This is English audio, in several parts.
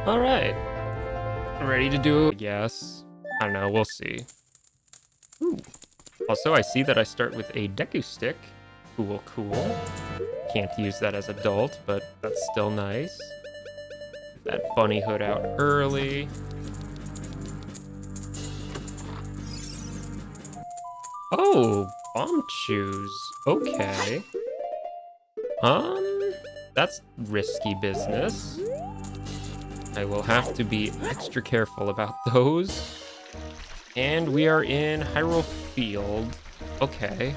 Alright. Ready to do it? Yes. I don't know, we'll see. Ooh. Also, I see that I start with a Deku Stick. Cool, cool. Can't use that as adult, but that's still nice. Get that bunny hood out early. Oh, bomb shoes. Okay. That's risky business. I will have to be extra careful about those. And we are in Hyrule Field. Okay.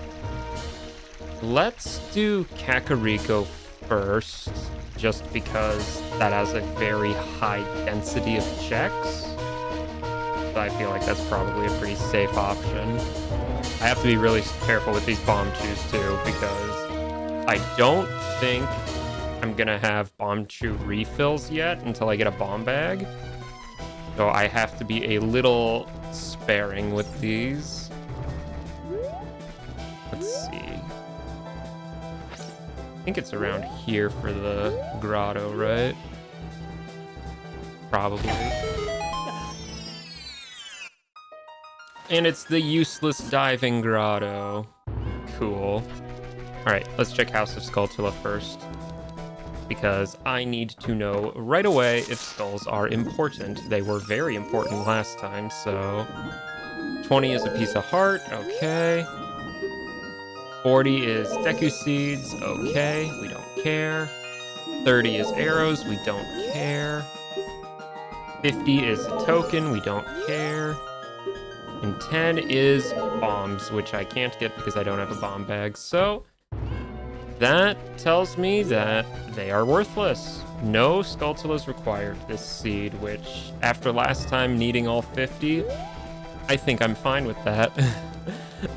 Let's do Kakariko first, just because that has a very high density of checks. So I feel like that's probably a pretty safe option. I have to be really careful with these bomb chews too, because I don't think I'm gonna have bomb chew refills yet until I get a bomb bag. So I have to be a little sparing with these. Let's see. I think it's around here for the grotto, right? Probably. And it's the useless diving grotto. Cool. Alright, let's check House of Skulltula first, because I need to know right away if skulls are important. They were very important last time, so... 20 is a piece of heart, okay. 40 is Deku Seeds, okay, we don't care. 30 is arrows, we don't care. 50 is a token, we don't care. And 10 is bombs, which I can't get because I don't have a bomb bag, so... that tells me that they are worthless. No Skulltulas required this seed, which, after last time needing all 50, I think I'm fine with that.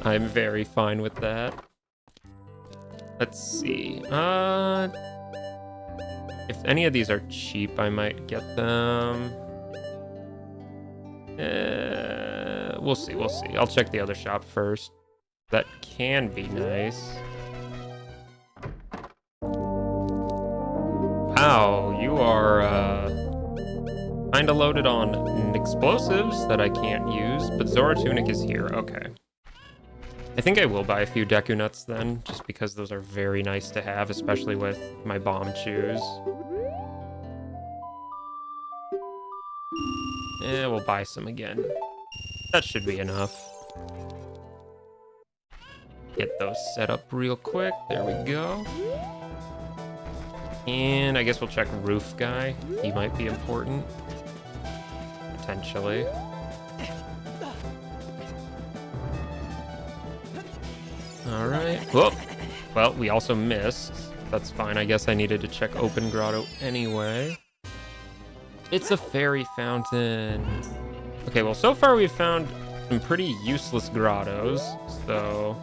I'm very fine with that. Let's see. If any of these are cheap, I might get them. We'll see, we'll see. I'll check the other shop first. That can be nice. Wow, you are kinda loaded on explosives that I can't use, but Zora Tunic is here. Okay. I think I will buy a few Deku Nuts then, just because those are very nice to have, especially with my bomb chews. Yeah, we'll buy some again. That should be enough. Get those set up real quick. There we go. And I guess we'll check Roof Guy. He might be important. Potentially. Alright. Whoa! Well, we also missed. That's fine. I guess I needed to check Open Grotto anyway. It's a fairy fountain. Okay, well, so far we've found some pretty useless grottos, so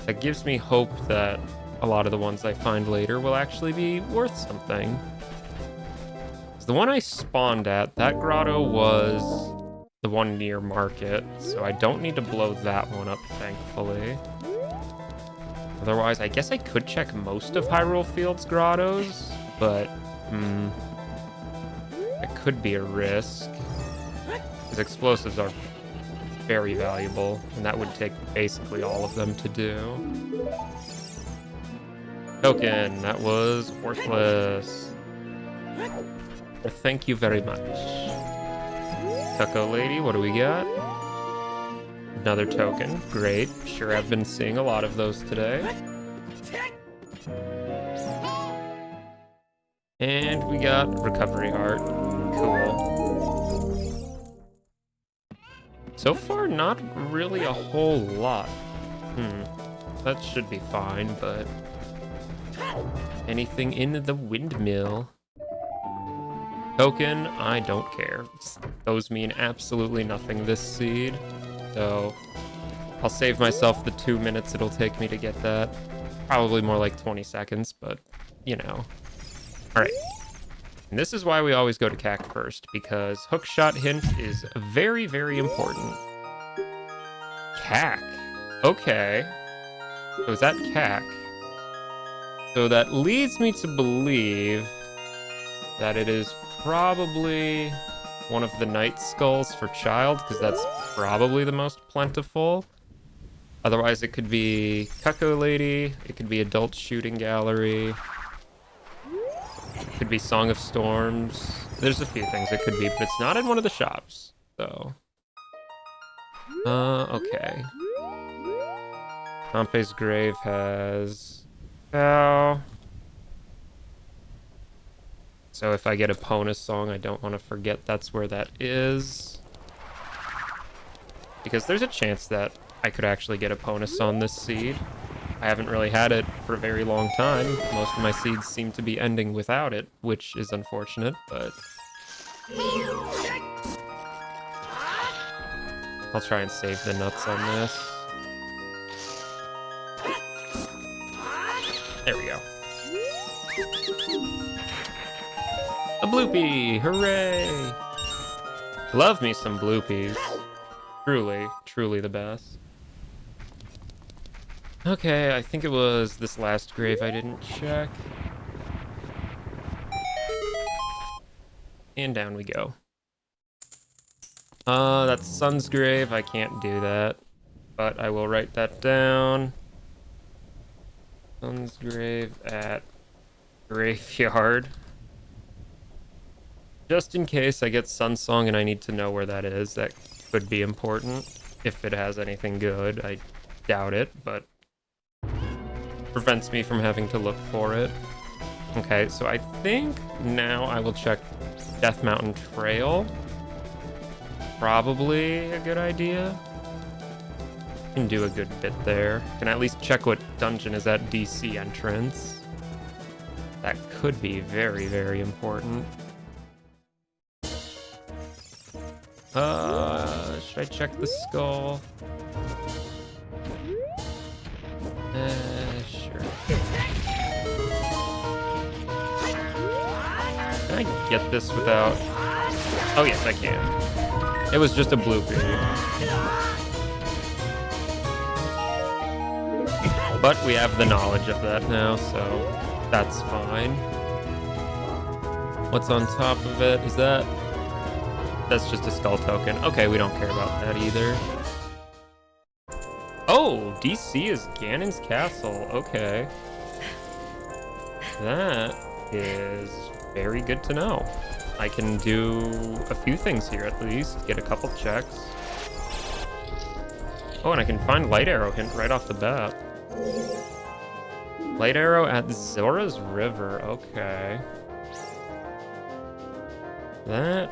that gives me hope that a lot of the ones I find later will actually be worth something. So the one I spawned at, that grotto was the one near Market, so I don't need to blow that one up, thankfully. Otherwise, I guess I could check most of Hyrule Field's grottos, but it could be a risk, because explosives are very valuable, and that would take basically all of them to do. Token, that was worthless. Thank you very much. Tucko Lady, what do we got? Another token, great. Sure, I've been seeing a lot of those today. And we got Recovery Heart. Cool. So far, not really a whole lot. That should be fine, but... anything in the windmill? Token, I don't care. Those mean absolutely nothing this seed. So, I'll save myself the 2 minutes it'll take me to get that. Probably more like 20 seconds, but, you know. Alright. And this is why we always go to CAC first, because hookshot hint is very, very important. CAC. Okay. So is that CAC? So that leads me to believe that it is probably one of the Night Skulls for Child, because that's probably the most plentiful. Otherwise, it could be Cuckoo Lady, it could be Adult Shooting Gallery, it could be Song of Storms. There's a few things it could be, but it's not in one of the shops, so... okay. Pompey's Grave has... cow. So if I get a Ponus song, I don't want to forget that's where that is. Because there's a chance that I could actually get a Ponus on this seed. I haven't really had it for a very long time. Most of my seeds seem to be ending without it, which is unfortunate, but... I'll try and save the nuts on this. There we go. A bloopy! Hooray! Love me some bloopies. Truly, truly the best. Okay, I think it was this last grave I didn't check. And down we go. That's Sun's grave. I can't do that. But I will write that down. Sun's grave at graveyard. Just in case I get Sun Song and I need to know where that is. That could be important. If it has anything good. I doubt it, but... prevents me from having to look for it. Okay, so I think now I will check Death Mountain Trail. Probably a good idea. Can do a good bit there. Can at least check what dungeon is at DC entrance. That could be very, very important. Should I check the skull? Sure. Can I get this without... oh yes, I can. It was just a bloopy. But we have the knowledge of that now, so that's fine. What's on top of it? Is that... that's just a skull token. Okay, we don't care about that either. Oh, DC is Ganon's castle. Okay. That is very good to know. I can do a few things here at least. Get a couple checks. Oh, and I can find Light Arrow hint right off the bat. Light Arrow at Zora's River. Okay. That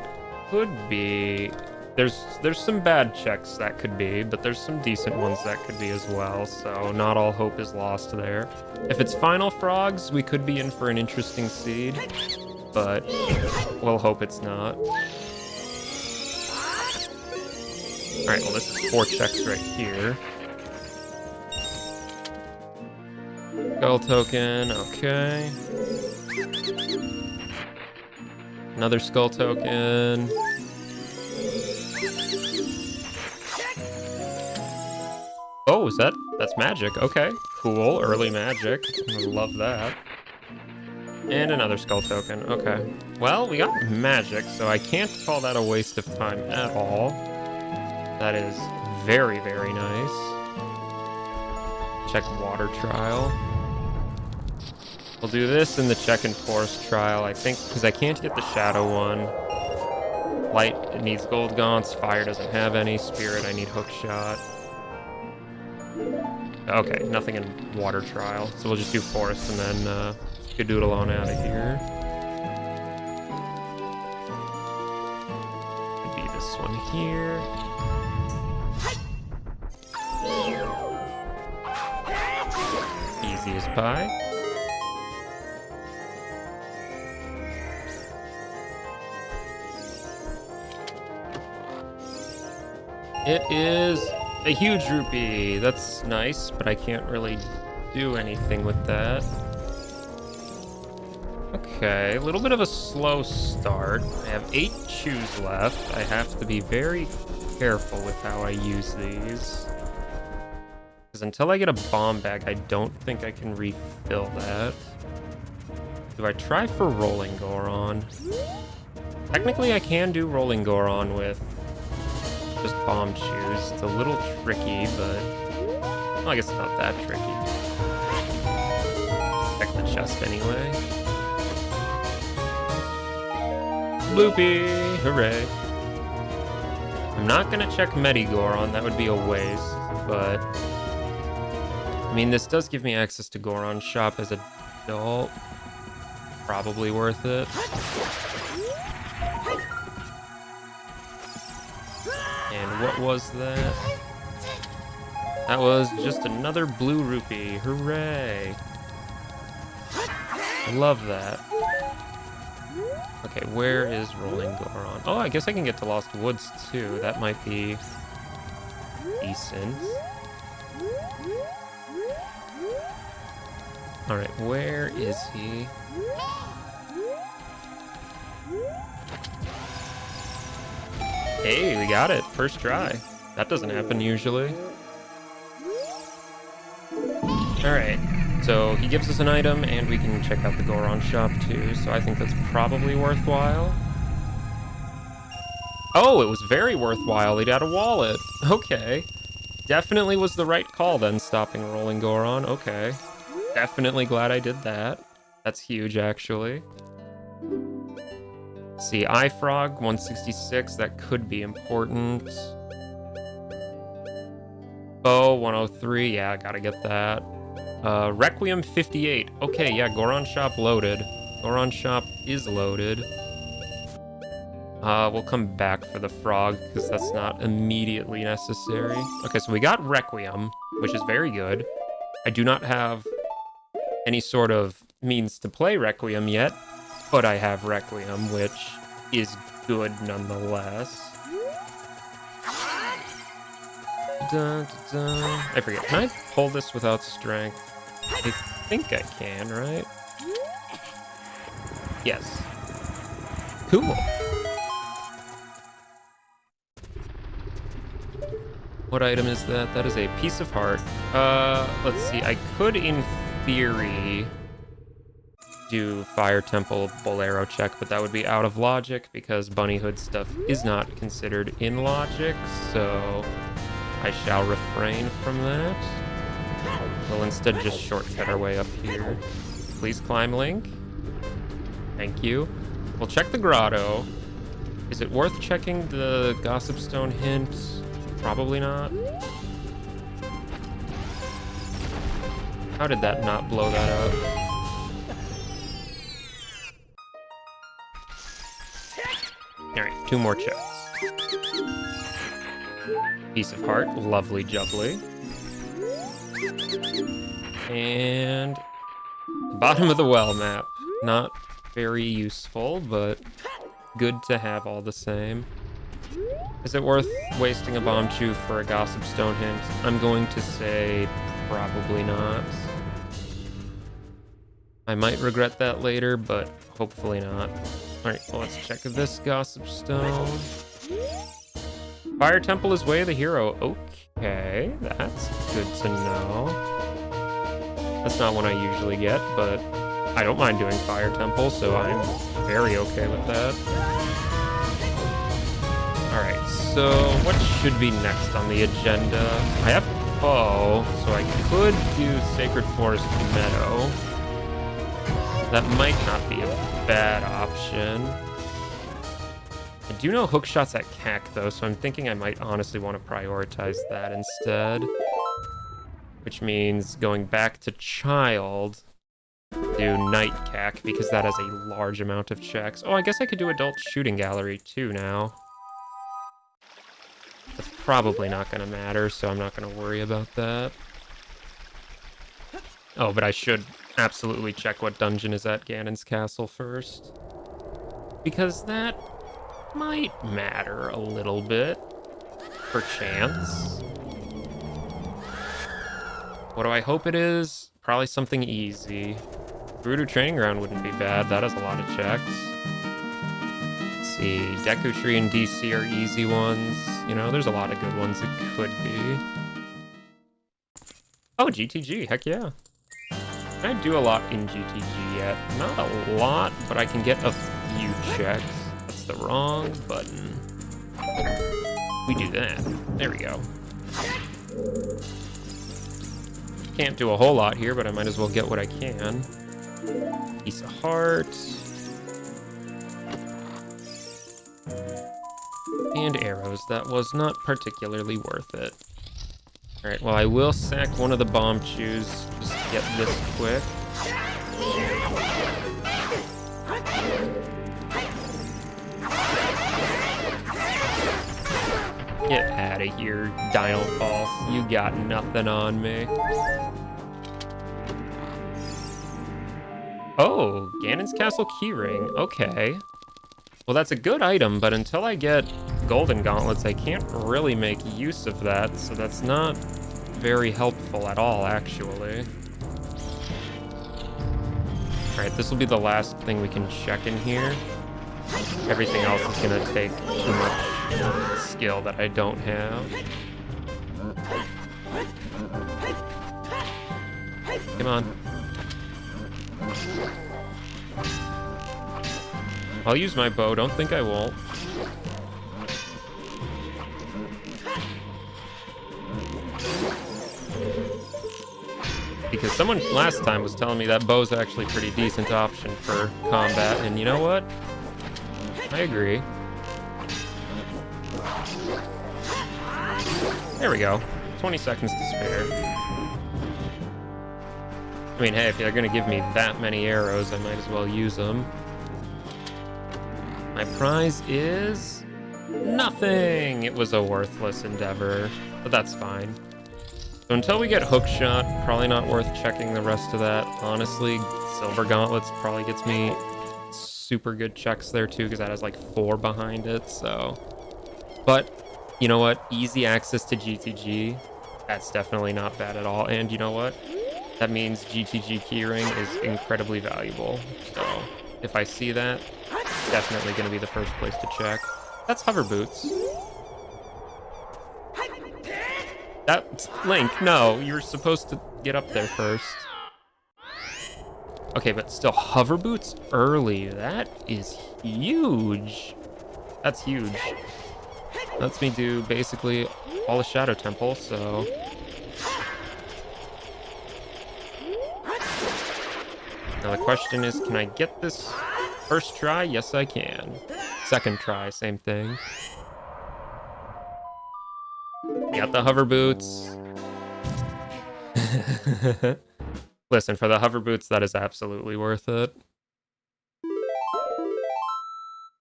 could be... There's some bad checks that could be, but there's some decent ones that could be as well, so not all hope is lost there. If it's Final Frogs, we could be in for an interesting seed, but we'll hope it's not. Alright, well this is 4 checks right here. Skull token, okay. Another skull token. Oh, is that? That's magic. Okay, cool. Early magic. I love that. And another skull token. Okay. Well, we got magic, so I can't call that a waste of time at all. That is very, very nice. Check water trial. We'll do this in the check and forest trial, I think, because I can't get the shadow one. Light, it needs gold gaunts. Fire doesn't have any. Spirit, I need hook shot. Okay, nothing in water trial. So we'll just do forest and then skedoodle on out of here. Could be this one here. Easy as pie. It is a huge rupee. That's nice, but I can't really do anything with that. Okay, a little bit of a slow start. I have 8 chews left. I have to be very careful with how I use these. Because until I get a bomb bag, I don't think I can refill that. Do I try for Rolling Goron? Technically, I can do Rolling Goron with just Bomb Shoes. It's a little tricky, but... Well, I guess it's not that tricky. Check the chest anyway. Loopy! Hooray. I'm not gonna check Medigoron, that would be a waste, but... I mean, this does give me access to Goron's shop as an adult. Probably worth it. And what was that? That was just another blue rupee. Hooray! Love that. Okay, where is Rolling Goron? Oh, I guess I can get to Lost Woods too. That might be decent. Alright, where is he? Hey, we got it. First try. That doesn't happen usually. Alright, so he gives us an item, and we can check out the Goron shop too, so I think that's probably worthwhile. Oh, it was very worthwhile. He'd had a wallet. Okay. Definitely was the right call then, stopping Rolling Goron. Okay. Definitely glad I did that. That's huge, actually. Let's see, iFrog, 166. That could be important. Bow, 103. Yeah, I gotta get that. Requiem, 58. Okay, yeah, Goron shop loaded. Goron shop is loaded. We'll come back for the frog, because that's not immediately necessary. Okay, so we got Requiem, which is very good. I do not have any sort of means to play Requiem yet, but I have Requiem, which is good nonetheless. Dun, dun, dun. I forget, can I pull this without strength? I think I can, right? Yes. Cool. What item is that? That is a piece of heart. Let's see. I could, in theory, do Fire Temple Bolero check, but that would be out of logic because Bunny Hood stuff is not considered in logic, so I shall refrain from that. We'll instead just shortcut our way up here. Please climb, Link. Thank you. We'll check the grotto. Is it worth checking the Gossip Stone hint? Probably not. How did that not blow that up? Alright, 2 more checks. Piece of heart, lovely jubbly. And bottom of the well map. Not very useful, but good to have all the same. Is it worth wasting a bomb chew for a Gossip Stone hint? I'm going to say probably not. I might regret that later, but hopefully not. Alright, well, let's check this Gossip Stone. Fire Temple is Way of the Hero. Okay, that's good to know. That's not one I usually get, but I don't mind doing Fire Temple, so I'm very okay with that. Alright, so what should be next on the agenda? I have Bow, so I could do Sacred Forest Meadow. That might not be a bad option. I do know Hookshot's at CAC, though, so I'm thinking I might honestly want to prioritize that instead. Which means going back to Child, do Night CAC, because that has a large amount of checks. Oh, I guess I could do Adult Shooting Gallery, too, now. That's probably not going to matter, so I'm not going to worry about that. Oh, but I should absolutely check what dungeon is at Ganon's castle first. Because that might matter a little bit. Perchance. What do I hope it is? Probably something easy. Gerudo Training Ground wouldn't be bad. That has a lot of checks. Let's see. Deku Tree and DC are easy ones. You know, there's a lot of good ones it could be. Oh, GTG. Heck yeah. Can I do a lot in GTG yet? Not a lot, but I can get a few checks. That's the wrong button. We do that. There we go. Can't do a whole lot here, but I might as well get what I can. Piece of heart. And arrows. That was not particularly worth it. Alright, well, I will sack one of the bomb chews just to get this quick. Get out of here, Dino False. You got nothing on me. Oh, Ganon's Castle Keyring. Okay. Well, that's a good item, but until I get golden gauntlets, I can't really make use of that, so that's not very helpful at all, actually. Alright, this will be the last thing we can check in here. Everything else is gonna take too much skill that I don't have. Come on. I'll use my bow, don't think I won't. Because someone last time was telling me that bow's actually a pretty decent option for combat, and you know what? I agree. There we go. 20 seconds to spare. I mean, hey, if they're gonna give me that many arrows, I might as well use them. My prize is nothing. It was a worthless endeavor, but that's fine. So until we get hookshot, probably not worth checking the rest of that. Honestly, silver gauntlets probably gets me super good checks there too, because that has like 4 behind it, so. But you know what? Easy access to GTG, that's definitely not bad at all. And you know what? That means GTG Keyring is incredibly valuable. So if I see that, definitely going to be the first place to check. That's hover boots. That Link, no, you were supposed to get up there first. Okay, but still, hover boots early. That is huge. That's huge. Lets me do basically all the Shadow Temple, so. Now the question is, can I get this first try? Yes, I can. Second try, same thing. Got the hover boots. Listen, for the hover boots, that is absolutely worth it.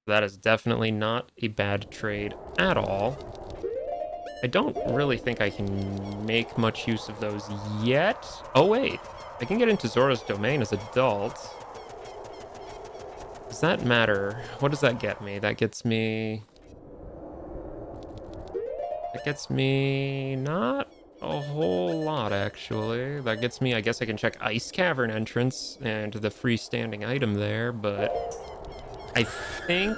That is definitely not a bad trade at all. I don't really think I can make much use of those yet. Oh, wait. I can get into Zora's Domain as adult. Does that matter? What does that get me? That gets me... That gets me not a whole lot, actually. That gets me, I guess I can check Ice Cavern entrance and the freestanding item there, but I think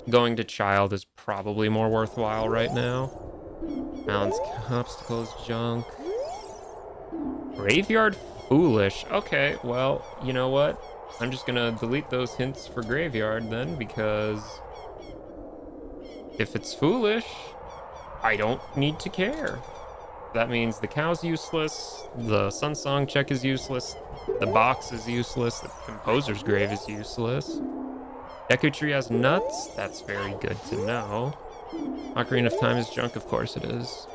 going to Child is probably more worthwhile right now. Balance obstacles, junk. Graveyard Foolish. Okay, well, you know what? I'm just gonna delete those hints for Graveyard then, because if it's foolish, I don't need to care. That means the cow's useless, the Sun Song check is useless, the box is useless, the Composer's Grave is useless. Deku Tree has nuts, that's very good to know. Ocarina of Time is junk, of course it is.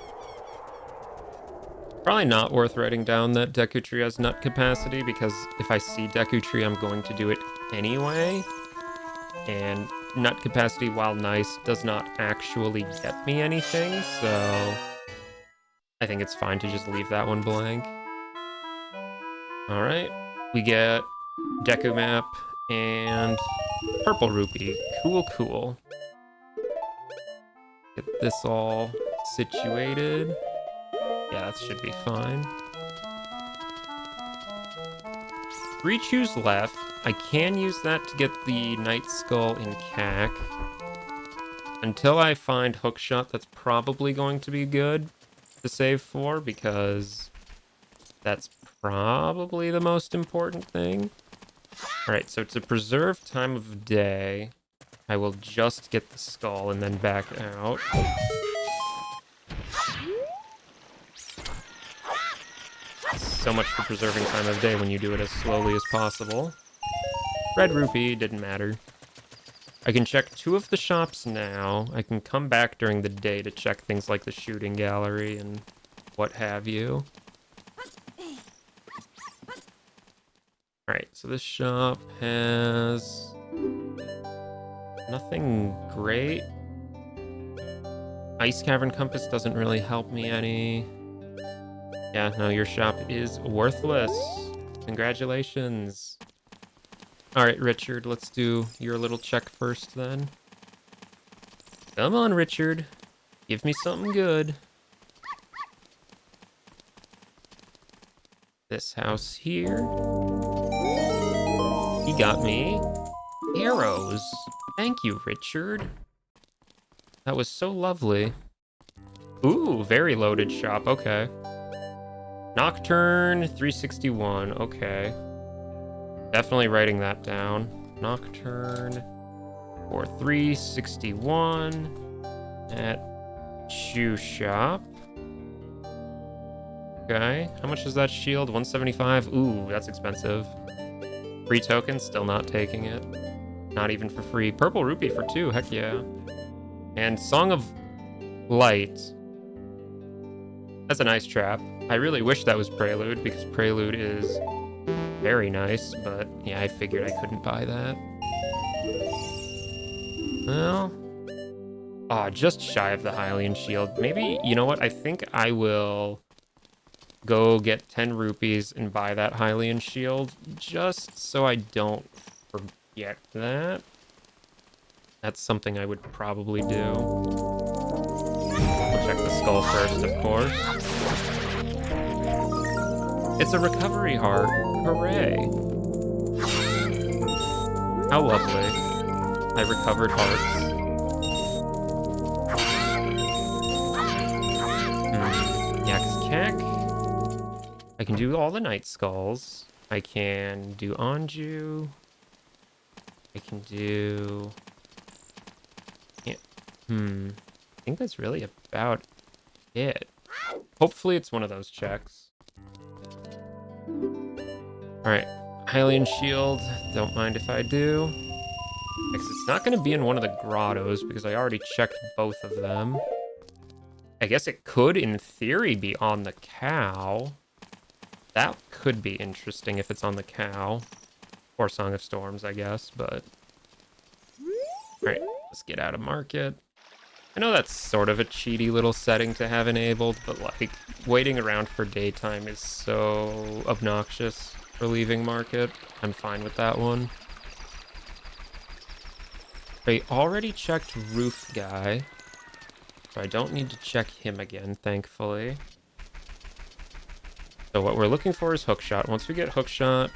Probably not worth writing down that Deku Tree has nut capacity, because if I see Deku Tree, I'm going to do it anyway. And nut capacity, while nice, does not actually get me anything, so I think it's fine to just leave that one blank. Alright, we get Deku Map and Purple Rupee. Cool, cool. Get this all situated. Yeah, that should be fine. 3 chews left. I can use that to get the Night Skull in CAC. Until I find Hookshot, that's probably going to be good to save for, because that's probably the most important thing. Alright, so to preserve time of day, I will just get the skull and then back out. So much for preserving time of day when you do it as slowly as possible. Red rupee, didn't matter. I can check 2 of the shops now. I can come back during the day to check things like the shooting gallery and what have you. Alright, so this shop has nothing great. Ice Cavern Compass doesn't really help me any. Yeah, no, your shop is worthless. Congratulations. Alright, Richard, let's do your little check first then. Come on, Richard. Give me something good. This house here. He got me arrows. Thank you, Richard. That was so lovely. Ooh, very loaded shop. Okay. Nocturne 361. Okay. Definitely writing that down. Nocturne for 361 at shoe shop. Okay. How much is that shield? 175. Ooh, that's expensive. Free token, still not taking it. Not even for free. Purple rupee for 2. Heck yeah. And Song of Light. That's a nice trap. I really wish that was Prelude, because Prelude is very nice, but yeah, I figured I couldn't buy that. Well, just shy of the Hylian shield. Maybe, you know what? I think I will go get 10 rupees and buy that Hylian shield, just so I don't forget that. That's something I would probably do. We'll check the skull first, of course. It's a recovery heart. Hooray. How lovely. I recovered hearts. Yeah, because Kek, I can do all the night skulls. I can do Anju. I can do... Yeah. I think that's really about it. Hopefully it's one of those checks. Alright, Hylian shield, don't mind if I do. It's not going to be in one of the grottos, because I already checked both of them. I guess it could, in theory, be on the cow. That could be interesting if it's on the cow. Or Song of Storms, I guess, but... Alright, let's get out of market. I know that's sort of a cheaty little setting to have enabled, but, like, waiting around for daytime is so obnoxious for leaving market. I'm fine with that one. I already checked Roof Guy, so I don't need to check him again, thankfully. So what we're looking for is Hookshot. Once we get Hookshot,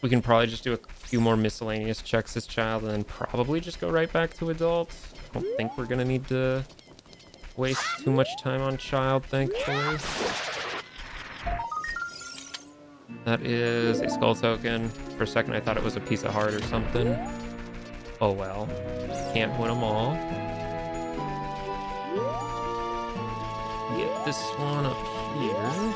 we can probably just do a few more miscellaneous checks as child, and then probably just go right back to adult. I don't think we're gonna need to waste too much time on child, thankfully. That is a skull token. For a second I thought it was a piece of heart or something. Oh well. Can't win them all. Get this one up here.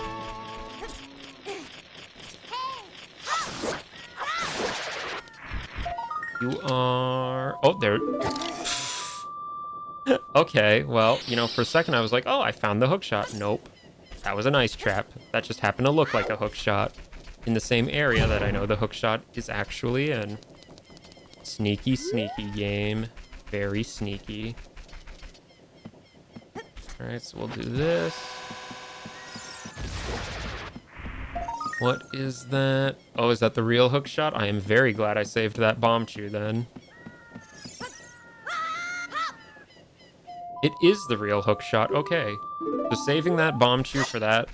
You are... Oh, there... Okay, well, you know, for a second I was like, oh, I found the hookshot. Nope. That was a nice trap. That just happened to look like a hookshot in the same area that I know the hookshot is actually in. Sneaky, sneaky game. Very sneaky. Alright, so we'll do this. What is that? Oh, is that the real hookshot? I am very glad I saved that bomb chew then. It is the real hookshot. Okay. So saving that bomb chew for that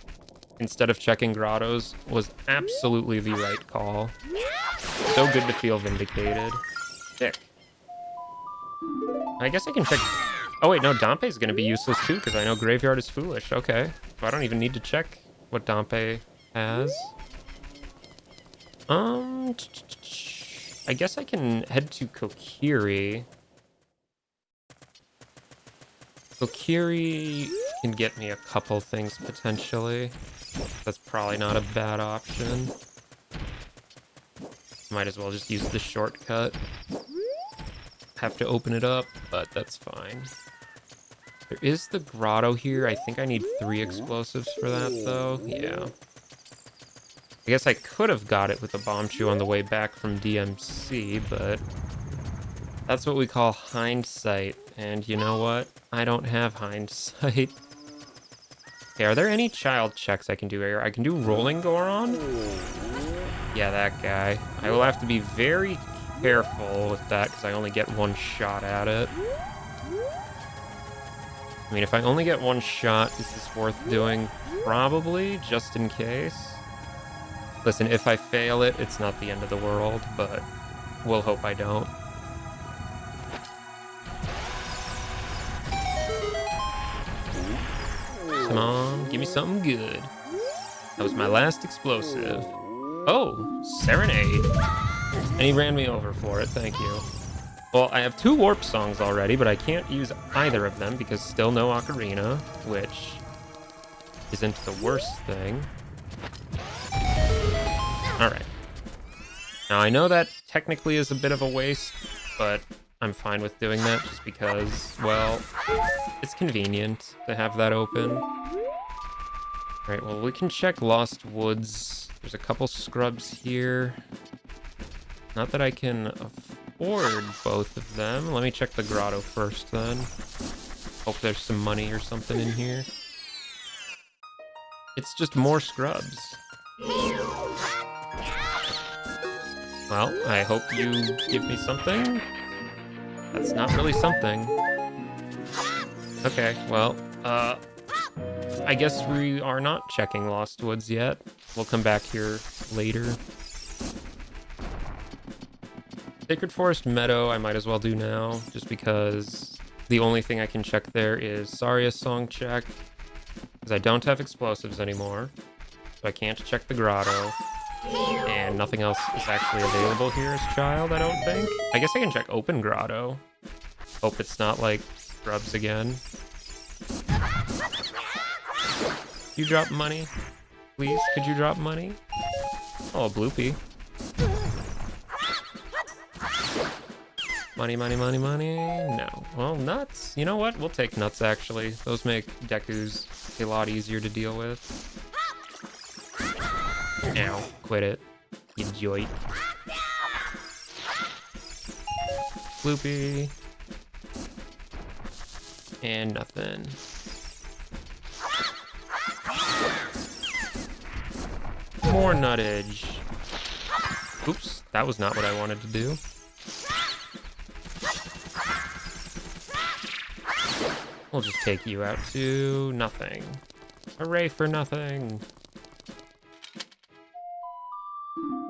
instead of checking grottos was absolutely the right call. So good to feel vindicated. Sick. I guess I can check... Oh wait, no, Dompe's gonna be useless too because I know Graveyard is foolish. Okay. So I don't even need to check what Dompe has. I guess I can head to Kokiri Kokiri can get me a couple things potentially. That's probably not a bad option. Might as well just use the shortcut. Have to open it up, but that's fine. There is the grotto here. I think I need 3 explosives for that, though. Yeah. I guess I could have got it with a bomb chew on the way back from DMC, but that's what we call hindsight. And you know what? I don't have hindsight. Okay, are there any child checks I can do here? I can do rolling Goron? Yeah, that guy. I will have to be very careful with that because I only get 1 shot at it. I mean, if I only get 1 shot, is this worth doing? Probably, just in case. Listen, if I fail it, it's not the end of the world, but we'll hope I don't. Come on, give me something good. That was my last explosive. Oh, Serenade. And he ran me over for it, thank you. Well, I have 2 warp songs already, but I can't use either of them because still no Ocarina, which isn't the worst thing. Alright. Now, I know that technically is a bit of a waste, but I'm fine with doing that just because, well, it's convenient to have that open. Alright, well, we can check Lost Woods. There's a couple scrubs here. Not that I can afford both of them. Let me check the grotto first, then. Hope there's some money or something in here. It's just more scrubs. Well, I hope you give me something. That's not really something. Okay, well, I guess we are not checking Lost Woods yet. We'll come back here later. Sacred Forest Meadow, I might as well do now, just because the only thing I can check there is Saria's song check, because I don't have explosives anymore, so I can't check the grotto, and nothing else is actually available here as child, I don't think. I guess I can check open grotto. Hope it's not like scrubs again. You drop money? Please, could you drop money? Oh, a bloopy. Money, money, money, money. No. Well, nuts. You know what? We'll take nuts, actually. Those make Deku's a lot easier to deal with. Ow. Quit it. You joy. Bloopy. And nothing. More nuttage. Oops. That was not what I wanted to do. We'll just take you out to nothing. Hooray for nothing.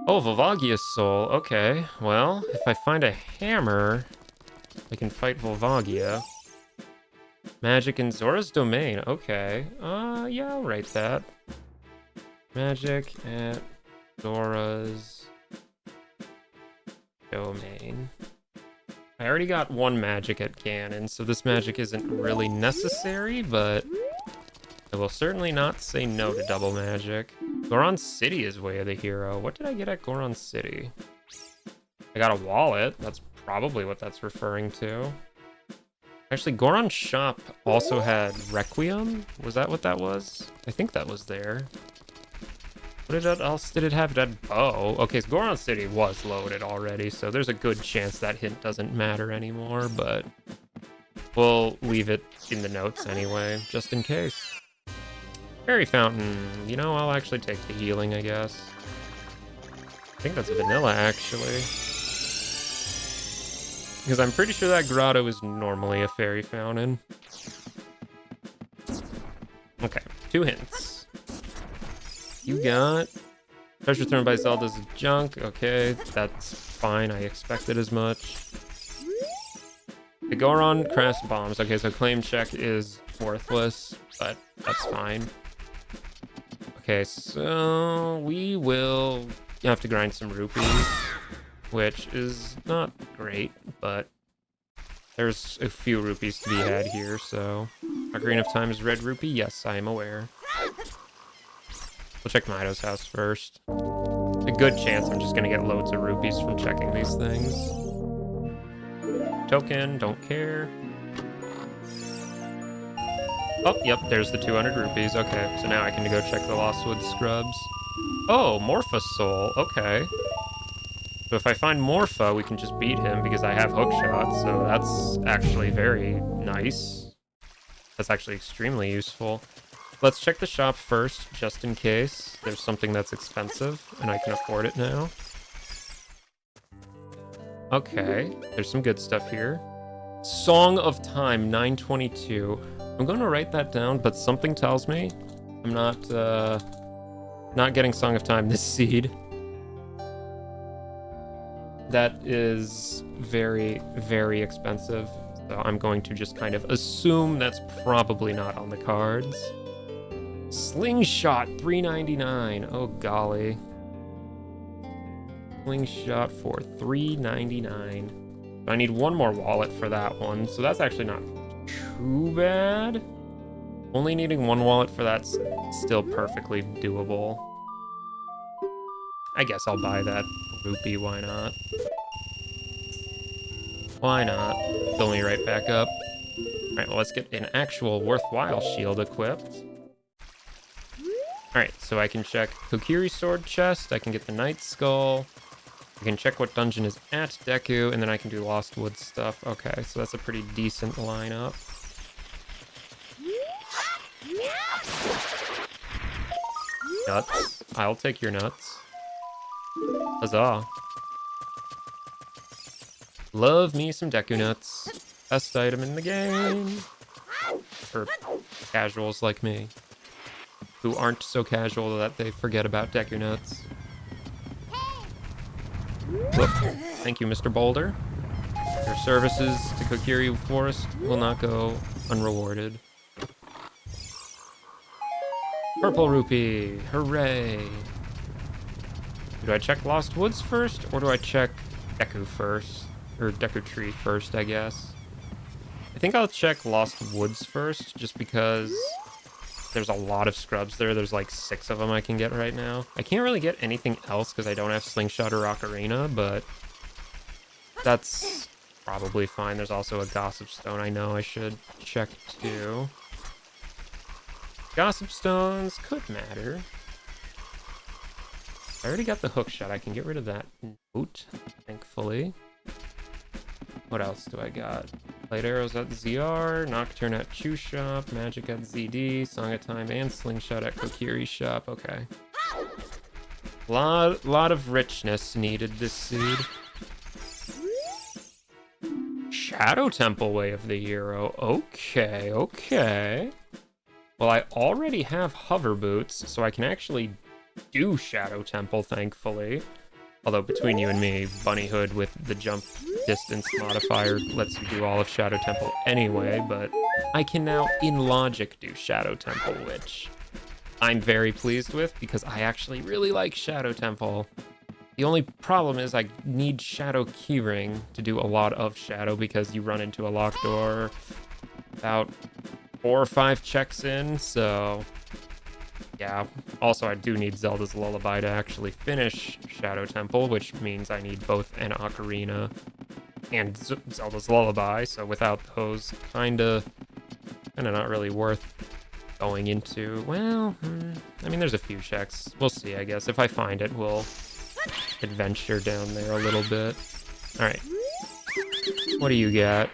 Oh, Volvagia's soul. Okay, well, if I find a hammer, I can fight Volvagia. Magic in Zora's domain. Okay. Yeah, I'll write that. Magic at Zora's domain. I already got 1 magic at Ganon, so this magic isn't really necessary, but I will certainly not say no to double magic. Goron City is Way of the Hero. What did I get at Goron City? I got a wallet. That's probably what that's referring to. Actually, Goron Shop also had Requiem. Was that what that was? I think that was there. What else did it have? That bow. Okay, so Goron City was loaded already, so there's a good chance that hint doesn't matter anymore, but we'll leave it in the notes anyway, just in case. Fairy Fountain. You know, I'll actually take the healing, I guess. I think that's vanilla, actually. Because I'm pretty sure that grotto is normally a fairy fountain. Okay, 2 hints. You got treasure thrown by Zelda's junk. Okay, that's fine. I expected as much. The Goron crafts bombs. Okay, so claim check is worthless, but that's fine. Okay, so we will have to grind some rupees, which is not great, but There's a few rupees to be had here, so... Ocarina of Time is red rupee? Yes, I am aware. We'll check Mido's house first. A good chance I'm just gonna get loads of rupees from checking these things. Token, don't care. Oh, yep, there's the 200 rupees. Okay, so now I can go check the Lostwood Scrubs. Oh, Morpha Soul. Okay. So if I find Morpha, we can just beat him because I have hookshot, so that's actually very nice. That's actually extremely useful. Let's check the shop first, just in case there's something that's expensive and I can afford it now. Okay, there's some good stuff here. Song of Time, 922. I'm going to write that down, but something tells me I'm not getting Song of Time this seed. That is very, very expensive. So I'm going to just kind of assume that's probably not on the cards. Slingshot, $3.99. Oh, golly. Slingshot for $3.99. I need one more wallet for that one, so that's actually not too bad. Only needing one wallet for that's still perfectly doable. I guess I'll buy that rupee, why not? Why not? Fill me right back up. Alright, well, let's get an actual worthwhile shield equipped. Alright, so I can check Kokiri Sword Chest, I can get the Night Skull, I can check what dungeon is at Deku, and then I can do Lost Woods stuff. Okay, so that's a pretty decent lineup. Nuts. I'll take your nuts. Huzzah. Love me some Deku nuts. Best item in the game. For casuals like me, who aren't so casual that they forget about Deku nuts. Look, thank you, Mr. Boulder. Your services to Kokiri Forest will not go unrewarded. Purple rupee, hooray! Do I check Lost Woods first, or do I check Deku first? Or Deku Tree first, I guess. I think I'll check Lost Woods first, just because there's a lot of scrubs there. There's like 6 of them I can get right now. I can't really get anything else because I don't have Slingshot or Ocarina, but that's probably fine. There's also a Gossip Stone I know I should check too. Gossip Stones could matter. I already got the hookshot. I can get rid of that note, thankfully. What else do I got? Light Arrows at ZR, Nocturne at Chew Shop, Magic at ZD, Song of Time and Slingshot at Kokiri Shop. Okay. Lot of richness needed this seed. Shadow Temple Way of the Hero. Okay, okay. Well, I already have hover boots, so I can actually do Shadow Temple, thankfully. Although between you and me, Bunnyhood with the jump distance modifier lets you do all of Shadow Temple anyway, but I can now, in logic, do Shadow Temple, which I'm very pleased with because I actually really like Shadow Temple. The only problem is I need Shadow Keyring to do a lot of Shadow because you run into a locked door about 4 or 5 checks in, so yeah. Also, I do need Zelda's Lullaby to actually finish Shadow Temple, which means I need both an Ocarina and Zelda's Lullaby, so without those, kinda not really worth going into. Well, I mean, there's a few checks. We'll see, I guess. If I find it, we'll adventure down there a little bit. Alright. What do you got?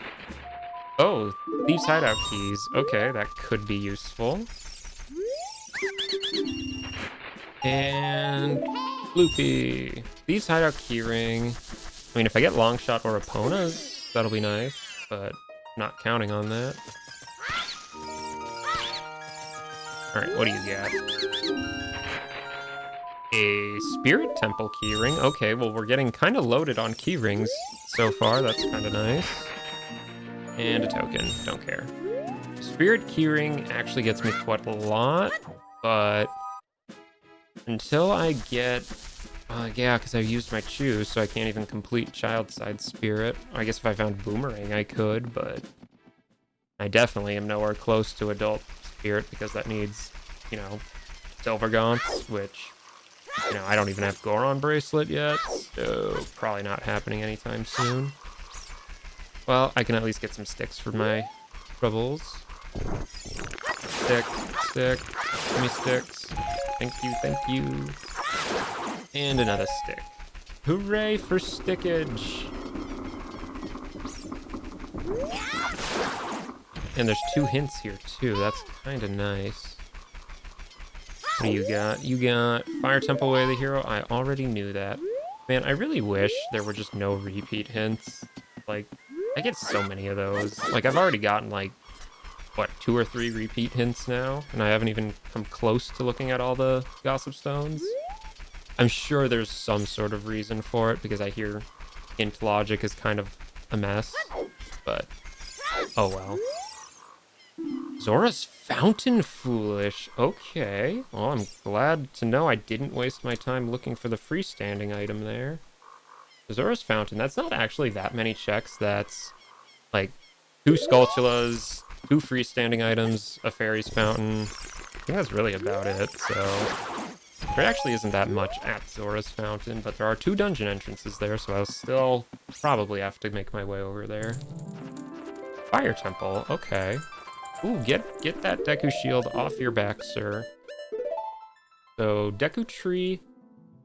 Oh, Thieves' Hideout Keys. Okay, that could be useful. And Loopy. Thieves' Hideout Keyring. I mean, if I get Longshot or Epona's, that'll be nice, but I'm not counting on that. Alright, what do you got? A Spirit Temple Keyring. Okay, well, we're getting kind of loaded on keyrings so far. That's kind of nice. And a token. Don't care. Spirit Keyring actually gets me quite a lot, but until I get Yeah, because I used my choose, so I can't even complete Child Side Spirit. I guess if I found Boomerang, I could, but I definitely am nowhere close to Adult Spirit because that needs, you know, Silver Gaunts, which, you know, I don't even have Goron Bracelet yet, so probably not happening anytime soon. Well, I can at least get some sticks for my troubles. Stick, give me sticks. Thank you. And another stick. Hooray for stickage! And there's 2 hints here too, that's kind of nice. What do you got? You got Fire Temple Way of the Hero. I already knew that. Man, I really wish there were just no repeat hints. Like, I get so many of those. Like, I've already gotten, like, what, 2 or 3 repeat hints now? And I haven't even come close to looking at all the Gossip Stones. I'm sure there's some sort of reason for it, because I hear hint logic is kind of a mess. But, oh well. Zora's Fountain Foolish. Okay. Well, I'm glad to know I didn't waste my time looking for the freestanding item there. Zora's Fountain, that's not actually that many checks. That's like 2 Skulltulas, 2 freestanding items, a Fairy's Fountain. I think that's really about it, so... There actually isn't that much at Zora's Fountain, but there are 2 dungeon entrances there, so I'll still probably have to make my way over there. Fire Temple, okay. Ooh, get that Deku Shield off your back, sir. So, Deku Tree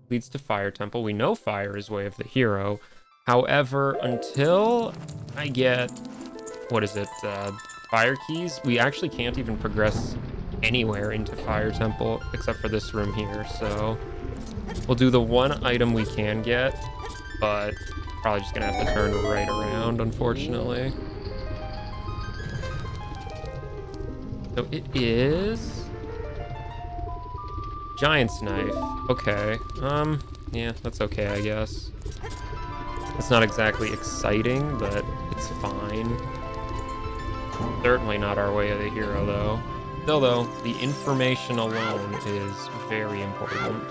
leads to Fire Temple. We know fire is Way of the Hero. However, until I get, what is it, Fire Keys, we actually can't even progress anywhere into Fire Temple except for this room here. So, we'll do the one item we can get, but probably just gonna have to turn right around, unfortunately. So it is Giant's Knife. Okay. Yeah, that's okay, I guess. It's not exactly exciting, but it's fine. Certainly not our Way of the Hero, though. Still, though, the information alone is very important.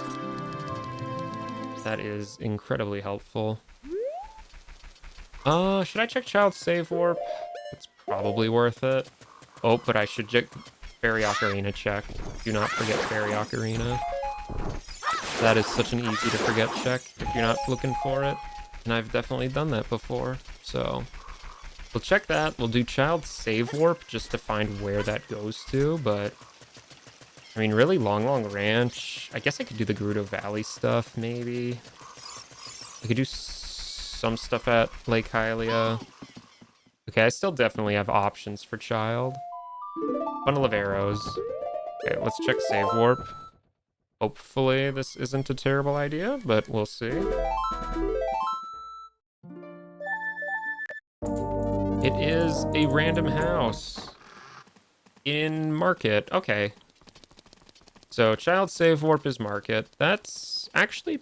That is incredibly helpful. Should I check Child Save Warp? It's probably worth it. Oh, but I should Fairy Ocarina check. Do not forget Fairy Ocarina. That is such an easy to forget check if you're not looking for it. And I've definitely done that before. So, we'll check that. We'll do Child Save Warp just to find where that goes to. But, I mean, really, Long Ranch. I guess I could do the Grotto Valley stuff, maybe. I could do some stuff at Lake Hylia. Okay, I still definitely have options for Child. Bundle of Arrows. Okay, let's check Save Warp. Hopefully this isn't a terrible idea, but we'll see. It is a random house in Market. Okay. So Child Save Warp is Market. That's actually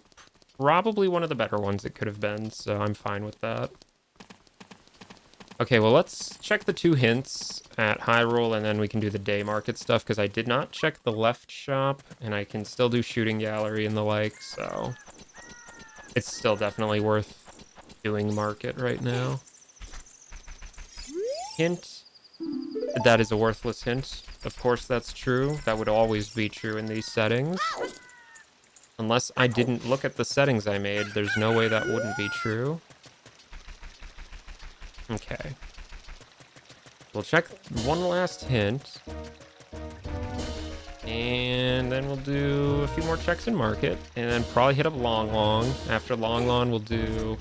probably one of the better ones it could have been, so I'm fine with that. Okay, well, let's check the 2 hints at Hyrule, and then we can do the day market stuff, because I did not check the left shop, and I can still do Shooting Gallery and the like, so it's still definitely worth doing market right now. Hint. That is a worthless hint. Of course that's true. That would always be true in these settings. Unless I didn't look at the settings I made, there's no way that wouldn't be true. Okay. We'll check one last hint. And then we'll do a few more checks in Market. And then probably hit up Long. After Long, we'll do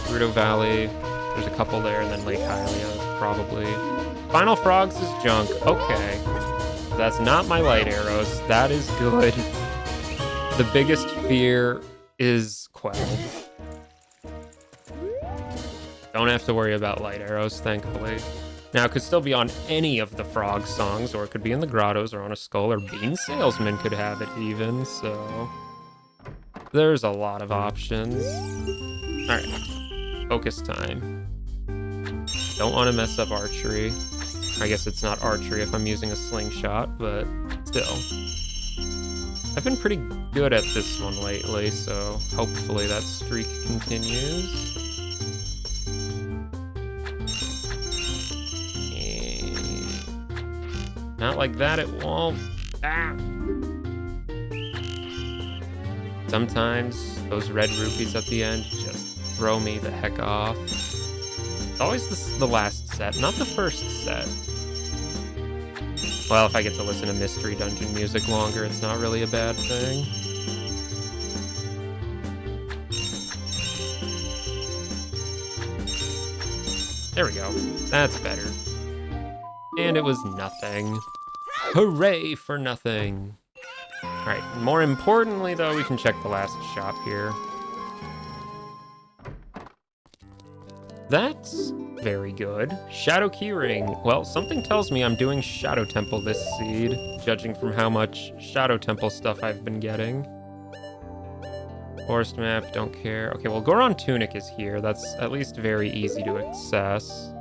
Grotto Valley. There's a couple there, and then Lake Hylia, probably. Final Frogs is junk. Okay. That's not my light arrows. That is good. The biggest fear is Quell. Don't have to worry about light arrows, thankfully. Now, it could still be on any of the Frog songs, or it could be in the Grottos, or on a skull, or Bean Salesman could have it even, so... There's a lot of options. Alright, focus time. Don't want to mess up archery. I guess it's not archery if I'm using a slingshot, but still. I've been pretty good at this one lately, so hopefully that streak continues. Not like that, it won't. Ah! Sometimes those red rupees at the end just throw me the heck off. It's always the last set, not the first set. Well, if I get to listen to Mystery Dungeon music longer, it's not really a bad thing. There we go. That's better. And it was nothing. Hooray for nothing. Alright, more importantly though, we can check the last shop here. That's very good. Shadow Keyring. Well, something tells me I'm doing Shadow Temple this seed, judging from how much Shadow Temple stuff I've been getting. Forest map, don't care. Okay, well, Goron Tunic is here. That's at least very easy to access.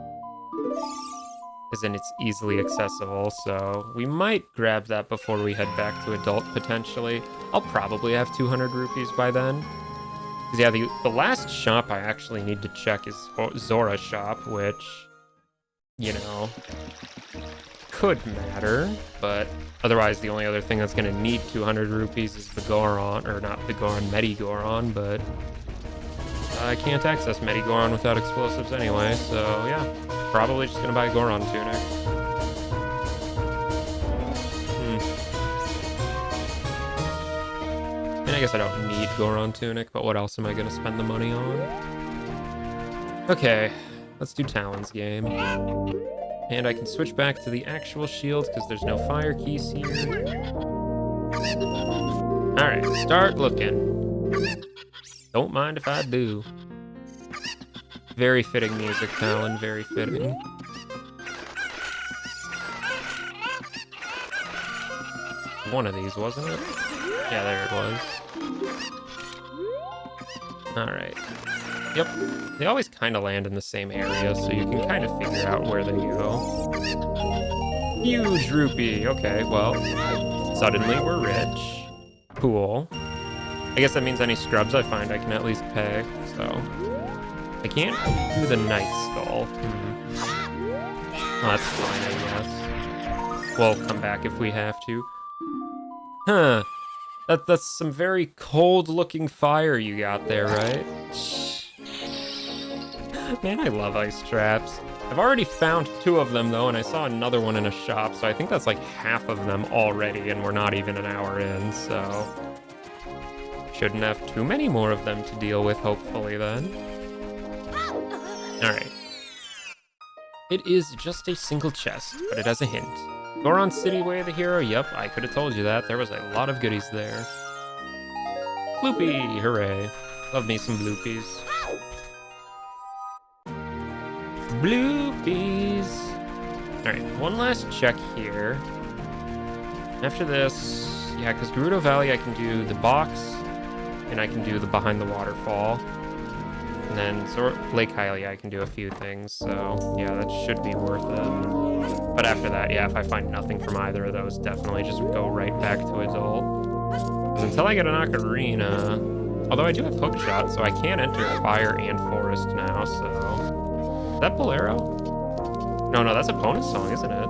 As in, it's easily accessible, so we might grab that before we head back to Adult, potentially. I'll probably have 200 rupees by then. Because, yeah, the last shop I actually need to check is Zora's shop, which, you know, could matter, but otherwise the only other thing that's going to need 200 rupees is the Goron, or not the Goron, Medigoron, but I can't access Medigoron without explosives anyway, so yeah, probably just going to buy a Goron Tunic. And I guess I don't need Goron Tunic, but what else am I going to spend the money on? Okay, let's do Talon's game. And I can switch back to the actual shield because there's no fire keys here. Alright, start looking. Don't mind if I do. Very fitting music, Talon, very fitting. One of these, wasn't it? Yeah, there it was. Alright. Yep. They always kind of land in the same area, so you can kind of figure out where they go. Huge rupee! Okay, well, suddenly we're rich. Cool. I guess that means any scrubs I find I can at least pay, so... I can't do the Night Skull. Oh, that's fine, I guess. We'll come back if we have to. Huh. That's some very cold-looking fire you got there, right? Man, I love ice traps. I've already found 2 of them, though, and I saw another one in a shop, so I think that's like half of them already, and we're not even an hour in, so... Shouldn't have too many more of them to deal with, hopefully, then. Alright. It is just a single chest, but it has a hint. Goron City Way of the Hero? Yep, I could have told you that. There was a lot of goodies there. Bloopy! Hooray. Love me some bloopies. Bloopies! Alright, one last check here. After this, yeah, because Gerudo Valley I can do the box, and I can do the Behind the Waterfall. And then Lake Hylia I can do a few things, so yeah, that should be worth it. But after that, yeah, if I find nothing from either of those, definitely just go right back to Adult. Because until I get an Ocarina, although I do have Hookshot, so I can enter Fire and Forest now, so... Is that Bolero? No, that's Epona's song, isn't it?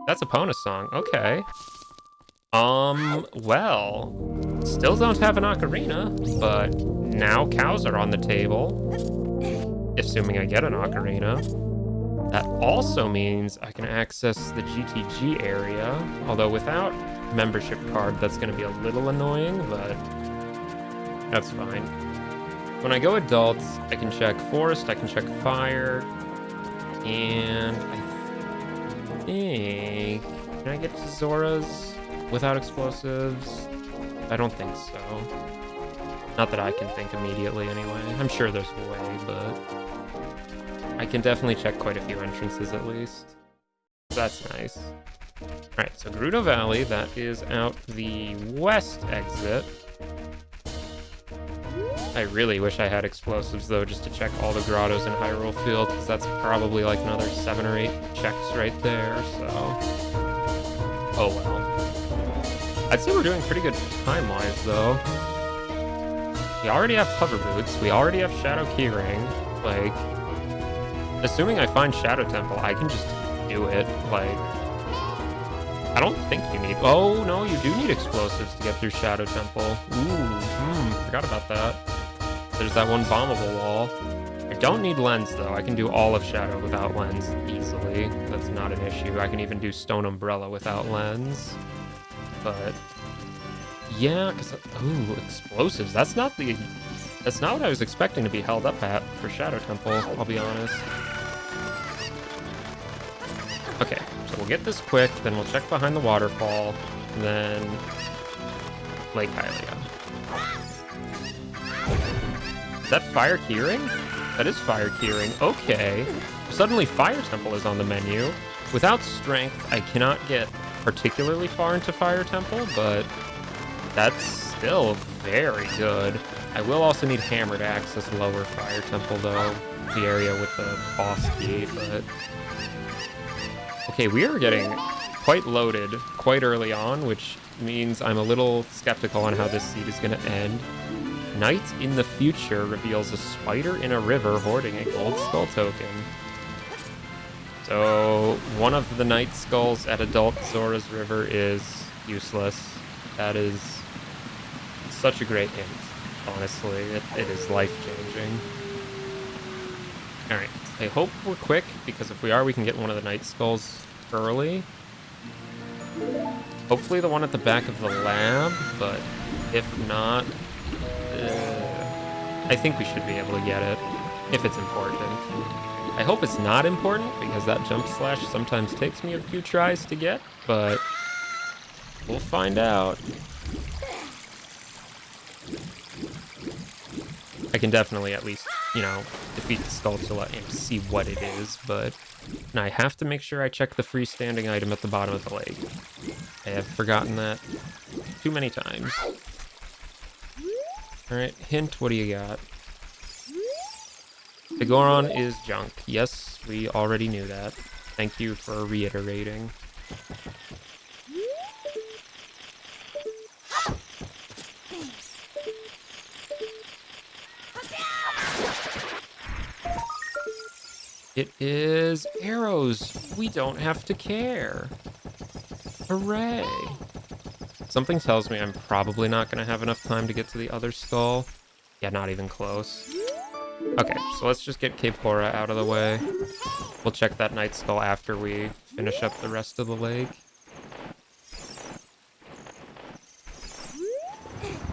That's Epona's song, okay. Well, still don't have an Ocarina, but now cows are on the table, assuming I get an Ocarina. That also means I can access the GTG area, although without membership card, that's going to be a little annoying, but that's fine. When I go Adults, I can check Forest, I can check Fire, and I think... Can I get to Zora's without explosives? I don't think so. Not that I can think immediately anyway. I'm sure there's a way, but I can definitely check quite a few entrances at least. That's nice. Alright, so Gerudo Valley, that is out the west exit. I really wish I had explosives though, just to check all the grottos in Hyrule Field, because that's probably like another 7 or 8 checks right there, so... Oh well. I'd say we're doing pretty good time-wise, though. We already have Hover Boots. We already have Shadow Keyring. Like, assuming I find Shadow Temple, I can just do it. Like, I don't think you need... Oh, no, you do need explosives to get through Shadow Temple. Ooh, forgot about that. There's that one bombable wall. I don't need lens, though. I can do all of Shadow without lens easily. That's not an issue. I can even do Stone Umbrella without lens. But yeah, because ooh, explosives. That's not what I was expecting to be held up at for Shadow Temple, I'll be honest. Okay, so we'll get this quick, then we'll check behind the waterfall, and then Lake Hylia. Is that Fire Keyring? That is Fire Keyring. Okay. Suddenly Fire Temple is on the menu. Without strength, I cannot get particularly far into Fire Temple, but that's still very good. I will also need Hammer to access lower Fire Temple, though. The area with the boss key, but... Okay, we are getting quite loaded quite early on, which means I'm a little skeptical on how this seed is going to end. Night in the Future reveals a spider in a river hoarding a gold skull token. So, one of the night skulls at Adult Zora's River is useless. That is such a great hint, honestly. It is life-changing. Alright, I hope we're quick, because if we are, we can get one of the night skulls early. Hopefully the one at the back of the lab, but if not, I think we should be able to get it, if it's important. I hope it's not important, because that jump slash sometimes takes me a few tries to get, but we'll find out. I can definitely at least, you know, defeat the Skulltula and see what it is, but I have to make sure I check the freestanding item at the bottom of the lake. I have forgotten that too many times. Alright, hint, what do you got? The Goron is junk. Yes, we already knew that. Thank you for reiterating. It is arrows. We don't have to care. Hooray. Something tells me I'm probably not going to have enough time to get to the other skull. Yeah, not even close. Okay, so let's just get Kepora out of the way. We'll check that night skull after we finish up the rest of the lake.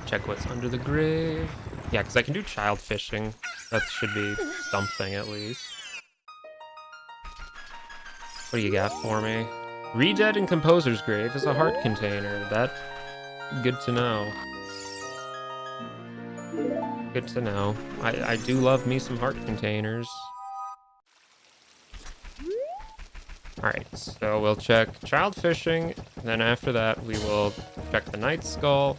Check what's under the grave. Yeah, because I can do child fishing. That should be something at least. What do you got for me? Redead in Composer's Grave is a heart container. That... good to know. Good to know. I do love me some heart containers. Alright, so we'll check child fishing, and then after that we will check the night skull.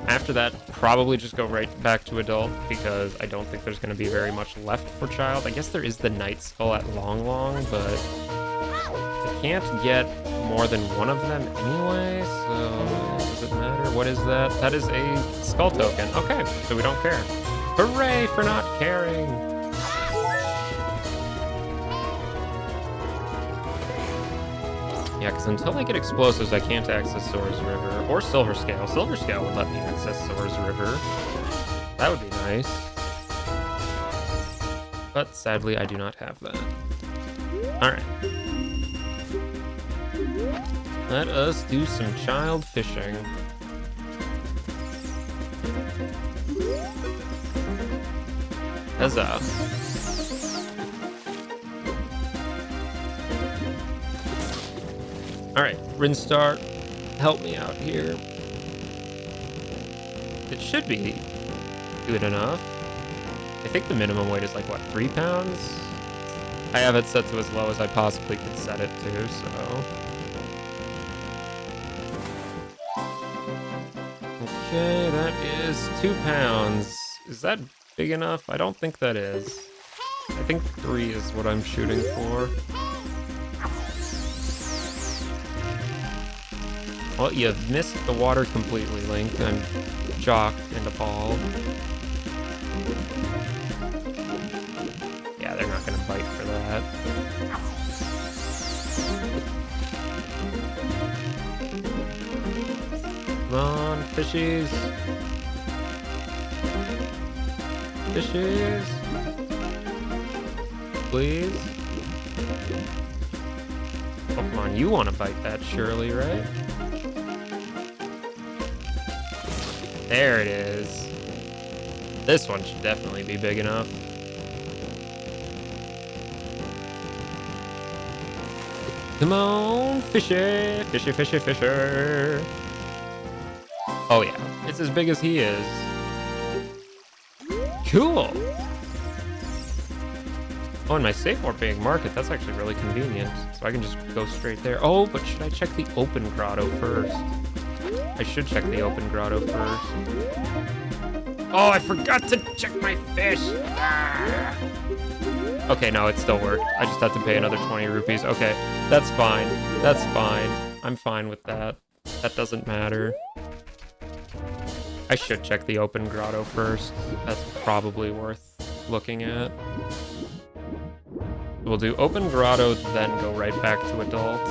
After that, probably just go right back to adult, because I don't think there's going to be very much left for child. I guess there is the night skull at Long Long, but I can't get more than one of them anyway, so does it matter? What is that? That is a skull token. Okay, so we don't care. Hooray for not caring! Yeah, because until I get explosives, I can't access Zora's River. Or Silver Scale. Silver Scale would let me access Zora's River. That would be nice. But sadly, I do not have that. Alright. Let us do some child fishing. Huzzah. Alright, Rinstar, help me out here. It should be good enough. I think the minimum weight is like, what, 3 pounds? I have it set to as low as I possibly could set it to, so... Okay, that is 2 pounds. Is that big enough? I don't think that is. I think 3 is what I'm shooting for. Well, you missed the water completely, Link. I'm shocked and appalled. Yeah, they're not gonna fight for that. Come on, fishies. Fishies. Please. Pokemon, you want to bite that surely, right? There it is. This one should definitely be big enough. Come on, fishy, fishy, fishy, fisher. Oh yeah, it's as big as he is. Cool. Oh, and my safe won't being market, that's actually really convenient. So I can just go straight there. Oh, but should I check the open grotto first? I should check the open grotto first. Oh, I forgot to check my fish. Ah. Okay, no, it still worked. I just had to pay another 20 rupees. Okay, that's fine. That's fine. I'm fine with that. That doesn't matter. I should check the open grotto first. That's probably worth looking at. We'll do open grotto, then go right back to adult.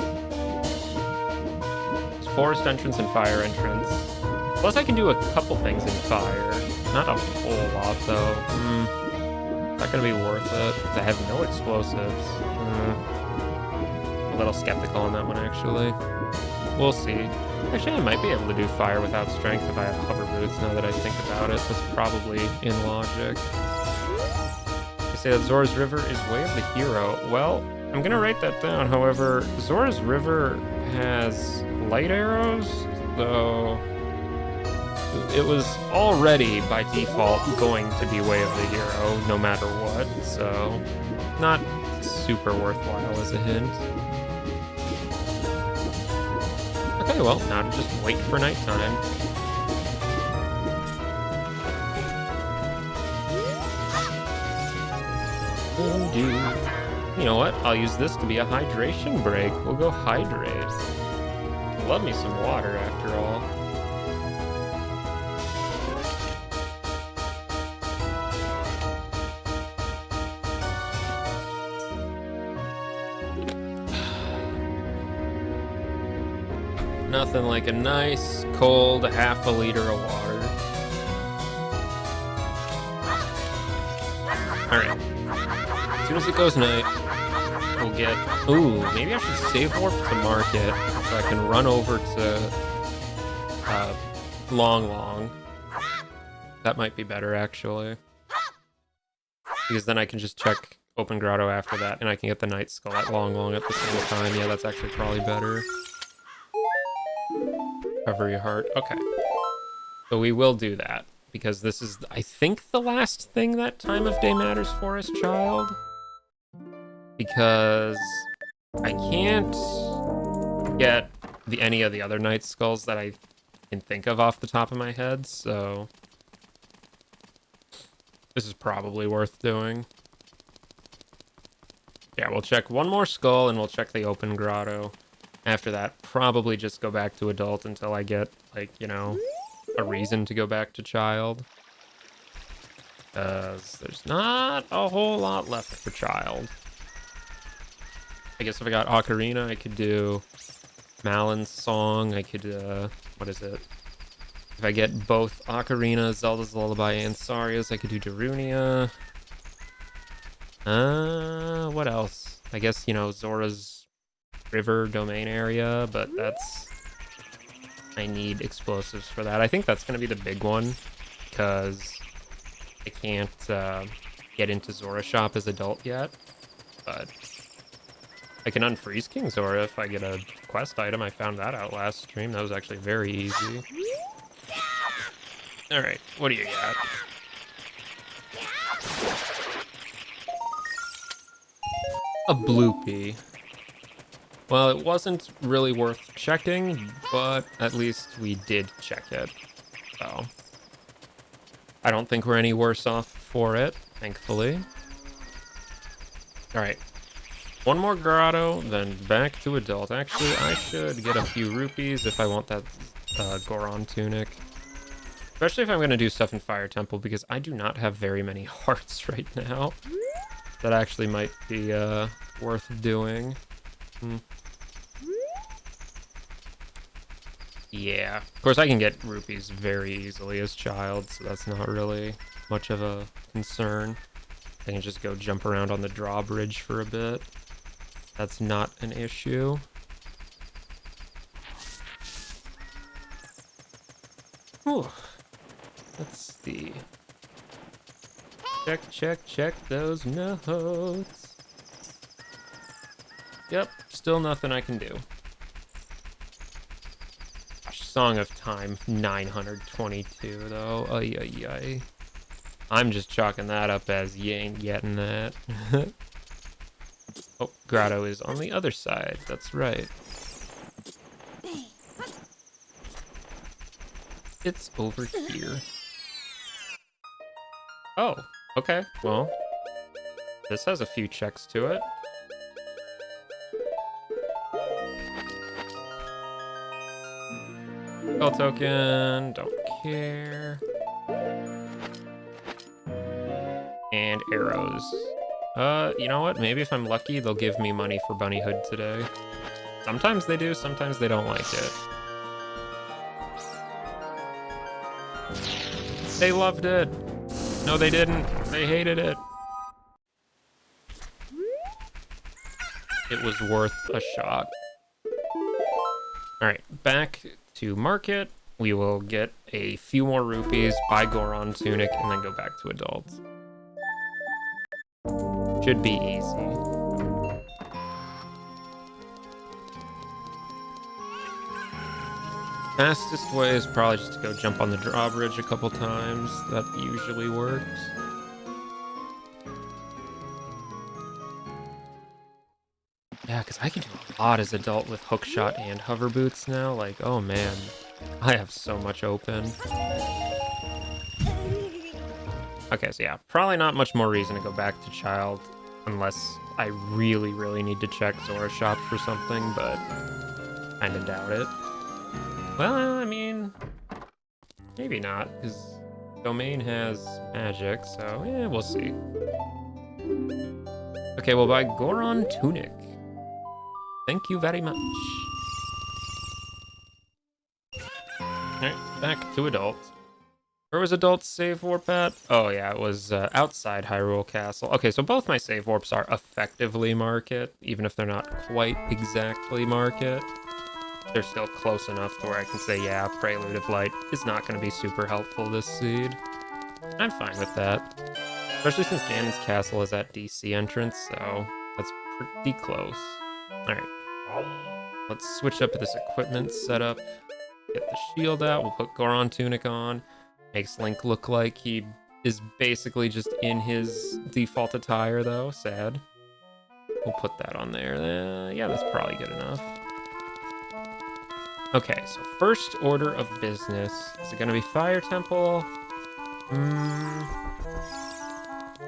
There's forest entrance and fire entrance. Plus I can do a couple things in fire. Not a whole lot though. Not gonna be worth it. I have no explosives. A little skeptical on that one actually. We'll see. Actually, I might be able to do fire without strength if I have hover boots now that I think about it. That's probably in logic. They say that Zora's River is way of the hero. Well, I'm gonna write that down. However, Zora's River has light arrows, so it was already by default going to be way of the hero no matter what, so not super worthwhile as a hint. Okay, well, now to just wait for nighttime. You know what? I'll use this to be a hydration break. We'll go hydrate. Love me some water after all. Nothing like a nice, cold half a liter of water. Alright. As soon as it goes night, we'll get... Ooh, maybe I should save warp to market so I can run over to Long. That might be better, actually. Because then I can just check Open Grotto after that, and I can get the Night Skull at Long at the same time. Yeah, that's actually probably better. Recovery heart. Okay. So we will do that, because this is, I think, the last thing that time of day matters for us, child. Because I can't get any of the other Night Skulls that I can think of off the top of my head, so this is probably worth doing. Yeah, we'll check one more skull and we'll check the open grotto. After that, probably just go back to adult until I get, like, you know, a reason to go back to child. Because there's not a whole lot left for child. I guess if I got Ocarina, I could do Malin's Song. I could, what is it? If I get both Ocarina, Zelda's Lullaby, and Saria's, I could do Darunia. What else? I guess, you know, Zora's River domain area, but that's... I need explosives for that. I think that's going to be the big one, because I can't get into Zora Shop as adult yet, but I can unfreeze King Zora if I get a quest item. I found that out last stream. That was actually very easy. Alright, what do you got? A bloopy. Well, it wasn't really worth checking, but at least we did check it. So I don't think we're any worse off for it, thankfully. Alright. One more grotto, then back to adult. Actually, I should get a few rupees if I want that Goron tunic. Especially if I'm going to do stuff in Fire Temple, because I do not have very many hearts right now. That actually might be worth doing. Yeah, of course I can get rupees very easily as child, so that's not really much of a concern. I can just go jump around on the drawbridge for a bit. That's not an issue. Whew. Let's see. Check those notes. Yep, still nothing I can do. Song of Time 922 though. Ay. I'm just chalking that up as you ain't getting that. Oh, Grotto is on the other side. That's right. It's over here. Oh, okay. Well, this has a few checks to it. Spell token, don't care. And arrows. You know what? Maybe if I'm lucky, they'll give me money for Bunny Hood today. Sometimes they do, sometimes they don't like it. They loved it. No, they didn't. They hated it. It was worth a shot. All right, back to market. We will get a few more rupees, buy Goron tunic, and then go back to adult. Should be easy. Fastest way is probably just to go jump on the drawbridge a couple times. That usually works. Yeah, because I can do a lot as adult with hookshot and hover boots now. Like, oh man, I have so much open. Okay, so yeah, probably not much more reason to go back to child unless I really need to check Zora's shop for something, but kinda doubt it. Well, I mean, maybe not, because Domain has magic, so yeah, we'll see. Okay, we'll buy Goron tunic. Thank you very much. Alright, back to adult. Where was adult's save warp at? Oh yeah, it was outside Hyrule Castle. Okay, so both my save warps are effectively market, even if they're not quite exactly market. They're still close enough to where I can say, yeah, Prelude of Light is not going to be super helpful this seed. I'm fine with that. Especially since Ganon's castle is at DC entrance, so that's pretty close. Alright. Let's switch up to this equipment setup. Get the shield out. We'll put Goron tunic on. Makes Link look like he is basically just in his default attire, though. Sad. We'll put that on there. Yeah, that's probably good enough. Okay, so first order of business. Is it going to be Fire Temple?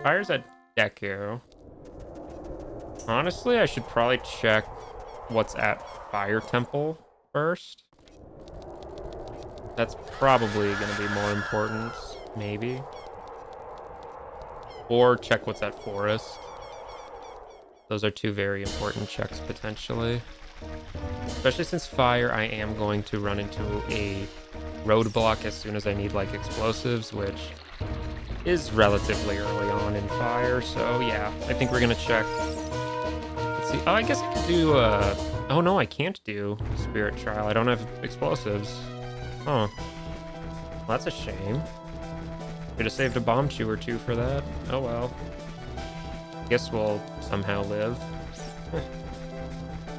Fire's at Deku. Honestly, I should probably check what's at Fire Temple first. That's probably going to be more important, maybe. Or check what's at Forest. Those are two very important checks, potentially. Especially since Fire, I am going to run into a roadblock as soon as I need, like, explosives, which is relatively early on in Fire. So, yeah, I think we're going to check. Let's see. Oh, I guess I could do, oh, no, I can't do Spirit Trial. I don't have explosives. Huh. Well, that's a shame. Could have saved a bomb chew or two for that. Oh well. Guess we'll somehow live.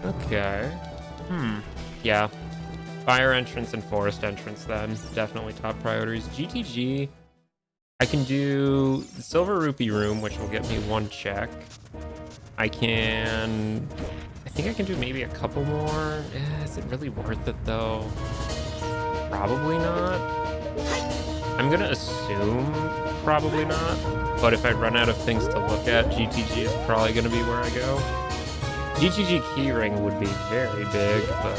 Okay. Yeah. Fire entrance and forest entrance then. Definitely top priorities. GTG. I can do the Silver Rupee Room, which will get me one check. I think I can do maybe a couple more. Is it really worth it though? Probably not. I'm gonna assume probably not, but if I run out of things to look at, GTG is probably gonna be where I go. GGG Keyring would be very big, but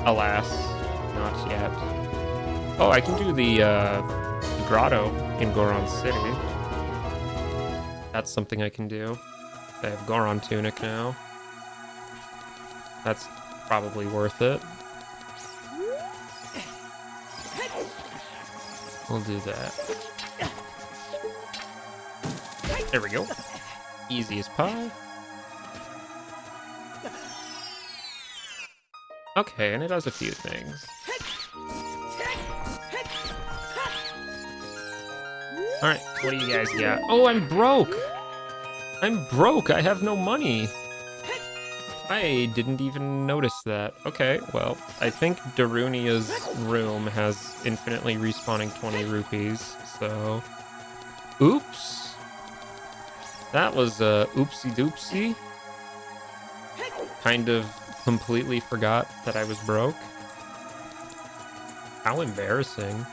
alas, not yet. Oh, I can do the grotto in Goron City. That's something I can do. I have Goron Tunic now. That's probably worth it. We'll do that. There we go. Easy as pie. Okay, and it does a few things. Alright, what do you guys got? Oh, I'm broke! I'm broke! I have no money! I didn't even notice that. Okay, well, I think Darunia's room has infinitely respawning 20 rupees, so... Oops! That was oopsie-doopsie. Kind of completely forgot that I was broke. How embarrassing.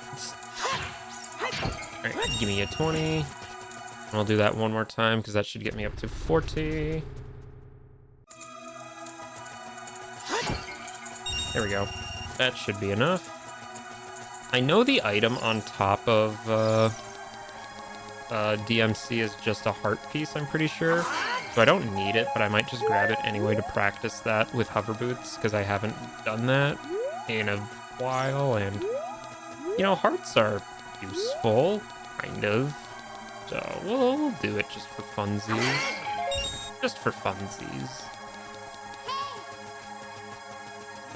Alright, give me a 20. And I'll do that one more time, because that should get me up to 40. There we go. That should be enough. I know the item on top of DMC is just a heart piece, I'm pretty sure. So I don't need it, but I might just grab it anyway to practice that with hover boots, because I haven't done that in a while, and, you know, hearts are useful, kind of. So we'll do it just for funsies. Just for funsies.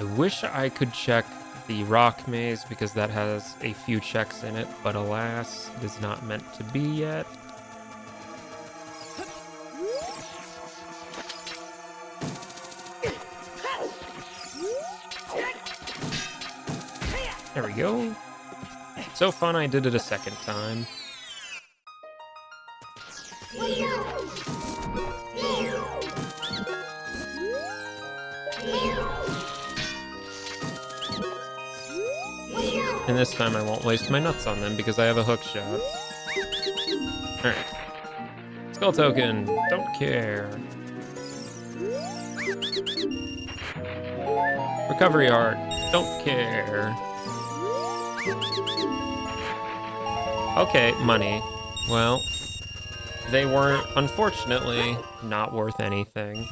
I wish I could check the rock maze, because that has a few checks in it, but alas, it is not meant to be yet. There we go. So fun, I did it a second time. And this time I won't waste my nuts on them because I have a hook shot. Alright. Skull token, don't care. Recovery art, don't care. Okay, money. Well, they were unfortunately not worth anything.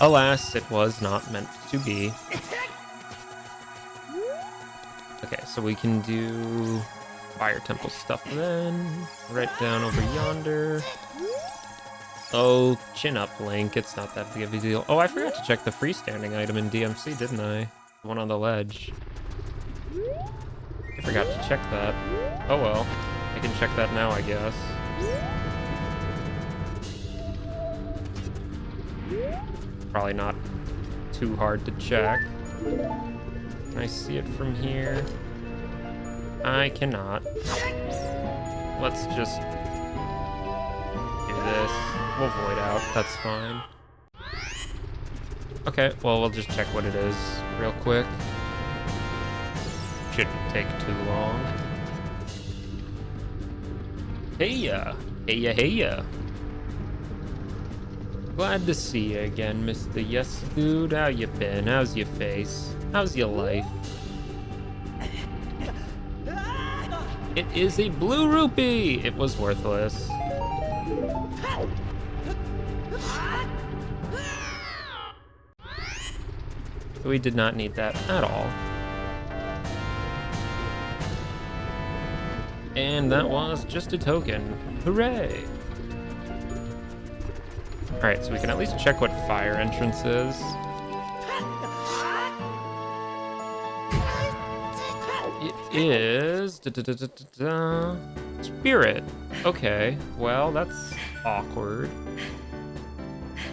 Alas, it was not meant to be. Okay, so we can do Fire Temple stuff then. Right down over yonder. Oh, chin up, Link. It's not that big of a deal. Oh, I forgot to check the freestanding item in DMC, didn't I? The one on the ledge. I forgot to check that. Oh well. I can check that now, I guess. Probably not too hard to check. Can I see it from here? I cannot. Let's just do this. We'll void out. That's fine. Okay, well, we'll just check what it is real quick. Shouldn't take too long. Heya! Heya, heya! Glad to see you again, Mr. Yes Dude. How you been? How's your face? How's your life? It is a blue rupee! It was worthless. We did not need that at all. And that was just a token. Hooray! Alright, so we can at least check what fire entrance is. It is... Spirit. Okay, well, that's awkward.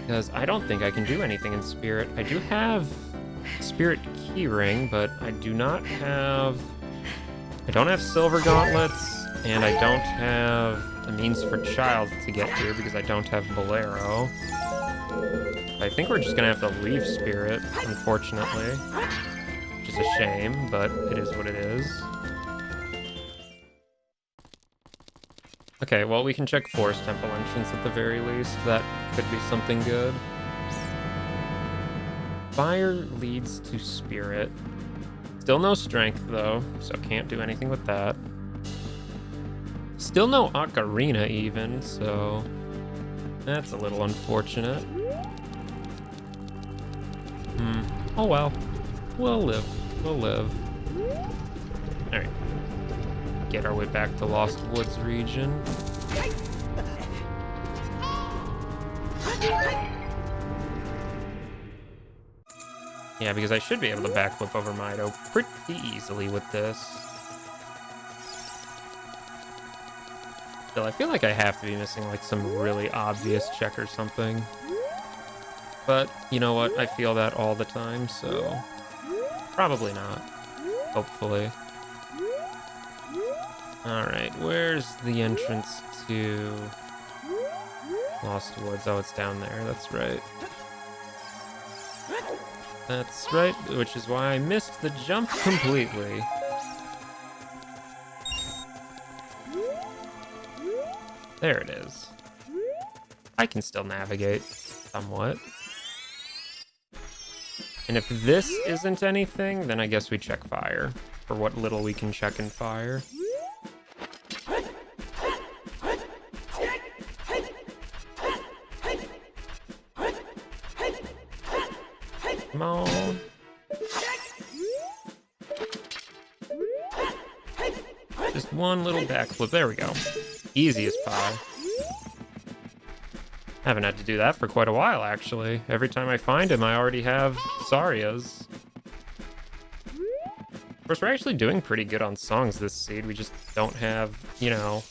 Because I don't think I can do anything in Spirit. I do have Spirit Keyring, but I do not have... I don't have Silver Gauntlets, and I don't have a means for Child to get here because I don't have Bolero. I think we're just gonna have to leave Spirit, unfortunately. Which is a shame, but it is what it is. Okay, well, we can check Forest Temple entrance at the very least. That could be something good. Fire leads to Spirit. Still no Strength, though, so can't do anything with that. Still no Ocarina, even, so that's a little unfortunate. Oh well. We'll live. We'll live. Alright. Get our way back to Lost Woods region. Yeah, because I should be able to backflip over Mido pretty easily with this. Still, I feel like I have to be missing like some really obvious check or something. But, you know what? I feel that all the time, so probably not. Hopefully. Alright, where's the entrance to Lost Woods? Oh, it's down there. That's right. That's right, which is why I missed the jump completely. There it is. I can still navigate somewhat. And if this isn't anything, then I guess we check fire. For what little we can check in fire. Come on. Just one little backflip. There we go. Easy as pie. Haven't had to do that for quite a while, actually. Every time I find him, I already have Sarias. Of course, we're actually doing pretty good on songs this seed. We just don't have, you know,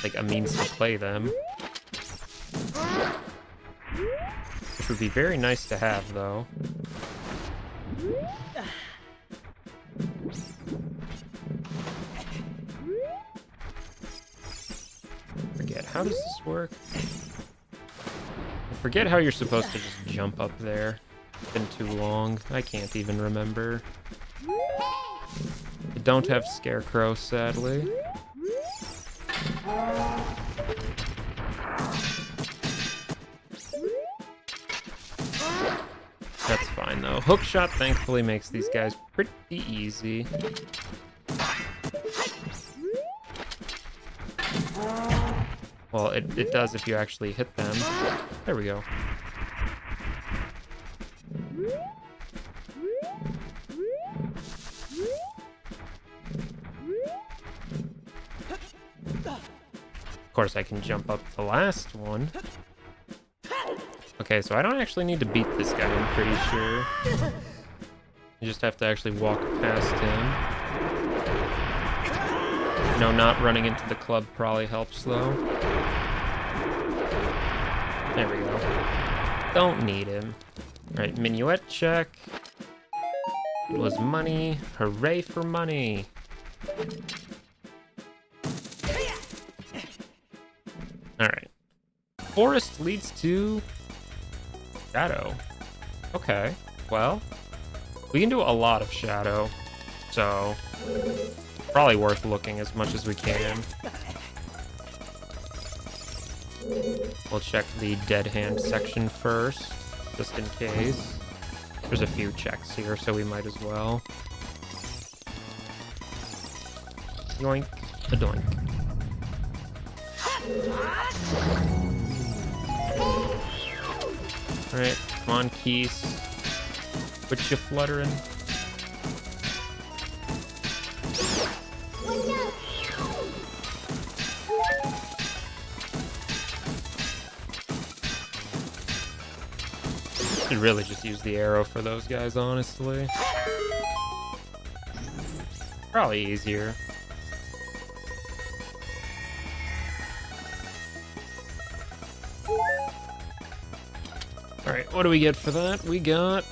like a means to play them. Which would be very nice to have, though. Forget, how does this work? I forget how you're supposed to just jump up there. It's been too long. I can't even remember. I don't have Scarecrow, sadly. That's fine, though. Hookshot, thankfully, makes these guys pretty easy. Well, it does if you actually hit them. There we go. Of course, I can jump up the last one. Okay, so I don't actually need to beat this guy, I'm pretty sure. You just have to actually walk past him. You know, not running into the club probably helps, though. There we go. Don't need him. Alright, minuet check. It was money. Hooray for money. Alright. Forest leads to Shadow. Okay, well, we can do a lot of Shadow, so probably worth looking as much as we can. We'll check the dead hand section first, just in case. There's a few checks here, so we might as well. Yoink, a doink. Alright, come on, Keys. Quit you fluttering. Should really just use the arrow for those guys, honestly. Probably easier. Alright, what do we get for that? We got...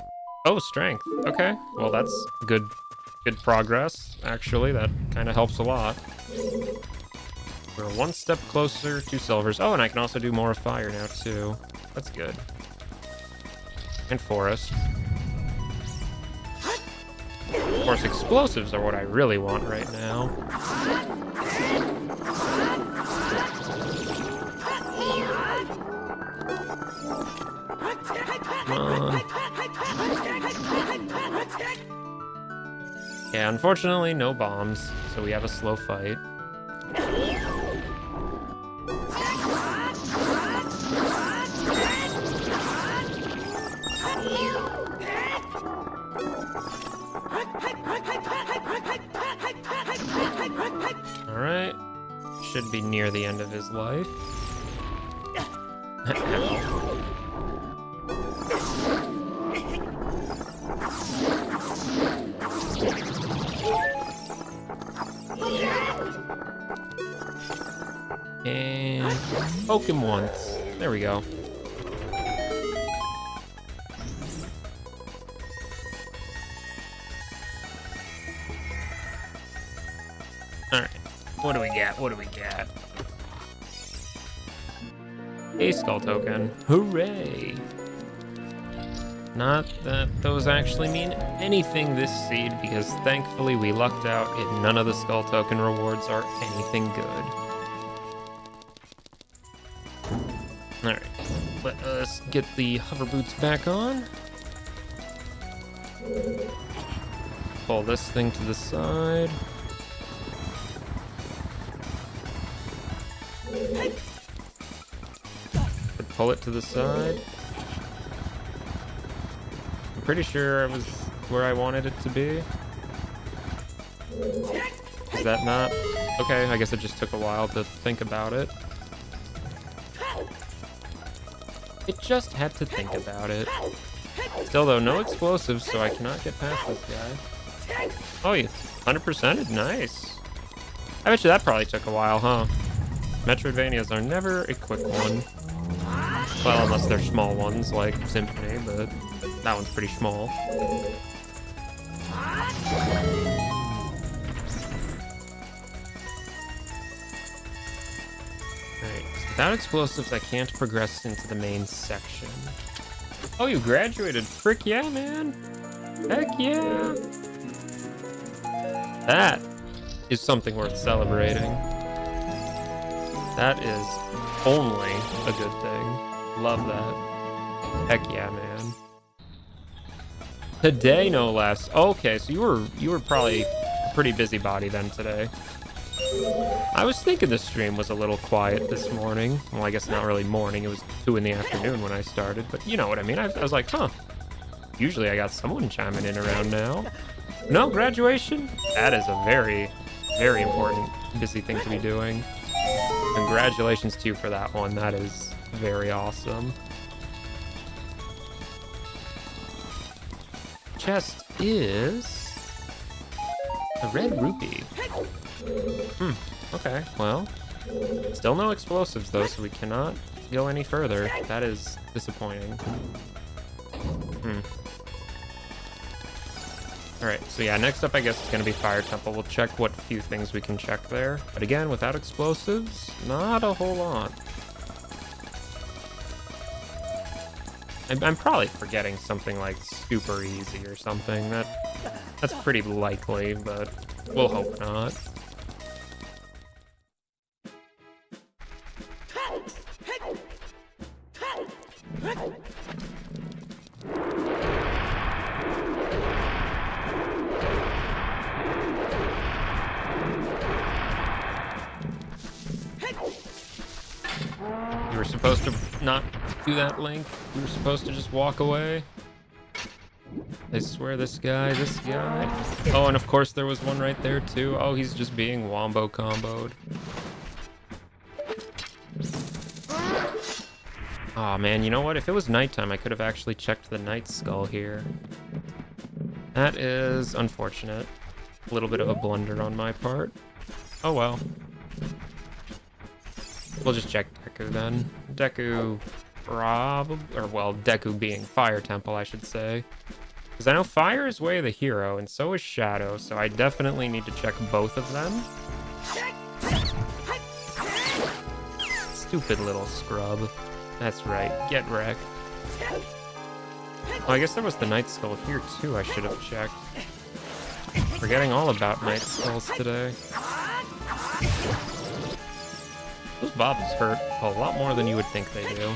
oh, strength. Okay, well that's good progress, actually. That kind of helps a lot. We're one step closer to silvers. Oh, and I can also do more fire now, too. That's good. And forest. Of course, explosives are what I really want right now. Come on. Yeah, unfortunately, no bombs, so we have a slow fight. Alright. Should be near the end of his life. And poke him once. There we go. Alright. What do we got? What do we got? A skull token. Hooray! Not that those actually mean anything this seed, because thankfully we lucked out and none of the skull token rewards are anything good. Alright, let us get the hover boots back on. Pull this thing to the side. Pull it to the side. I'm pretty sure it was where I wanted it to be. Is that not? Okay, I guess it just took a while to think about it. It just had to think about it. Still though, no explosives, so I cannot get past this guy. Oh, you 100%ed? Nice. I bet you that probably took a while, huh? Metroidvanias are never a quick one. Well, unless they're small ones, like Symphony, but that one's pretty small. Alright, so without explosives, I can't progress into the main section. Oh, you graduated! Frick yeah, man! Heck yeah! That is something worth celebrating. That is only a good thing. Love that. Heck yeah, man. Today, no less. Okay, so you were probably a pretty busybody then today. I was thinking the stream was a little quiet this morning. Well, I guess not really morning. It was 2 in the afternoon when I started, but you know what I mean. I was like, huh. Usually I got someone chiming in around now. No, graduation? That is a very, very important, busy thing to be doing. Congratulations to you for that one. That is very awesome. Chest is a red rupee. Okay, well, still no explosives though, so we cannot go any further. That is disappointing. Alright, so yeah, next up I guess it's gonna be Fire Temple. We'll check what few things we can check there. But again, without explosives, not a whole lot. I'm probably forgetting something like super easy or something. That's pretty likely, but we'll hope not. You were supposed to not do that, Link. You were supposed to just walk away. I swear, this guy. Oh, and of course there was one right there too. Oh, he's just being wombo comboed. Aw, man, you know what? If it was nighttime, I could have actually checked the night skull here. That is unfortunate. A little bit of a blunder on my part. Oh well. We'll just check Deku then. Deku probably, or well, Deku being Fire Temple, I should say. Because I know Fire is Way of the Hero, and so is Shadow, so I definitely need to check both of them. Stupid little scrub. That's right, get wrecked. Oh, I guess there was the Night Skull here too I should have checked. Forgetting all about Night Skulls today. Those bobs hurt a lot more than you would think they do.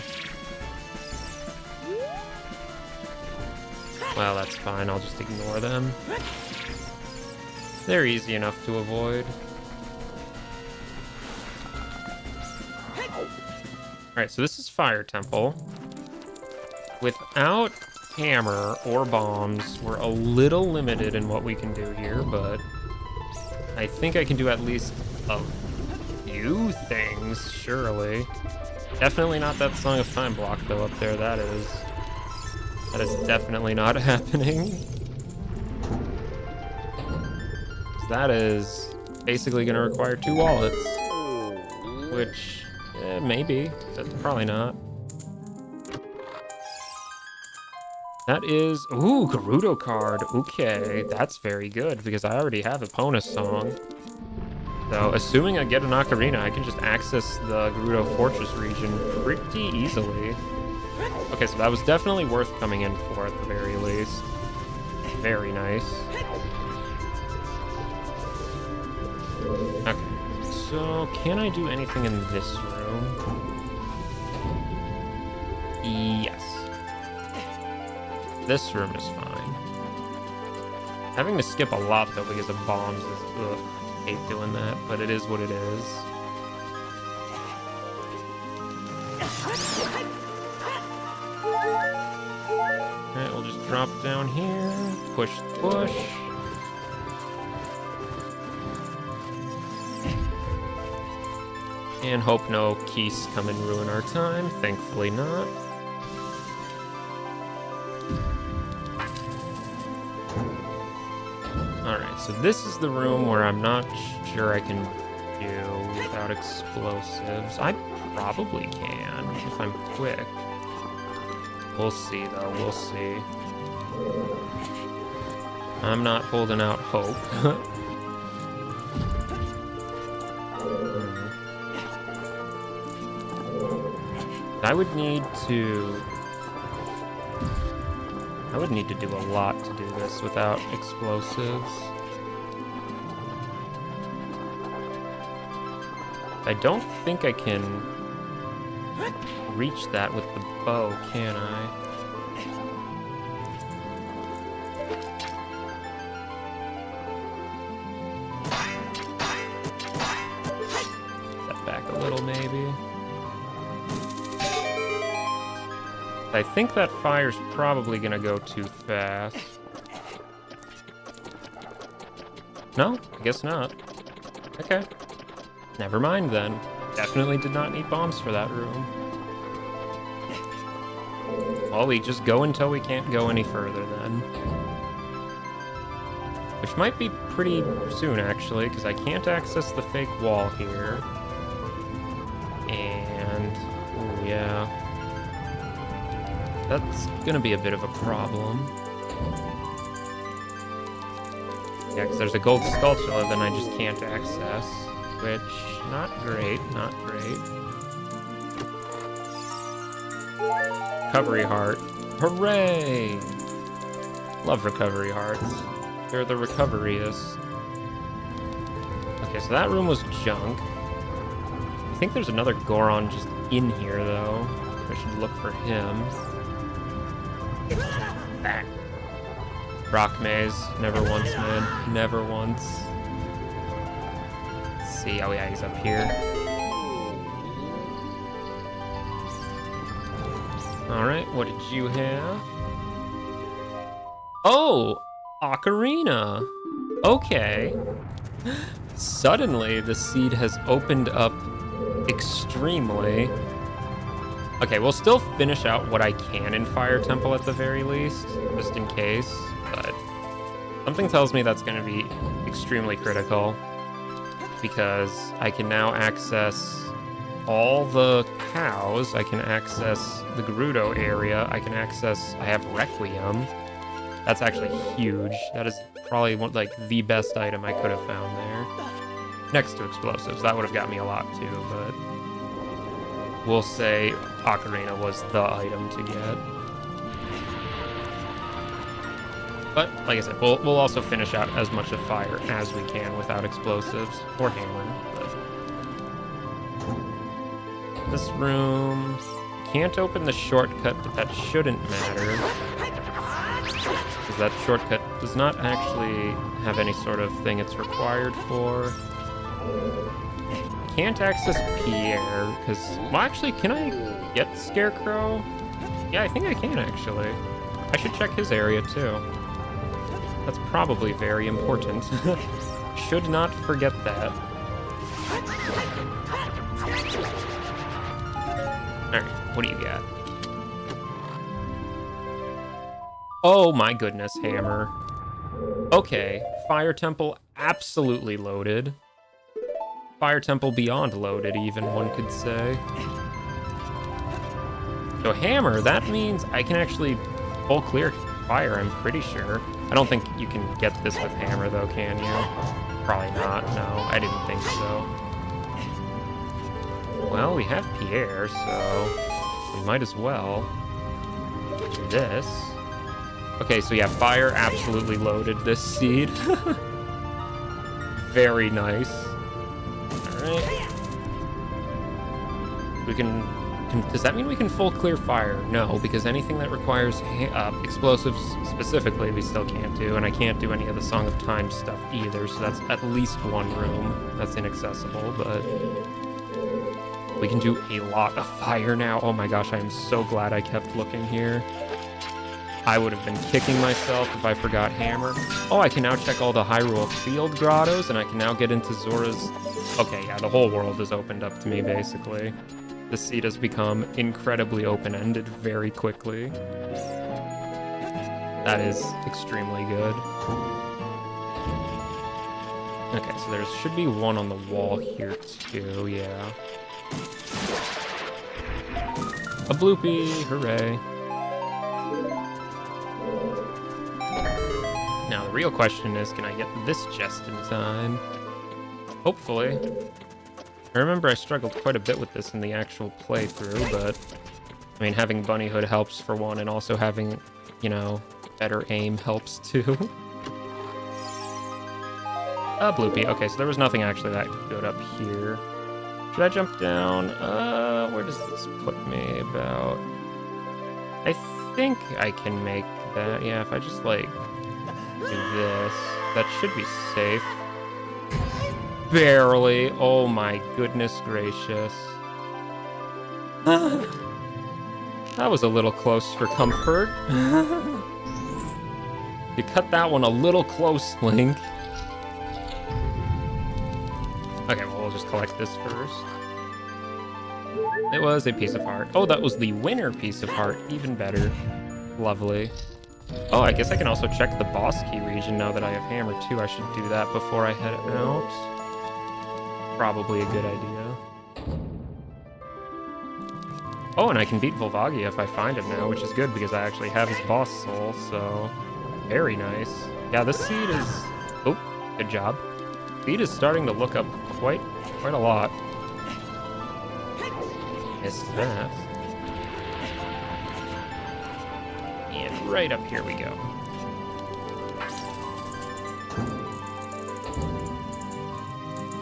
Well, that's fine. I'll just ignore them. They're easy enough to avoid. Alright, so this is Fire Temple. Without hammer or bombs, we're a little limited in what we can do here, but I think I can do at least a few things, surely. Definitely not that Song of Time block, though, up there. That is definitely not happening. That is basically going to require 2 wallets, which, maybe, but probably not. That is, ooh, Gerudo card. Okay, that's very good, because I already have a Epona song. So, assuming I get an Ocarina, I can just access the Gerudo Fortress region pretty easily. Okay, so that was definitely worth coming in for at the very least. Very nice. Okay, so can I do anything in this room? Yes. This room is fine. Having to skip a lot, though, because of bombs is... Ugh, hate doing that, but it is what it is. Alright, we'll just drop down here. Push, push. And hope no keys come and ruin our time. Thankfully not. Alright, so this is the room where I'm not sure I can do without explosives. I probably can, if I'm quick. We'll see, though. We'll see. I'm not holding out hope. I would need to do a lot to do this without explosives. I don't think I can reach that with the bow, can I? Step back a little, maybe. I think that fire's probably gonna go too fast. No? I guess not. Okay. Never mind then. Definitely did not need bombs for that room. Well, we just go until we can't go any further then. Which might be pretty soon, actually, because I can't access the fake wall here. And... ooh, yeah. That's gonna be a bit of a problem. Yeah, because there's a gold sculpture that I just can't access. Which, not great, not great. Recovery heart. Hooray! Love recovery hearts. They're the recoveryest. Okay, so that room was junk. I think there's another Goron just in here, though. I should look for him. Ah. Rock maze. Never once, man. Never once. Let's see. Oh, yeah, he's up here. Alright, what did you have? Oh! Ocarina! Okay. Suddenly, the seed has opened up extremely. Okay, we'll still finish out what I can in Fire Temple at the very least, just in case, but something tells me that's going to be extremely critical, because I can now access all the cows, I can access the Gerudo area, I have Requiem. That's actually huge. That is probably the best item I could have found there. Next to explosives, that would have got me a lot too, but we'll say Ocarina was the item to get. But, like I said, we'll also finish out as much of fire as we can without explosives or hammer. But this room... Can't open the shortcut, but that shouldn't matter. Because that shortcut does not actually have any sort of thing it's required for. Can't access Pierre, because... Well, actually, can I get Scarecrow? Yeah, I think I can, actually. I should check his area, too. That's probably very important. Should not forget that. Alright, what do you got? Oh my goodness, hammer. Okay, Fire Temple absolutely loaded. Fire Temple beyond loaded, even, one could say. So hammer, that means I can actually full clear fire, I'm pretty sure. I don't think you can get this with hammer, though, can you? Probably not, no, I didn't think so. Well, we have Pierre, so we might as well do this. Okay, so yeah, fire absolutely loaded this seed. Very nice. Alright. We can... Does that mean we can full clear fire? No, because anything that requires explosives specifically, we still can't do, and I can't do any of the Song of Time stuff either, so that's at least one room that's inaccessible, but... We can do a lot of fire now. Oh my gosh, I am so glad I kept looking here. I would have been kicking myself if I forgot hammer. Oh, I can now check all the Hyrule Field grottos, and I can now get into Zora's... Okay, yeah, the whole world is opened up to me, basically. The seed has become incredibly open-ended very quickly. That is extremely good. Okay, so there should be one on the wall here, too, yeah. A bloopy, hooray. Now, the real question is, can I get this chest in time? Hopefully. I remember I struggled quite a bit with this in the actual playthrough, but... I mean, having bunnyhood helps for one, and also having, you know, better aim helps too. A bloopy. Okay, so there was nothing actually that good up here. Should I jump down? Where does this put me about? I think I can make that. Yeah, if I just, like, do this, that should be safe. Barely. Oh my goodness gracious. That was a little close for comfort. You cut that one a little close, Link. Okay, well, we'll just collect this first. It was a piece of heart. Oh, that was the winner piece of heart. Even better. Lovely. Oh, I guess I can also check the boss key region now that I have hammer, too. I should do that before I head out. Probably a good idea. Oh, and I can beat Volvagia if I find him now, which is good because I actually have his boss soul, so... Very nice. Yeah, this seed is... Oh, good job. Seed is starting to look up quite a lot. Missed that. And right up here we go.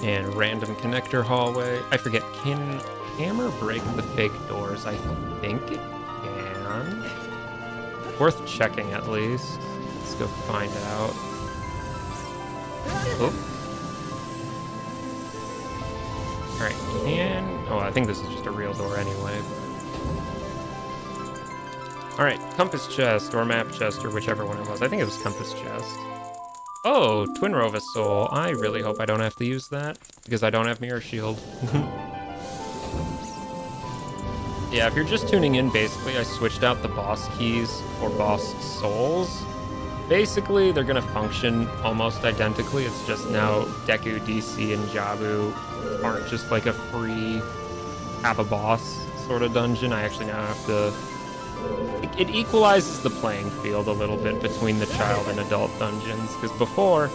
And random connector hallway. I forget, can hammer break the fake doors? I think it can. Worth checking at least. Let's go find out. Oh. Alright, can... Oh, I think this is just a real door anyway. Alright, compass chest, or map chest, or whichever one it was. I think it was compass chest. Oh, Twin Rova Soul. I really hope I don't have to use that, because I don't have Mirror Shield. Yeah, if you're just tuning in, basically, I switched out the boss keys for boss souls. Basically, they're gonna function almost identically. It's just now Deku, DC, and Jabu aren't just like a free have a boss sort of dungeon. I actually now have to... It equalizes the playing field a little bit between the child and adult dungeons, because before,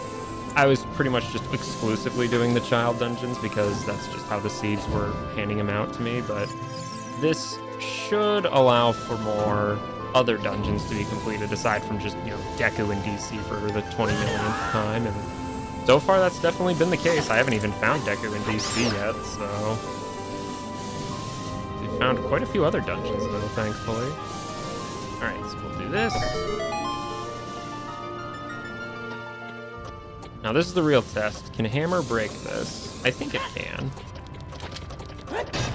I was pretty much just exclusively doing the child dungeons because that's just how the seeds were handing them out to me, but this should allow for more other dungeons to be completed aside from just, you know, Deku and DC for the 20 millionth time, and so far that's definitely been the case. I haven't even found Deku and DC yet, so we found quite a few other dungeons though, thankfully. Alright, so we'll do this. Now this is the real test. Can Hammer break this? I think it can.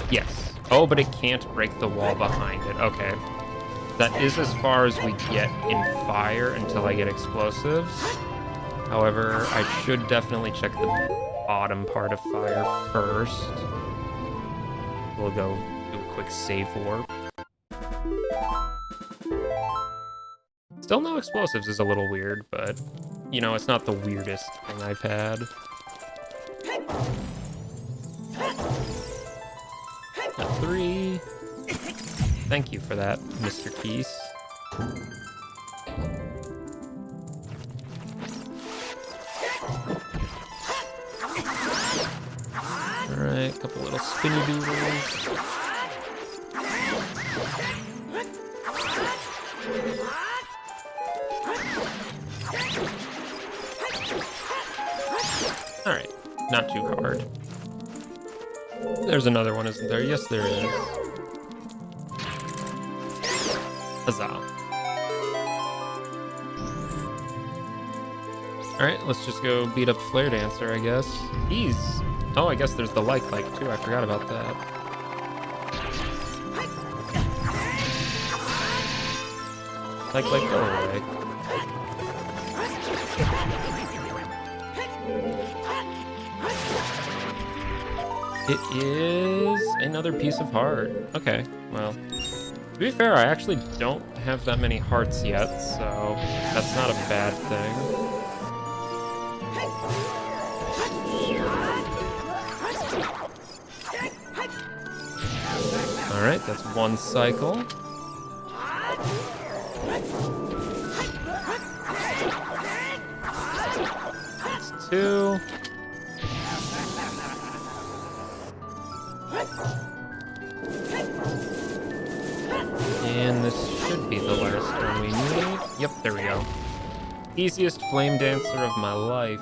Yes. Oh, but it can't break the wall behind it. Okay. That is as far as we get in fire until I get explosives. However, I should definitely check the bottom part of fire first. We'll go do a quick save warp. Still no explosives is a little weird, but, you know, it's not the weirdest thing I've had. Got 3. Thank you for that, Mr. Keys. Alright, a couple little spinny doodles. Alright, not too hard. There's another one, isn't there? Yes, there is. Huzzah. Alright, let's just go beat up Flare Dancer, I guess. Ease. Oh, I guess there's the like too. I forgot about that. Like, go away. It is another piece of heart. Okay, well, to be fair, I actually don't have that many hearts yet, so that's not a bad thing. Alright, that's one cycle. That's 2. And this should be the last one we need. Yep, there we go. Easiest flame dancer of my life.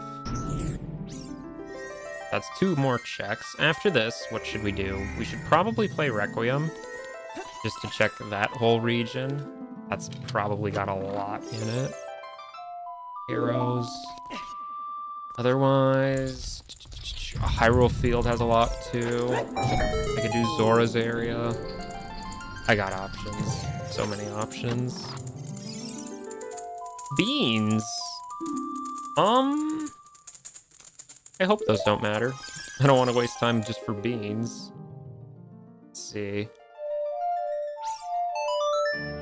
That's 2 more checks. After this, what should we do? We should probably play Requiem, just to check that whole region. That's probably got a lot in it. Arrows. Otherwise, Hyrule Field has a lot too. I could do Zora's area. I got options. So many options. Beans. I hope those don't matter. I don't want to waste time just for beans. Let's see.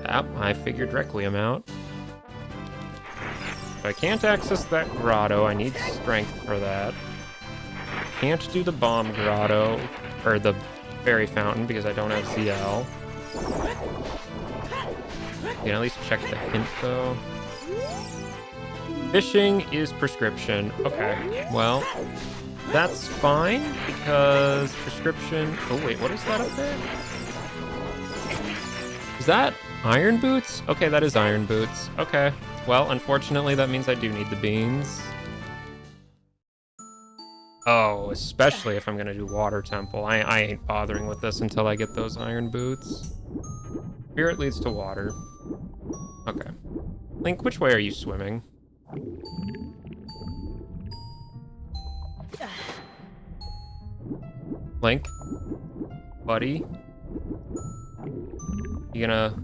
Yep, I figured Requiem out. If I can't access that grotto, I need strength for that. Can't do the bomb grotto, or the fairy fountain, because I don't have ZL. You can at least check the hint, though. Fishing is prescription. Okay, well, that's fine, because prescription... Oh, wait, what is that up there? Is that iron boots? Okay, that is iron boots. Okay, well, unfortunately, that means I do need the beans. Oh, especially if I'm gonna do Water Temple. I ain't bothering with this until I get those iron boots. Spirit leads to water. Okay. Link, which way are you swimming? Link? Buddy? You gonna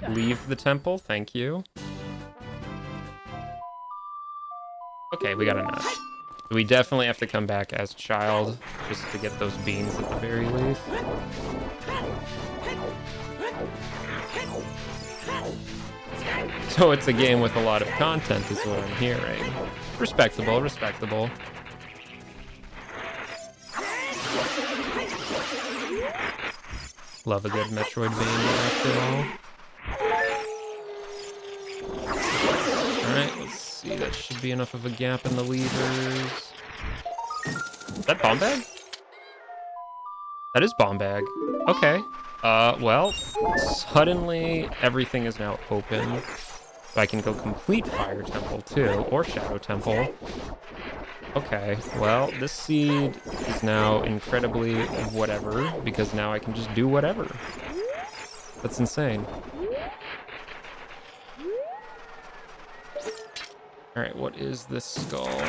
leave the temple? Thank you. Okay, we got a nut. We definitely have to come back as Child just to get those beans at the very least. So it's a game with a lot of content is what I'm hearing. Respectable, respectable. Love a good Metroidvania after all. Alright, let's see. That should be enough of a gap in the levers. Is that bomb bag? That is bomb bag. Okay. Well, suddenly everything is now open. So I can go complete Fire Temple too, or Shadow Temple. Okay, well, this seed is now incredibly whatever, because now I can just do whatever. That's insane. Alright, what is this skull?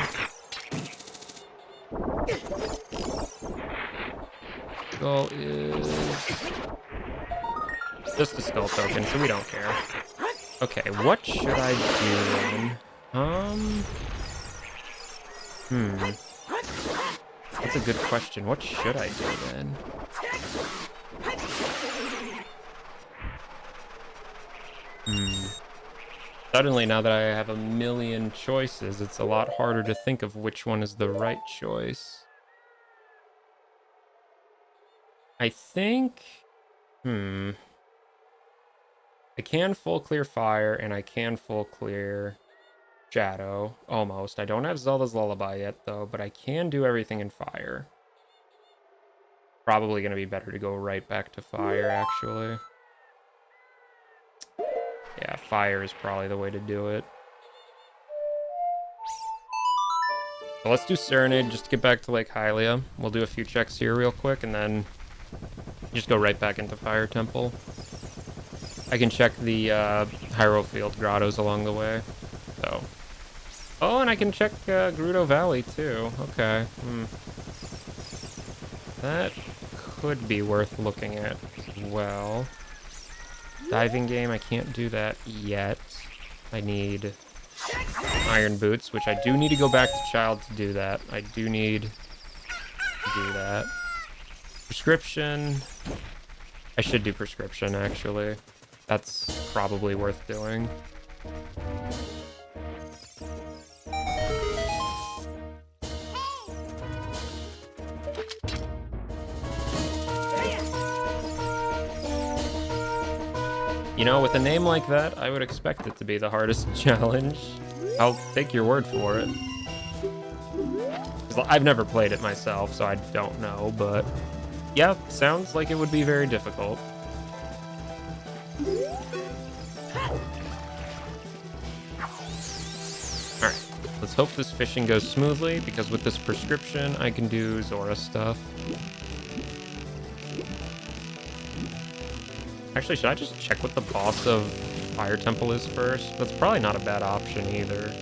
Skull is just a skull token, so we don't care. Okay, what should I do then? That's a good question. What should I do then? Suddenly, now that I have a million choices, it's a lot harder to think of which one is the right choice. I think... I can full clear fire, and I can full clear shadow. Almost. I don't have Zelda's Lullaby yet, though, but I can do everything in fire. Probably going to be better to go right back to fire, actually. Yeah, fire is probably the way to do it. So let's do Serenade just to get back to Lake Hylia. We'll do a few checks here real quick, and then just go right back into Fire Temple. I can check the Hyrule Field grottos along the way. So. Oh, and I can check Grotto Valley, too. Okay. That could be worth looking at as well. Diving game, I can't do that yet. I need Iron Boots, which I do need to go back to Child to do that. I do need to do that. Prescription. I should do Prescription, actually. That's probably worth doing. You know, with a name like that, I would expect it to be the hardest challenge. I'll take your word for it. I've never played it myself, so I don't know, but yeah, sounds like it would be very difficult. Alright, let's hope this fishing goes smoothly, because with this prescription, I can do Zora stuff. Actually, should I just check what the boss of Fire Temple is first? That's probably not a bad option either.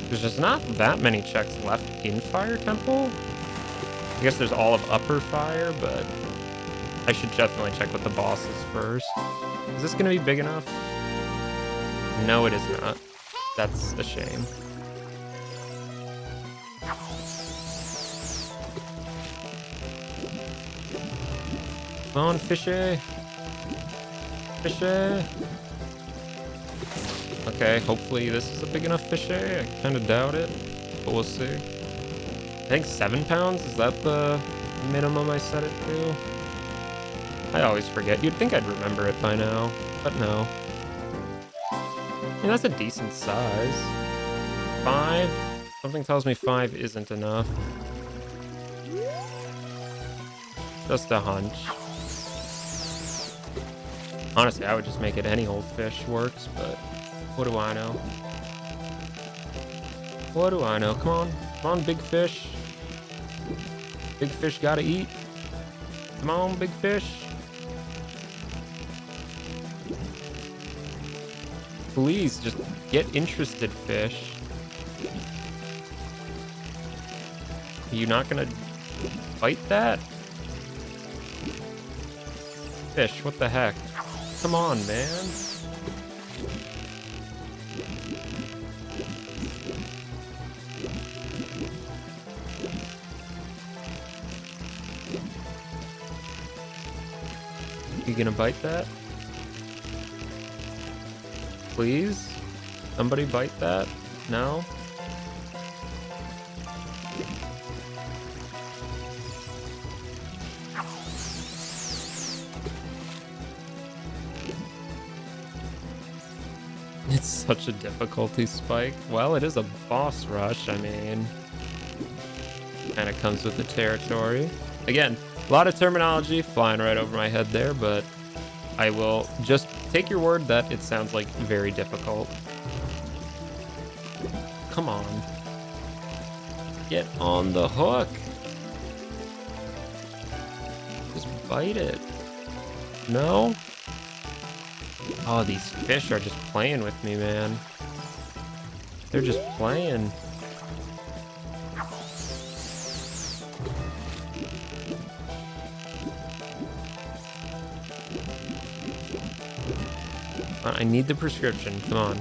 There's just not that many checks left in Fire Temple. I guess there's all of Upper Fire, but I should definitely check what the boss is first. Is this gonna be big enough? No, it is not. That's a shame. Come on, fishy. Fishy. Okay, hopefully this is a big enough fishy. I kind of doubt it, but we'll see. I think 7 pounds, is that the minimum I set it to? I always forget. You'd think I'd remember it by now, but no. I mean, that's a decent size. 5? Something tells me 5 isn't enough. Just a hunch. Honestly, I would just make it any old fish works, but what do I know? What do I know? Come on. Come on, big fish. Big fish gotta eat. Come on, big fish. Please, just get interested, fish. Are you not gonna bite that? Fish, what the heck? Come on, man. You gonna bite that? Please? Somebody bite that? No? It's such a difficulty spike. Well, it is a boss rush, I mean. Kinda comes with the territory. Again, a lot of terminology flying right over my head there, but I will just take your word that it sounds like very difficult. Come on. Get on the hook. Just bite it. No? Oh, these fish are just playing with me, man. They're just playing. I need the prescription, come on.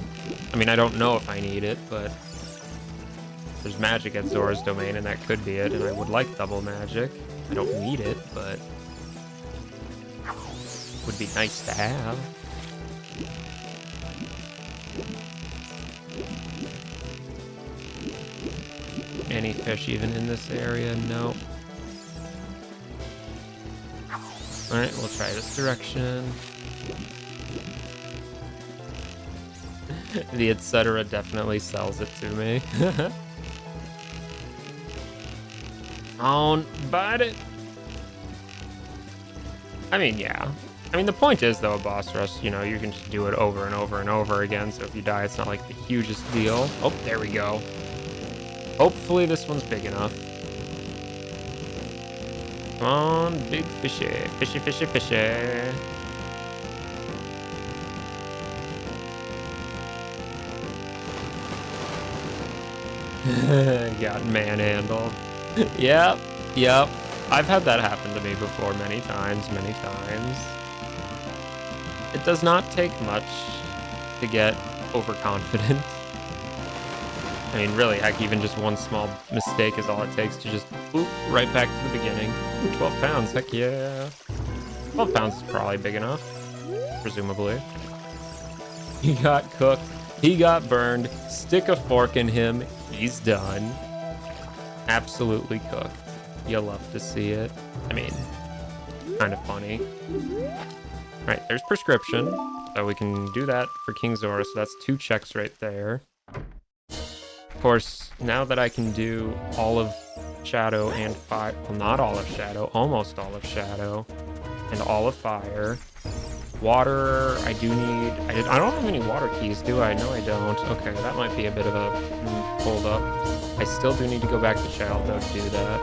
I mean, I don't know if I need it, but there's magic at Zora's domain, and that could be it, and I would like double magic. I don't need it, but would be nice to have. Any fish even in this area? No. Alright, we'll try this direction. The etc. definitely sells it to me. On, bite it. I mean, yeah. I mean, the point is, though, a boss rush, you know, you can just do it over and over and over again, so if you die, it's not like the hugest deal. Oh, there we go. Hopefully this one's big enough. Come on, big fishy. Fishy, fishy, fishy. Got manhandled. Yep. I've had that happen to me before many times. It does not take much to get overconfident. I mean, really, heck, even just one small mistake is all it takes to just boop right back to the beginning. Ooh, 12 pounds, heck yeah. 12 pounds is probably big enough, presumably. He got cooked. He got burned. Stick a fork in him. He's done. Absolutely cooked. You'll love to see it. I mean, kind of funny. Right, there's prescription. So we can do that for King Zora. So that's 2 checks right there. Of course, now that I can do all of Shadow and Fire, well, not all of Shadow, almost all of Shadow, and all of Fire. Water, I do need, I don't have any water keys, do I? No, I don't. Okay, that might be a bit of a hold up. I still do need to go back to Child, though, to do that.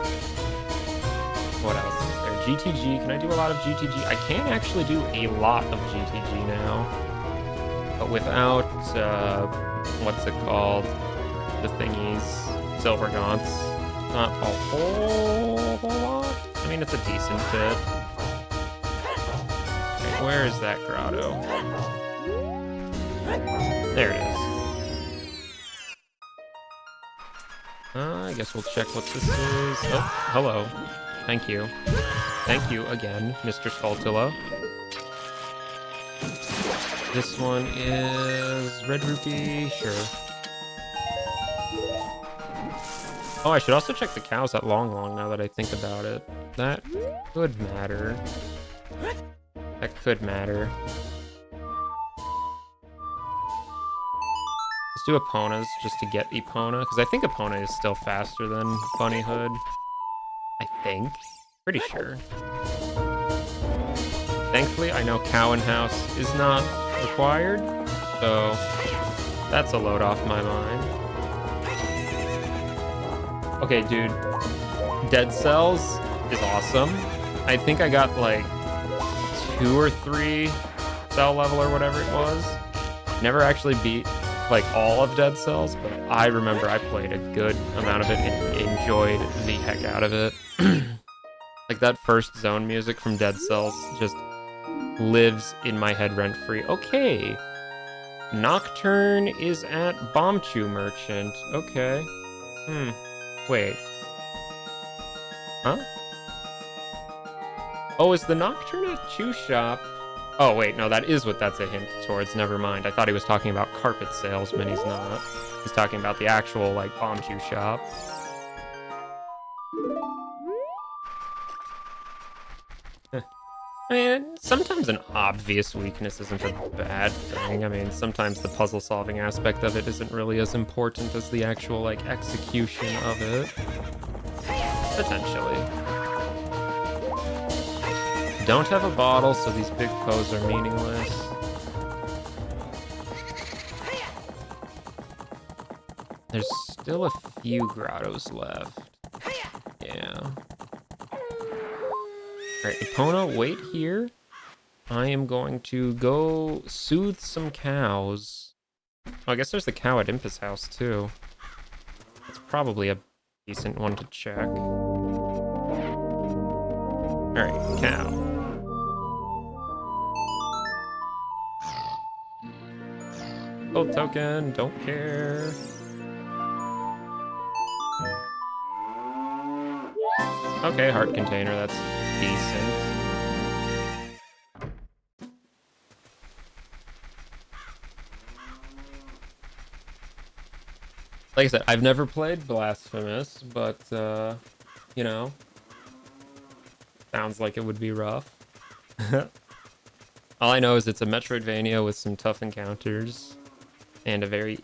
What else is there? GTG, can I do a lot of GTG? I can actually do a lot of GTG now. But without, what's it called? The thingies, Silver Gaunts. Not a whole lot. I mean, it's a decent bit. Okay, where is that grotto? There it is. I guess we'll check what this is. Oh, hello. Thank you. Thank you again, Mr. Skulltula. This one is Red Rupee, sure. Oh, I should also check the cows at Long Long now that I think about it. That could matter. That could matter. Let's do Epona's just to get Epona, because I think Epona is still faster than Bunnyhood. I think. Pretty sure. Thankfully, I know Cow and House is not required, so that's a load off my mind. Okay, dude. Dead Cells is awesome. I think I got like 2 or 3 cell level or whatever it was. Never actually beat like all of Dead Cells, but I remember I played a good amount of it and enjoyed the heck out of it. Like that first zone music from Dead Cells just lives in my head rent-free. Okay. Nocturne is at Bombchu Merchant. Okay. Wait. Huh? Oh, is the Nocturne at Chew Shop? Oh, wait, no, that is what that's a hint towards. Never mind. I thought he was talking about carpet salesman. He's not. He's talking about the actual, like, Bombchu shop. I mean, sometimes an obvious weakness isn't a bad thing. I mean, sometimes the puzzle-solving aspect of it isn't really as important as the actual, like, execution of it. Potentially. don't have a bottle, so these big Poes are meaningless. There's still a few Grottos left. Yeah. Alright, Epona, wait here. I am going to go soothe some cows. Oh, I guess there's the cow at Impus' house, too. It's probably a decent one to check. Alright, cow. Gold token, don't care. Okay, heart container, that's decent. Like I said, I've never played Blasphemous, but, you know, sounds like it would be rough. All I know is it's a Metroidvania with some tough encounters and a very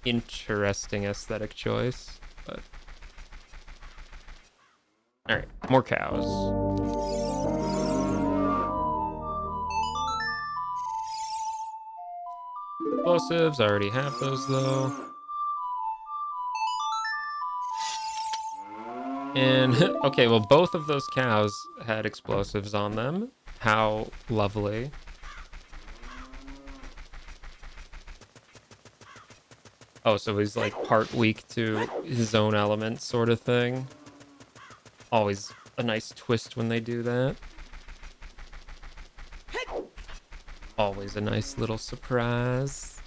interesting aesthetic choice, but... Alright, more cows. Explosives, I already have those though. And, okay, well, both of those cows had explosives on them. How lovely. Oh, so he's like part weak to his own element sort of thing. Always a nice twist when they do that. Always a nice little surprise.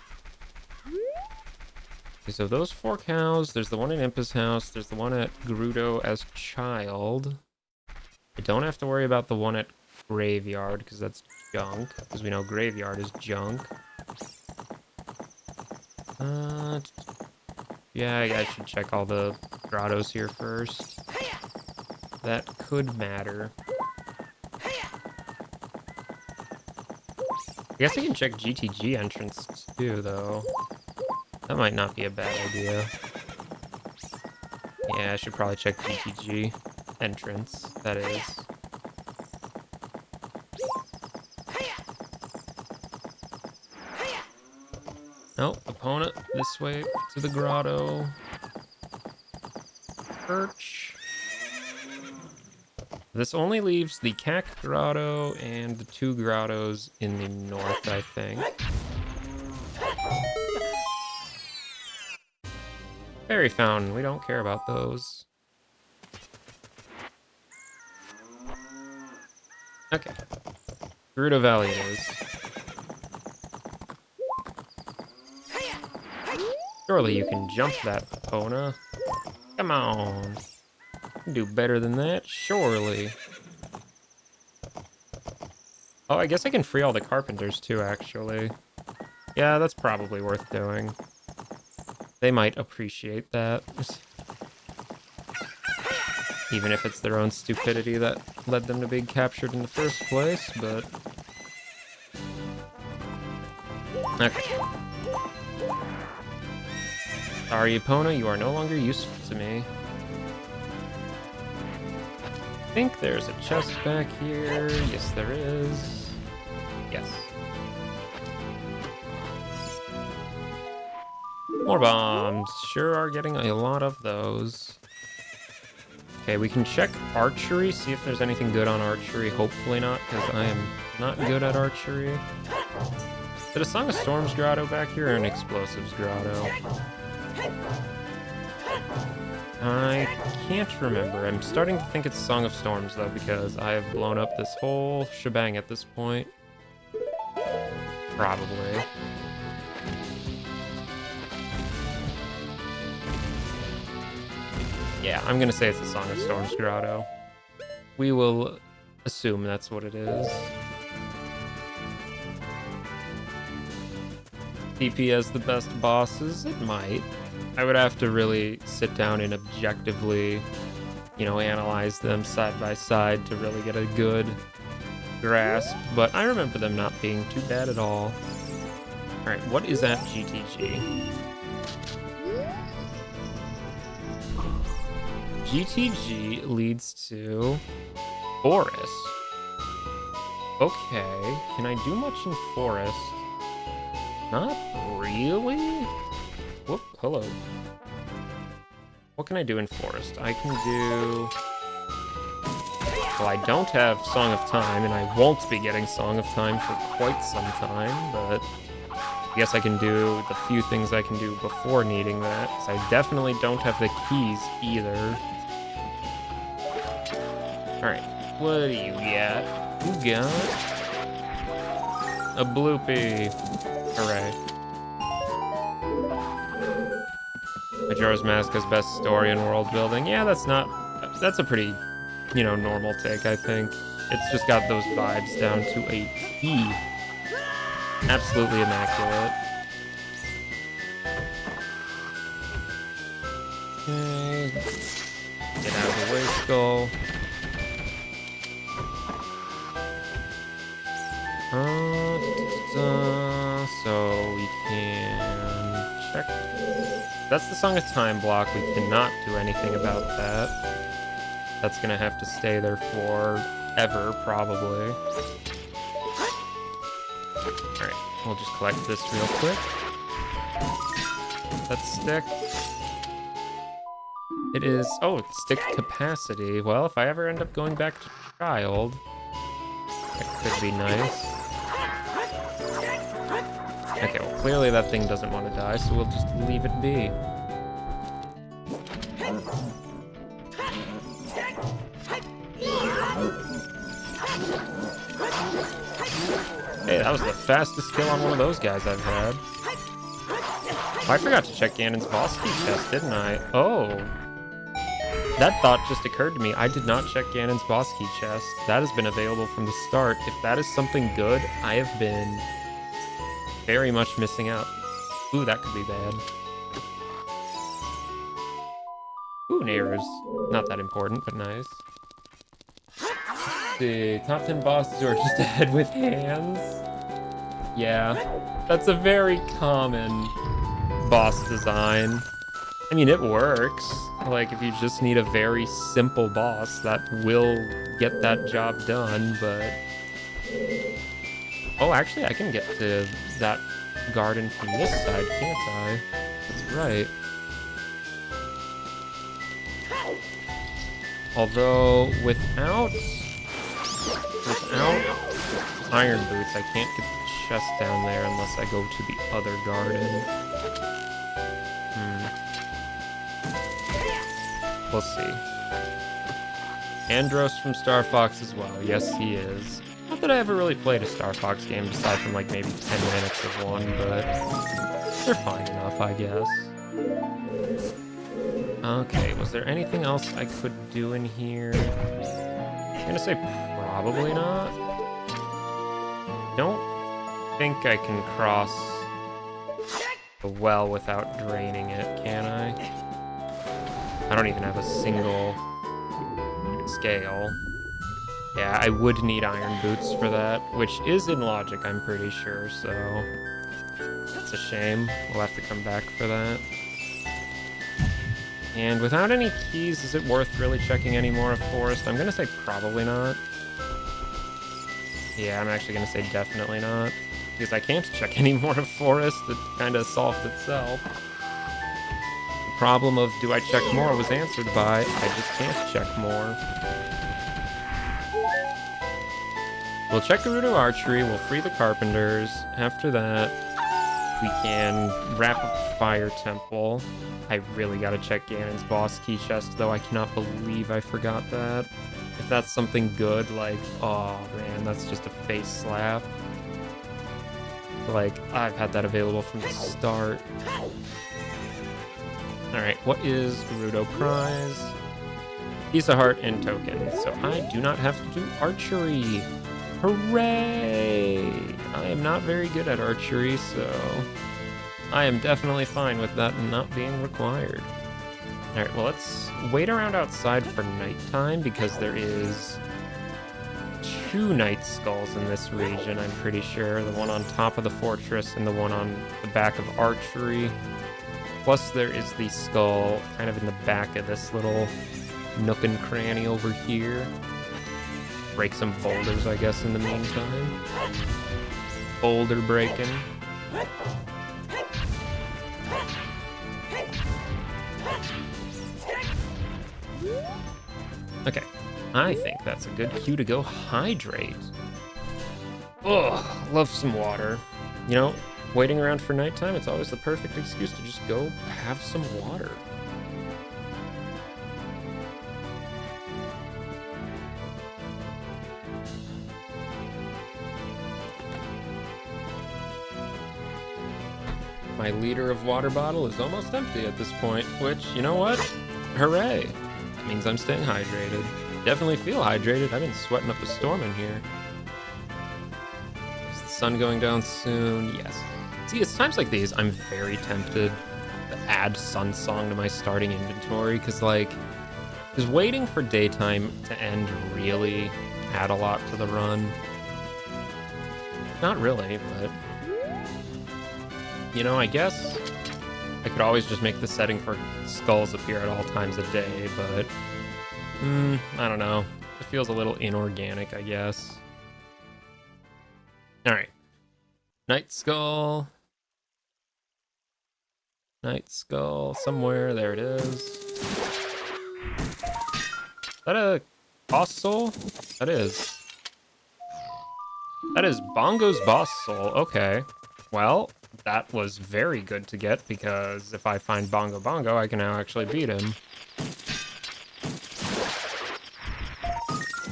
Okay, so those 4 cows, there's the one in Impus' house, there's the one at Grotto as child. I don't have to worry about the one at Graveyard, because that's junk, because we know Graveyard is junk. Yeah, I should check all the grottos here first. That could matter. I guess I can check GTG entrance too, though. That might not be a bad idea. Yeah, I should probably check GTG entrance, that is. Nope, opponent, this way to the grotto. Perch. This only leaves the Cac Grotto and the 2 grottos in the north, I think. Fairy Fountain, we don't care about those. Okay. Grotto Valley it is. Surely you can jump that, Epona. Come on. You can do better than that, surely. Oh, I guess I can free all the carpenters too, actually. Yeah, that's probably worth doing. They might appreciate that. Even if it's their own stupidity that led them to being captured in the first place, but... Okay. Sorry, Epona, you are no longer useful to me. I think there's a chest back here. Yes, there is. Yes. More bombs. Sure are getting a lot of those. Okay, we can check archery, see if there's anything good on archery. Hopefully not, because I am not good at archery. Is it a Song of Storms grotto back here or an Explosives grotto? I can't remember. I'm starting to think it's Song of Storms, though, because I have blown up this whole shebang at this point. Probably. Yeah, I'm gonna say it's a Song of Storms grotto. We will assume that's what it is. DP has the best bosses? It might. I would have to really sit down and objectively, you know, analyze them side by side to really get a good grasp, but I remember them not being too bad at all. Alright, what is at GTG? GTG leads to Boris. Okay, can I do much in forest? Not really? Whoop, hello. What can I do in forest? I can do... Well, I don't have Song of Time, and I won't be getting Song of Time for quite some time, but I guess I can do the few things I can do before needing that, because I definitely don't have the keys either. Alright, what do you got? You got a bloopy. Hooray. Majora's Mask has best story and world building. Yeah, that's a pretty, normal take, I think. It's just got those vibes down to a T. Absolutely immaculate. Okay. Get out of the way, Skull. So we can check. That's the Song of Time block. We cannot do anything about that. That's gonna have to stay there forever, probably. Alright, we'll just collect this real quick. That's stick. It is... Oh, it's stick capacity. Well, if I ever end up going back to child, that could be nice. Okay, well, clearly that thing doesn't want to die, so we'll just leave it be. Hey, that was the fastest kill on one of those guys I've had. Oh, I forgot to check Ganon's boss key chest, didn't I? Oh. That thought just occurred to me. I did not check Ganon's boss key chest. That has been available from the start. If that is something good, I have been very much missing out. Ooh, that could be bad. Ooh, neighbors. Not that important, but nice. Let's see. Top 10 bosses who are just ahead with hands. Yeah, that's a very common boss design. I mean, it works. Like, if you just need a very simple boss, that will get that job done, but... Oh, actually, I can get to that garden from this side, can't I? That's right. Although, without iron boots, I can't get the chest down there unless I go to the other garden. We'll see. Andros from Star Fox as well. Yes, he is. Not that I ever really played a Star Fox game aside from like maybe 10 minutes of one, but they're fine enough, I guess. Okay, was there anything else I could do in here? I'm gonna say probably not. Don't think I can cross the well without draining it, can I? I don't even have a single scale. Yeah, I would need iron boots for that, which is in logic, I'm pretty sure, so... That's a shame. We'll have to come back for that. And without any keys, is it worth really checking any more of Forest? I'm gonna say probably not. Yeah, I'm actually gonna say definitely not. Because I can't check any more of Forest, it kinda solved itself. The problem of do I check more was answered by I just can't check more. We'll check Gerudo Archery, we'll free the Carpenters. After that, we can wrap up Fire Temple. I really gotta check Ganon's boss key chest, though. I cannot believe I forgot that. If that's something good, like, oh man, that's just a face slap. Like, I've had that available from the start. Alright, what is Gerudo Prize? Piece of Heart and Token. So I do not have to do Archery. Hooray! I am not very good at archery, so I am definitely fine with that not being required. Alright, well, let's wait around outside for nighttime, because there is 2 night skulls in this region, I'm pretty sure. The one on top of the fortress and the one on the back of Archery. Plus there is the skull kind of in the back of this little nook and cranny over here. break some boulders, I guess, in the meantime. Boulder breaking. Okay, I think that's a good cue to go hydrate. Ugh, love some water. You know, waiting around for nighttime, it's always the perfect excuse to just go have some water. My liter of water bottle is almost empty at this point, which, you know what? Hooray! That means I'm staying hydrated. Definitely feel hydrated. I've been sweating up a storm in here. Is the sun going down soon? Yes. See, it's times like these I'm very tempted to add Sun Song to my starting inventory, because, like, does waiting for daytime to end really add a lot to the run? Not really, but... you know, I guess I could always just make the setting for skulls appear at all times of day, but I don't know. It feels a little inorganic, I guess. All right. Night Skull. Night Skull somewhere. There it is. Is that a boss soul? That is. That is Bongo's boss soul. Okay. Well, that was very good to get, because if I find Bongo Bongo, I can now actually beat him.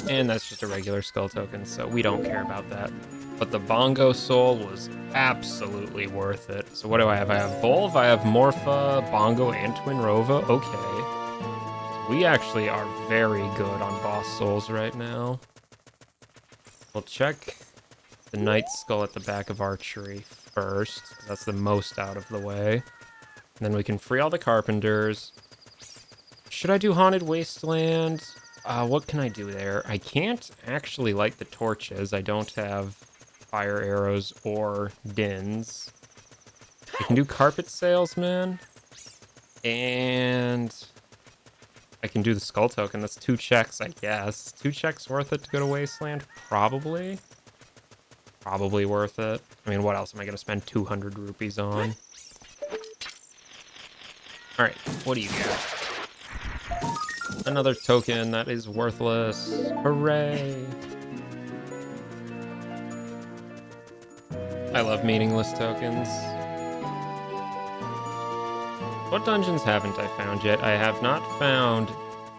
And that's just a regular skull token, so we don't care about that. But the Bongo soul was absolutely worth it. So what do I have? I have Volv, I have Morpha, Bongo, and Twin Rova. Okay. We actually are very good on boss souls right now. We'll check the Night Skull at the back of Archery first. That's the most out of the way. And then we can free all the Carpenters. Should I do Haunted Wasteland? What can I do there? I can't actually light the torches. I don't have fire arrows or bins. I can do Carpet Salesman. And I can do the Skull Token. That's 2 checks, I guess. 2 checks worth it to go to Wasteland? Probably. Probably worth it. I mean, what else am I going to spend 200 rupees on? Alright, what do you got? Another token that is worthless. Hooray! I love meaningless tokens. What dungeons haven't I found yet? I have not found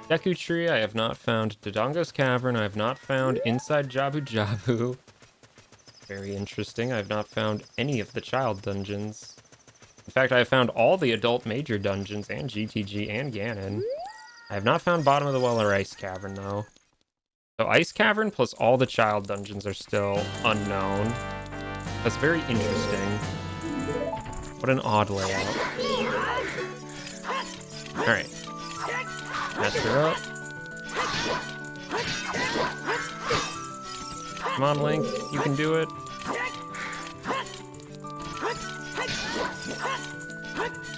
Deku Tree, I have not found Dodongo's Cavern, I have not found Inside Jabu Jabu. Very interesting. I have not found any of the child dungeons. In fact, I have found all the adult major dungeons and GTG and Ganon. I have not found Bottom of the Well or Ice Cavern, though. So Ice Cavern plus all the child dungeons are still unknown. That's very interesting. What an odd layout. Alright. Mess her up. Come on, Link. You can do it.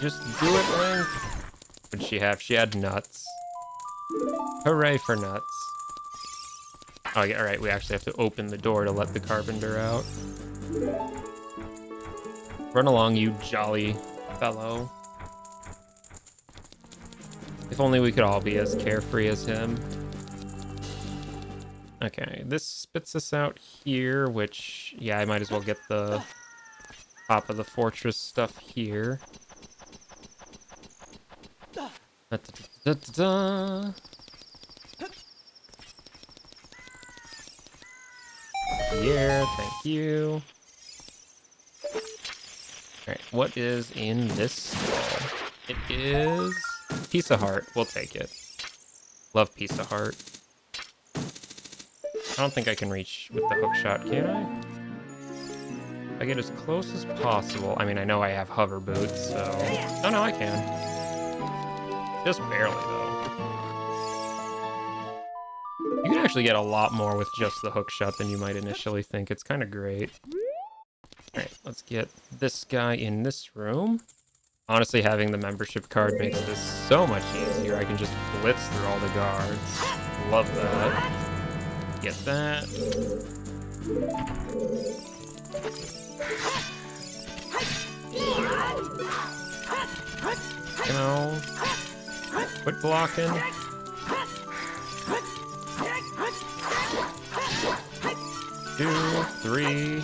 Just do it, Link. What did she have? She had nuts. Hooray for nuts. Oh, yeah, alright. We actually have to open the door to let the Carpenter out. Run along, you jolly fellow. If only we could all be as carefree as him. Okay, this spits us out here, which, yeah, I might as well get the top of the fortress stuff here. Da, da, da, da, da. Here, thank you. Alright, what is in this skull? It is Piece of Heart. We'll take it. Love Piece of Heart. I don't think I can reach with the hook shot, can I? If I get as close as possible. I mean, I know I have hover boots, so... Oh, no, I can. Just barely, though. You can actually get a lot more with just the hook shot than you might initially think. It's kind of great. Alright, let's get this guy in this room. Honestly, having the membership card makes this so much easier. I can just blitz through all the guards. Love that. Get that. You know, quit blocking. 2, 3.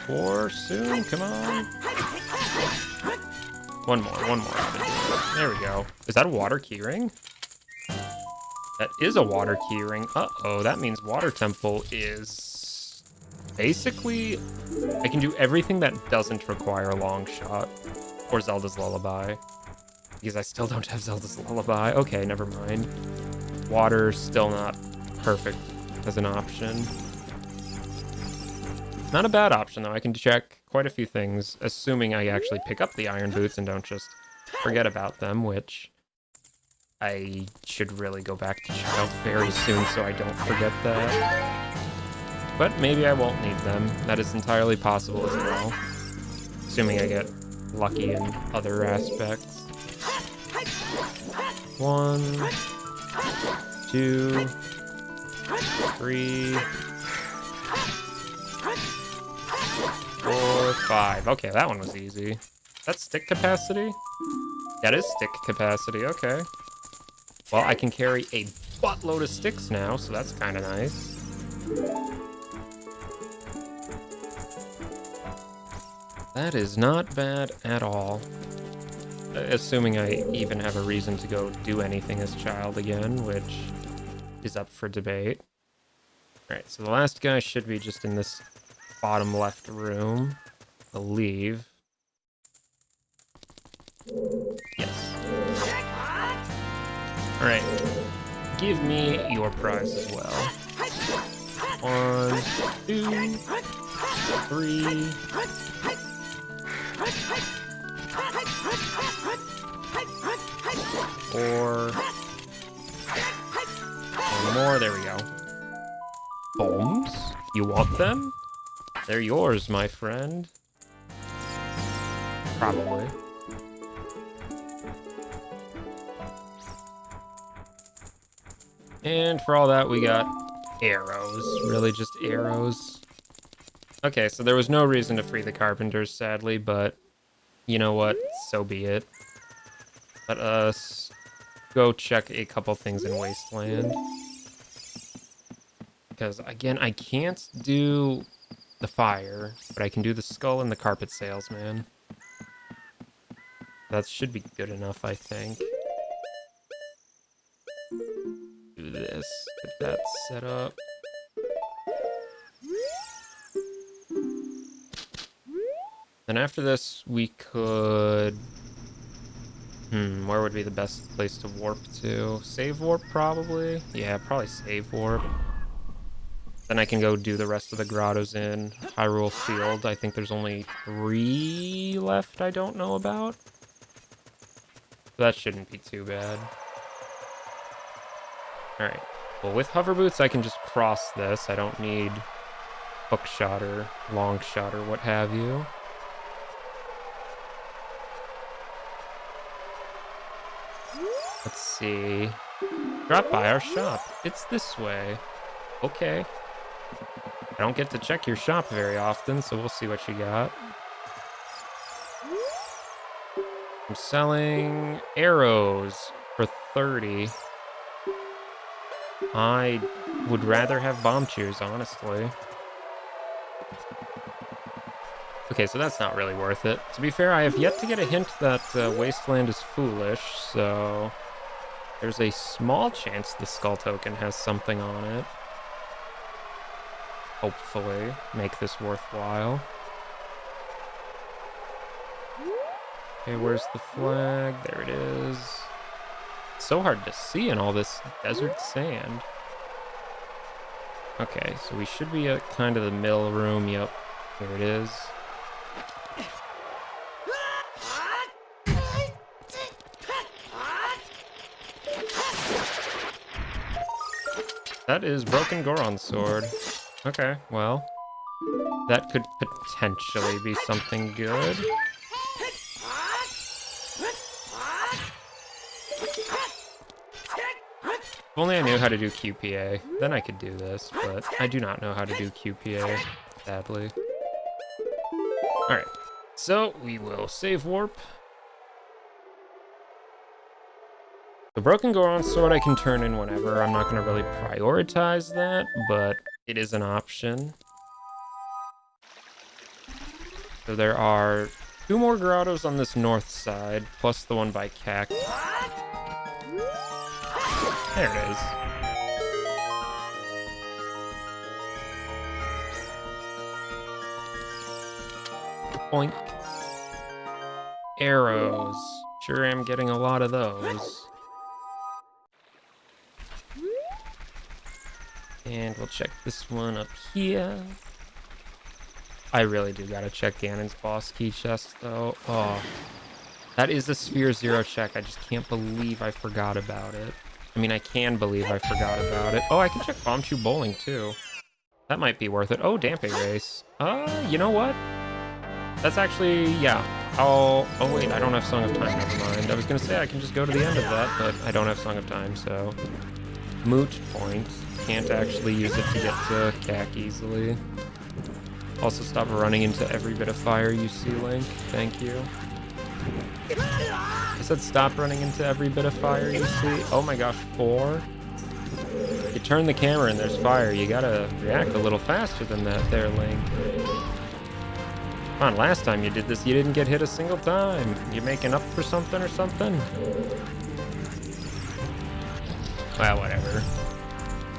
4 soon, come on. One more. There we go. Is that a water keyring? That is a water keyring. Uh-oh, that means water temple is basically, I can do everything that doesn't require a long shot or Zelda's Lullaby. Because I still don't have Zelda's Lullaby. Okay, never mind. Water still not perfect as an option. Not a bad option, though. I can check quite a few things, assuming I actually pick up the iron boots and don't just forget about them, which I should really go back to check out very soon so I don't forget that. But maybe I won't need them. That is entirely possible as well, assuming I get lucky in other aspects. 1, 2, 3, 4, 5. Okay, that one was easy. That's stick capacity? That is stick capacity, okay. Well, I can carry a buttload of sticks now, so that's kind of nice. That is not bad at all. Assuming I even have a reason to go do anything as child again, which is up for debate. Alright, so the last guy should be just in this bottom left room, I believe. Yes. Alright, give me your prize as well. 1, 2, 3. 4. One more, there we go. Bombs? You want them? They're yours, my friend. Probably. And for all that, we got arrows. Really just arrows. Okay, so there was no reason to free the carpenters, sadly, but you know what? So be it. Let us go check a couple things in Wasteland. Because, again, I can't do the fire, but I can do the skull and the carpet salesman. That should be good enough, I think. Do this. Get that set up. Then after this, we could... where would be the best place to warp to? Save warp, probably? Yeah, probably save warp. Then I can go do the rest of the grottos in Hyrule Field. I think there's only 3 left I don't know about. That shouldn't be too bad. Alright. Well, with hover boots, I can just cross this. I don't need hook shot or long shot or what have you. Let's see. Drop by our shop. It's this way. Okay. I don't get to check your shop very often, so we'll see what you got. I'm selling arrows for 30. I would rather have bomb cheers, honestly. Okay, so that's not really worth it. To be fair, I have yet to get a hint that Wasteland is foolish, so there's a small chance the skull token has something on it. Hopefully, make this worthwhile. Okay, where's the flag? There it is. It's so hard to see in all this desert sand. Okay, so we should be at kind of the mill room. Yep, here it is. That is Broken Goron's sword. Okay, well, that could potentially be something good. If only I knew how to do QPA, then I could do this, but I do not know how to do QPA, sadly. Alright, so we will save warp. The Broken Goron Sword I can turn in whenever. I'm not going to really prioritize that, but it is an option. So there are 2 more grottos on this north side, plus the one by Cac. There it is. Point. Arrows. Sure am getting a lot of those. And we'll check this one up here. I really do gotta check Ganon's boss key chest, though. Oh, that is a Sphere 0 check. I just can't believe I forgot about it. I mean, I can believe I forgot about it. Oh, I can check Bombchu Bowling, too. That might be worth it. Oh, Dampe Race. You know what? That's actually, yeah. Oh, wait, I don't have Song of Time. Never mind. I was gonna say I can just go to the end of that, but I don't have Song of Time, so... Moot point. Can't actually use it to get to Cac easily. Also, stop running into every bit of fire you see, Link. Thank you. I said stop running into every bit of fire you see. Oh my gosh, 4? You turn the camera and there's fire. You gotta react a little faster than that there, Link. Come on, last time you did this, you didn't get hit a single time. You making up for something or something? Well, whatever.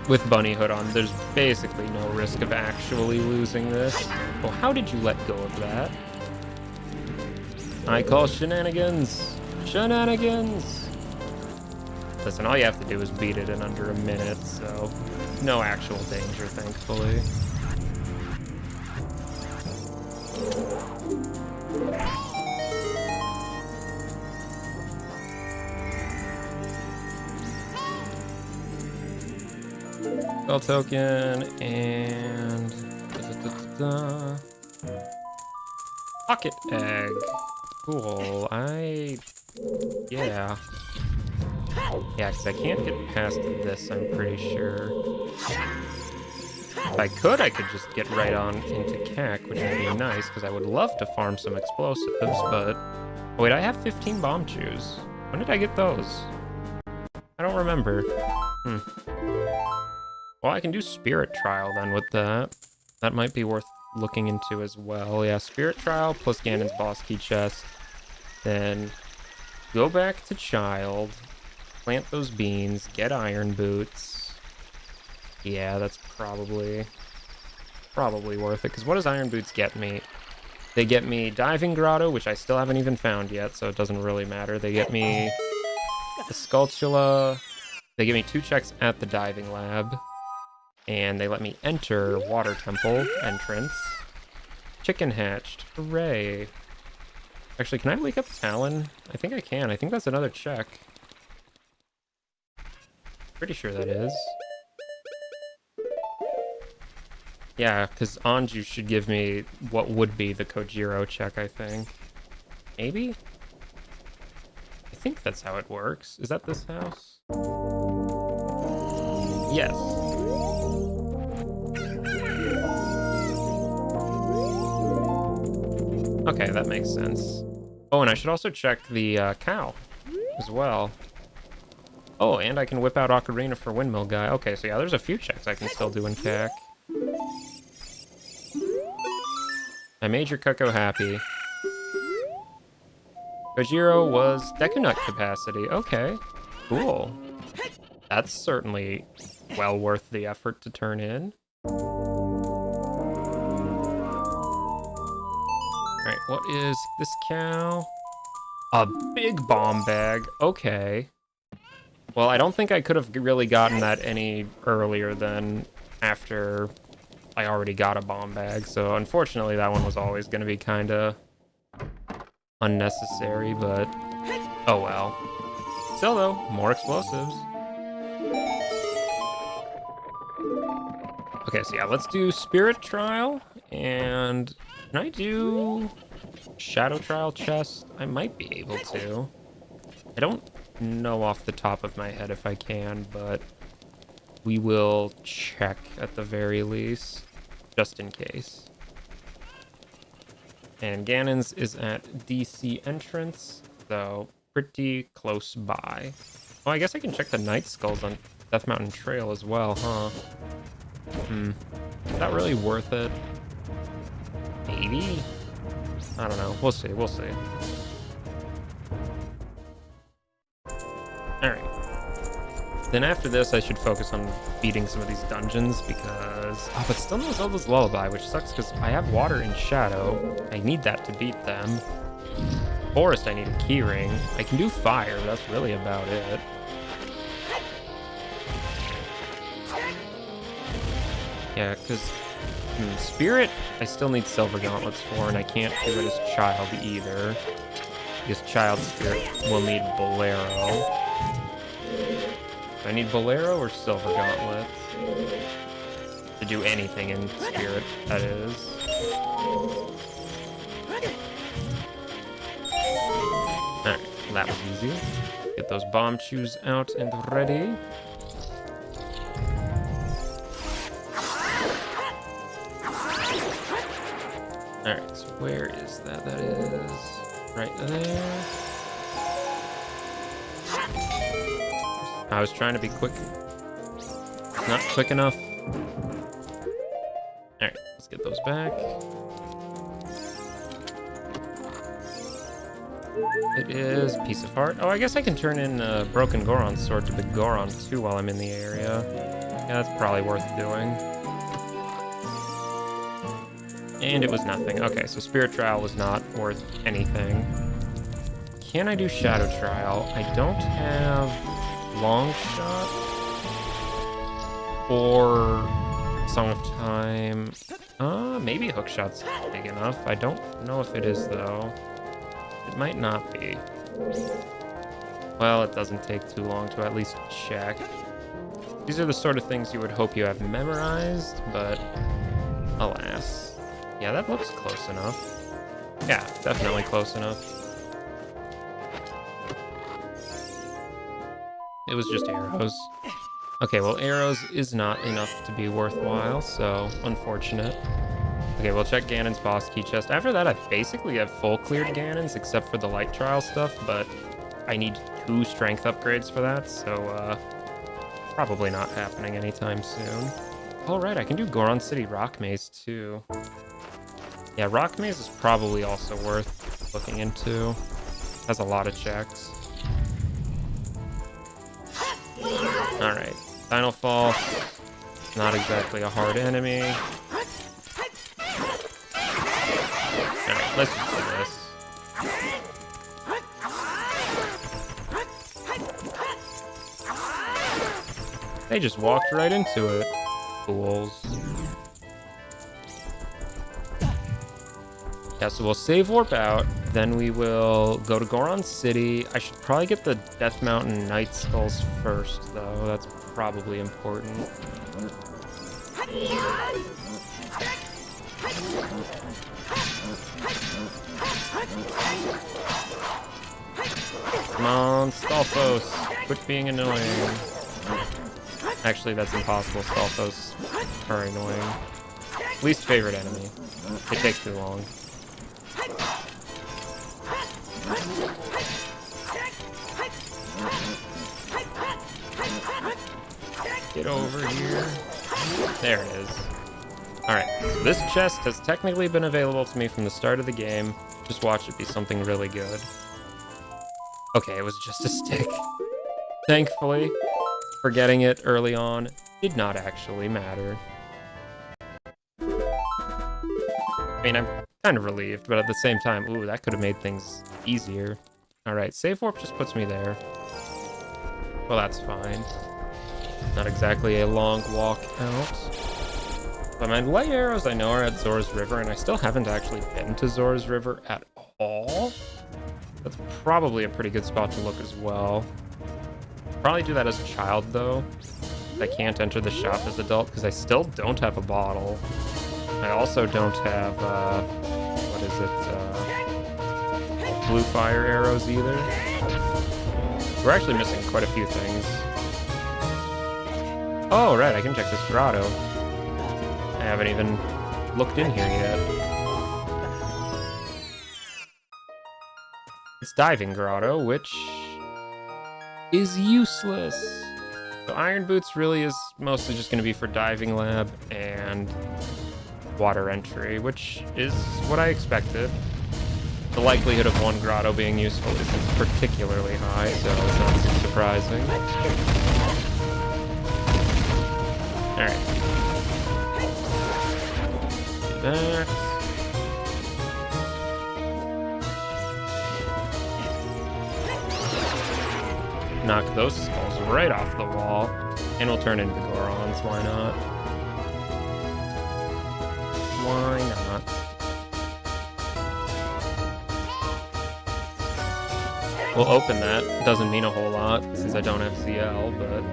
With Bunny Hood on, there's basically no risk of actually losing this. Oh, how did you let go of that? I call shenanigans. Shenanigans! Listen, all you have to do is beat it in under a minute, so no actual danger, thankfully. Spell token and pocket egg. Cool. Yeah, because I can't get past this, I'm pretty sure. If I could just get right on into Cac, which would be nice, because I would love to farm some explosives, but... Oh, wait, I have 15 bomb chews. When did I get those? I don't remember. Well, I can do Spirit Trial then with that. That might be worth looking into as well. Yeah, Spirit Trial plus Ganon's boss key chest. Then go back to Child, plant those beans, get Iron Boots. Yeah, that's probably worth it. Because what does Iron Boots get me? They get me Diving Grotto, which I still haven't even found yet, so it doesn't really matter. They get me the Skulltula. They give me 2 checks at the Diving Lab. And they let me enter Water Temple entrance. Chicken hatched. Hooray. Actually, can I wake up Talon? I think I can. I think that's another check. Pretty sure that is. Yeah, because Anju should give me what would be the Kojiro check, I think. Maybe? I think that's how it works. Is that this house? Yes. Okay, that makes sense. Oh, and I should also check the cow as well. Oh, and I can whip out Ocarina for Windmill Guy. Okay, so yeah, there's a few checks I can still do in Cac. I made your Cucko happy. Kojiro was Deku Nut capacity. Okay, cool. That's certainly well worth the effort to turn in. Alright, what is this cow? A big bomb bag. Okay. Well, I don't think I could have really gotten that any earlier than after I already got a bomb bag. So unfortunately, that one was always going to be kind of unnecessary, but oh well. Still though, more explosives. Okay, so yeah, let's do Spirit Trial, and can I do Shadow Trial chest? I might be able to. I don't know off the top of my head if I can, but we will check at the very least, just in case. And Ganon's is at DC entrance, so pretty close by. Oh, I guess I can check the Night Skulls on Death Mountain Trail as well, huh? Is that really worth it? Maybe? I don't know. We'll see. We'll see. Alright. Then after this, I should focus on beating some of these dungeons because... Oh, but still no Zelda's Lullaby, which sucks because I have Water and Shadow. I need that to beat them. Forest, I need a Keyring. I can do Fire, but that's really about it. Yeah, because... Spirit, I still need Silver Gauntlets for, and I can't do it as Child either. Because Child Spirit will need Bolero. I need Bolero or Silver Gauntlets to do anything in Spirit, that is. Alright, that was easy. Get those bomb chews out and ready. Alright, so where is that? That is right there. I was trying to be quick. Not quick enough. Alright, let's get those back. It is Piece of Heart. Oh, I guess I can turn in Broken Goron's sword to Big Goron too while I'm in the area. Yeah, that's probably worth doing. And it was nothing. Okay, so Spirit Trial was not worth anything. Can I do Shadow Trial? I don't have Long Shot or Song of Time. Maybe Hook Shot's big enough. I don't know if it is, though. It might not be. Well, it doesn't take too long to at least check. These are the sort of things you would hope you have memorized, but alas. Yeah, that looks close enough. Yeah, definitely close enough. It was just arrows. Okay, well, arrows is not enough to be worthwhile, so unfortunate. Okay, we'll check Ganon's boss key chest. After that, I basically have full cleared Ganon's, except for the light trial stuff, but I need 2 strength upgrades for that, so probably not happening anytime soon. All right, I can do Goron City Rock Maze, too. Yeah, Rock Maze is probably also worth looking into. Has a lot of checks. Alright, Final Fall. Not exactly a hard enemy. Alright, let's just do this. They just walked right into it. Fools. Yeah, so we'll save warp out, then we will go to Goron City. I should probably get the Death Mountain Night Skulls first, though. That's probably important. Come on, Stalfos. Quit being annoying. Actually, that's impossible. Stalfos are annoying. Least favorite enemy. They take too long. Get over here. There it is. Alright, so this chest has technically been available to me from the start of the game. Just watch it be something really good. Okay, it was just a stick. Thankfully, for getting it early on did not actually matter. I mean, I'm kind of relieved, but at the same time, ooh, that could have made things easier. Alright, save warp just puts me there. Well, that's fine. Not exactly a long walk out. But my light arrows I know are at Zora's River, and I still haven't actually been to Zora's River at all. That's probably a pretty good spot to look as well. Probably do that as a child, though. I can't enter the shop as adult, because I still don't have a bottle. I also don't have, what is it, blue fire arrows either. We're actually missing quite a few things. Oh, right, I can check this grotto. I haven't even looked in here yet. It's Diving Grotto, which is useless. So Iron Boots really is mostly just going to be for Diving Lab and water entry, which is what I expected. The likelihood of one grotto being useful isn't particularly high, so it's not too surprising. Alright. Back. Knock those skulls right off the wall, and we'll turn into Gorons, why not? Why not? We'll open that. Doesn't mean a whole lot, since I don't have CL, but...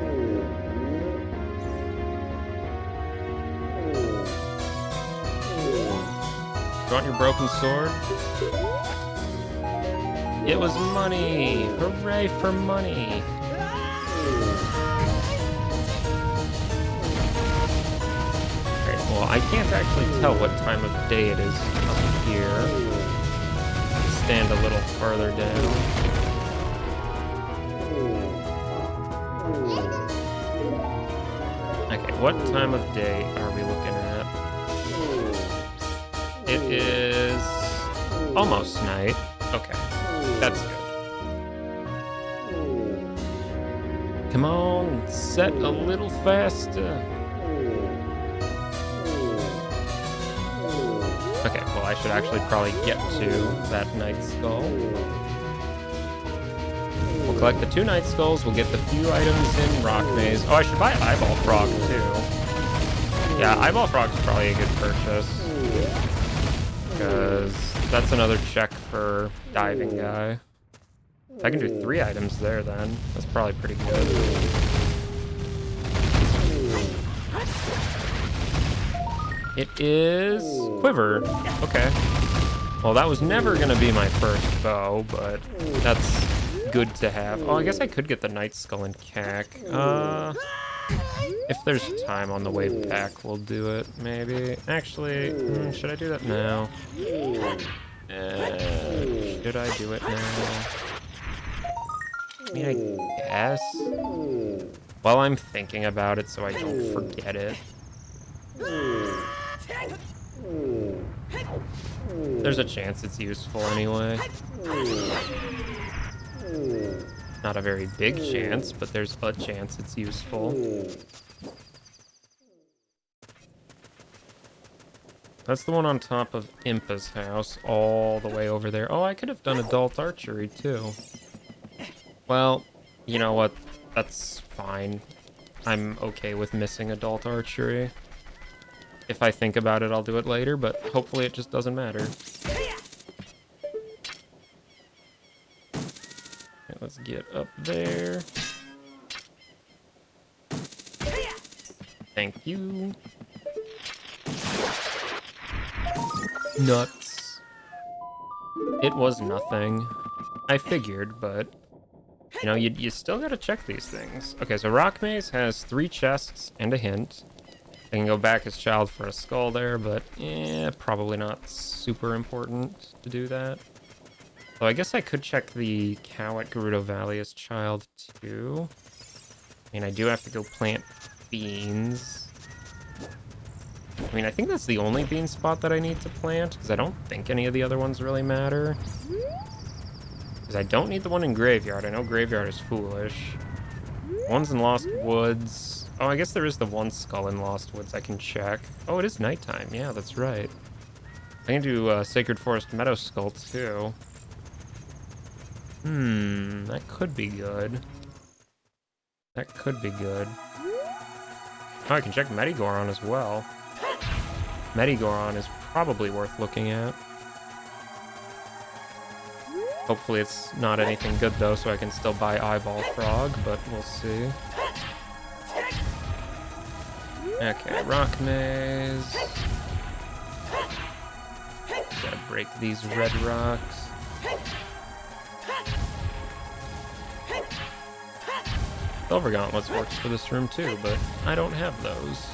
You want your broken sword? It was money! Hooray for money! Alright, well, I can't actually tell what time of day it is up here. Stand a little farther down. Okay, what time of day are we looking at? It is almost night. Okay, that's good. Come on, set a little faster. Okay, well, I should actually probably get to that Night Skull. We'll collect the 2 Night Skulls, we'll get the few items in Rock Maze. Oh, I should buy Eyeball Frog, too. Yeah, Eyeball Frog's probably a good purchase. Because that's another check for Diving Guy. I can do 3 items there, then. That's probably pretty good. It is Quiver. Okay. Well, that was never going to be my first bow, but that's good to have. Oh, I guess I could get the Night Skull and Cack. If there's time on the way back, we'll do it, maybe. Actually, should I do that now? Should I do it now? I mean, I guess. While I'm thinking about it so I don't forget it. There's a chance it's useful anyway. Not a very big chance, but there's a chance it's useful. That's the one on top of Impa's house, all the way over there. Oh, I could have done adult archery, too. Well, you know what? That's fine. I'm okay with missing adult archery. If I think about it, I'll do it later, but hopefully it just doesn't matter. Okay, let's get up there. Thank you. Nuts. It was nothing. I figured, but... You know, you still gotta check these things. Okay, so Rock Maze has 3 chests and a hint. I can go back as child for a skull there, but probably not super important to do that. So I guess I could check the cow at Gerudo Valley as child too. I mean, I do have to go plant beans. I mean, I think that's the only bean spot that I need to plant, because I don't think any of the other ones really matter. Because I don't need the one in Graveyard. I know Graveyard is foolish. One's in Lost Woods. Oh, I guess there is the one skull in Lost Woods I can check. Oh, it is nighttime. Yeah, that's right. I can do Sacred Forest Meadow Skull, too. That could be good. That could be good. Oh, I can check Medigoron as well. Medigoron is probably worth looking at. Hopefully it's not anything good, though, so I can still buy Eyeball Frog, but we'll see. Okay, Rock Maze. Gotta break these red rocks. Silver gauntlets works for this room too, but I don't have those.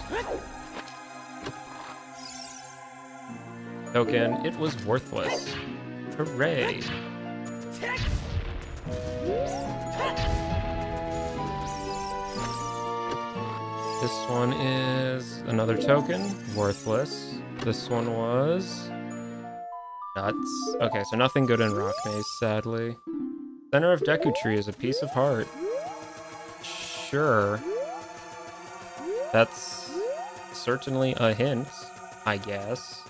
Token, it was worthless. Hooray. This one is another token, worthless. This one was nuts. Okay, so nothing good in Rock Maze, sadly. Center of Deku Tree is a piece of heart. Sure. That's certainly a hint, I guess.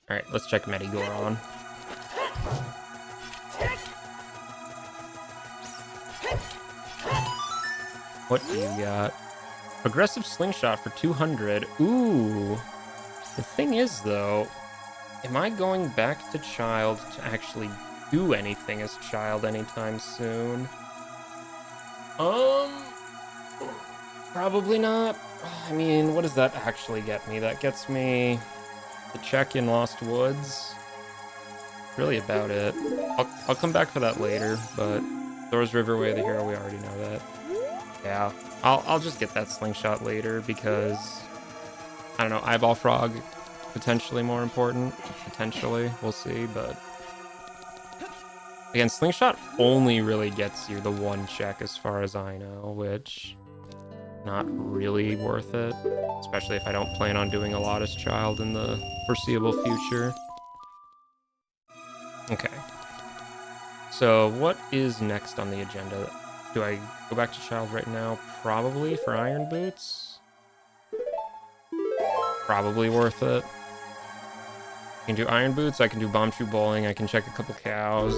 Alright, let's check Medigoron. What do you got? Aggressive slingshot for 200. Ooh. The thing is, though, am I going back to Child to actually do anything as Child anytime soon? Probably not. I mean, what does that actually get me? That gets me the check in Lost Woods. Really about it. I'll come back for that later, but Thor's Riverway of the Hero, we already know that. Yeah, I'll just get that slingshot later because, I don't know, Eyeball Frog, potentially more important. Potentially, we'll see, but again, slingshot only really gets you the one check as far as I know, which not really worth it, especially if I don't plan on doing a lot as Child in the foreseeable future. Okay. So what is next on the agenda? Do I go back to Child right now? Probably for Iron Boots. Probably worth it. I can do Iron Boots, I can do Bombchu Bowling, I can check a couple cows.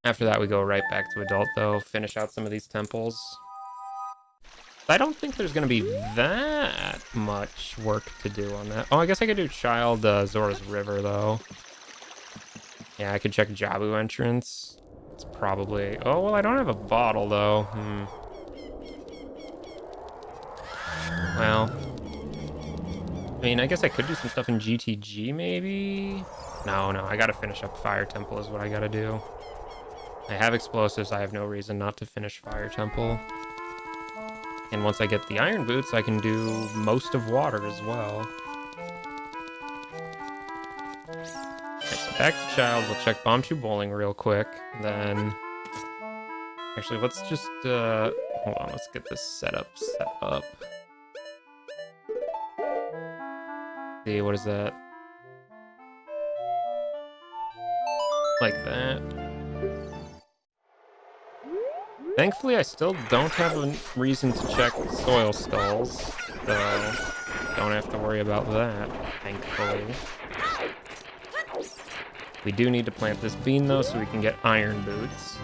After that we go right back to Adult though, finish out some of these temples. I don't think there's gonna be that much work to do on that. Oh, I guess I could do Child Zora's River though. Yeah, I could check Jabu entrance. It's probably... Oh, well, I don't have a bottle, though. Well... I mean, I guess I could do some stuff in GTG, maybe? No, I gotta finish up Fire Temple is what I gotta do. I have explosives, I have no reason not to finish Fire Temple. And once I get the Iron Boots, I can do most of Water as well. So back to Child, we'll check Bombchu Bowling real quick, then... Actually, let's just, hold on, let's get this set up. See, what is that? Like that. Thankfully, I still don't have a reason to check Soil Skulls, so don't have to worry about that, thankfully. We do need to plant this bean, though, so we can get Iron Boots.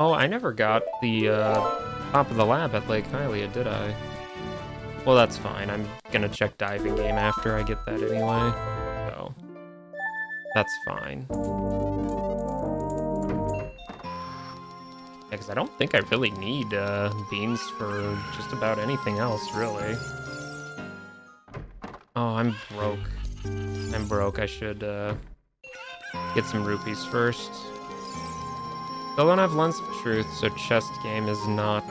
Oh, I never got the top of the lab at Lake Hylia, did I? Well, that's fine. I'm gonna check Diving Game after I get that anyway, so that's fine. Yeah, because I don't think I really need beans for just about anything else, really. Oh, I'm broke. I should get some rupees first. Still don't have Lens of Truth, so Chest Game is not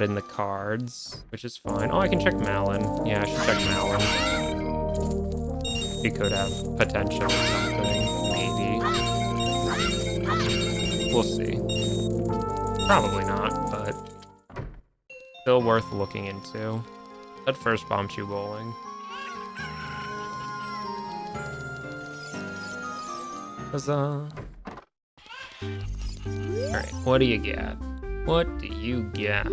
in the cards, which is fine. Oh, I can check Malin. Yeah, I should check Malin. He could have potential or something, maybe. We'll see. Probably not, but still worth looking into. At first, Bombchu Bowling. Huzzah. Alright, what do you got? What do you got?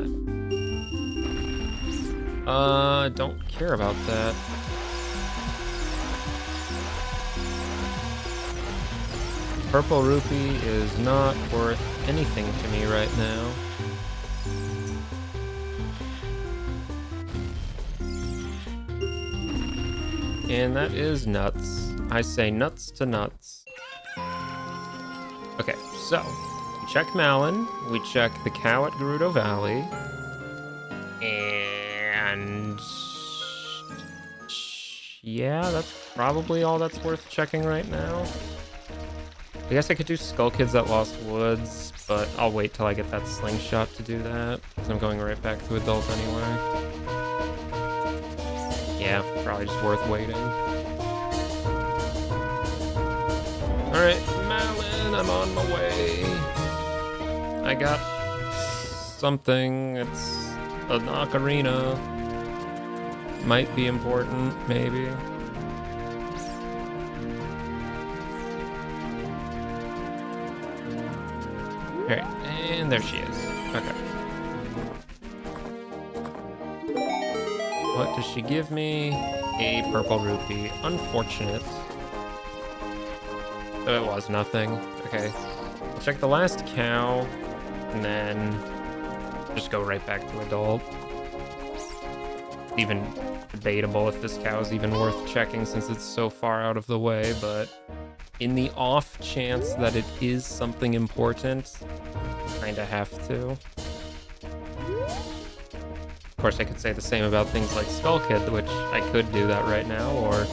Don't care about that. Purple rupee is not worth anything to me right now. And that is nuts. I say nuts to nuts. Okay, so we check Malin, we check the cow at Gerudo Valley, and yeah, that's probably all that's worth checking right now. I guess I could do Skull Kids at Lost Woods, but I'll wait till I get that slingshot to do that, because I'm going right back to adult anyway. Yeah, probably just worth waiting. Alright, Malin, I'm on my way. I got something. It's an ocarina. Might be important, maybe. Alright, and there she is. Okay. What does she give me? A purple rupee. Unfortunate. So it was nothing. Okay. I'll check the last cow, and then just go right back to adult. Even debatable if this cow is even worth checking since it's so far out of the way, but in the off chance that it is something important, kinda have to. Of course, I could say the same about things like Skull Kid, which I could do that right now, or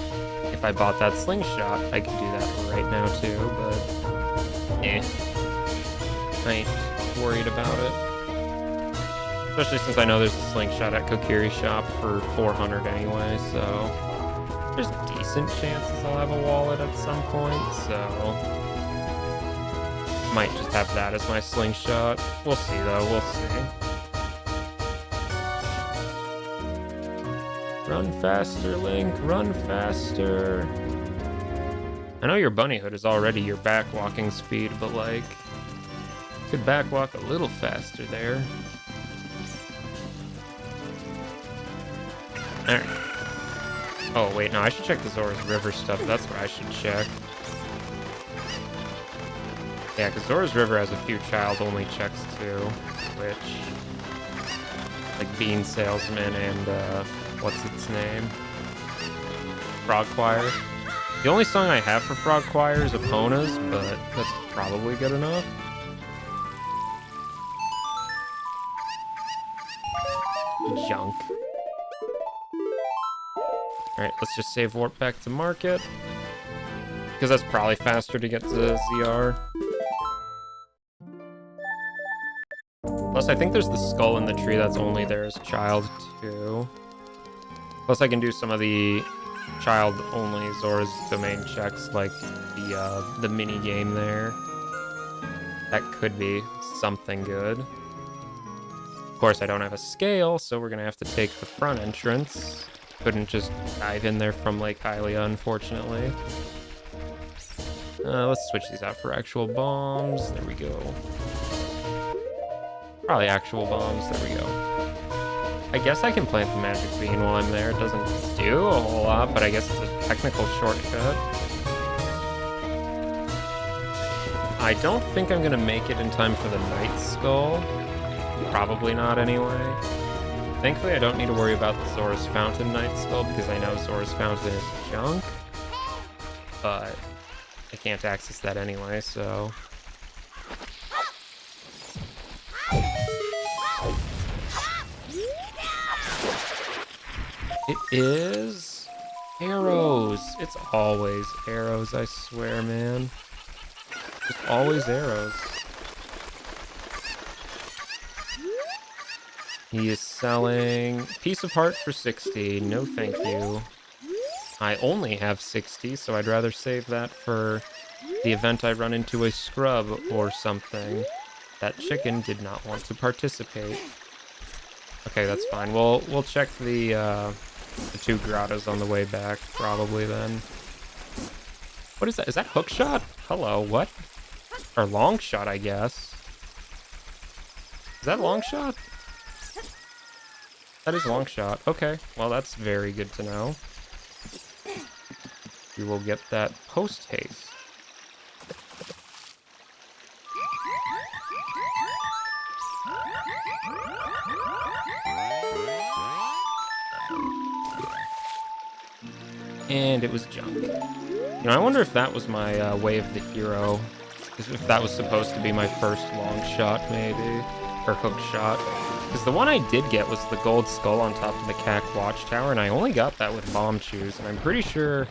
if I bought that slingshot, I could do that right now too, but I ain't worried about it. Especially since I know there's a slingshot at Kokiri shop for 400 anyway, so there's decent chances I'll have a wallet at some point, so might just have that as my slingshot. We'll see though, we'll see. Run faster, Link, run faster. I know your bunny hood is already your back walking speed, but like, you could back walk a little faster there. Alright. Oh, wait, no, I should check the Zora's River stuff. That's what I should check. Yeah, because Zora's River has a few child-only checks, too. Which... like Bean Salesman and, what's its name? Frog Choir. The only song I have for Frog Choir is Epona's, but that's probably good enough. Junk. Alright, let's just save warp back to market. Because that's probably faster to get to ZR. Plus, I think there's the skull in the tree that's only there as child, too. Plus, I can do some of the child-only Zora's Domain checks, like the mini-game there. That could be something good. Of course, I don't have a scale, so we're gonna have to take the front entrance. Couldn't just dive in there from Lake Hylia, unfortunately. Let's switch these out for actual bombs. There we go. Probably actual bombs. There we go. I guess I can plant the magic bean while I'm there. It doesn't do a whole lot, but I guess it's a technical shortcut. I don't think I'm gonna make it in time for the Night Skull. Probably not anyway. Thankfully, I don't need to worry about the Zora's Fountain Night Skull because I know Zora's Fountain is junk. But I can't access that anyway, so... It is... arrows! It's always arrows, I swear, man. Just always arrows. He is selling Piece of Heart for 60. No thank you. I only have 60, so I'd rather save that for the event I run into a scrub or something. That chicken did not want to participate. Okay, that's fine. We'll check the 2 grottos on the way back, probably then. What is that? Is that hook shot? Hello, what? Or long shot, I guess. Is that long shot? That is long shot. Okay, well that's very good to know. We will get that post haste. And it was junk. You know, I wonder if that was my Way of the Hero. If that was supposed to be my first long shot, maybe. Or hook shot. Because the one I did get was the gold skull on top of the CAC watchtower, and I only got that with bomb shoes. And I'm pretty sure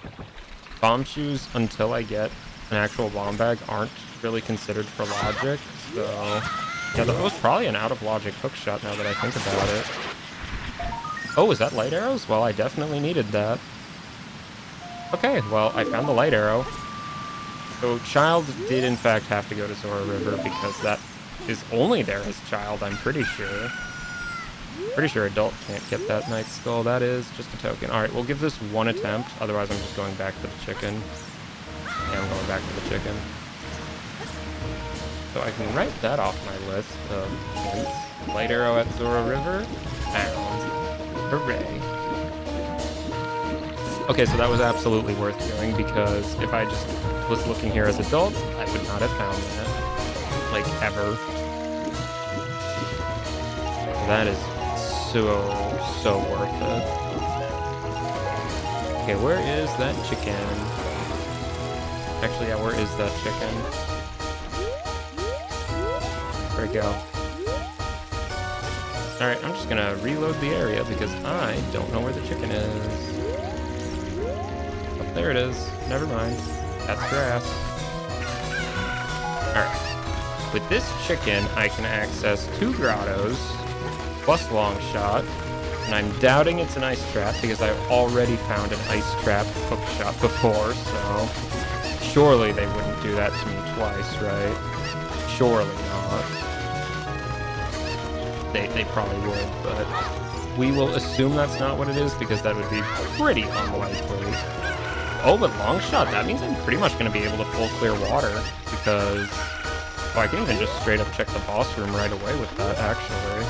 bomb shoes until I get an actual bomb bag aren't really considered for logic, so yeah, that was probably an out-of-logic hookshot now that I think about it. Oh, is that light arrows? Well, I definitely needed that. Okay, well, I found the light arrow. So Child did in fact have to go to Zora River because that is only there as Child, I'm pretty sure. Pretty sure Adult can't get that Night Skull. That is just a token. Alright, we'll give this one attempt, otherwise I'm just going back to the chicken. Yeah, I'm going back to the chicken. So I can write that off my list of hints. Light arrow at Zora River. Found. Hooray. Okay, so that was absolutely worth doing because if I just was looking here as Adult, I would not have found that. Like, ever. That is so worth it. Okay, where is that chicken? Actually, yeah, where is that chicken? Where'd it go? Alright, I'm just gonna reload the area because I don't know where the chicken is. Oh, there it is. Never mind. That's grass. Alright. With this chicken, I can access 2 grottos, plus long shot, and I'm doubting it's an ice trap because I've already found an ice trap hook shot before, so surely they wouldn't do that to me twice, right? Surely not. They probably would, but we will assume that's not what it is because that would be pretty unlikely. Oh, but long shot, that means I'm pretty much going to be able to full clear water because, well, I can even just straight up check the boss room right away with that, actually.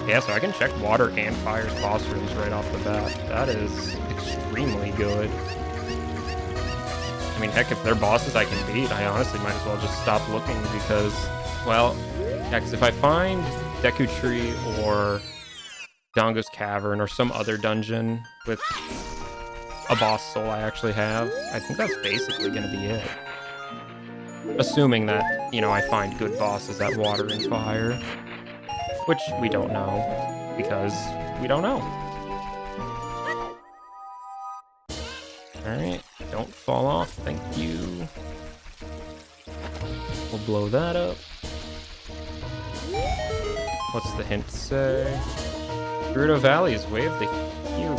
Yeah, so I can check water and fire's boss rooms right off the bat. That is extremely good. I mean, heck, if they're bosses I can beat, I honestly might as well just stop looking because, well, yeah, because if I find Deku Tree or Dongo's Cavern or some other dungeon with a boss soul I actually have, I think that's basically going to be it. Assuming that, you know, I find good bosses at water and fire. Which we don't know, because we don't know. Alright, don't fall off, thank you. We'll blow that up. What's the hint say? Gerudo Valley is Way of the Hero.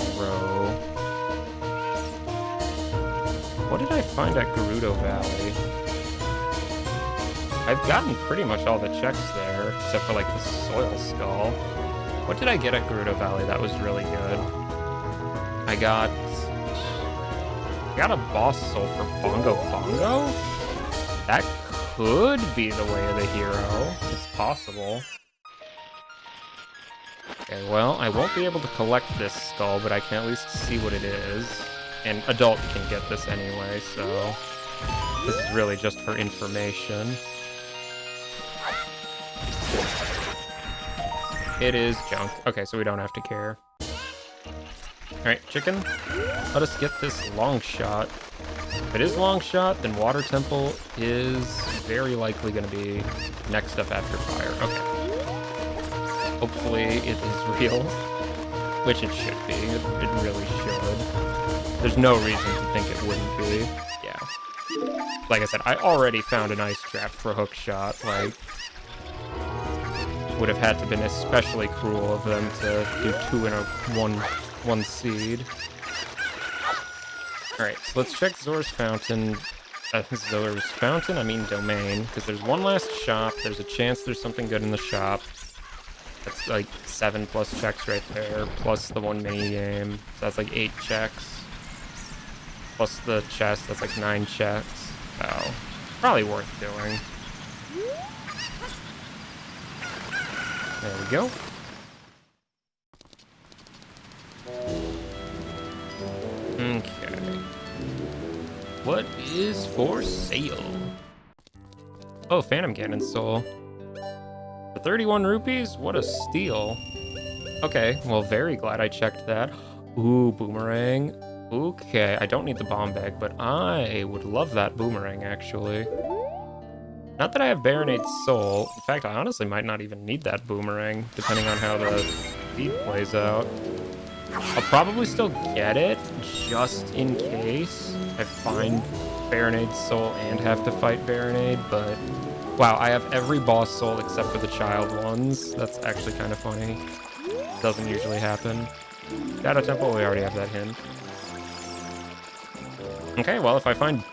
What did I find at Gerudo Valley? I've gotten pretty much all the checks there, except for like the Soil Skull. What did I get at Gerudo Valley that was really good? I got a boss soul for Bongo Bongo? That could be the Way of the Hero. It's possible. Okay, well, I won't be able to collect this skull, but I can at least see what it is. And Adult can get this anyway, so this is really just for information. It is junk. Okay, so we don't have to care. Alright, chicken. Let us get this long shot. If it is long shot, then Water Temple is very likely going to be next up after fire. Okay. Hopefully it is real. Which it should be. It really should. There's no reason to think it wouldn't be. Yeah. Like I said, I already found an ice trap for a hook shot. Like, would have had to been especially cruel of them to do 2 in one seed. Alright, so let's check Zora's Fountain. Zora's Fountain? I mean domain. Because there's one last shop. There's a chance there's something good in the shop. That's like 7+ checks right there. Plus the 1 mini game. So that's like 8 checks. Plus the chest. That's like 9 checks. So, probably worth doing. There we go. Okay. What is for sale? Oh, Phantom Ganon Soul. For 31 rupees? What a steal. Okay, well, very glad I checked that. Ooh, boomerang. Okay, I don't need the bomb bag, but I would love that boomerang, actually. Not that I have Baronade's Soul. In fact, I honestly might not even need that boomerang, depending on how the feed plays out. I'll probably still get it, just in case I find Baronade's soul and have to fight Baronade, but wow, I have every boss soul except for the child ones. That's actually kind of funny. Doesn't usually happen. Shadow Temple, we already have that hint. Okay, well, if I find...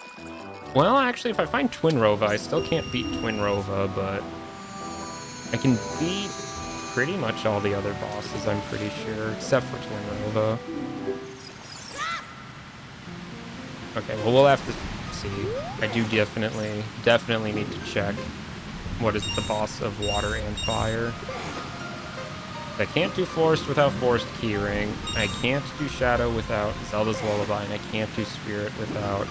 Well, actually, if I find Twin Rova, I still can't beat Twin Rova, but I can beat pretty much all the other bosses, I'm pretty sure, except for Twin Rova. Okay, well, we'll have to see. I do definitely need to check what is the boss of water and fire. I can't do Forest without Forest Keyring. I can't do Shadow without Zelda's Lullaby, and I can't do Spirit without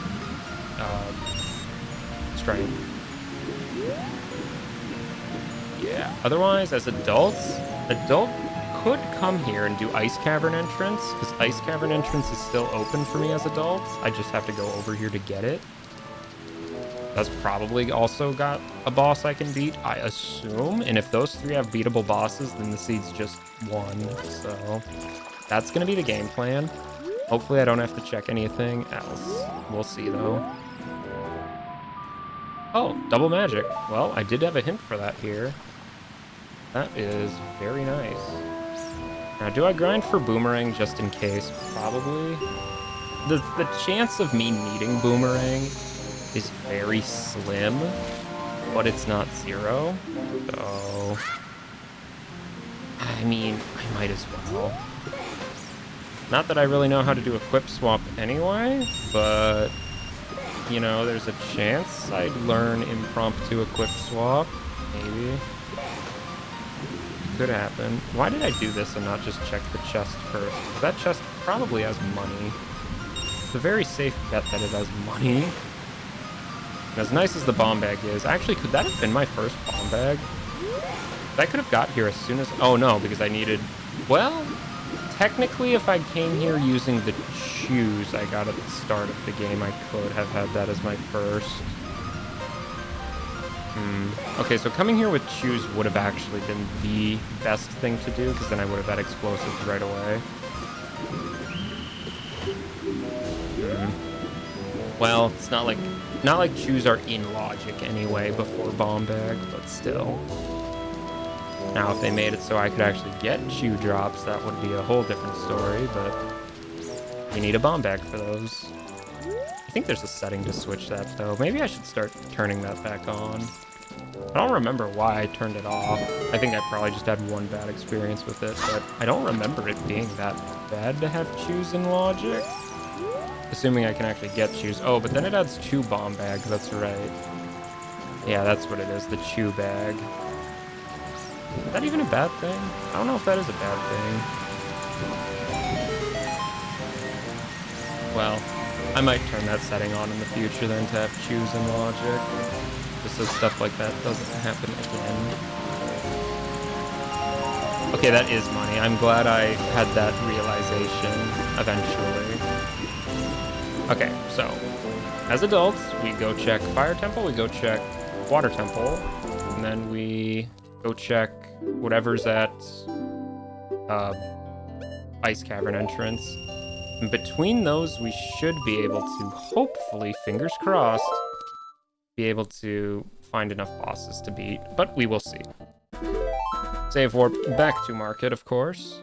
Strength. Yeah. Otherwise, as adults, adult could come here and do Ice Cavern entrance, because Ice Cavern entrance is still open for me as adults. I just have to go over here to get it. That's probably also got a boss I can beat, I assume. And if those three have beatable bosses, then the seed's just one. So that's going to be the game plan. Hopefully I don't have to check anything else. We'll see, though. Oh, double magic. Well, I did have a hint for that here. That is very nice. Now, do I grind for Boomerang just in case? Probably. The chance of me needing Boomerang is very slim, but it's not zero. So, I mean, I might as well. Not that I really know how to do equip swap anyway, but, you know, there's a chance I'd learn impromptu equip swap, maybe. Could happen. Why did I do this and not just check the chest first? That chest probably has money. It's a very safe bet that it has money. And as nice as the bomb bag is, actually, could that have been my first bomb bag? I could have got here as soon as... Oh, no, because I needed... Well, technically, if I came here using the shoes I got at the start of the game, I could have had that as my first. Okay, so coming here with shoes would have actually been the best thing to do, because then I would have had explosives right away. Well, it's not like shoes are in logic anyway before bomb bag, but still. Now, if they made it so I could actually get shoe drops, that would be a whole different story, but you need a bomb bag for those. I think there's a setting to switch that, though. Maybe I should start turning that back on. I don't remember why I turned it off. I think I probably just had one bad experience with it, but I don't remember it being that bad to have shoes in logic. Assuming I can actually get shoes. Oh, but then it adds 2 bomb bags, that's right. Yeah, that's what it is, the chew bag. Is that even a bad thing? I don't know if that is a bad thing. Well, I might turn that setting on in the future then to have choose in logic. Just so stuff like that doesn't happen again. Okay, that is money. I'm glad I had that realization eventually. Okay, so as adults, we go check Fire Temple, we go check Water Temple, and then we go check whatever's at Ice Cavern entrance. And between those, we should be able to, hopefully, fingers crossed, be able to find enough bosses to beat, but we will see. Save warp back to market, of course.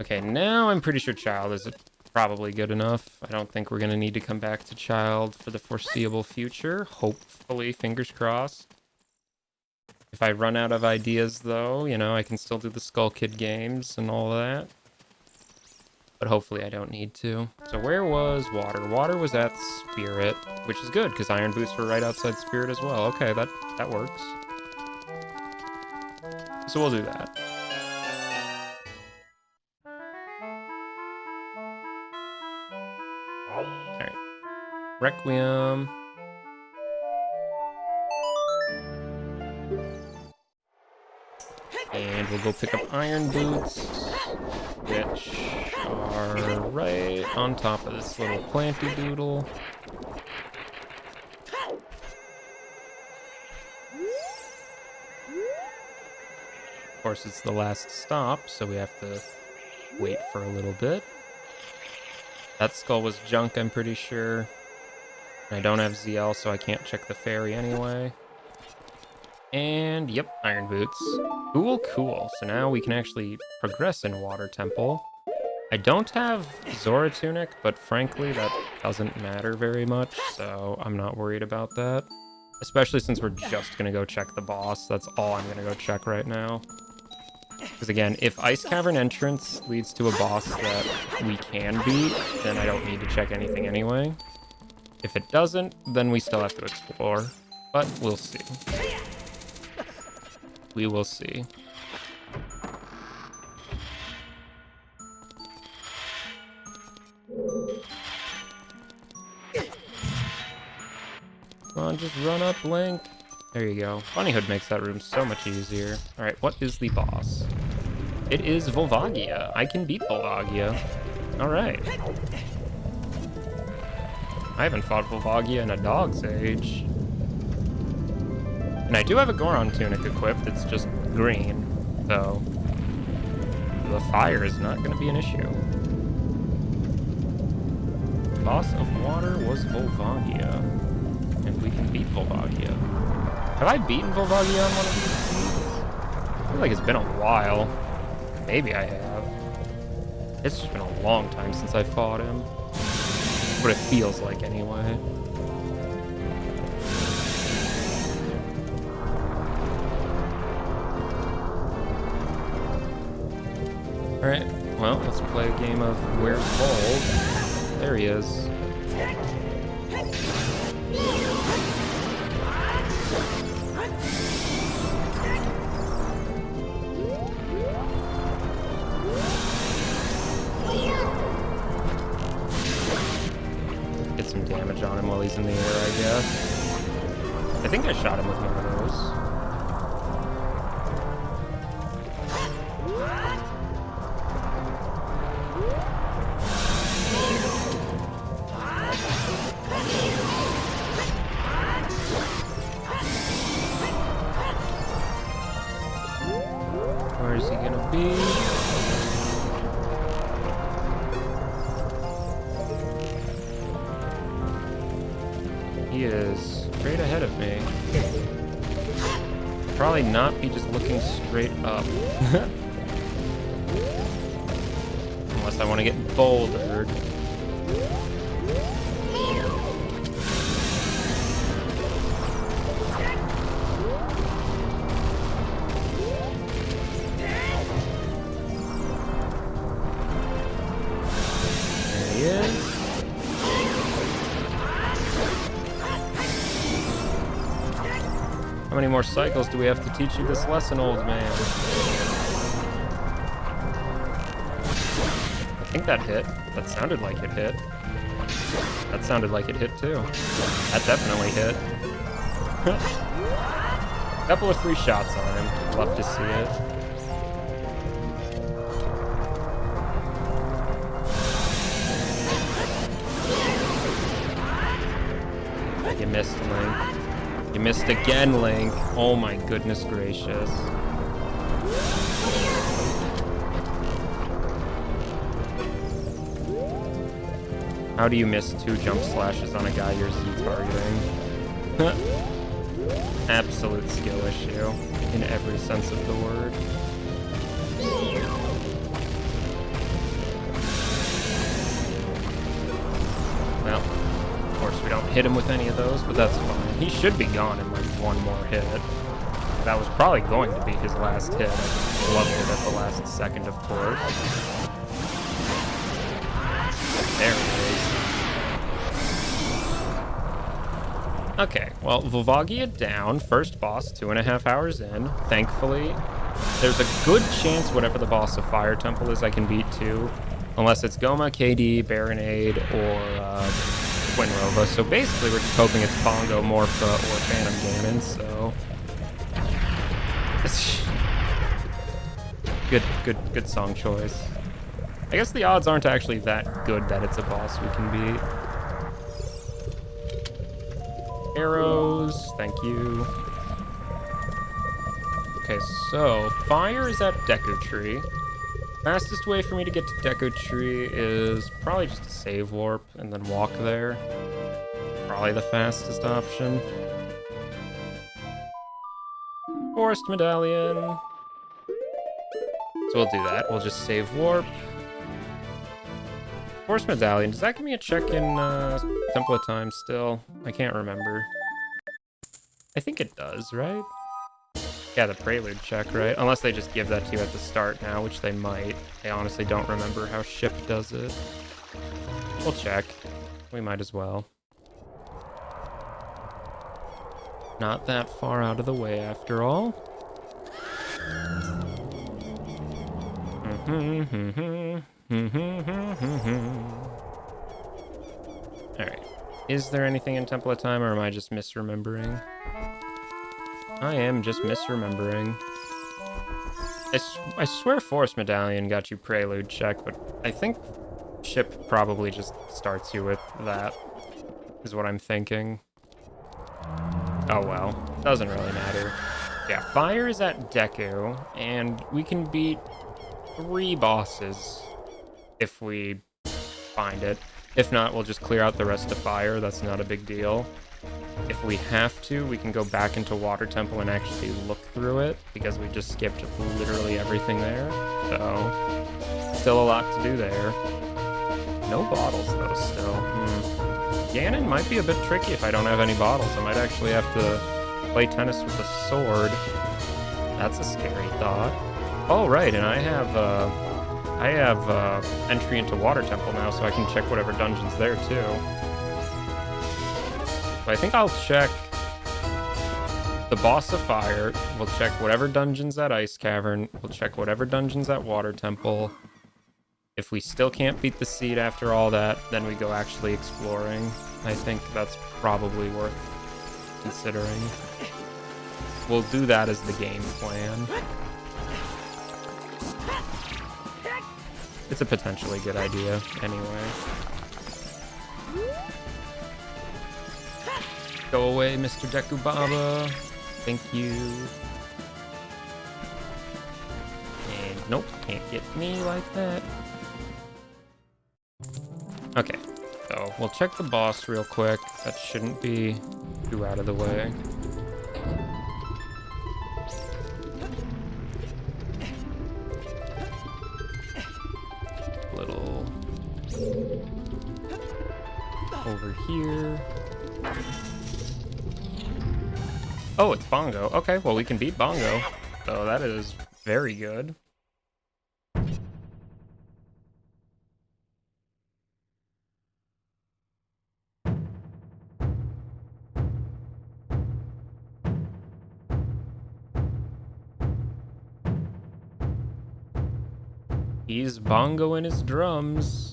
Okay, now I'm pretty sure Child is probably good enough. I don't think we're going to need to come back to Child for the foreseeable future. Hopefully, fingers crossed. If I run out of ideas, though, you know, I can still do the Skull Kid games and all that. But hopefully I don't need to. So where was Water? Water was at Spirit, which is good, because Iron Boots were right outside Spirit as well. Okay, that works. So we'll do that. Alright. Requiem. And we'll go pick up Iron Boots, which are right on top of this little planty doodle. Of course, it's the last stop, so we have to wait for a little bit. That skull was junk, I'm pretty sure. I don't have ZL, so I can't check the fairy anyway. And, yep, iron boots. Cool, cool. So now we can actually progress in Water Temple. I don't have Zora Tunic, but frankly, that doesn't matter very much, so I'm not worried about that. Especially since we're just gonna go check the boss. That's all I'm gonna go check right now. Because again, if Ice Cavern Entrance leads to a boss that we can beat, then I don't need to check anything anyway. If it doesn't, then we still have to explore. But we'll see. We will see. Come on, just run up, Link. There you go. Bunnyhood makes that room so much easier. Alright, what is the boss? It is Volvagia. I can beat Volvagia. Alright. I haven't fought Volvagia in a dog's age. And I do have a Goron tunic equipped, it's just green, so the fire is not going to be an issue. Boss of water was Volvagia, and we can beat Volvagia. Have I beaten Volvagia on one of these feats? I feel like it's been a while. Maybe I have. It's just been a long time since I fought him. What it feels like anyway. Alright, well, let's play a game of Where's Bold? There he is. Get some damage on him while he's in the air, I guess. I think I shot him with one of those. Where is he gonna be? He is straight ahead of me. Probably not be just looking straight up. Unless I want to get bouldered. How many more cycles do we have to teach you this lesson, old man? I think that hit. That sounded like it hit. That sounded like it hit too. That definitely hit. Couple of free shots on him. Love to see it. You missed, Link. You missed again, Link. Oh my goodness gracious. How do you miss 2 jump slashes on a guy you're Z-targeting? Absolute skill issue, in every sense of the word. Well, of course we don't hit him with any of those, but that's fine. He should be gone in like one more hit. That was probably going to be his last hit. I loved it at the last second, of course. There he is. Okay, well, Volvagia down. First boss, 2.5 hours in. Thankfully, there's a good chance whatever the boss of Fire Temple is I can beat too. Unless it's Goma, KD, Baronade, or Twin Rova. So basically, we're just hoping it's Bongo, Morpha, or Phantom Ganon, so... Good song choice. I guess the odds aren't actually that good that it's a boss we can beat. Arrows, thank you. Okay, so fire is at Deku Tree. Fastest way for me to get to Deco Tree is probably just to save warp and then walk there. Probably the fastest option. Forest Medallion. So we'll do that. We'll just save warp. Forest Medallion. Does that give me a check in Temple of Time still? I can't remember. I think it does, right? Yeah, the Prelude check, right? Unless they just give that to you at the start now, which they might. I honestly don't remember how Ship does it. We'll check. We might as well. Not that far out of the way after all. Alright. Is there anything in Temple of Time, or am I just misremembering? I am just misremembering. I swear Forest Medallion got you Prelude check, but I think Ship probably just starts you with that, is what I'm thinking. Oh well, doesn't really matter. Yeah, Fire is at Deku, and we can beat 3 bosses if we find it. If not, we'll just clear out the rest of Fire. That's not a big deal. If we have to, we can go back into Water Temple and actually look through it, because we just skipped literally everything there. So, still a lot to do there. No bottles, though, still. Ganon might be a bit tricky if I don't have any bottles. I might actually have to play tennis with a sword. That's a scary thought. Oh, right, and I have entry into Water Temple now, so I can check whatever dungeon's there, too. So I think I'll check the boss of Fire. We'll check whatever dungeon's at Ice Cavern. We'll check whatever dungeon's at Water Temple. If we still can't beat the seed after all that, then we go actually exploring. I think that's probably worth considering. We'll do that as the game plan. It's a potentially good idea, anyway. Go away, Mr. Deku Baba. Thank you. And nope, can't get me like that. Okay, so we'll check the boss real quick. That shouldn't be too out of the way. Little over here. Oh, it's Bongo. Okay, well, we can beat Bongo. So that is very good. He's bongoing his drums.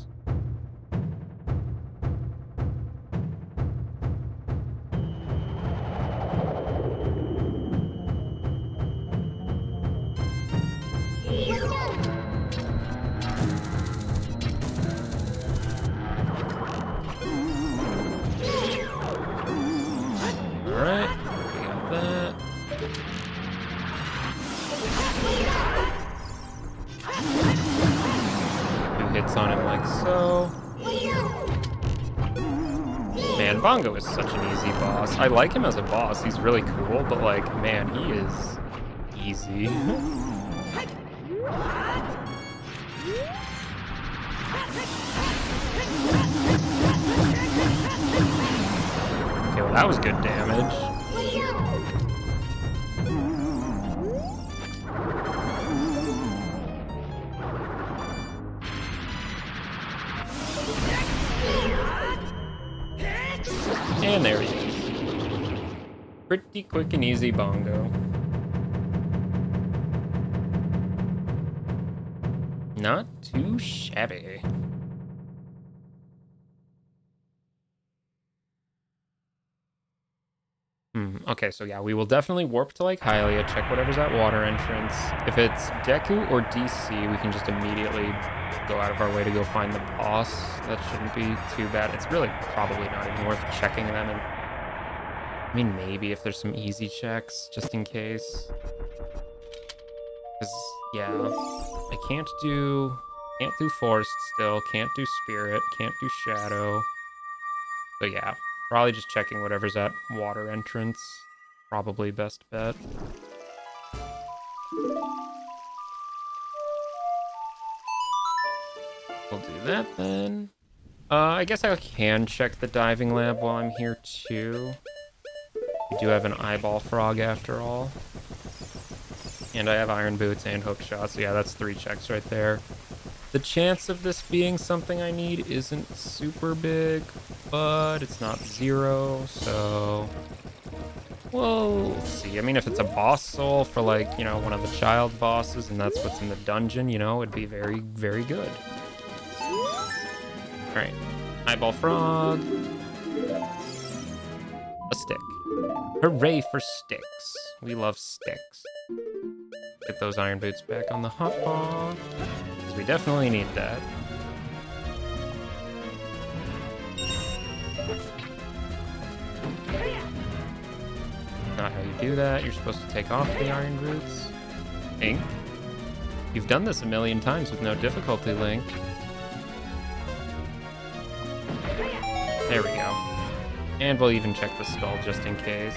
Bongo is such an easy boss. I like him as a boss. He's really cool, but like, man, he is easy. Okay, well, that was good damage. And there he is. Pretty quick and easy Bongo. Not too shabby. Okay, so yeah, we will definitely warp to Lake Hylia, check whatever's at water entrance. If it's Deku or DC, we can just immediately go out of our way to go find the boss. That shouldn't be too bad. It's really probably not even worth checking them. And I mean, maybe if there's some easy checks, just in case. Because, yeah, Can't do forest still, can't do spirit, can't do shadow. So yeah, probably just checking whatever's at water entrance. Probably best bet. We'll do that then. I guess I can check the diving lab while I'm here too. We do have an eyeball frog after all. And I have iron boots and hook shots. So yeah, that's 3 checks right there. The chance of this being something I need isn't super big, but it's not 0, so we'll see. I mean, if it's a boss soul for, like, you know, one of the child bosses and that's what's in the dungeon, you know, it'd be very, very good. Alright, eyeball frog. A stick. Hooray for sticks. We love sticks. Get those iron boots back on the hotbar. Because we definitely need that. Not how you do that. You're supposed to take off the iron boots. Link. You've done this a million times with no difficulty, Link. There we go. And we'll even check the skull just in case.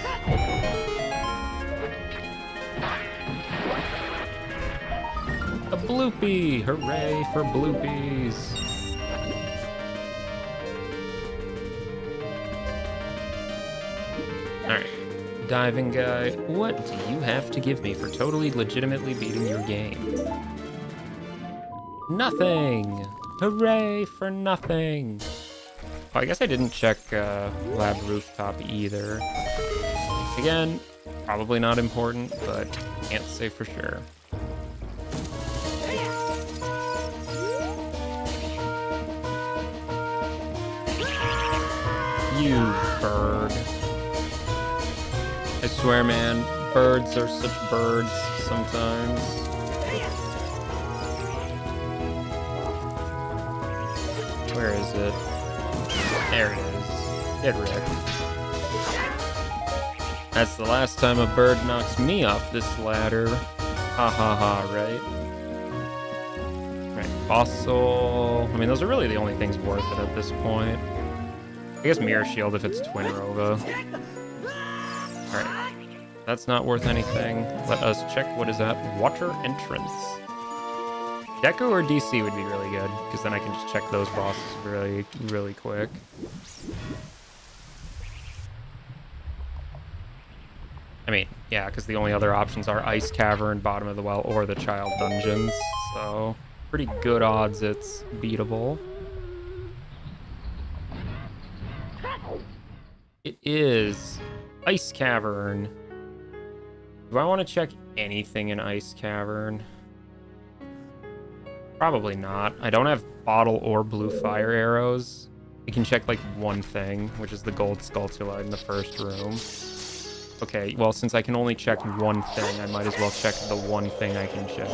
A bloopy! Hooray for bloopies! Alright. Diving guy, what do you have to give me for totally legitimately beating your game? Nothing! Hooray for nothing! Oh, I guess I didn't check lab rooftop either. Again, probably not important, but can't say for sure. You bird. I swear, man, birds are such birds sometimes. Where is it? There it is. Get wrecked. That's the last time a bird knocks me off this ladder. Ha ha ha, right? Right, boss soul. I mean, those are really the only things worth it at this point. I guess mirror shield if it's twin Rova. Alright. That's not worth anything. Let us check what is at water entrance. Deku or DC would be really good, because then I can just check those bosses really, really quick. I mean, yeah, because the only other options are Ice Cavern, Bottom of the Well, or the Child Dungeons. So, pretty good odds it's beatable. It is Ice Cavern. Do I want to check anything in Ice Cavern? Probably not. I don't have bottle or blue fire arrows. I can check like one thing, which is the gold Skulltula in the first room. Okay, well, since I can only check one thing, I might as well check the one thing I can check.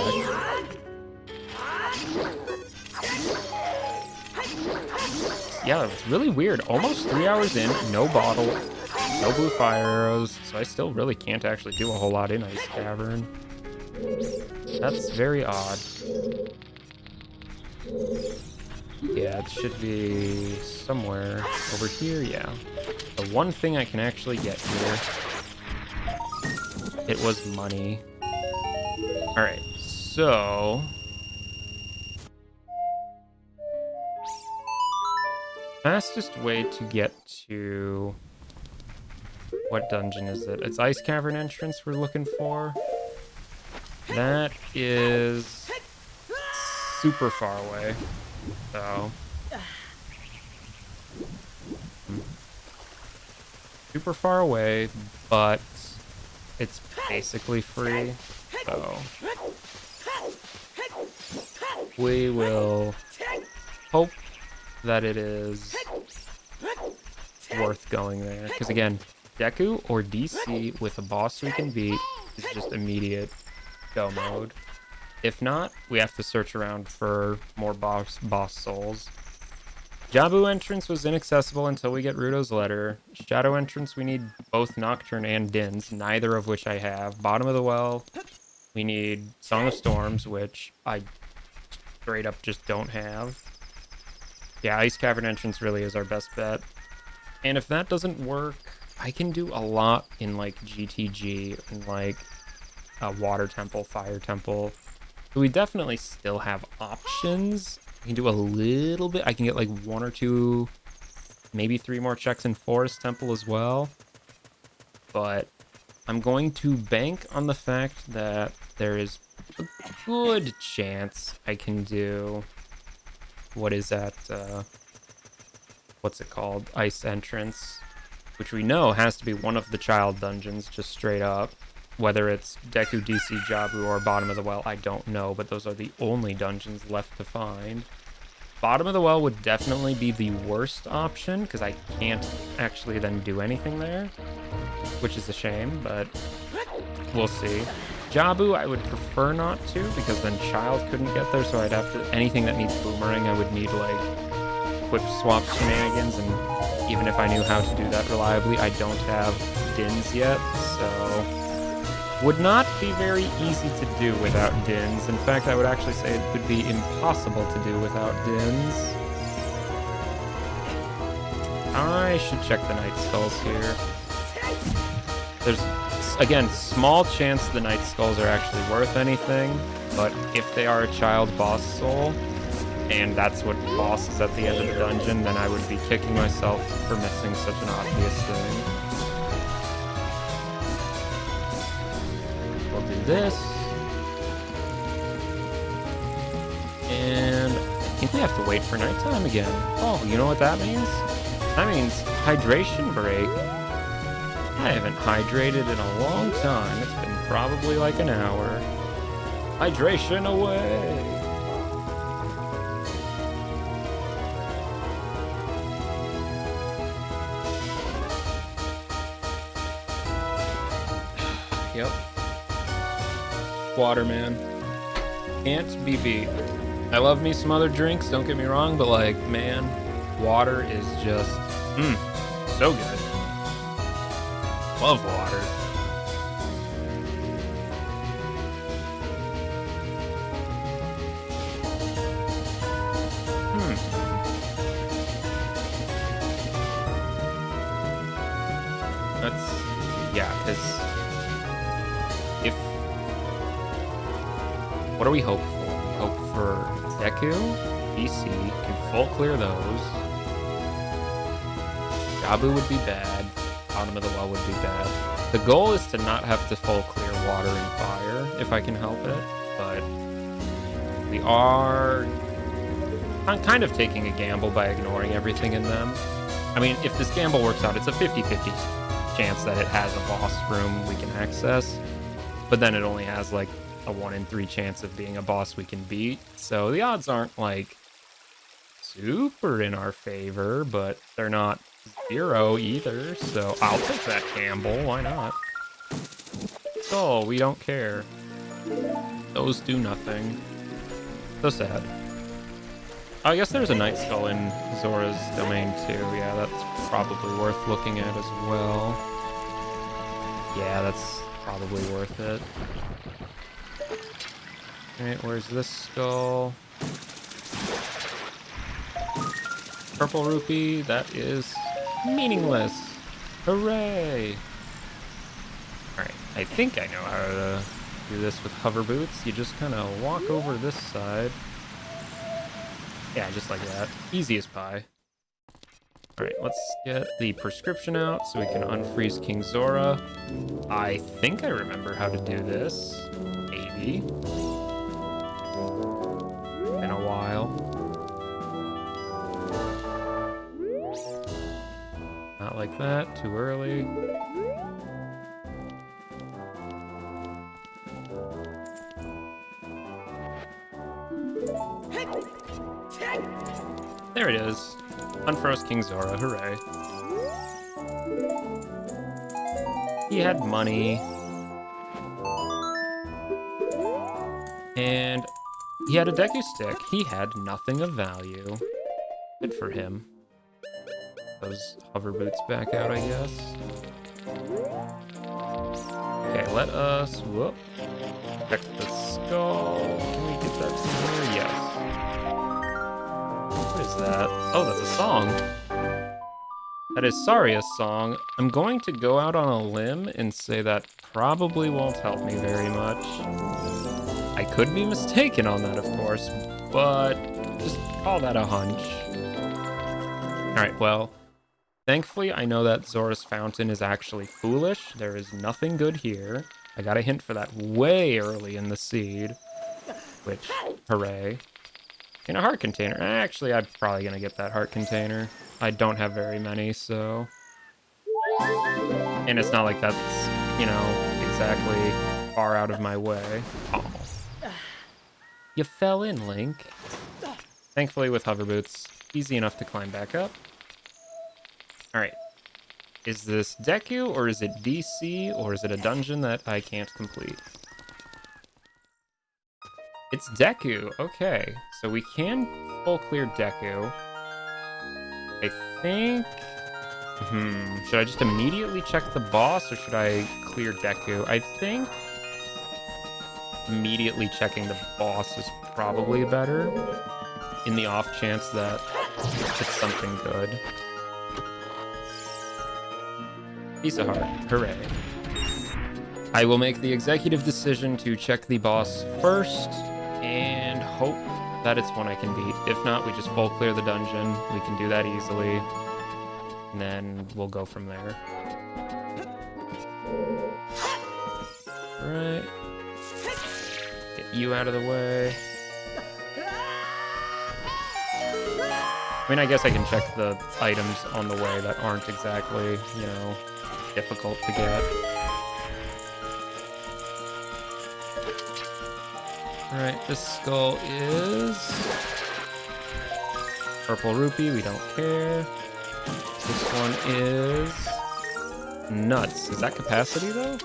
Yeah, it's really weird. Almost 3 hours in, no bottle, no blue fire arrows, so I still really can't actually do a whole lot in Ice Cavern. That's very odd. Yeah, it should be somewhere over here, yeah. The one thing I can actually get here. It was money. Alright, so... fastest way to get to... what dungeon is it? It's Ice Cavern entrance we're looking for. That is... super far away. So... super far away, but it's basically free, so we will hope that it is worth going there. Because again, Deku or DC with a boss we can beat is just immediate go mode. If not, we have to search around for more boss souls. Jabu entrance was inaccessible until we get Ruto's letter. Shadow entrance, we need both Nocturne and Dins, neither of which I have. Bottom of the Well, we need Song of Storms, which I straight up just don't have. Yeah, Ice Cavern entrance really is our best bet. And if that doesn't work, I can do a lot in like GTG and like a Water Temple, Fire Temple. So we definitely still have options. I can do a little bit. I can get like 1 or 2, maybe 3 more checks in Forest Temple as well. But I'm going to bank on the fact that there is a good chance I can do... What is that? What's it called? Ice entrance. Which we know has to be one of the child dungeons, just straight up. Whether it's Deku, DC, Jabu, or Bottom of the Well, I don't know, but those are the only dungeons left to find. Bottom of the Well would definitely be the worst option, because I can't actually then do anything there, which is a shame, but we'll see. Jabu, I would prefer not to, because then Child couldn't get there, so I'd have to... Anything that needs Boomerang, I would need, like, Whip Swap shenanigans, and even if I knew how to do that reliably, I don't have Dins yet, so... Would not be very easy to do without Dins. In fact, I would actually say it would be impossible to do without Dins. I should check the Night Skulls here. There's, again, small chance the Night Skulls are actually worth anything, but if they are a child boss soul, and that's what boss is at the end of the dungeon, then I would be kicking myself for missing such an obvious thing. We'll do this. And I think we have to wait for nighttime again. Oh, you know what that means? That means hydration break. I haven't hydrated in a long time. It's been probably like an hour. Hydration away! Yep. Water, man. Can't be beat. I love me some other drinks, don't get me wrong, but like, man, water is just, so good. Love water. That's, yeah, because if, what do we hope for? We hope for Deku, DC, can full clear those. Jabu would be bad. Bottom of the Well would be bad. The goal is to not have to full clear water and fire, if I can help it, but we are kind of taking a gamble by ignoring everything in them. I mean, if this gamble works out, it's a 50-50 chance that it has a boss room we can access, but then it only has like a 1 in 3 chance of being a boss we can beat, so the odds aren't like super in our favor, but they're not 0 either, so I'll take that gamble, why not? So, we don't care. Those do nothing. So sad. I guess there's a Night Skull in Zora's domain too, yeah, that's probably worth looking at as well. Yeah, that's probably worth it. Alright, where's this skull? Purple rupee, that is meaningless. Hooray! Alright, I think I know how to do this with hover boots. You just kind of walk over this side. Yeah, just like that. Easy as pie. Alright, let's get the prescription out so we can unfreeze King Zora. I think I remember how to do this. Maybe. Been a while. Not like that, too early. There it is. Unfroze King Zora, hooray. He had money. And he had a Deku stick. He had nothing of value. Good for him. Those hover boots back out, I guess. Okay, let us, whoop, check the skull. Can we get that from here? Yes. What is that? Oh, that's a song. That is Saria's song. I'm going to go out on a limb and say that probably won't help me very much. I could be mistaken on that, of course, but just call that a hunch. Alright, well, thankfully I know that Zora's Fountain is actually foolish. There is nothing good here. I got a hint for that way early in the seed, which, hooray. In a heart container. Actually, I'm probably going to get that heart container. I don't have very many, so... And it's not like that's, you know, exactly far out of my way. Oh. You fell in, Link. Thankfully, with hover boots, easy enough to climb back up. Alright. Is this Deku, or is it DC, or is it a dungeon that I can't complete? It's Deku. Okay, so we can full clear Deku. I think... should I just immediately check the boss, or should I clear Deku? I think immediately checking the boss is probably better, in the off chance that it's something good. Piece of heart. Hooray. I will make the executive decision to check the boss first, and hope that it's one I can beat. If not, we just full clear the dungeon. We can do that easily. And then we'll go from there. Right. Get you out of the way. I mean, I guess I can check the items on the way that aren't exactly, you know, difficult to get. Alright, this skull is... Purple rupee, we don't care. This one is... Nuts. Is that capacity, though?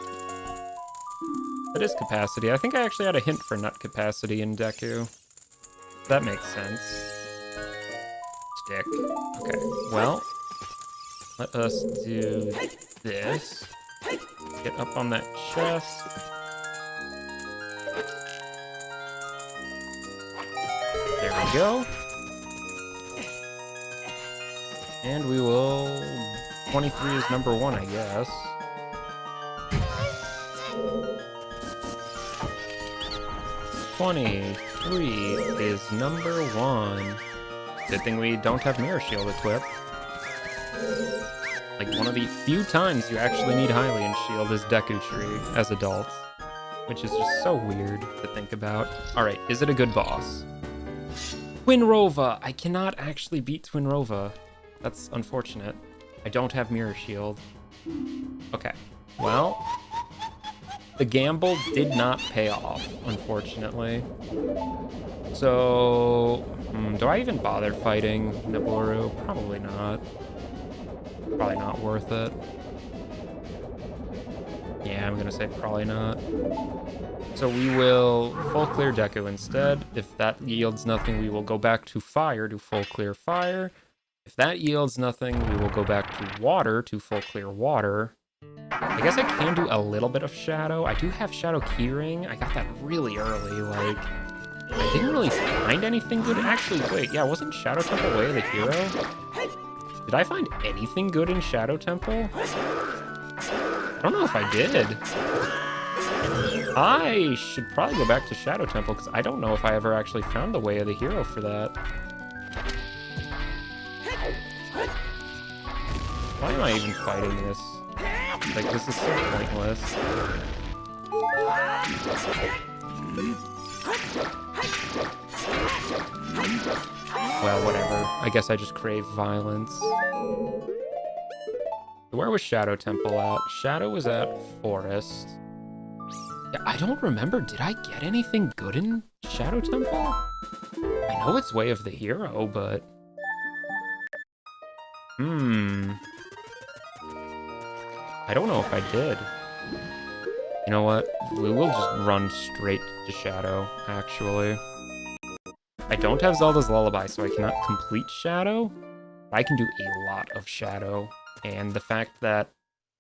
That is capacity. I think I actually had a hint for nut capacity in Deku. That makes sense. Stick. Okay, well... Let us do this. Get up on that chest. There we go. And we will... 23 is number 1, I guess. $23 is number 1. Good thing we don't have Mirror Shield equipped. Like, one of the few times you actually need Hylian Shield is Deku Tree as adults. Which is just so weird to think about. Alright, is it a good boss? Twinrova! I cannot actually beat Twinrova. That's unfortunate. I don't have Mirror Shield. Okay, well... The gamble did not pay off, unfortunately. So... do I even bother fighting Nibiru? Probably not. Probably not worth it. Yeah, I'm gonna say probably not. So we will full clear Deku instead. If that yields nothing, we will go back to fire to full clear fire. If that yields nothing, we will go back to water to full clear water. I guess I can do a little bit of shadow. I do have Shadow Keyring. I got that really early, like... I didn't really find anything good. Actually, wait, yeah, wasn't Shadow Temple Way the hero? Did I find anything good in Shadow Temple? I don't know if I did. I should probably go back to Shadow Temple, because I don't know if I ever actually found the Way of the Hero for that. Why am I even fighting this? Like, this is so pointless. Well, whatever. I guess I just crave violence. Where was Shadow Temple at? Shadow was at Forest. Yeah, I don't remember. Did I get anything good in Shadow Temple? I know it's Way of the Hero, but... I don't know if I did. You know what? We will just run straight to Shadow, actually. I don't have Zelda's Lullaby, so I cannot complete Shadow. But I can do a lot of Shadow. And the fact that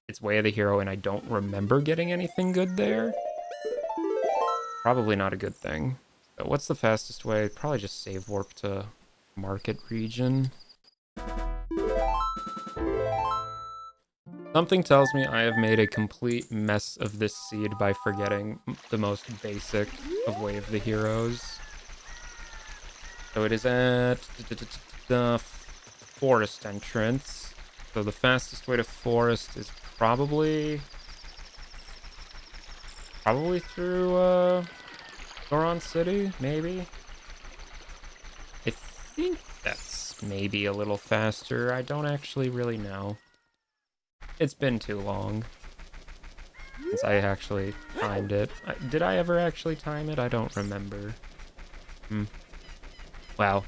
it's Way of the Hero and I don't remember getting anything good there. Probably not a good thing. So what's the fastest way? Probably just save warp to Market region. Something tells me I have made a complete mess of this seed by forgetting the most basic of Way of the Heroes. So it is at the forest entrance. So the fastest way to forest is probably through Goron City, maybe? I think that's maybe a little faster. I don't actually really know. It's been too long since I actually timed it. Did I ever actually time it? I don't remember. Wow.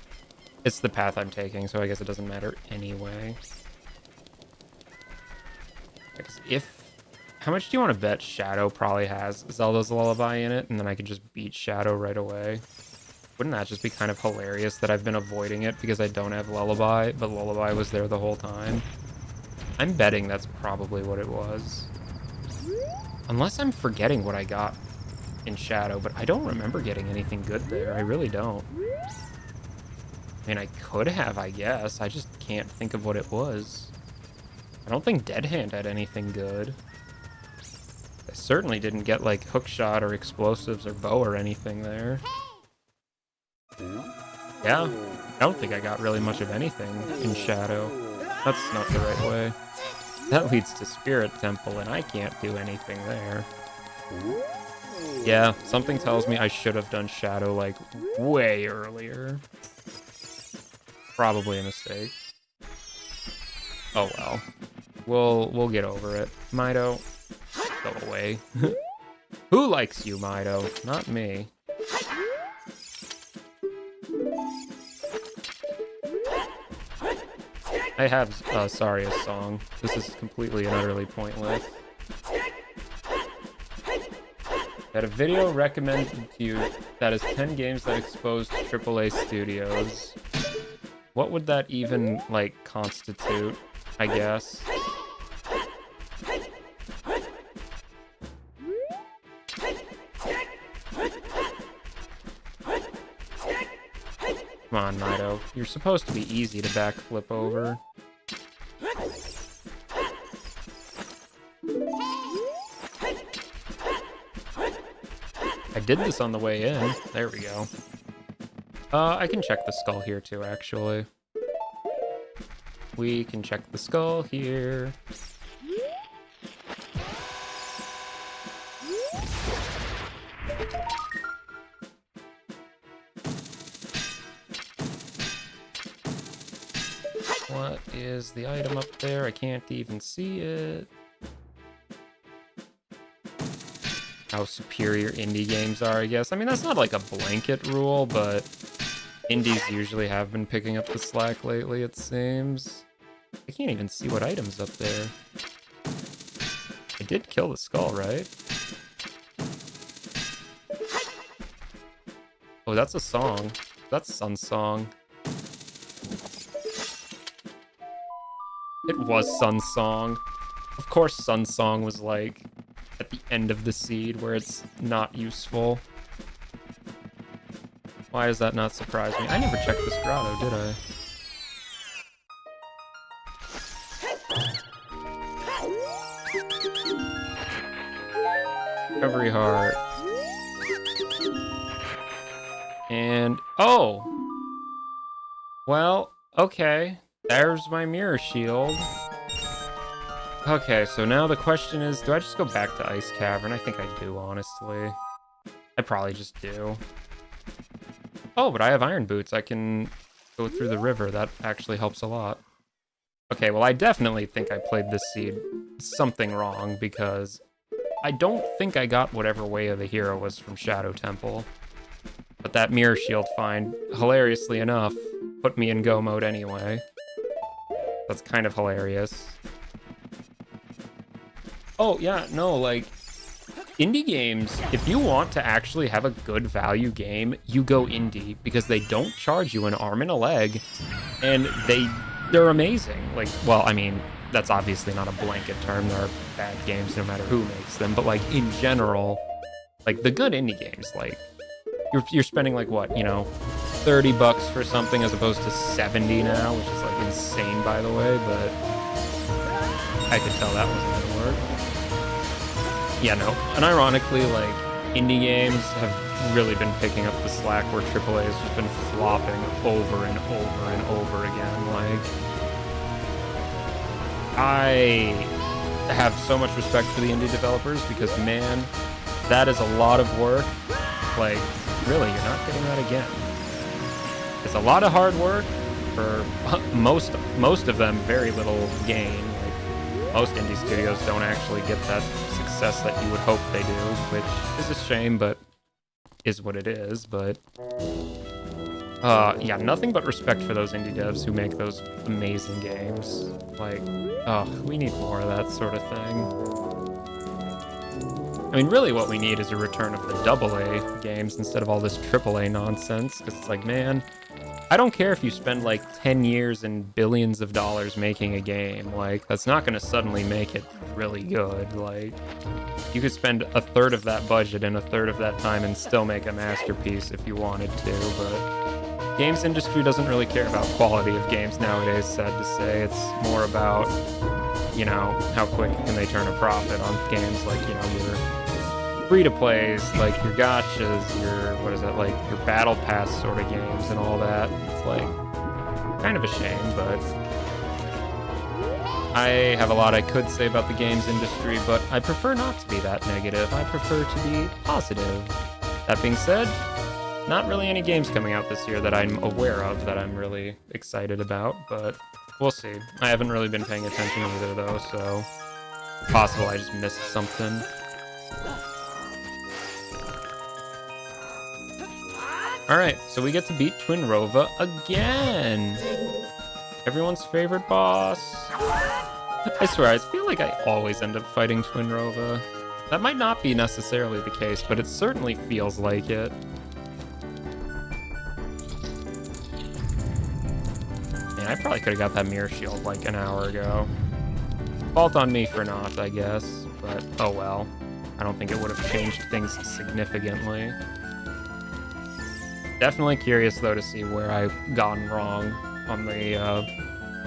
It's the path I'm taking, so I guess it doesn't matter anyway. How much do you want to bet Shadow probably has Zelda's Lullaby in it, and then I could just beat Shadow right away? Wouldn't that just be kind of hilarious that I've been avoiding it because I don't have Lullaby, but Lullaby was there the whole time? I'm betting that's probably what it was. Unless I'm forgetting what I got in Shadow, but I don't remember getting anything good there. I really don't. I mean, I could have, I guess. I just can't think of what it was. I don't think Dead Hand had anything good. I certainly didn't get, like, hookshot or explosives or bow or anything there. Yeah, I don't think I got really much of anything in Shadow. That's not the right way. That leads to Spirit Temple, and I can't do anything there. Yeah, something tells me I should have done Shadow, like, way earlier. Probably a mistake. Oh well. We'll get over it. Mido, go away. Who likes you, Mido? Not me. I have Saria's song. This is completely and utterly pointless. Had a video recommended to you that is 10 games that exposed AAA studios. What would that even, like, constitute, I guess? Come on, Mido. You're supposed to be easy to backflip over. I did this on the way in. There we go. I can check the skull here too, actually. We can check the skull here. What is the item up there? I can't even see it. How superior indie games are, I guess. I mean, that's not like a blanket rule, but indies usually have been picking up the slack lately, it seems. I can't even see what item's up there. I did kill the skull, right? Oh, that's a song. That's Sun's song. It was Sun's song. Of course Sun's song was like at the end of the seed where it's not useful. Why does that not surprise me? I never checked this grotto, did I? Recovery heart. And, oh! Well, okay. There's my mirror shield. Okay, so now the question is, do I just go back to Ice Cavern? I think I do, honestly. I probably just do. Oh, but I have iron boots. I can go through the river. That actually helps a lot. Okay, well, I definitely think I played this seed something wrong, because I don't think I got whatever Way of the Hero was from Shadow Temple. But that mirror shield find, hilariously enough, put me in go mode anyway. That's kind of hilarious. Oh, yeah, no, like, indie games, if you want to actually have a good value game, you go indie, because they don't charge you an arm and a leg, and they're amazing. Like, well, I mean, that's obviously not a blanket term. There are bad games no matter who makes them, but like in general, like the good indie games, like you're spending like what, you know, $30 for something as opposed to 70 now, which is like insane, by the way, but I could tell that wasn't gonna work. Yeah, no. And ironically, like, indie games have really been picking up the slack where AAA has just been flopping over and over and over again. Like, I have so much respect for the indie developers because, man, that is a lot of work. Like, really, you're not getting that again. It's a lot of hard work for most of them, very little gain. Like, most indie studios don't actually get that success that you would hope they do, which is a shame, but is what it is. But yeah, nothing but respect for those indie devs who make those amazing games. Like, oh, we need more of that sort of thing. I mean, really what we need is a return of the AA games instead of all this AAA nonsense, because it's like, man, I don't care if you spend like 10 years and billions of dollars making a game. Like, that's not going to suddenly make it really good. Like, you could spend a third of that budget and a third of that time and still make a masterpiece if you wanted to, but games industry doesn't really care about quality of games nowadays, sad to say. It's more about, you know, how quick can they turn a profit on games like, you know, your free-to-plays, like your gotchas, your, what is it, like your battle pass sort of games and all that. It's like, kind of a shame, but I have a lot I could say about the games industry, but I prefer not to be that negative. I prefer to be positive. That being said, not really any games coming out this year that I'm aware of that I'm really excited about, but we'll see. I haven't really been paying attention either, though, so possible I just missed something. Alright, so we get to beat Twinrova again! Everyone's favorite boss. I swear, I feel like I always end up fighting Twinrova. That might not be necessarily the case, but it certainly feels like it. Man, I probably could have got that mirror shield like an hour ago. Fault on me for not, I guess, but oh well. I don't think it would have changed things significantly. Definitely curious, though, to see where I've gone wrong on the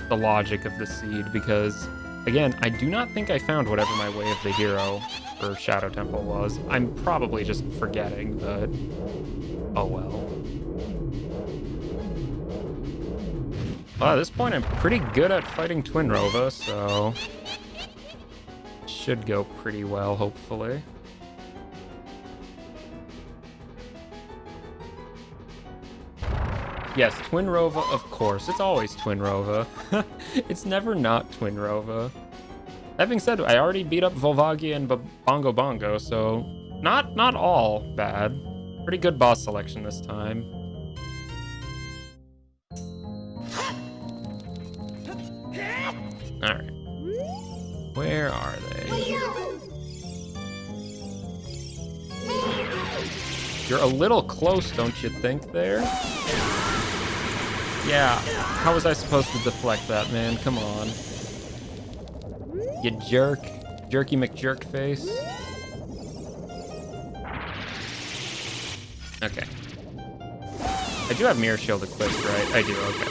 logic of the seed, because, again, I do not think I found whatever my Way of the Hero for Shadow Temple was. I'm probably just forgetting, but oh well. Well, at this point, I'm pretty good at fighting Twinrova, so should go pretty well, hopefully. Yes, Twinrova, of course. It's always Twinrova. It's never not Twinrova. That being said, I already beat up Volvagia and Bongo Bongo, so not all bad. Pretty good boss selection this time. Alright. Where are they? You're a little close, don't you think, there? Yeah, how was I supposed to deflect that, man? Come on. You jerk. Jerky McJerk face. Okay. I do have Mirror Shield equipped, right? I do, okay.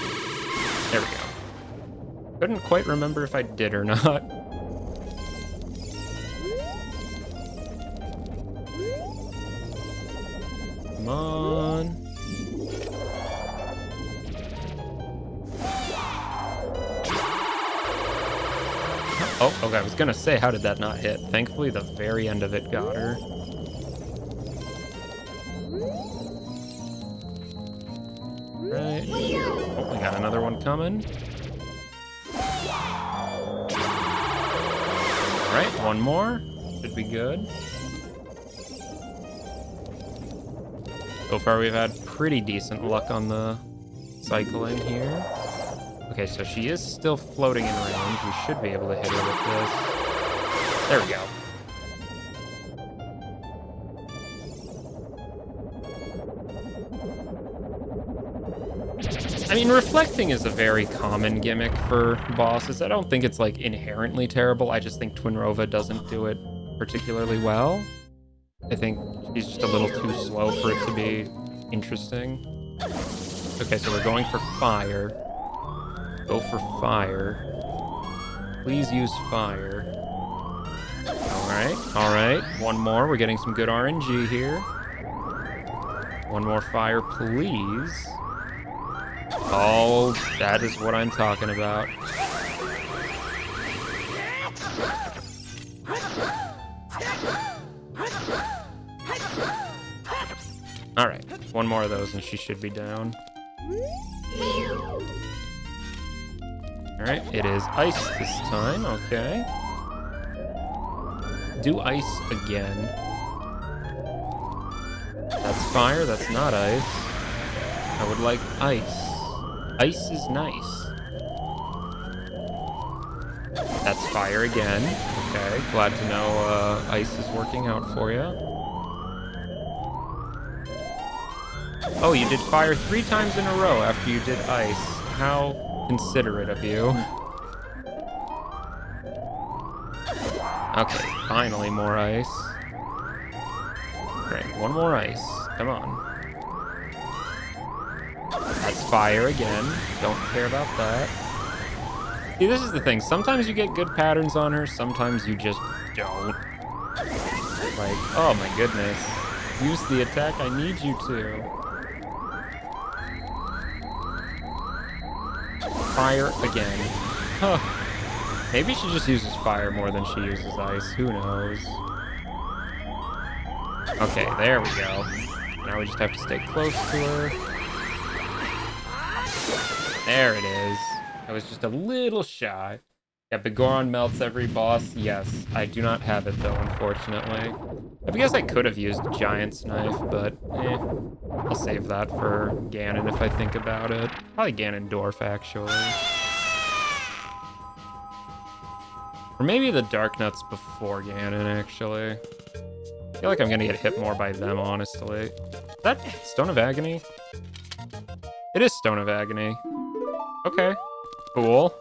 There we go. Couldn't quite remember if I did or not. Come on. Oh, okay, I was gonna say, how did that not hit? Thankfully, the very end of it got her. Right. Oh, we got another one coming. Alright, one more. Should be good. So far, we've had pretty decent luck on the cycling here. Okay, so she is still floating in range. We should be able to hit her with this. There we go. I mean, reflecting is a very common gimmick for bosses. I don't think it's, like, inherently terrible. I just think Twinrova doesn't do it particularly well. I think she's just a little too slow for it to be interesting. Okay, so we're going for fire. Go for fire. Please use fire. All right. One more. We're getting some good RNG here. One more fire, please. Oh, that is what I'm talking about. All right, one more of those and she should be down. All right, it is ice this time, okay. Do ice again. That's fire, that's not ice. I would like ice. Ice is nice. That's fire again. Okay, glad to know ice is working out for you. Oh, you did fire 3 times in a row after you did ice. How considerate of you. Okay, finally more ice. Great, one more ice. Come on. That's fire again. Don't care about that. See, this is the thing. Sometimes you get good patterns on her, sometimes you just don't. Like, oh my goodness. Use the attack I need you to. Fire again. Huh. Maybe she just uses fire more than she uses ice. Who knows? Okay, there we go. Now we just have to stay close to her. There it is. I was just a little shy. Yeah, Begoron melts every boss. Yes, I do not have it though, unfortunately. I guess I could have used Giant's Knife, but I'll save that for Ganon if I think about it. Probably Ganondorf, actually. Or maybe the Dark Nuts before Ganon, actually. I feel like I'm gonna get hit more by them, honestly. Is that Stone of Agony? It is Stone of Agony. Okay, cool.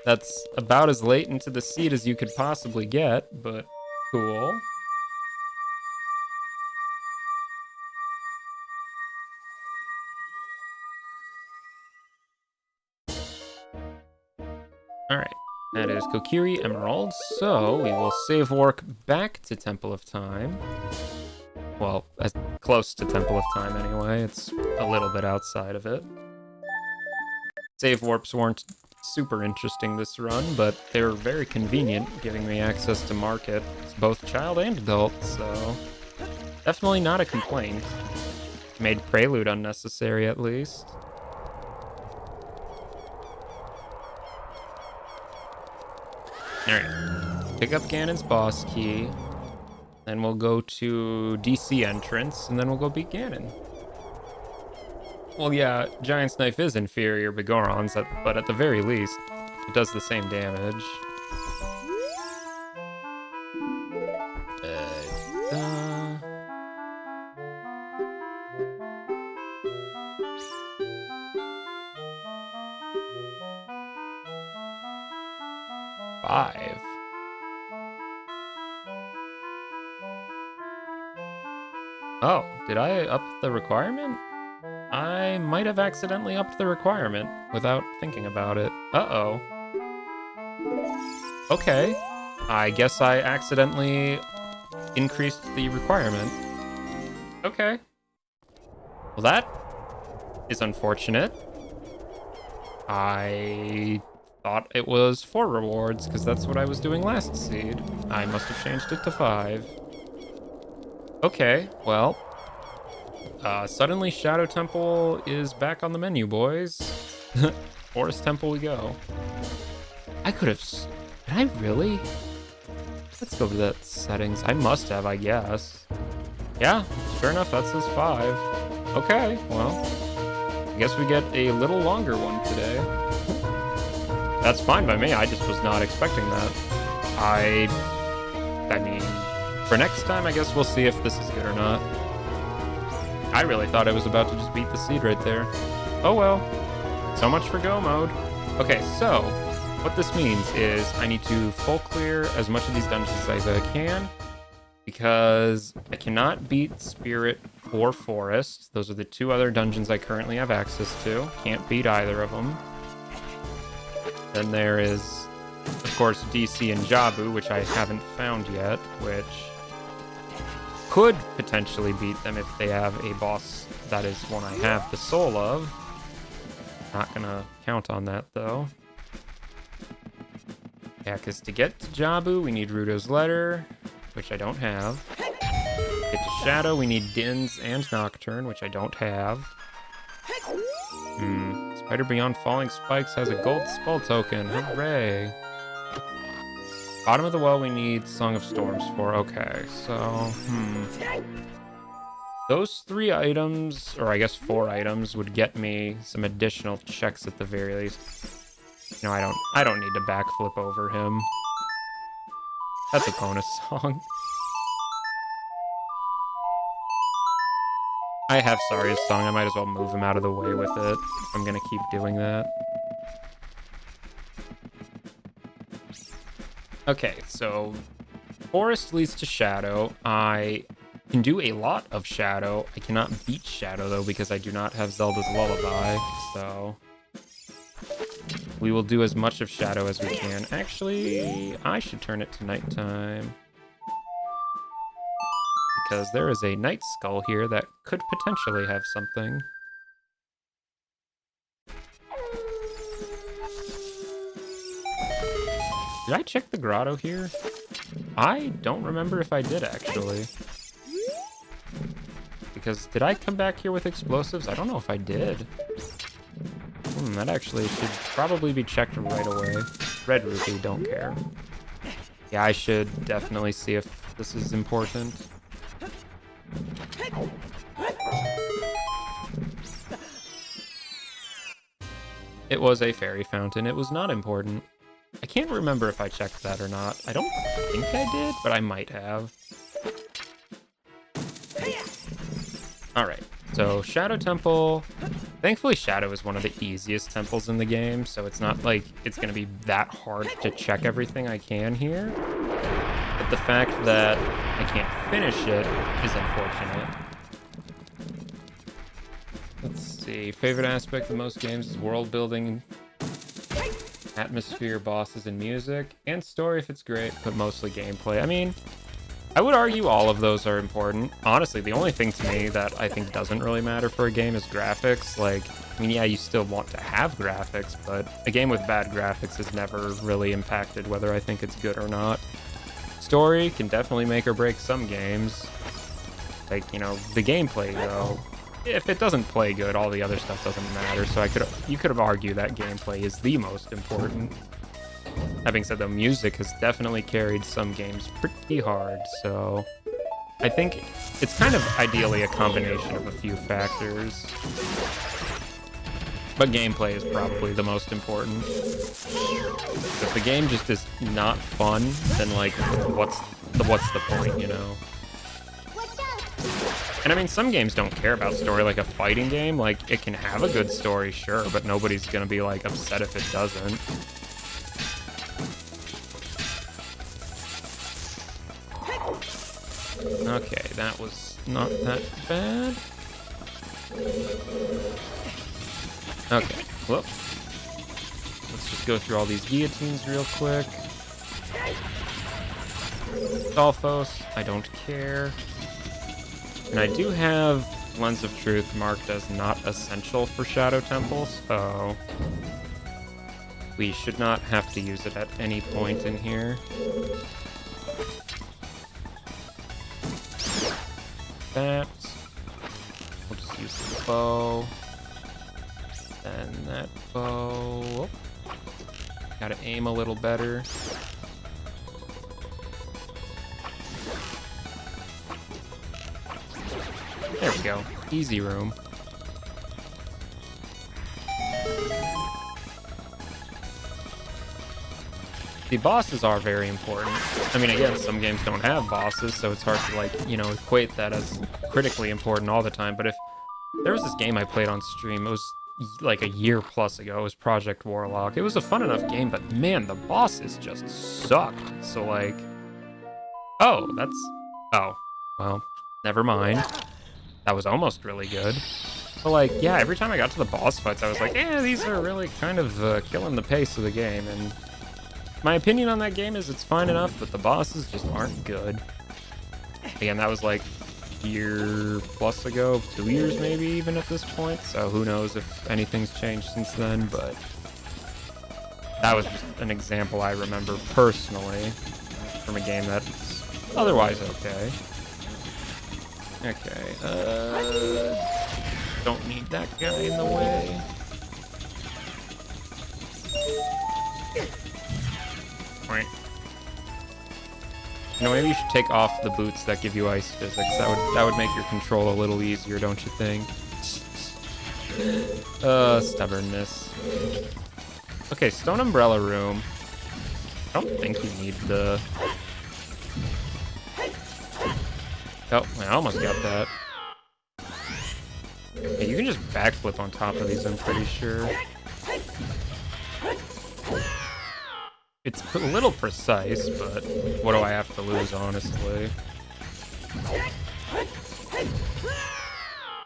That's about as late into the seed as you could possibly get, but cool. Alright, that is Kokiri Emerald, so we will save work back to Temple of Time. Well, as close to Temple of Time anyway, it's a little bit outside of it. Save warps weren't super interesting this run, but they were very convenient, giving me access to market. It's both child and adult, so definitely not a complaint. Made Prelude unnecessary, at least. Alright, pick up Ganon's boss key, then we'll go to DC entrance, and then we'll go beat Ganon. Well, yeah, Giant's Knife is inferior to Begoron's, but at the very least, it does the same damage. 5. Oh, did I up the requirement? I might have accidentally upped the requirement without thinking about it. Uh-oh. Okay. I guess I accidentally increased the requirement. Okay. Well, that is unfortunate. I thought it was 4 rewards, because that's what I was doing last seed. I must have changed it to 5. Okay, well. Suddenly Shadow Temple is back on the menu, boys. Forest Temple we go. I could have... Did I really? Let's go to the settings. I must have, I guess. Yeah, sure enough, that says 5. Okay, well. I guess we get a little longer one today. That's fine by me, I just was not expecting that. I mean, for next time, I guess we'll see if this is good or not. I really thought I was about to just beat the seed right there. Oh well. So much for go mode. Okay, so what this means is I need to full clear as much of these dungeons as I can, because I cannot beat Spirit or Forest. Those are the two other dungeons I currently have access to. Can't beat either of them. Then there is, of course, DC and Jabu, which I haven't found yet, which could potentially beat them if they have a boss that is one I have the soul of. Not gonna count on that, though. Yeah, because to get to Jabu, we need Ruto's Letter, which I don't have. To get to Shadow, we need Din's and Nocturne, which I don't have. Spider Beyond Falling Spikes has a gold spell token. Hooray. Bottom of the Well, we need Song of Storms for. Okay, so, those 3 items, or I guess 4 items, would get me some additional checks at the very least. No, I don't need to backflip over him. That's a bonus song. I have Saria's song, I might as well move him out of the way with it if I'm gonna keep doing that. Okay, so Forest leads to Shadow. I can do a lot of Shadow. I cannot beat Shadow, though, because I do not have Zelda's Lullaby, so we will do as much of Shadow as we can. Actually, I should turn it to nighttime, because there is a Night Skull here that could potentially have something. Did I check the grotto here? I don't remember if I did, actually. Because did I come back here with explosives? I don't know if I did. That actually should probably be checked right away. Red rupee, don't care. Yeah, I should definitely see if this is important. It was a fairy fountain. It was not important. I can't remember if I checked that or not. I don't think I did, but I might have. Alright, so Shadow Temple. Thankfully, Shadow is one of the easiest temples in the game, so it's not like it's going to be that hard to check everything I can here. But the fact that I can't finish it is unfortunate. Let's see. Favorite aspect of most games is world building, atmosphere, bosses, and music, and story if it's great, but mostly gameplay. I mean, I would argue all of those are important. Honestly, the only thing to me that I think doesn't really matter for a game is graphics. Like, I mean, yeah, you still want to have graphics, but a game with bad graphics has never really impacted whether I think it's good or not. Story can definitely make or break some games. Like, you know, the gameplay, though. If it doesn't play good, all the other stuff doesn't matter. So you could have argued that gameplay is the most important. Having said that, music has definitely carried some games pretty hard, so I think it's kind of ideally a combination of a few factors. But gameplay is probably the most important. If the game just is not fun, then like, what's the point, you know? And I mean, some games don't care about story, like a fighting game. Like, it can have a good story, sure, but nobody's gonna be like upset if it doesn't. Okay, that was not that bad. Okay, whoop. Let's just go through all these guillotines real quick. Dolphos, I don't care. And I do have Lens of Truth marked as not essential for Shadow Temple, so we should not have to use it at any point in here. That. We'll just use the bow. And that bow. Whoop. Gotta aim a little better. There we go. Easy room. The bosses are very important. I mean, again, some games don't have bosses, so it's hard to, like, you know, equate that as critically important all the time. But if there was this game I played on stream, it was like a year plus ago. It was Project Warlock. It was a fun enough game, but man, the bosses just sucked. So like, oh, well, never mind. That was almost really good. But like, yeah, every time I got to the boss fights, I was like, these are really kind of killing the pace of the game. And my opinion on that game is it's fine enough, but the bosses just aren't good. Again, that was like year plus ago, 2 years maybe even at this point, so who knows if anything's changed since then, but that was just an example I remember personally from a game that's otherwise okay. Don't need that guy in the way. Right. You know, maybe you should take off the boots that give you ice physics. That would make your control a little easier, don't you think? Stubbornness. Okay, Stone Umbrella Room. I don't think you need the... Oh, I almost got that. Yeah, you can just backflip on top of these, I'm pretty sure. It's a little precise, but what do I have to lose, honestly?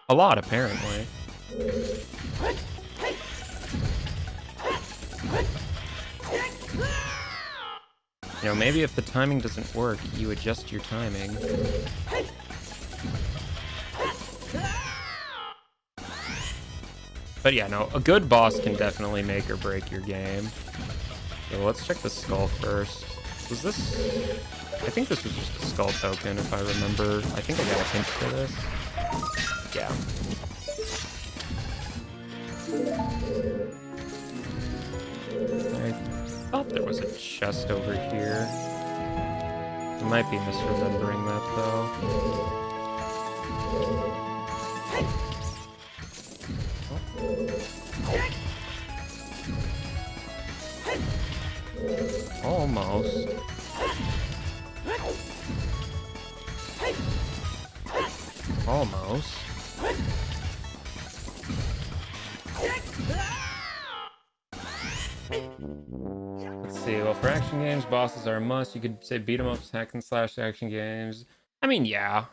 A lot, apparently. You know, maybe if the timing doesn't work, you adjust your timing. But yeah, no, a good boss can definitely make or break your game. So let's check the skull first. Was this... I think this was just a skull token, if I remember. I think I got a hint for this. Yeah. I thought there was a chest over here. I might be misremembering that, though. Almost. Almost. Let's see. Well, for action games, bosses are a must. You could say beat 'em ups, hack and slash action games. I mean, yeah.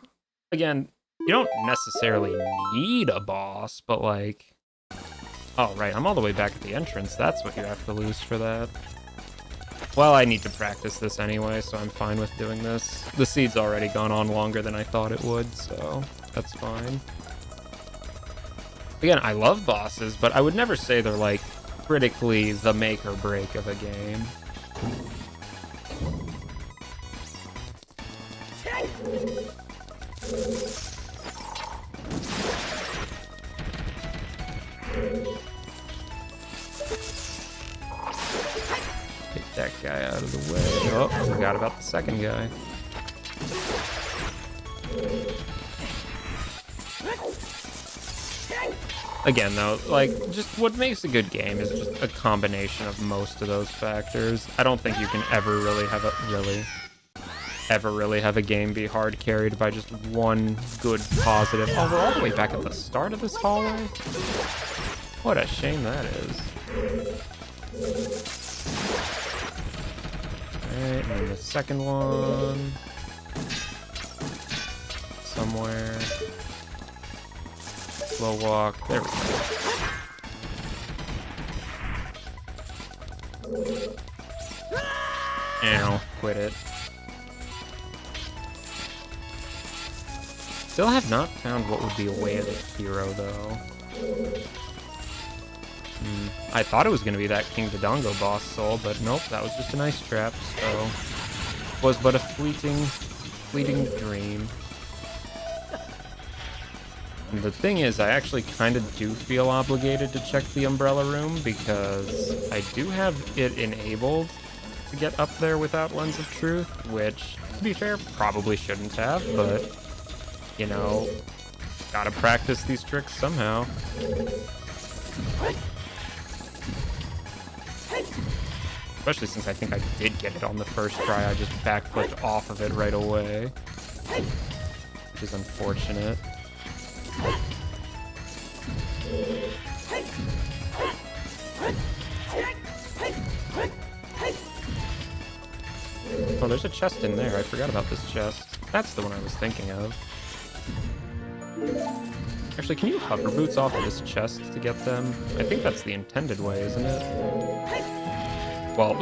Again, you don't necessarily need a boss, but like... Oh, right. I'm all the way back at the entrance. That's what you have to lose for that. Well, I need to practice this anyway, so I'm fine with doing this. The seed's already gone on longer than I thought it would, so that's fine. Again, I love bosses, but I would never say they're, like, critically the make or break of a game. Get that guy out of the way. Oh, forgot about the second guy. Again, though, like, just what makes a good game is just a combination of most of those factors. I don't think you can ever really have a game be hard carried by just one good positive. Oh, we're all the way back at the start of this hallway? What a shame that is. Alright, and then the second one. Somewhere. Slow walk. There we go. Ow. Quit it. Still have not found what would be a way of the hero, though. I thought it was going to be that King Dodongo boss soul, but nope, that was just an ice trap, so... Was but a fleeting dream. And the thing is, I actually kind of do feel obligated to check the Umbrella Room, because I do have it enabled to get up there without Lens of Truth, which, to be fair, probably shouldn't have, but, you know, gotta practice these tricks somehow. Especially since I think I did get it on the first try, I just backflipped off of it right away. Which is unfortunate. Oh, there's a chest in there. I forgot about this chest. That's the one I was thinking of. Actually, can you hover boots off of this chest to get them? I think that's the intended way, isn't it? Well,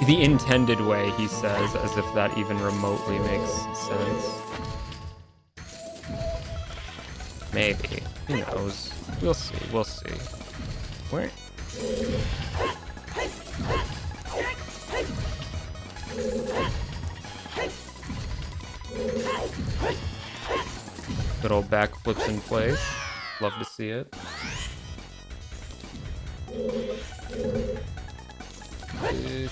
the intended way, he says, as if that even remotely makes sense. Maybe. Who knows? We'll see. We'll see. Where? Good old backflips in place. Love to see it.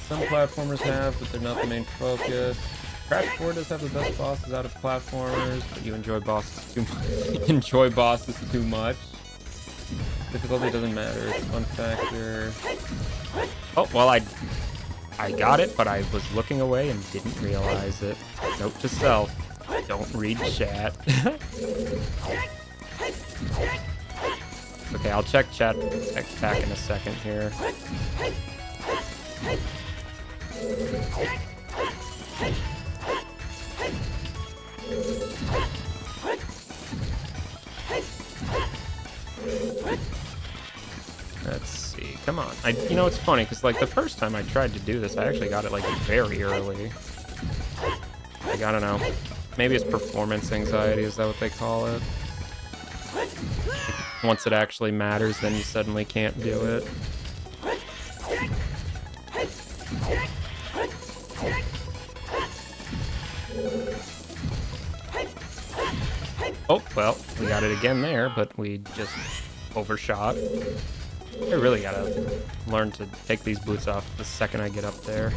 Some platformers have, but they're not the main focus. Crash 4 does have the best bosses out of platformers, but you enjoy bosses too much. Enjoy bosses too much. Difficulty doesn't matter. It's fun factor. Oh, well, I got it, but I was looking away and didn't realize it. Note to self. Don't read chat. Okay, I'll check chat back in a second here. Let's see. Come on. You know, it's funny because like the first time I tried to do this, I actually got it like very early. Like, I don't know. Maybe it's performance anxiety, is that what they call it? Once it actually matters, then you suddenly can't do it. Oh, well, we got it again there, but we just overshot. I really gotta learn to take these boots off the second I get up there.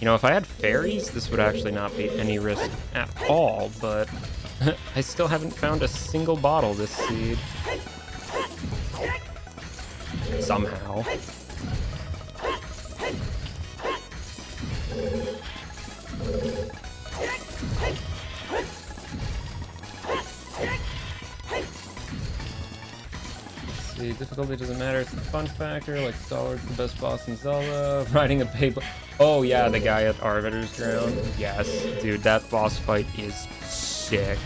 You know, if I had fairies, this would actually not be any risk at all, but I still haven't found a single bottle this seed. Somehow. See, difficulty doesn't matter, it's the fun factor, like Stalward's the best boss in Zelda, riding a Beyblade. Oh yeah, the guy at Arbiter's Ground. Yes, dude, that boss fight is sick.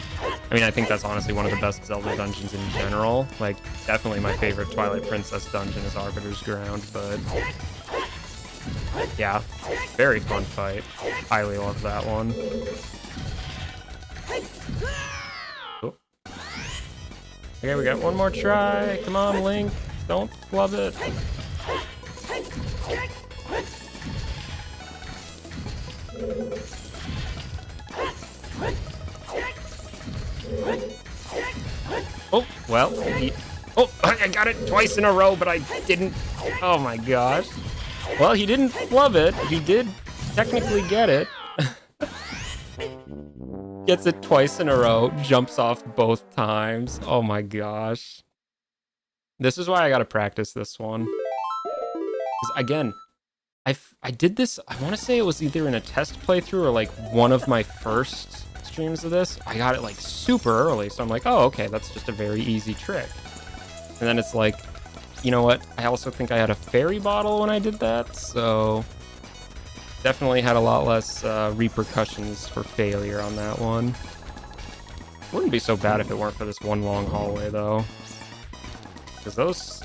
I mean, I think that's honestly one of the best Zelda dungeons in general. Like, definitely my favorite Twilight Princess dungeon is Arbiter's Ground, but yeah, very fun fight. Highly love that one. Oh. Okay, we got one more try. Come on, Link. Don't flub it. Oh, well, oh, I got it twice in a row, but I didn't. Oh my gosh. Well, he didn't flub it. He did technically get it. Gets it twice in a row, jumps off both times. Oh my gosh. This is why I gotta practice this one. 'Cause again, I did this, I want to say it was either in a test playthrough or like one of my first streams of this. I got it like super early, so I'm like, oh, okay, that's just a very easy trick. And then it's like, you know what? I also think I had a fairy bottle when I did that, so definitely had a lot less repercussions for failure on that one. Wouldn't be so bad if it weren't for this one long hallway, though. Because those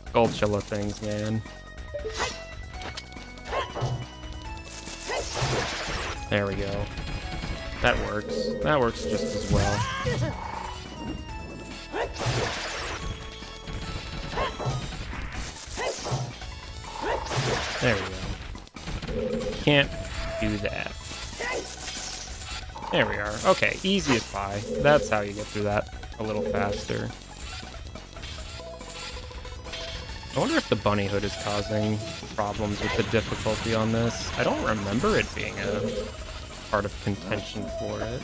Skulltula things, man. There we go. That works. That works just as well. There we go. Can't do that. There we are. Okay, easy as pie. That's how you get through that a little faster. I wonder if the bunny hood is causing problems with the difficulty on this. I don't remember it being a part of contention for it.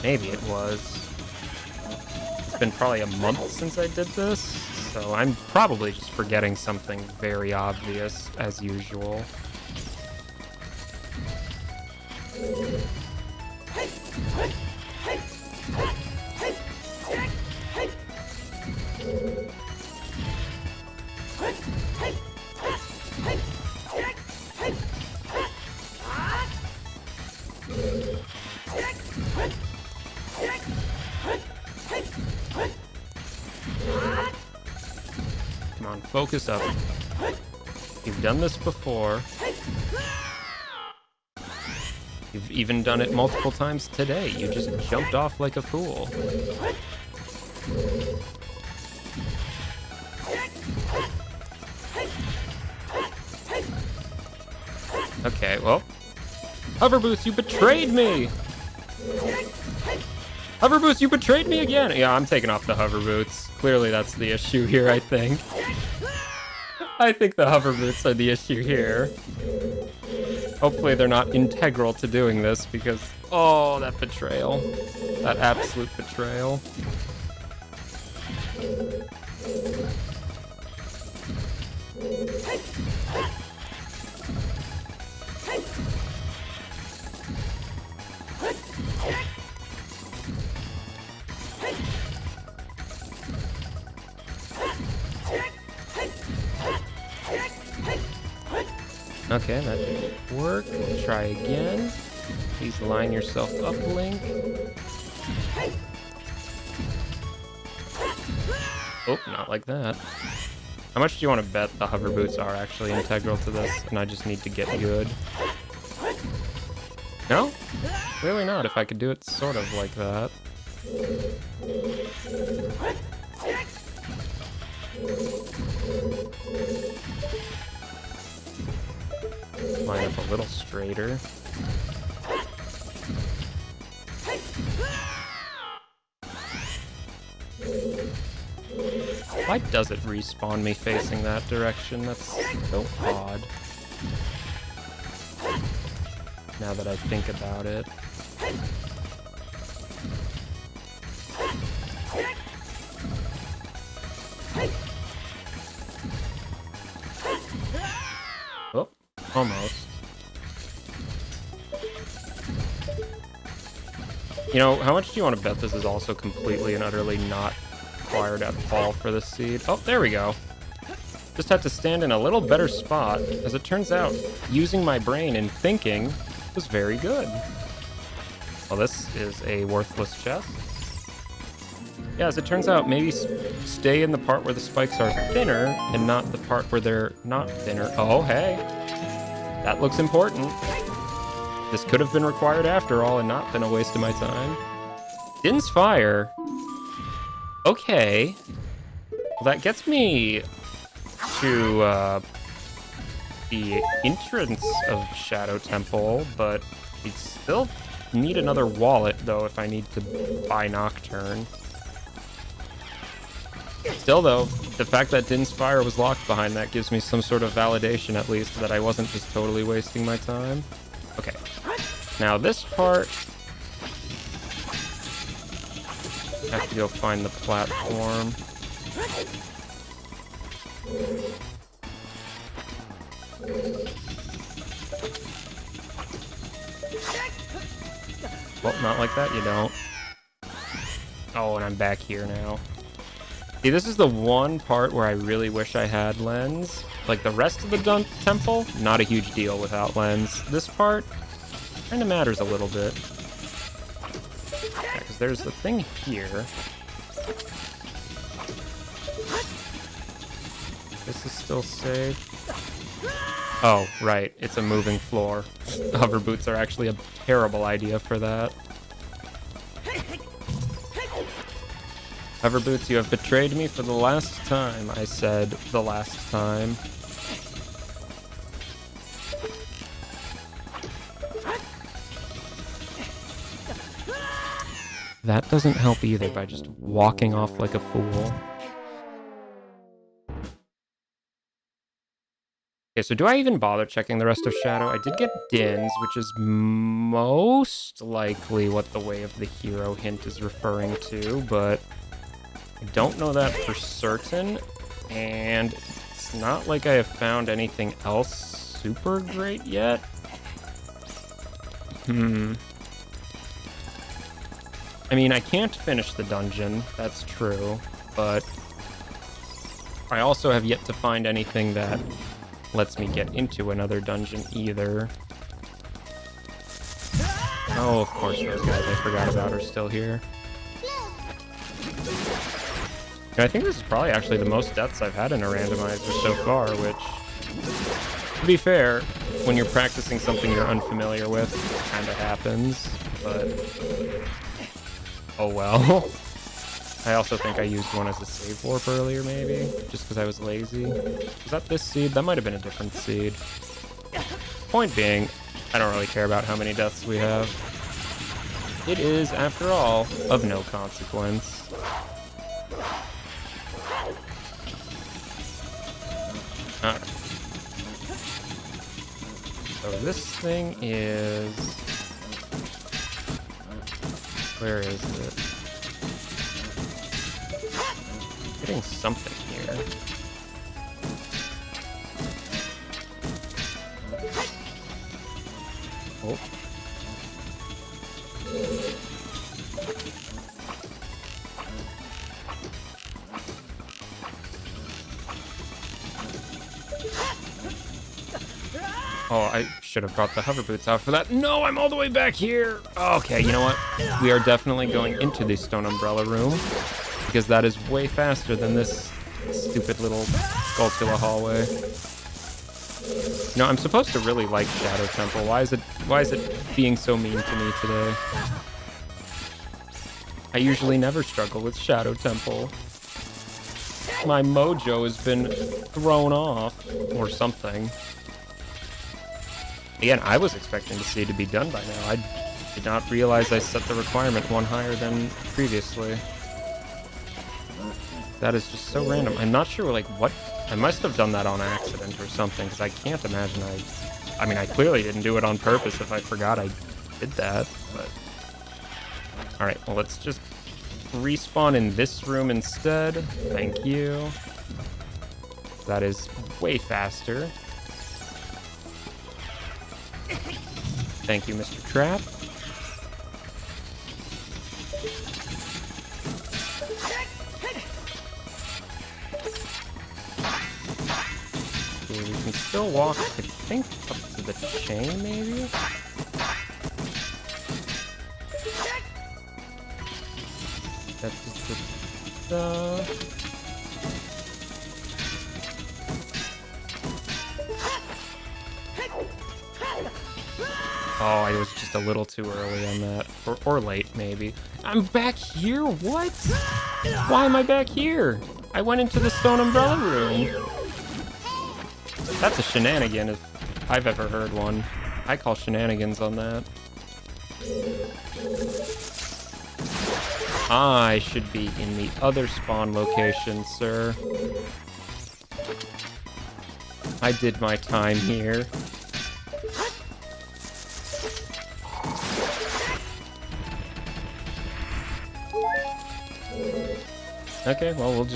Maybe it was. It's been probably a month since I did this, so I'm probably just forgetting something very obvious, as usual. Come on, focus up. You've done this before. You've even done it multiple times today. You just jumped off like a fool. Okay, well. Hover Boots, you betrayed me! Hover Boots, you betrayed me again! Yeah, I'm taking off the Hover Boots. Clearly that's the issue here, I think. I think the Hover Boots are the issue here. Hopefully they're not integral to doing this because, oh, that betrayal. That absolute betrayal. Okay, that didn't work. Try again. Please line yourself up, Link. Oh, not like that. How much do you want to bet the Hover Boots are actually integral to this, and I just need to get good? No? Clearly not, if I could do it sort of like that. Line up a little straighter. Why does it respawn me facing that direction? That's so odd. Now that I think about it. Oh, almost. You know, how much do you want to bet this is also completely and utterly not required at all for this seed? Oh, there we go. Just have to stand in a little better spot. As it turns out, using my brain and thinking was very good. Well, this is a worthless chest. Yeah, as it turns out, maybe stay in the part where the spikes are thinner and not the part where they're not thinner. Oh, hey. That looks important. This could have been required after all and not been a waste of my time. Din's Fire. Okay. Well, that gets me to the entrance of Shadow Temple, but we still need another wallet, though, if I need to buy Nocturne. Still, though, the fact that Din's Fire was locked behind that gives me some sort of validation, at least, that I wasn't just totally wasting my time. Okay. Now, this part... I have to go find the platform. Well, not like that, you don't. Oh, and I'm back here now. See, this is the one part where I really wish I had lens. Like, the rest of the temple, not a huge deal without lens. This part kind of matters a little bit. Yeah, because there's the thing here. This is still safe. Oh, right. It's a moving floor. Hover boots are actually a terrible idea for that. Hover boots, you have betrayed me for the last time. I said the last time. That doesn't help either by just walking off like a fool. Okay, so do I even bother checking the rest of Shadow? I did get Din's, which is most likely what the Way of the Hero hint is referring to, but I don't know that for certain, and it's not like I have found anything else super great yet. I mean, I can't finish the dungeon, that's true, but I also have yet to find anything that lets me get into another dungeon either. Oh, of course, those guys I forgot about are still here. And I think this is probably actually the most deaths I've had in a randomizer so far, which, to be fair, when you're practicing something you're unfamiliar with, kind of happens, but oh well. I also think I used one as a save warp earlier, maybe, just because I was lazy. Was that this seed? That might have been a different seed. Point being, I don't really care about how many deaths we have. It is, after all, of no consequence. Alright. So this thing is... Where is it? Getting something here. Oh. Oh, I should have brought the hover boots out for that. No, I'm all the way back here. Okay, you know what? We are definitely going into the stone umbrella room, because that is way faster than this stupid little Skulltula hallway. You know, I'm supposed to really like Shadow Temple. Why is it being so mean to me today? I usually never struggle with Shadow Temple. My mojo has been thrown off, or something. Again, I was expecting the seed to be done by now. I did not realize I set the requirement one higher than previously. That is just so random. I'm not sure, like, what... I must have done that on accident or something, because I can't imagine I mean, I clearly didn't do it on purpose if I forgot I did that, but... Alright, well, let's just respawn in this room instead. Thank you. That is way faster. Thank you, Mr. Trap. Okay, we can still walk, I think, up to the chain, maybe? That's the... Oh, I was just a little too early on that. Or late, maybe. I'm back here? What? Why am I back here? I went into the stone umbrella room. That's a shenanigan if I've ever heard one. I call shenanigans on that. I should be in the other spawn location, sir. I did my time here. Okay, well,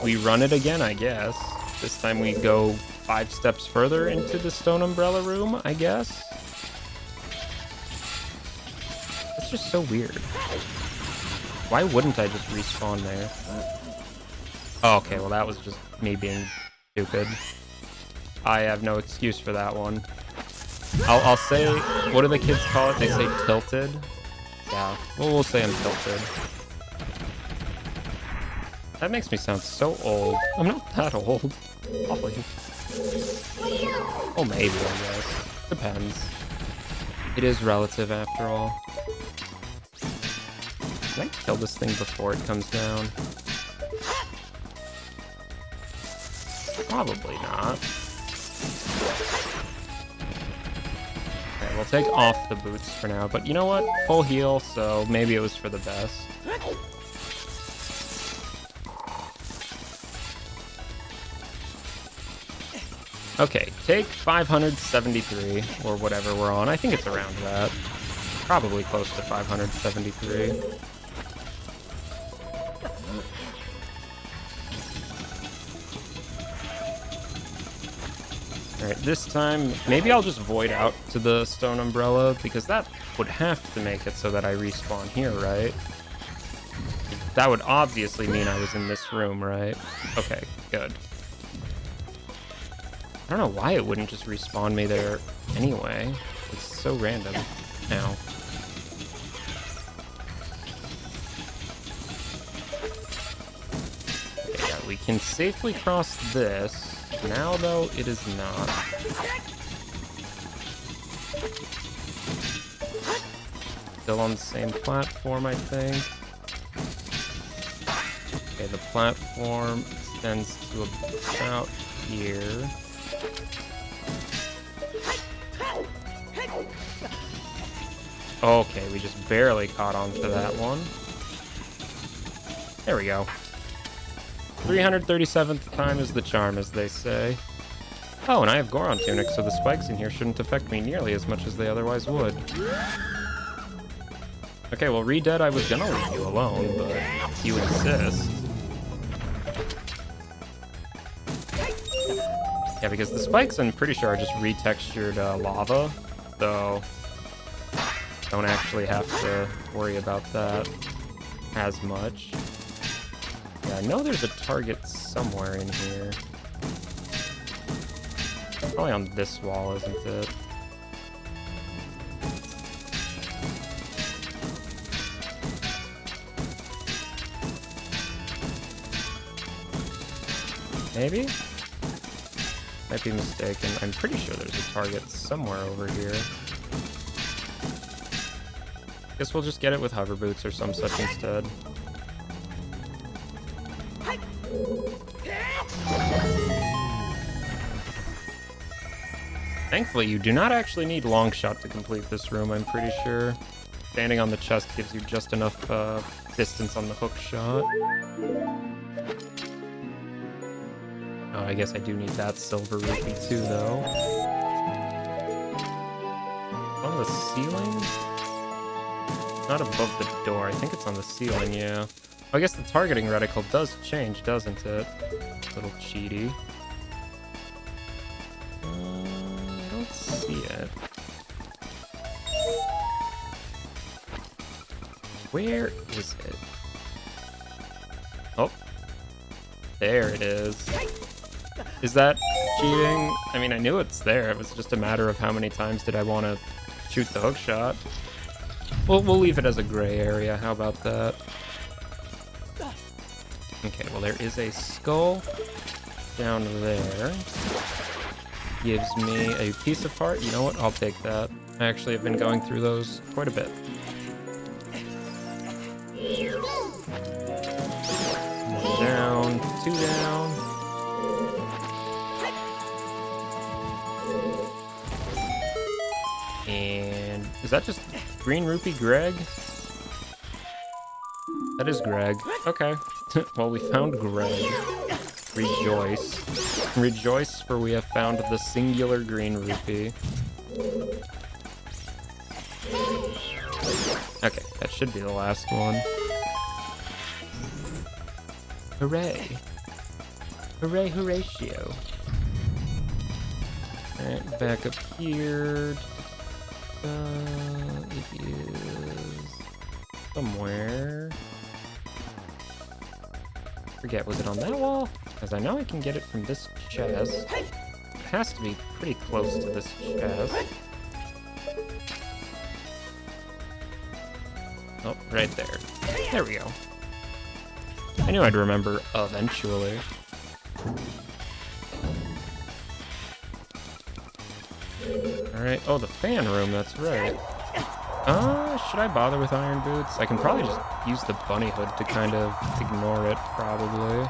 we run it again, I guess. This time we go 5 steps further into the stone umbrella room, I guess. That's just so weird. Why wouldn't I just respawn there? Oh, okay, well, that was just me being stupid. I have no excuse for that one. I'll say, what do the kids call it? They say tilted? Yeah, well, we'll say I'm tilted. That makes me sound so old. I'm not that old. Probably. Oh, maybe, I guess. Depends. It is relative, after all. Can I kill this thing before it comes down? Probably not. Okay, we'll take off the boots for now. But you know what? Full heal, so maybe it was for the best. Okay, take 573, or whatever we're on. I think it's around that. Probably close to 573. Alright, this time, maybe I'll just void out to the stone umbrella, because that would have to make it so that I respawn here, right? That would obviously mean I was in this room, right? Okay, good. I don't know why it wouldn't just respawn me there anyway. It's so random now. Okay, yeah, we can safely cross this. Now, though, it is not. Still on the same platform, I think. Okay, the platform extends to about here. Okay, we just barely caught on to that one. There we go. 337th time is the charm, as they say. Oh, and I have Goron Tunic, so the spikes in here shouldn't affect me nearly as much as they otherwise would. Okay, well, Re-Dead, I was gonna leave you alone, but you insist. Yeah, because the spikes, I'm pretty sure, are just retextured lava, so don't actually have to worry about that as much. Yeah, I know there's a target somewhere in here. Probably on this wall, isn't it? Maybe? Might be mistaken. I'm pretty sure there's a target somewhere over here. Guess we'll just get it with hover boots or some such instead. Thankfully, you do not actually need long shot to complete this room, I'm pretty sure. Standing on the chest gives you just enough distance on the hook shot. Oh, I guess I do need that silver rupee too, though. On the ceiling? Not above the door. I think it's on the ceiling, yeah. Oh, I guess the targeting reticle does change, doesn't it? Little cheaty. I don't see it. Where is it? Oh. There it is. Is that cheating? I mean, I knew it's there. It was just a matter of how many times did I want to shoot the hook shot. We'll leave it as a gray area. How about that? Okay, well, there is a skull down there. Gives me a piece of heart. You know what? I'll take that. I actually have been going through those quite a bit. One down, two down. And is that just Green Rupee Greg? That is Greg. Okay. Well, we found Greg. Rejoice. Rejoice, for we have found the singular Green Rupee. Okay, that should be the last one. Hooray. Hooray, Horatio. Alright, back up here. It is somewhere. Forget, was it on that wall? Because I know I can get it from this chest. It has to be pretty close to this chest. Oh, right there. There we go. I knew I'd remember eventually. Alright, oh, the fan room, that's right. Should I bother with iron boots? I can probably just use the bunny hood to kind of ignore it, probably.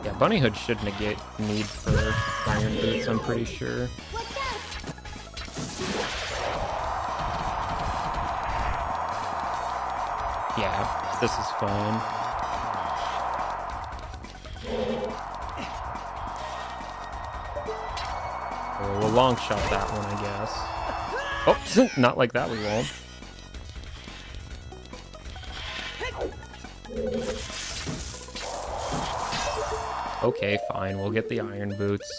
Yeah, bunny hood should negate the need for iron boots, I'm pretty sure. Yeah, this is fine. We'll long shot that one, I guess. Oh, not like that, we won't. Okay, fine, we'll get the iron boots.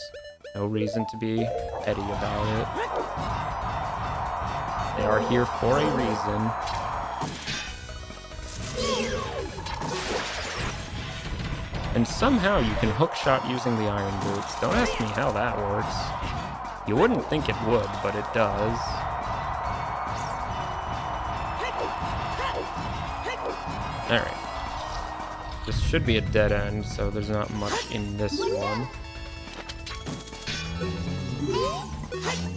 No reason to be petty about it. They are here for a reason. And somehow you can hookshot using the iron boots. Don't ask me how that works. You wouldn't think it would, but it does. Alright. This should be a dead end, so there's not much in this one.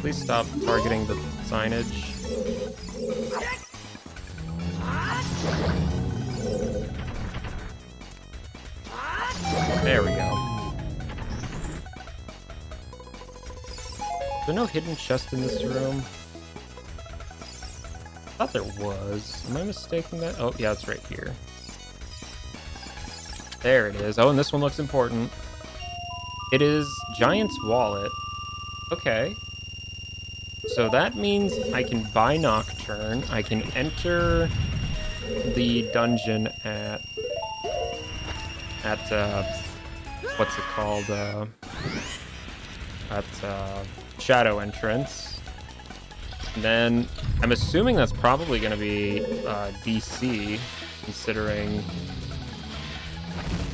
Please stop targeting the signage. There we go. Is there no hidden chest in this room? I thought there was. Am I mistaking that? Oh, yeah, it's right here. There it is. Oh, and this one looks important. It is Giant's Wallet. Okay. So that means I can buy Nocturne. I can enter the dungeon at what's it called? At Shadow Entrance. And then I'm assuming that's probably going to be DC, considering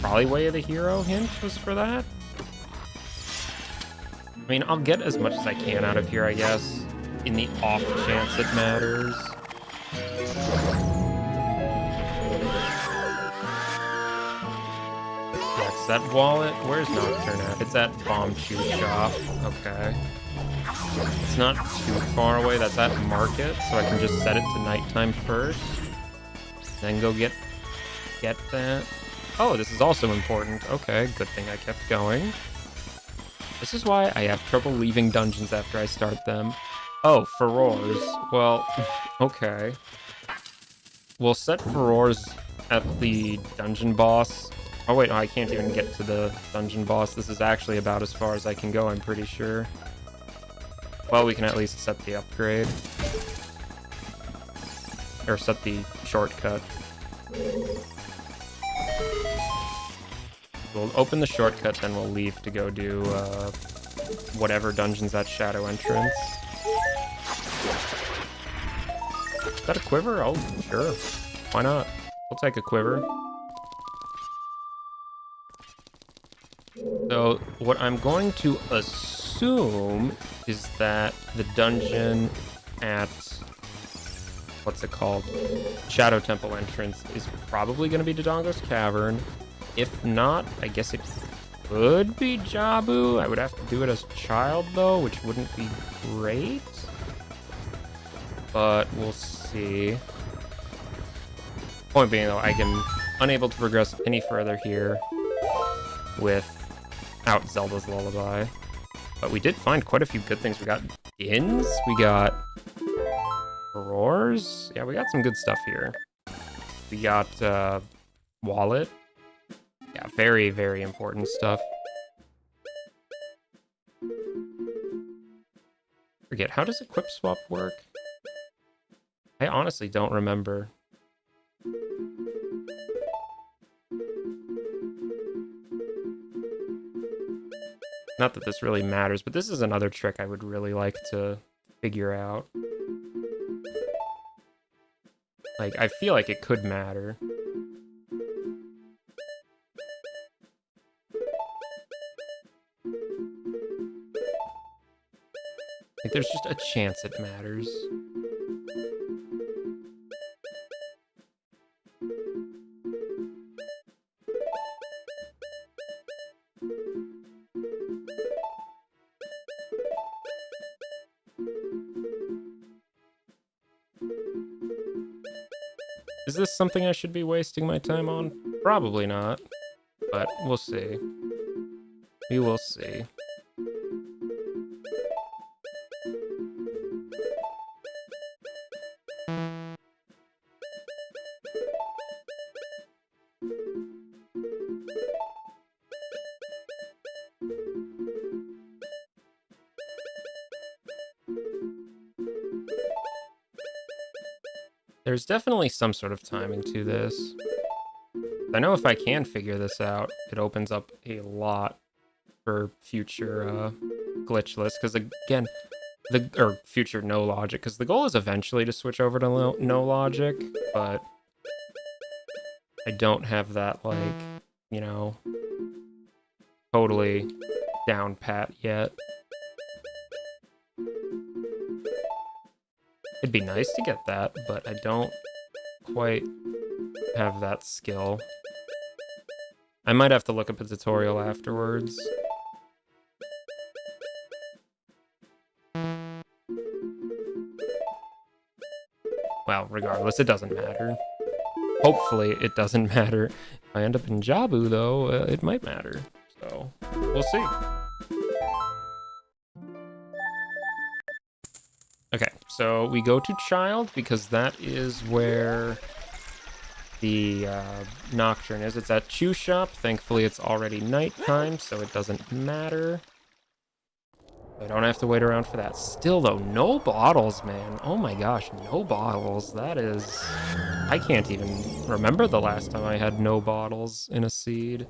probably Way of the Hero hint was for that. I mean, I'll get as much as I can out of here, I guess, in the off chance it matters. That's that wallet. Where's Nocturne at? It's at Bomb Chew Shop. Okay. It's not too far away. That's at Market, so I can just set it to nighttime first. Then go get that. Oh, this is also important. Okay, good thing I kept going. This is why I have trouble leaving dungeons after I start them. Oh, Furores. Well, okay. We'll set Furores at the dungeon boss. Oh wait, no, I can't even get to the dungeon boss. This is actually about as far as I can go, I'm pretty sure. Well, we can at least set the upgrade. Or set the shortcut. We'll open the shortcut, then we'll leave to go do whatever dungeon's at Shadow Entrance. Is that a quiver? Oh, sure. Why not? We'll take a quiver. So, what I'm going to assume is that the dungeon at, what's it called? Shadow Temple Entrance is probably going to be Dodongo's Cavern. If not, I guess it could be Jabu. I would have to do it as a child, though, which wouldn't be great. But we'll see. Point being, though, I am unable to progress any further here without Zelda's Lullaby. But we did find quite a few good things. We got Gins. We got Roars. Yeah, we got some good stuff here. We got Wallet. Yeah, very, very important stuff. Forget, how does equip swap work? I honestly don't remember. Not that this really matters, but this is another trick I would really like to figure out. Like, I feel like it could matter. Like, there's just a chance it matters. Is this something I should be wasting my time on? Probably not, but we'll see. We will see. There's definitely some sort of timing to this. I know if I can figure this out, it opens up a lot for future glitchless, because again, future no logic, because the goal is eventually to switch over to no logic, but I don't have that, like, you know, totally down pat yet. It'd be nice to get that, but I don't quite have that skill. I might have to look up a tutorial afterwards. Well, regardless, it doesn't matter. Hopefully, it doesn't matter. If I end up in Jabu, though, it might matter. So, we'll see. Okay, so we go to Child, because that is where the Nocturne is. It's at Chew Shop. Thankfully, it's already nighttime, so it doesn't matter. I don't have to wait around for that. Still, though, no bottles, man. Oh my gosh, no bottles. That is... I can't even remember the last time I had no bottles in a seed.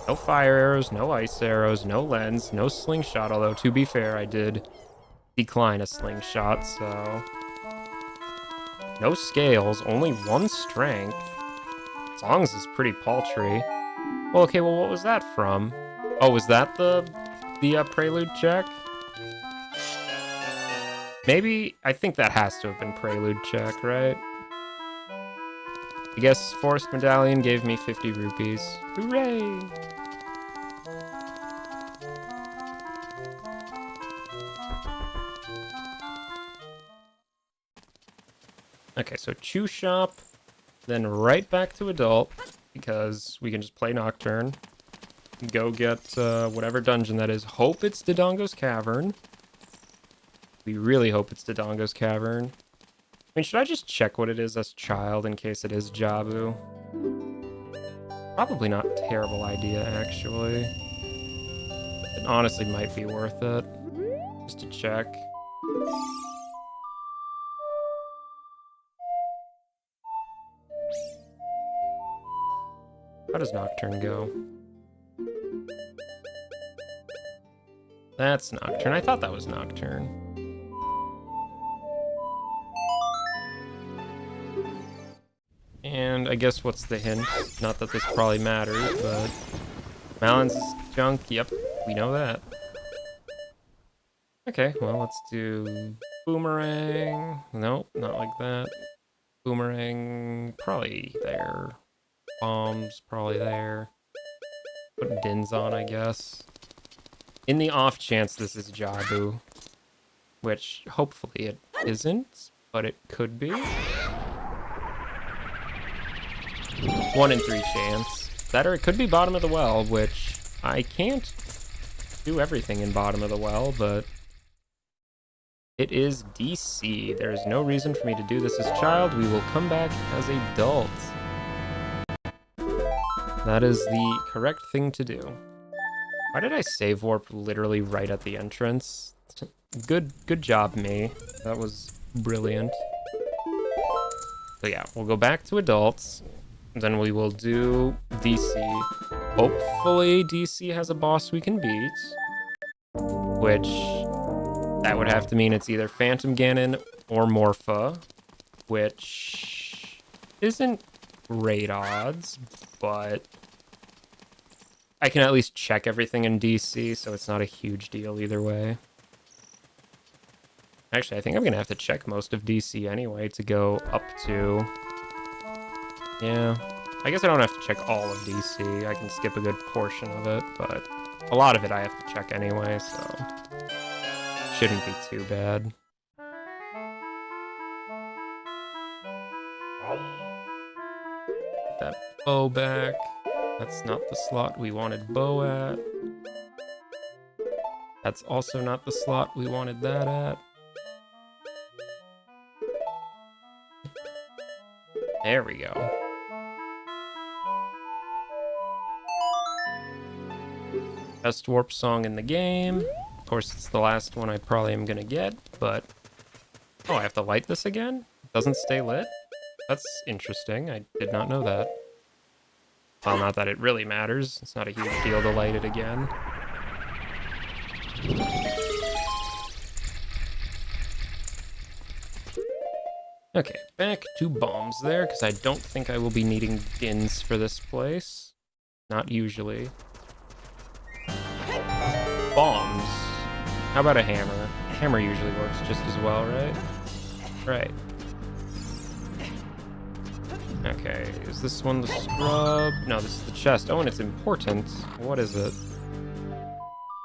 No fire arrows, no ice arrows, no lens, no slingshot, although, to be fair, I did decline a slingshot, so... No scales, only 1 strength. Songs is pretty paltry. Well, okay, well, what was that from? Oh, was that the prelude check? Maybe, I think that has to have been prelude check, right? I guess Forest Medallion gave me 50 rupees. Hooray! Okay, so Chew Shop, then right back to Adult, because we can just play Nocturne. Go get whatever dungeon that is. Hope it's Dodongo's Cavern. We really hope it's Dodongo's Cavern. I mean, should I just check what it is as Child in case it is Jabu? Probably not a terrible idea, actually. It honestly might be worth it. Just to check. How does Nocturne go? That's Nocturne. I thought that was Nocturne. And I guess what's the hint? Not that this probably matters, but... Malon's is junk. Yep, we know that. Okay, well, let's do... Boomerang. Nope, not like that. Boomerang, probably there. Bombs, probably there. Put Dins on, I guess. In the off chance this is Jabu. Which, hopefully it isn't, but it could be. 1 in 3 chance. That or it could be Bottom of the Well, which I can't do everything in Bottom of the Well, but it is DC. There is no reason for me to do this as Child. We will come back as Adult. That is the correct thing to do. Why did I save warp literally right at the entrance? Good job, me. That was brilliant. So yeah, we'll go back to Adults. Then we will do DC. Hopefully DC has a boss we can beat. Which, that would have to mean it's either Phantom Ganon or Morpha. Which isn't great odds, but I can at least check everything in DC, so it's not a huge deal either way. Actually, I think I'm gonna have to check most of DC anyway to go up to... Yeah, I guess I don't have to check all of DC. I can skip a good portion of it, but a lot of it I have to check anyway, so shouldn't be too bad. Get that bow back. That's not the slot we wanted bow at. That's also not the slot we wanted that at. There we go. Best warp song in the game. Of course, it's the last one I probably am gonna get, but... Oh, I have to light this again? It doesn't stay lit? That's interesting. I did not know that. Well, not that it really matters. It's not a huge deal to light it again. Okay, back to bombs there, because I don't think I will be needing gins for this place. Not usually. Bombs. How about a hammer? Hammer usually works just as well, right? Right. Okay, is this one the scrub? No, this is the chest. Oh, and it's important. What is it?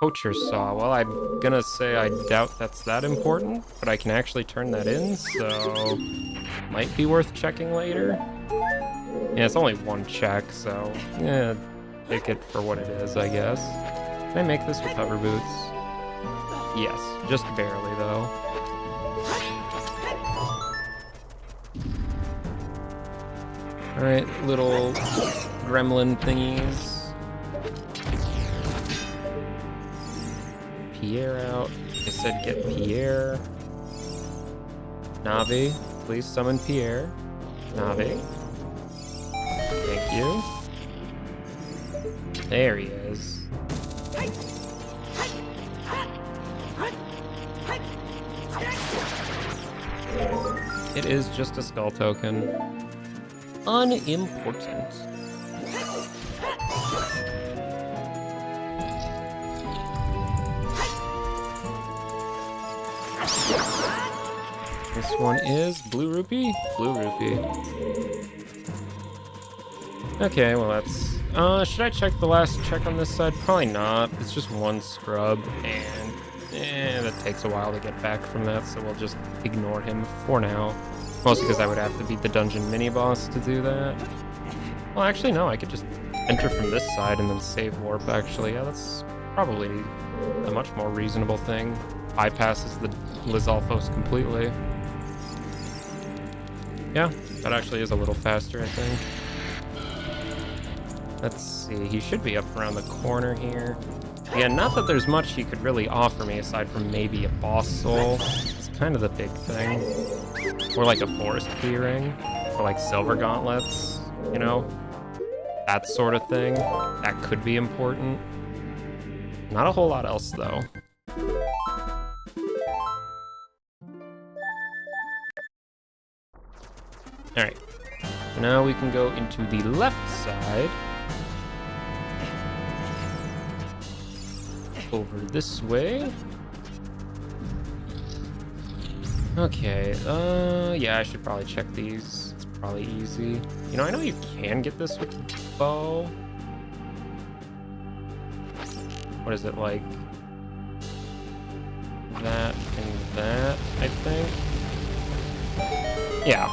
Poacher saw. Well, I'm gonna say I doubt that's that important, but I can actually turn that in, so might be worth checking later. Yeah, it's only one check, so yeah, take it for what it is, I guess. Can I make this with hover boots? Yes, just barely though. Alright, little gremlin thingies. Pierre out. I said get Pierre. Navi, please summon Pierre. Navi. Thank you. There he is. It is just a skull token. Unimportant. This one is blue rupee? Blue rupee. Okay, well that's... should I check the last check on this side? Probably not. It's just one scrub, and that takes a while to get back from that, so we'll just ignore him for now. Mostly because I would have to beat the dungeon mini-boss to do that. Well, actually, no, I could just enter from this side and then save warp, actually. Yeah, that's probably a much more reasonable thing. Bypasses the Lizalfos completely. Yeah, that actually is a little faster, I think. Let's see, he should be up around the corner here. Yeah, not that there's much he could really offer me aside from maybe a boss soul. It's kind of the big thing. Or like a forest keyring, or like silver gauntlets, you know? That sort of thing. That could be important. Not a whole lot else, though. Alright. So now we can go into the left side. Over this way. Okay, yeah, I should probably check these. It's probably easy. You know, I know you can get this with the bow. What is it, like? That and that, I think? Yeah,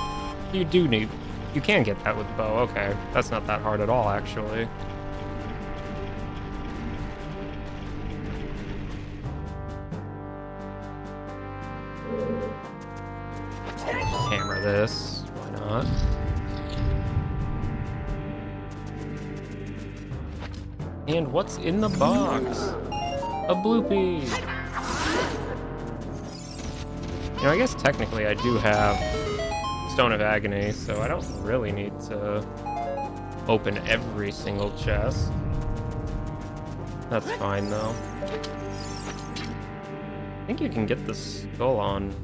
you do need... You can get that with the bow, okay. That's not that hard at all, actually. Hammer this, why not? And what's in the box? A bloopy! You know, I guess technically I do have Stone of Agony, so I don't really need to open every single chest. That's fine, though. I think you can get the skull on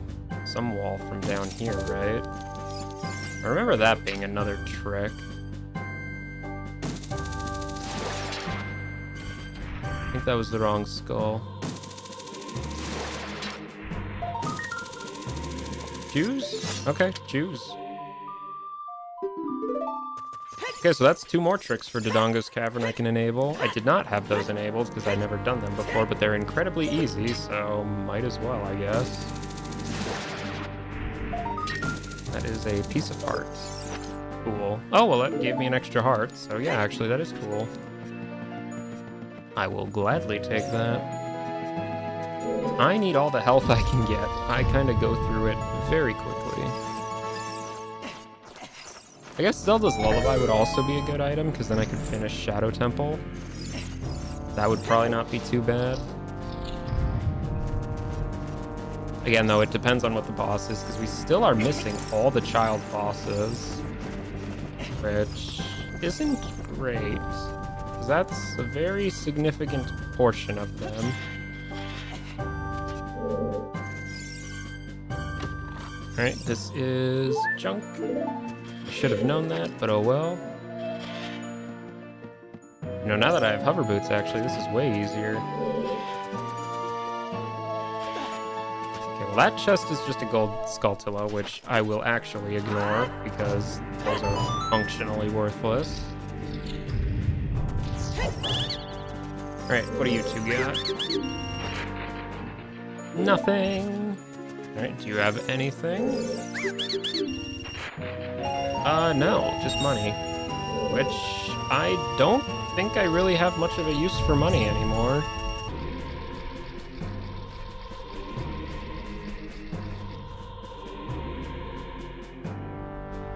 some wall from down here, right? I remember that being another trick. I think that was the wrong skull. Choose? Okay, choose. Okay, so that's 2 more tricks for Dodongo's Cavern I can enable. I did not have those enabled because I'd never done them before, but they're incredibly easy, so might as well, I guess. That is a piece of heart. Cool. Oh, well, that gave me an extra heart, so yeah, actually, that is cool. I will gladly take that. I need all the health I can get. I kind of go through it very quickly. I guess Zelda's Lullaby would also be a good item, because then I could finish Shadow Temple. That would probably not be too bad. Again, though, it depends on what the boss is, because we still are missing all the child bosses. Which, isn't great, because that's a very significant portion of them. Alright, this is junk. I should have known that, but oh well. You know, now that I have hover boots, actually, this is way easier. Okay, well, that chest is just a gold Skulltula, which I will actually ignore because those are functionally worthless. Alright, what do you two got? Nothing. Alright, do you have anything? No, just money. Which I don't think I really have much of a use for money anymore.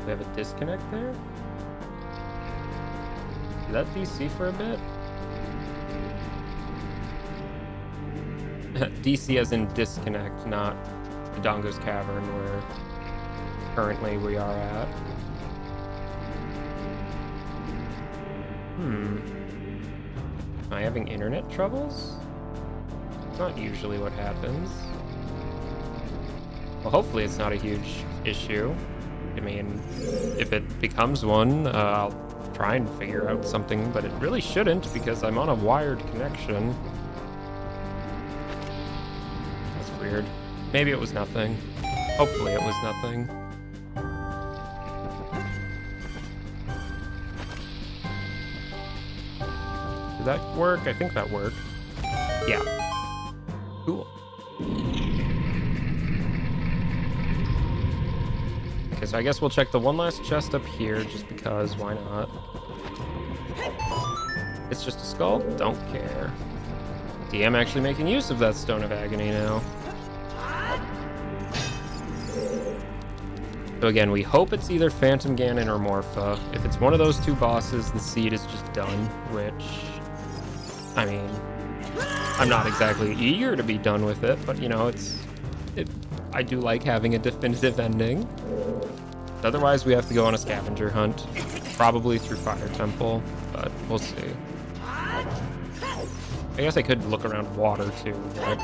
We have a disconnect there? Is that DC for a bit? DC as in disconnect, not Dongo's Cavern, where currently we are at. Am I having internet troubles? It's not usually what happens. Well, hopefully it's not a huge issue. I mean, if it becomes one, I'll try and figure out something, but it really shouldn't because I'm on a wired connection. That's weird. Maybe it was nothing. Hopefully it was nothing. Did that work? I think that worked. Yeah. Cool. Okay, so I guess we'll check the one last chest up here, just because, why not? It's just a skull? Don't care. DM actually making use of that Stone of Agony now. So again, we hope it's either Phantom Ganon or Morpha. If it's one of those two bosses, the seed is just done, which, I mean, I'm not exactly eager to be done with it, but you know, I do like having a definitive ending. Otherwise, we have to go on a scavenger hunt, probably through Fire Temple, but we'll see. I guess I could look around water too, but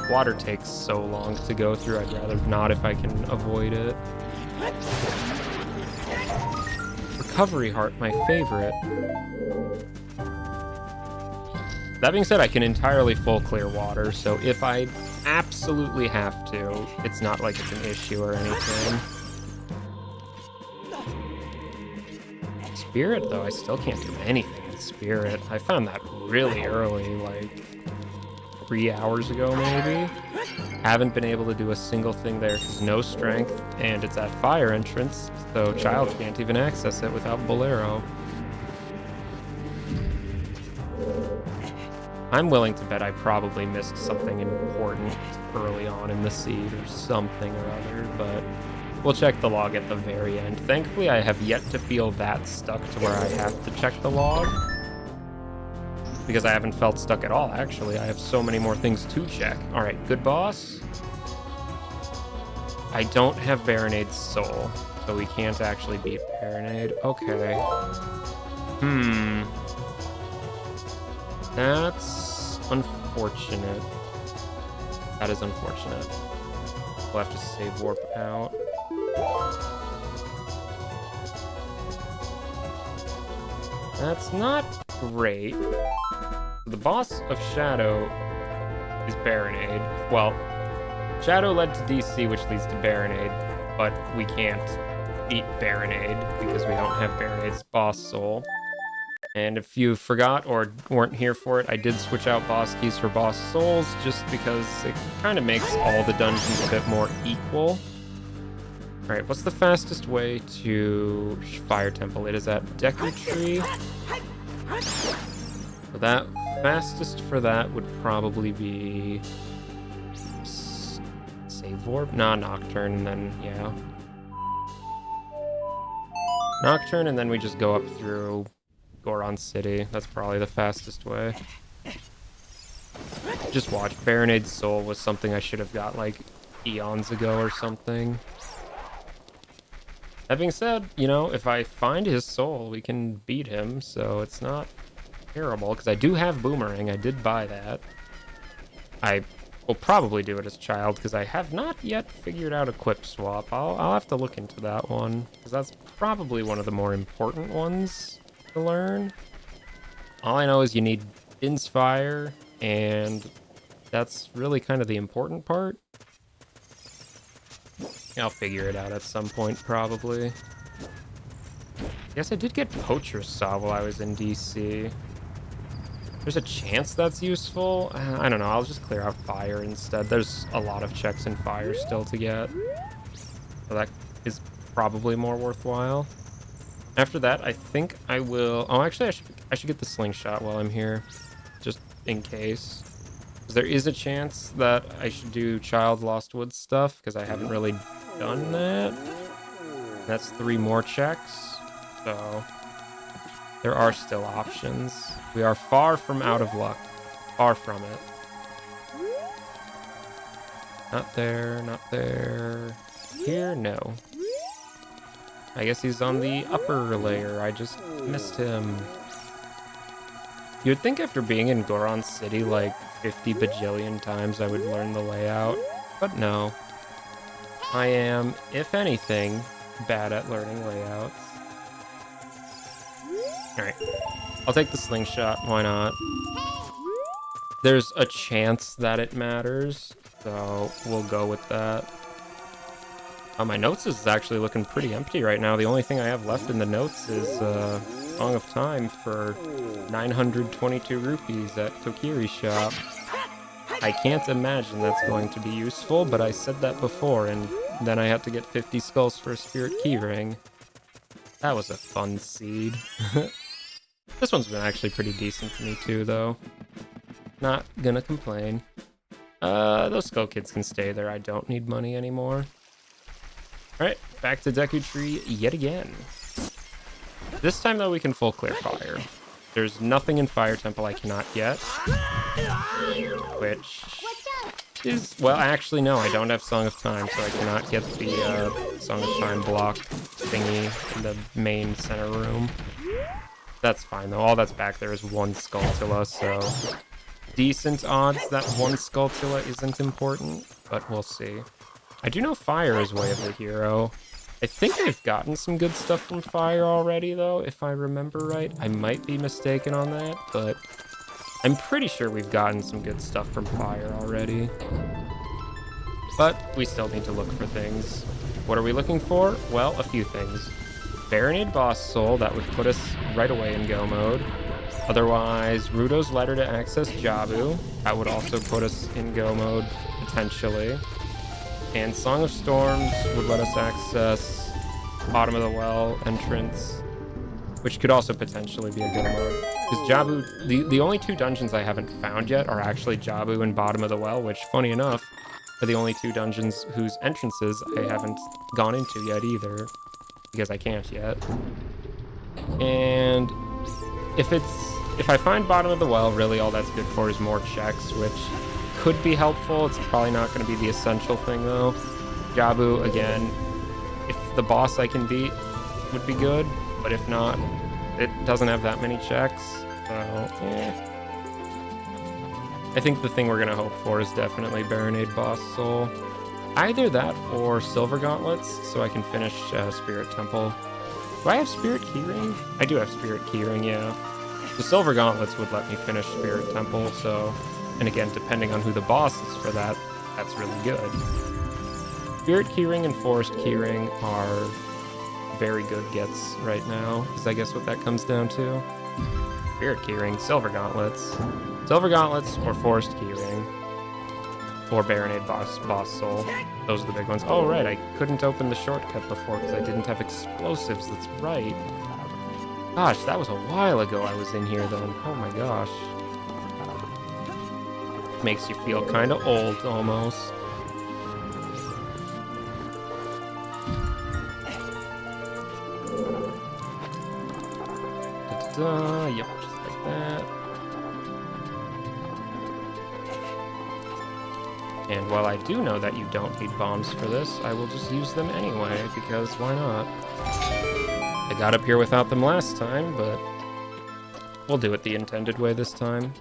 water takes so long to go through, I'd rather not if I can avoid it. Recovery Heart, my favorite. That being said, I can entirely full clear water, so if I absolutely have to, it's not like it's an issue or anything. Spirit, though, I still can't do anything in Spirit. I found that really early, like 3 hours ago, maybe. Haven't been able to do a single thing there because no strength, and it's at fire entrance, so Child can't even access it without Bolero. I'm willing to bet I probably missed something important early on in the seed or something or other, but we'll check the log at the very end. Thankfully, I have yet to feel that stuck to where I have to check the log, because I haven't felt stuck at all, actually. I have so many more things to check. All right, good boss. I don't have Baronade's soul, so we can't actually beat Baronade. Okay. That's unfortunate. That is unfortunate. We'll have to save warp out. That's not great. The boss of Shadow is Baronade. Well, Shadow led to DC, which leads to Baronade, but we can't beat Baronade because we don't have Baronade's boss soul. And if you forgot or weren't here for it, I did switch out boss keys for boss souls just because it kind of makes all the dungeons a bit more equal. Alright, what's the fastest way to Fire Temple? It is at Deku Tree. So that fastest for that would probably be Save Warp? Nah, Nocturne, and then, yeah. Nocturne, and then we just go up through Goron City. That's probably the fastest way. Just watch. Baronade's soul was something I should have got like eons ago or something. That being said, you know, if I find his soul, we can beat him, so it's not terrible, because I do have Boomerang. I did buy that. I will probably do it as child, because I have not yet figured out Equip Swap. I'll have to look into that one, because that's probably one of the more important ones to learn. All I know is you need Inspire, and that's really kind of the important part. I'll figure it out at some point, probably. Guess I did get Poacher's Saw while I was in DC. There's a chance that's useful. I don't know. I'll just clear out Fire instead. There's a lot of checks in Fire still to get. So that is probably more worthwhile. After that, I think I will... Oh, actually, I should get the Slingshot while I'm here. Just in case. There is a chance that I should do Child Lost Woods stuff, because I haven't really done that. That's 3 more checks, so there are still options. We are far from out of luck. Far from it. Not there, not there. Here, no. I guess he's on the upper layer. I just missed him. You'd think after being in Goron City like 50 bajillion times I would learn the layout, but no. I am, if anything, bad at learning layouts. Alright, I'll take the Slingshot, why not? There's a chance that it matters, so we'll go with that. My notes is actually looking pretty empty right now. The only thing I have left in the notes is Song of Time for 922 rupees at Kokiri's shop. I can't imagine that's going to be useful, but I said that before, and then I had to get 50 skulls for a Spirit Keyring. That was a fun seed. This one's been actually pretty decent for me too, though. Not gonna complain. Those Skull Kids can stay there. I don't need money anymore. Alright, back to Deku Tree yet again. This time, though, we can full clear Fire. There's nothing in Fire Temple I cannot get. Which is... Well, actually, no, I don't have Song of Time, so I cannot get the Song of Time block thingy in the main center room. That's fine, though. All that's back there is 1 Skulltula, so... Decent odds that 1 Skulltula isn't important, but we'll see. I do know Fire is Way of the Hero. I think I've gotten some good stuff from Fire already, though, if I remember right. I might be mistaken on that, but I'm pretty sure we've gotten some good stuff from Fire already. But we still need to look for things. What are we looking for? Well, a few things. Baronade Boss Soul, that would put us right away in Go mode. Otherwise, Rudo's Letter to access Jabu. That would also put us in Go mode, potentially. And Song of Storms would let us access Bottom of the Well entrance, which could also potentially be a Go mode. Because Jabu, the only 2 dungeons I haven't found yet are actually Jabu and Bottom of the Well, which, funny enough, are the only 2 dungeons whose entrances I haven't gone into yet either, because I can't yet. And if I find Bottom of the Well, really all that's good for is more checks, which could be helpful. It's probably not going to be the essential thing, though. Jabu, again, if the boss I can beat would be good, but if not, it doesn't have that many checks, so, I think the thing we're going to hope for is definitely Baronade Boss Soul. Either that or Silver Gauntlets, so I can finish Spirit Temple. Do I have Spirit Keyring? I do have Spirit Keyring, yeah. The Silver Gauntlets would let me finish Spirit Temple, so... And again, depending on who the boss is for that, that's really good. Spirit Keyring and Forest Keyring are very good gets right now, is I guess what that comes down to. Spirit Keyring, Silver Gauntlets. Silver Gauntlets or Forest Keyring. Or Baronade Boss Soul. Those are the big ones. Oh, right, I couldn't open the shortcut before because I didn't have explosives, that's right. Gosh, that was a while ago I was in here then. Oh my gosh. Makes you feel kind of old, almost. Da-da-da. Yep, just like that. And while I do know that you don't need bombs for this, I will just use them anyway, because why not? I got up here without them last time, but we'll do it the intended way this time.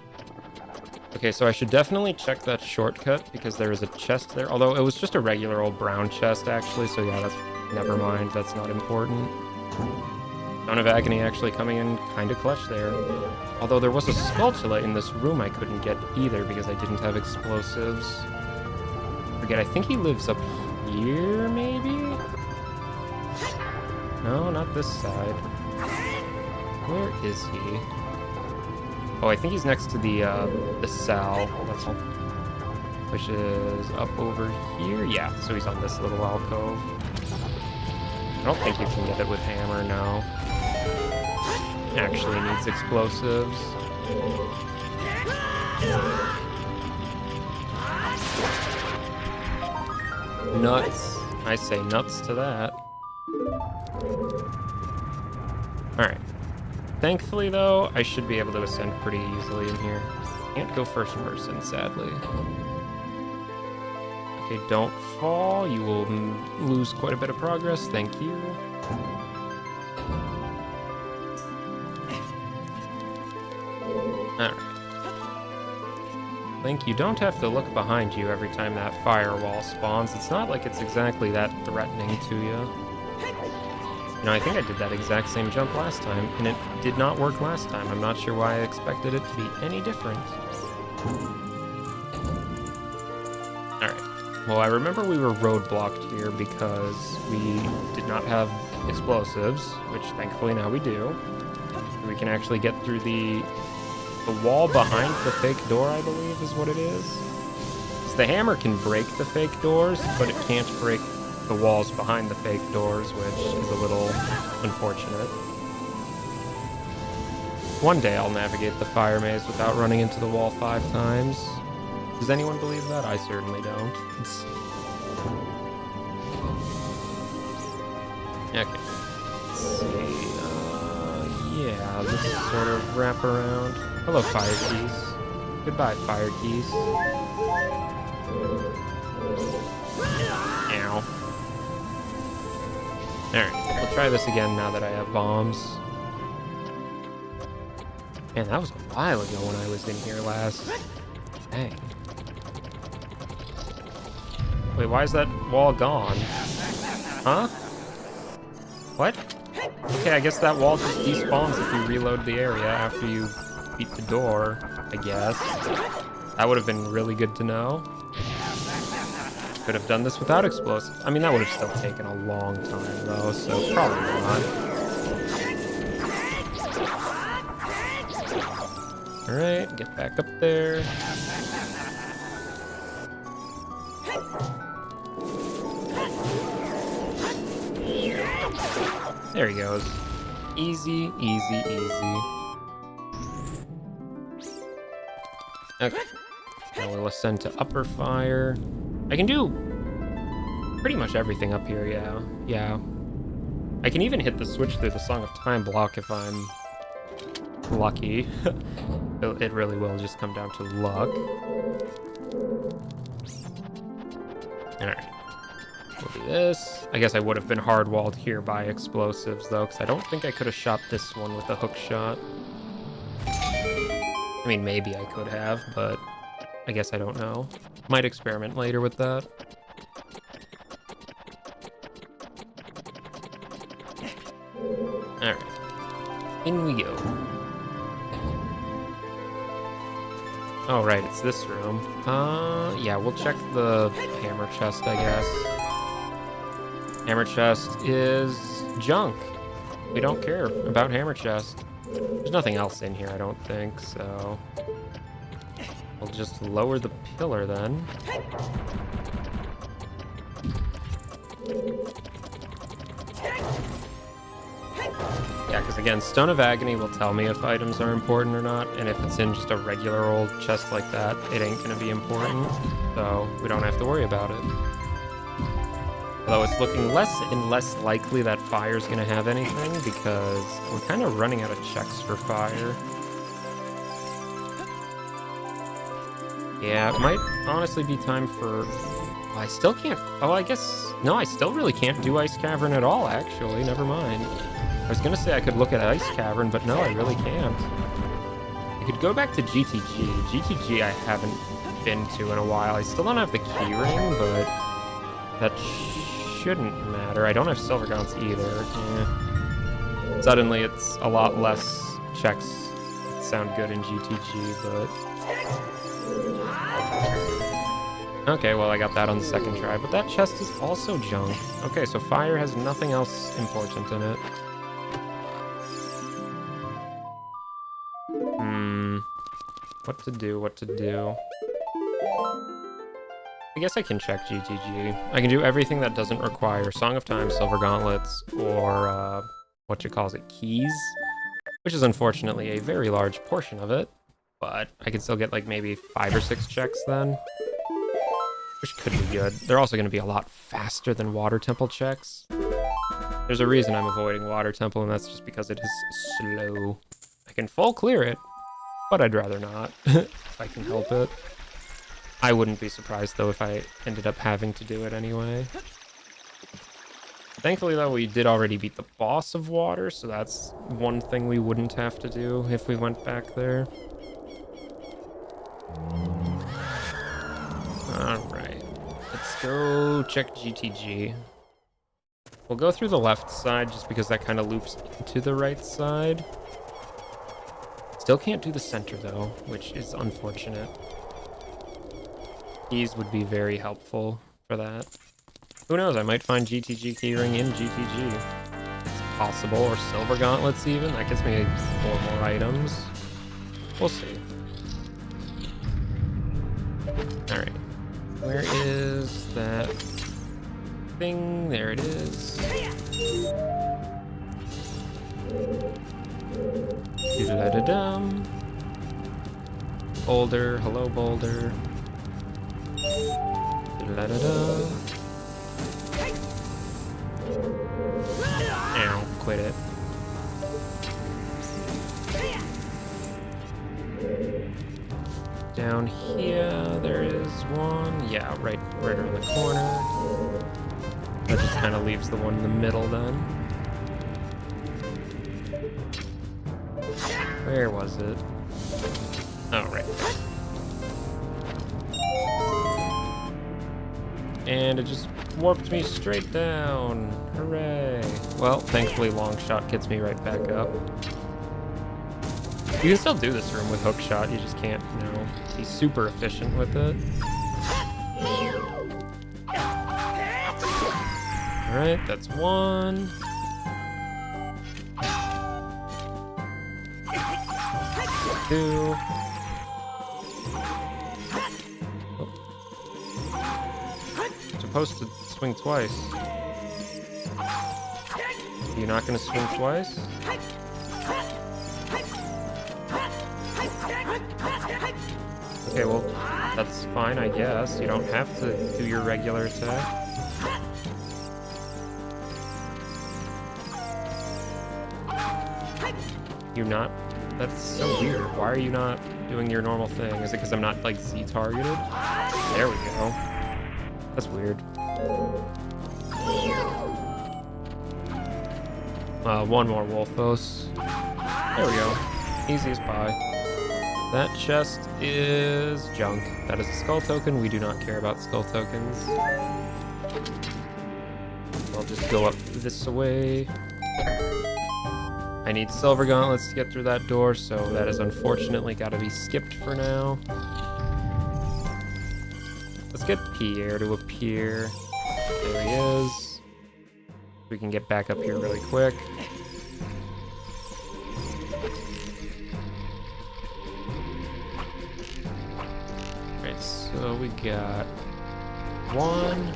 Okay, so I should definitely check that shortcut, because there is a chest there. Although it was just a regular old brown chest, actually, so yeah, that's... never mind, that's not important. Stone of Agony actually coming in kind of clutch there. Although there was a Skulltula in this room I couldn't get either, because I didn't have explosives. Forget, I think he lives up here, maybe? No, not this side. Where is he? Oh, I think he's next to the cell, that's all. Which is up over here. Yeah, so he's on this little alcove. I don't think you can get it with hammer, no. Actually needs explosives. Nuts. I say nuts to that. Alright. Thankfully, though, I should be able to ascend pretty easily in here. Can't go first person, sadly. Okay, don't fall. You will lose quite a bit of progress. Thank you. Alright. Link, you don't have to look behind you every time that firewall spawns. It's not like it's exactly that threatening to you. You know, I think I did that exact same jump last time, and it did not work last time. I'm not sure why I expected it to be any different. Alright. Well, I remember we were roadblocked here because we did not have explosives, which thankfully now we do. We can actually get through the wall behind the fake door, I believe is what it is. So the hammer can break the fake doors, but it can't break the walls behind the fake doors, which is a little unfortunate. One day I'll navigate the fire maze without running into the wall 5 times. Does anyone believe that? I certainly don't. Okay. Let's see. Yeah, this is sort of wrap around. Hello, fire keys. Goodbye, fire keys. Ow. Alright, we'll try this again now that I have bombs. Man, that was a while ago when I was in here last. Dang. Wait, why is that wall gone? Huh? What? Okay, I guess that wall just despawns if you reload the area after you beat the door, I guess. That would have been really good to know. Could have done this without explosives. I mean, that would have still taken a long time, though, so probably not. Alright, get back up there. There he goes. Easy, easy, easy. Okay. Now we'll ascend to upper fire. I can do pretty much everything up here, yeah. Yeah. I can even hit the switch through the Song of Time block if I'm lucky. It really will just come down to luck. Alright. We'll do this. I guess I would have been hard-walled here by explosives, though, because I don't think I could have shot this one with a hook shot. I mean, maybe I could have, but I guess I don't know. Might experiment later with that. Alright. In we go. Oh, right, it's this room. Yeah, we'll check the hammer chest, I guess. Hammer chest is junk. We don't care about hammer chest. There's nothing else in here, I don't think, so... We'll just lower the pillar, then. Yeah, because again, Stone of Agony will tell me if items are important or not, and if it's in just a regular old chest like that, it ain't gonna be important, so we don't have to worry about it. Although it's looking less and less likely that fire's gonna have anything, because we're kind of running out of checks for fire. Yeah, it might honestly be time for... Well, I still can't... Oh, I guess... No, I still really can't do Ice Cavern at all, actually. Never mind. I was gonna say I could look at Ice Cavern, but no, I really can't. I could go back to GTG. GTG I haven't been to in a while. I still don't have the keyring, but that shouldn't matter. I don't have Silver Gaunts either. Yeah. Suddenly it's a lot less checks that sound good in GTG, but... Okay, well I got that on the second try, but that chest is also junk. Okay, so fire has nothing else important in it. What to do? I guess I can check GTG. I can do everything that doesn't require Song of Time, Silver Gauntlets, or, keys? Which is unfortunately a very large portion of it, but I could still get like maybe 5 or 6 checks then. Which could be good. They're also going to be a lot faster than Water Temple checks. There's a reason I'm avoiding Water Temple, and that's just because it is slow. I can full clear it, but I'd rather not, if I can help it. I wouldn't be surprised, though, if I ended up having to do it anyway. Thankfully, though, we did already beat the boss of water, so that's one thing we wouldn't have to do if we went back there. Alright, let's go check GTG. We'll go through the left side, just because that kind of loops into the right side. Still can't do the center, though, which is unfortunate. Keys would be very helpful for that. Who knows, I might find GTG keyring in GTG. It's possible, or Silver Gauntlets even. That gets me 4 more items. We'll see. Alright. Where is that thing? There it is. Doodle-da-da-dum. Boulder, hello Boulder. Doodle-da-da-da. Ow, quit it. Down here, there is one. Yeah, right around the corner. That just kind of leaves the one in the middle then. Where was it? Oh, right. And it just warped me straight down. Hooray. Well, thankfully Longshot gets me right back up. You can still do this room with Hookshot, you just can't, you know, be super efficient with it. Alright, that's one. Two. Oh. Supposed to swing twice. You're not gonna swing twice? Okay, well, that's fine, I guess. You don't have to do your regular attack. You're not? That's so weird. Why are you not doing your normal thing? Is it because I'm not, like, Z-targeted? There we go. That's weird. One more Wolfos. There we go. Easy as pie. That chest is junk. That is a skull token. We do not care about skull tokens. I'll just go up this way. I need Silver Gauntlets to get through that door, so that is unfortunately got to be skipped for now. Let's get Pierre to appear. There he is. We can get back up here really quick. Alright, so we got 1,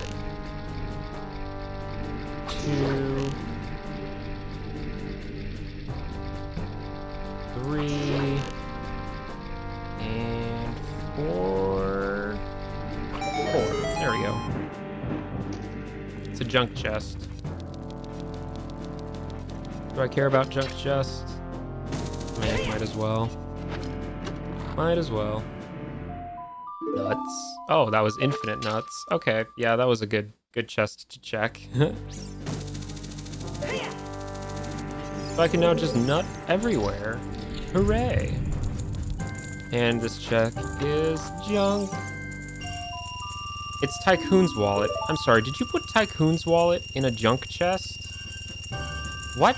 2, 3, and 4. There we go. It's a junk chest. Do I care about junk chests? Might as well. Might as well. Nuts. Oh, that was infinite nuts. Okay, yeah, that was a good chest to check. So I can now just nut everywhere. Hooray. And this check is junk. It's Tycoon's wallet. I'm sorry, did you put Tycoon's wallet in a junk chest? What?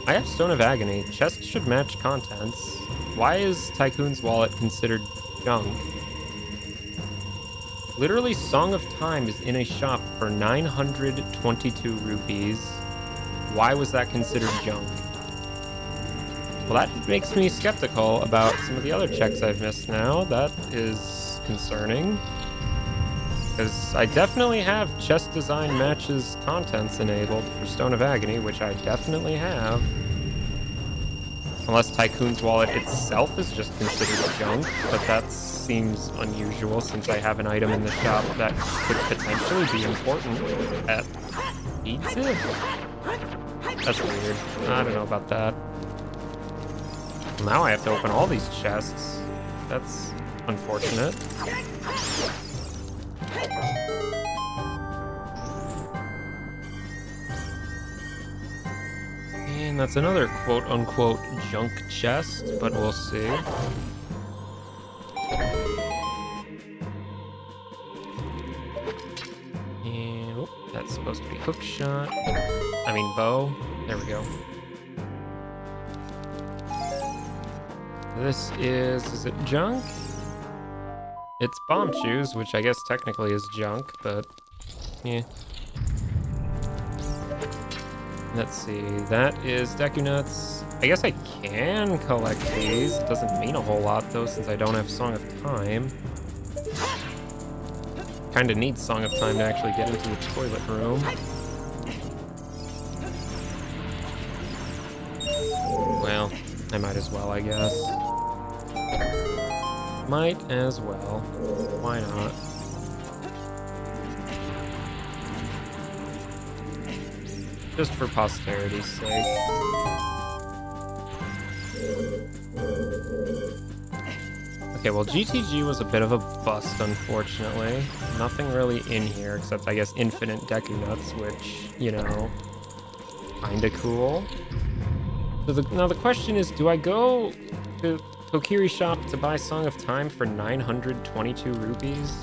I have Stone of Agony. Chest should match contents. Why is Tycoon's wallet considered junk? Literally, Song of Time is in a shop for 922 rupees. Why was that considered junk? Well, that makes me skeptical about some of the other checks I've missed now. That is concerning. Because I definitely have chest design matches contents enabled for Stone of Agony, which I definitely have. Unless Tycoon's wallet itself is just considered junk, but that seems unusual since I have an item in the shop that could potentially be important that needs it. That's weird. I don't know about that. Now I have to open all these chests. That's unfortunate. And that's another quote-unquote junk chest, but we'll see. And oh, that's supposed to be hook shot. I mean bow. There we go. This is it junk? It's bomb shoes, which I guess technically is junk, but yeah. Let's see, that is Deku Nuts. I guess I can collect these. It doesn't mean a whole lot though, since I don't have Song of Time. Kinda need Song of Time to actually get into the toilet room. Well, I might as well, I guess. Might as well. Why not? Just for posterity's sake. Okay, well, GTG was a bit of a bust, unfortunately. Nothing really in here, except, I guess, infinite Deku Nuts, which, you know, kinda cool. So now the question is, do I go to Kokiri shop to buy Song of Time for 922 rupees?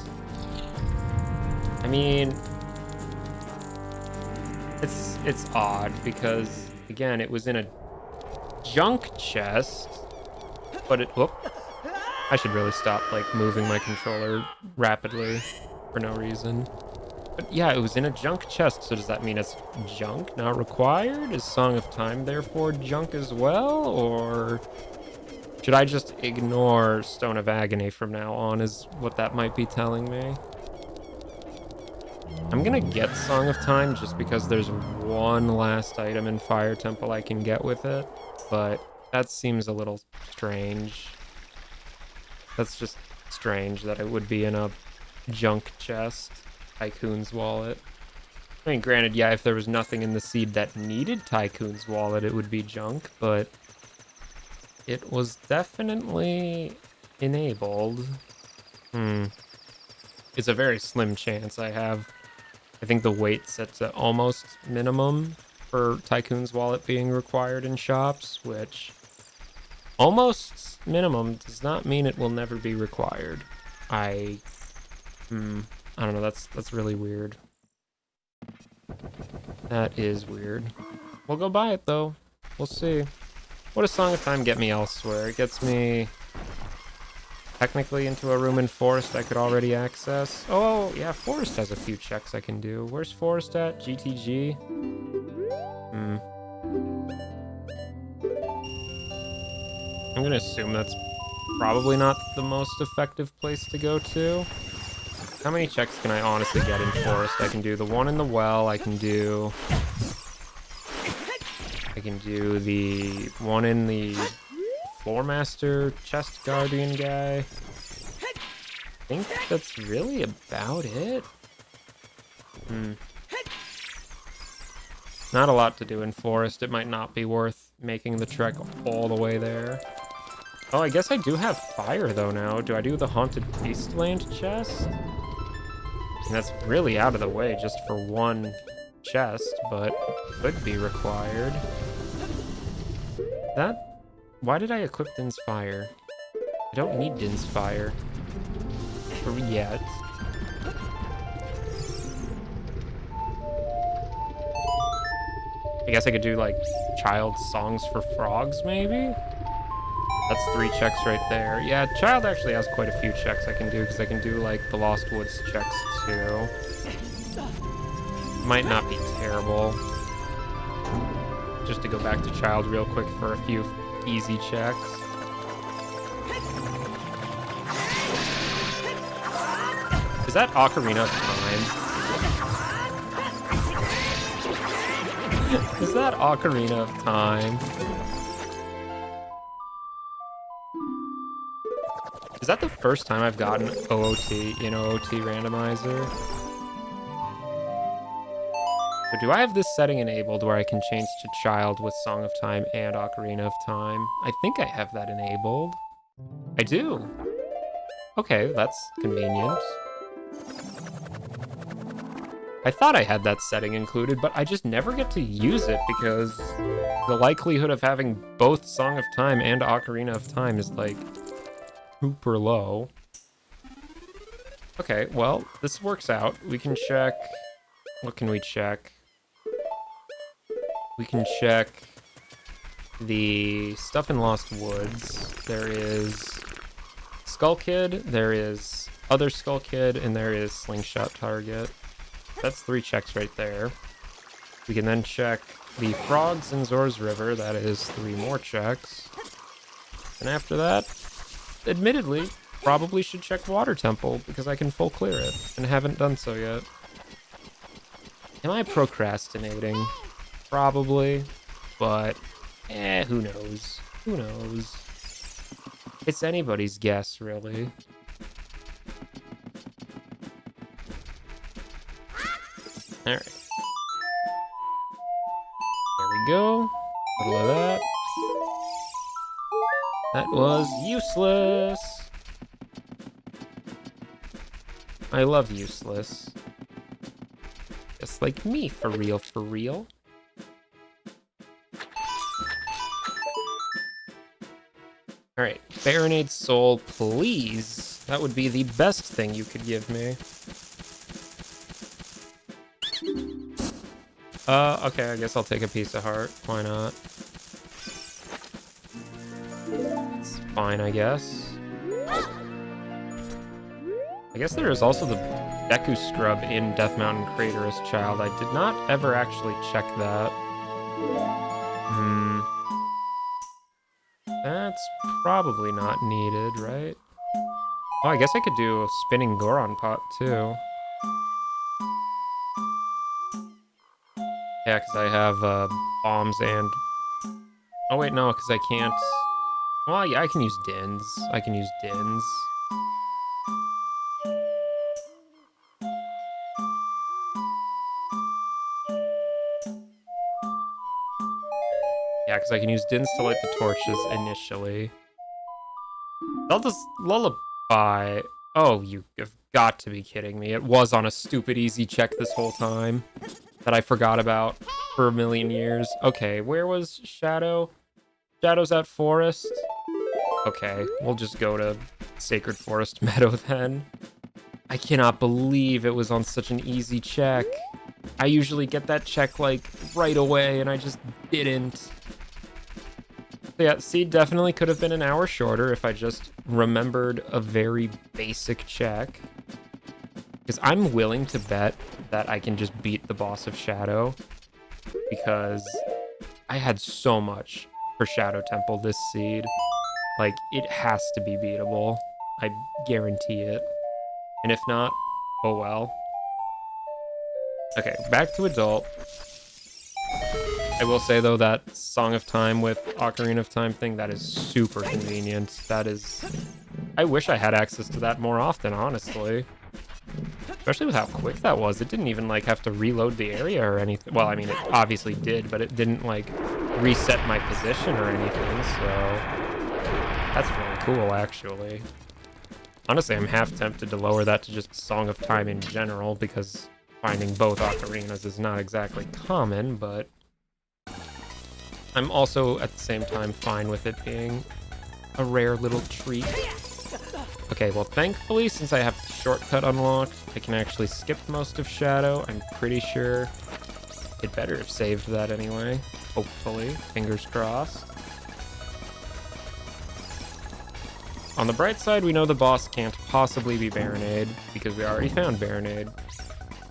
I mean, it's odd because, again, it was in a junk chest, but it, whoop. I should really stop, like, moving my controller rapidly for no reason. But yeah, it was in a junk chest, so does that mean it's junk not required? Is Song of Time therefore junk as well, or should I just ignore Stone of Agony from now on is what that might be telling me? I'm gonna get Song of Time just because there's one last item in Fire Temple I can get with it, but that seems a little strange. That's just strange that it would be in a junk chest. Tycoon's wallet. I mean, granted, yeah, if there was nothing in the seed that needed Tycoon's wallet, it would be junk, but it was definitely enabled. It's a very slim chance I think the weight sets at almost minimum for Tycoon's wallet being required in shops, which almost minimum does not mean it will never be required. I don't know, that's really weird. That is weird. We'll go buy it though. We'll see. What does Song of Time get me elsewhere? It gets me technically into a room in Forest I could already access. Oh, yeah, Forest has a few checks I can do. Where's Forest at? GTG? I'm gonna assume that's probably not the most effective place to go to. How many checks can I honestly get in Forest? I can do the one in the well, I can do the one in the Floormaster Chest Guardian guy. I think that's really about it. Not a lot to do in Forest. It might not be worth making the trek all the way there. Oh, I guess I do have fire, though, now. Do I do the Haunted Beastland chest? And that's really out of the way just for one chest, but could be required. That... Why did I equip Din's fire? I don't need Din's fire. Yet. I guess I could do, like, child songs for frogs, maybe? That's 3 checks right there. Yeah, child actually has quite a few checks I can do, because I can do, like, the Lost Woods checks, too. Might not be terrible. Just to go back to child real quick for a few easy checks. Is that Ocarina of Time? Is that Ocarina of Time? Is that the first time I've gotten OOT in OOT Randomizer? But do I have this setting enabled where I can change to Child with Song of Time and Ocarina of Time? I think I have that enabled. I do. Okay, that's convenient. I thought I had that setting included, but I just never get to use it because the likelihood of having both Song of Time and Ocarina of Time is, like, super low. Okay, well, this works out. We can check... What can we check? We can check the stuff in Lost Woods. There is Skull Kid, there is Other Skull Kid, and there is Slingshot Target. That's 3 checks right there. We can then check the frogs in Zora's River. That is 3 more checks. And after that, admittedly, probably should check Water Temple because I can full clear it and haven't done so yet. Am I procrastinating? Probably, but who knows? Who knows? It's anybody's guess, really. Alright. There we go. A little of that. That was useless. I love useless. Just like me, for real, for real. Alright, Baronade Soul, please. That would be the best thing you could give me. Okay, I guess I'll take a piece of heart. Why not? It's fine, I guess. I guess there is also the Deku Scrub in Death Mountain Crater as Child. I did not ever actually check that. That's probably not needed, right? Oh, I guess I could do a spinning Goron pot, too. Yeah, because I have bombs and... Oh, wait, no, because I can't... Well, yeah, I can use Dins. I can use Dins. Yeah, because I can use Dins to light the torches initially. Zelda's Lullaby... Oh, you have got to be kidding me. It was on a stupid easy check this whole time that I forgot about for a million years. Okay, where was Shadow? Shadow's at Forest? Okay, we'll just go to Sacred Forest Meadow then. I cannot believe it was on such an easy check. I usually get that check, like, right away, and I just didn't. Yeah, see, definitely could have been an hour shorter if I just remembered a very basic check. Because I'm willing to bet that I can just beat the boss of Shadow. Because I had so much for Shadow Temple this seed. Like, it has to be beatable. I guarantee it. And if not, oh well. Okay, back to Adult. I will say, though, that Song of Time with Ocarina of Time thing, that is super convenient. That is... I wish I had access to that more often, honestly. Especially with how quick that was. It didn't even, like, have to reload the area or anything. Well, I mean, it obviously did, but it didn't, like, reset my position or anything, so... That's really cool, actually. Honestly, I'm half tempted to lower that to just Song of Time in general, because finding both ocarinas is not exactly common, but I'm also, at the same time, fine with it being a rare little treat. Okay, well, thankfully, since I have the shortcut unlocked, I can actually skip most of Shadow. I'm pretty sure it better have saved that anyway. Hopefully. Fingers crossed. On the bright side, we know the boss can't possibly be Baronade, because we already found Baronade.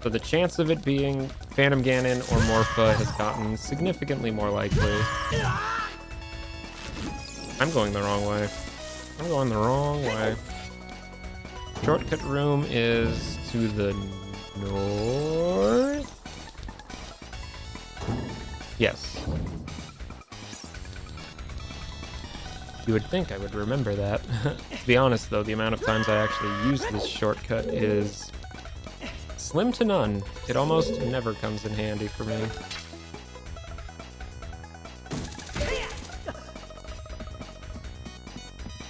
So the chance of it being Phantom Ganon or Morpha has gotten significantly more likely. I'm going the wrong way. I'm going the wrong way. Shortcut room is to the north? Yes. You would think I would remember that. To be honest, though, the amount of times I actually use this shortcut is slim to none. It almost never comes in handy for me.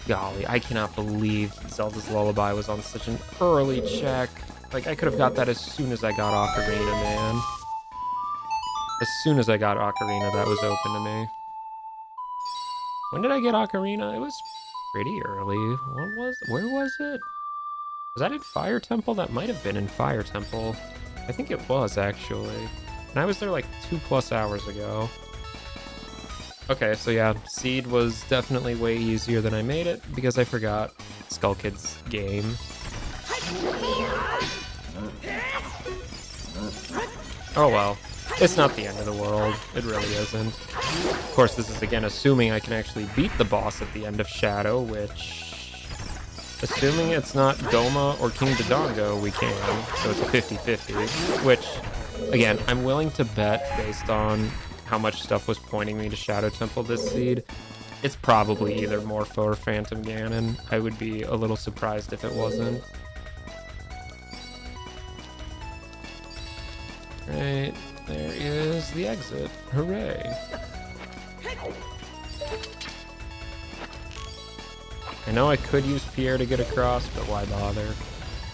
Golly, I cannot believe Zelda's Lullaby was on such an early check. Like, I could have got that as soon as I got Ocarina, man. As soon as I got Ocarina, that was open to me. When did I get Ocarina? It was pretty early. Where was it? Was that in Fire Temple? That might have been in Fire Temple. I think it was, actually. And I was there like 2+ hours ago. Okay, so yeah, Seed was definitely way easier than I made it because I forgot Skull Kid's game. Oh well. It's not the end of the world. It really isn't. Of course, this is again assuming I can actually beat the boss at the end of Shadow, which... Assuming it's not Goma or King Dodongo, we can. So it's a 50-50, which, again, I'm willing to bet based on how much stuff was pointing me to Shadow Temple this seed. It's probably either Morpho or Phantom Ganon. I would be a little surprised if it wasn't. Right. There is the exit. Hooray. I know I could use Pierre to get across, but why bother?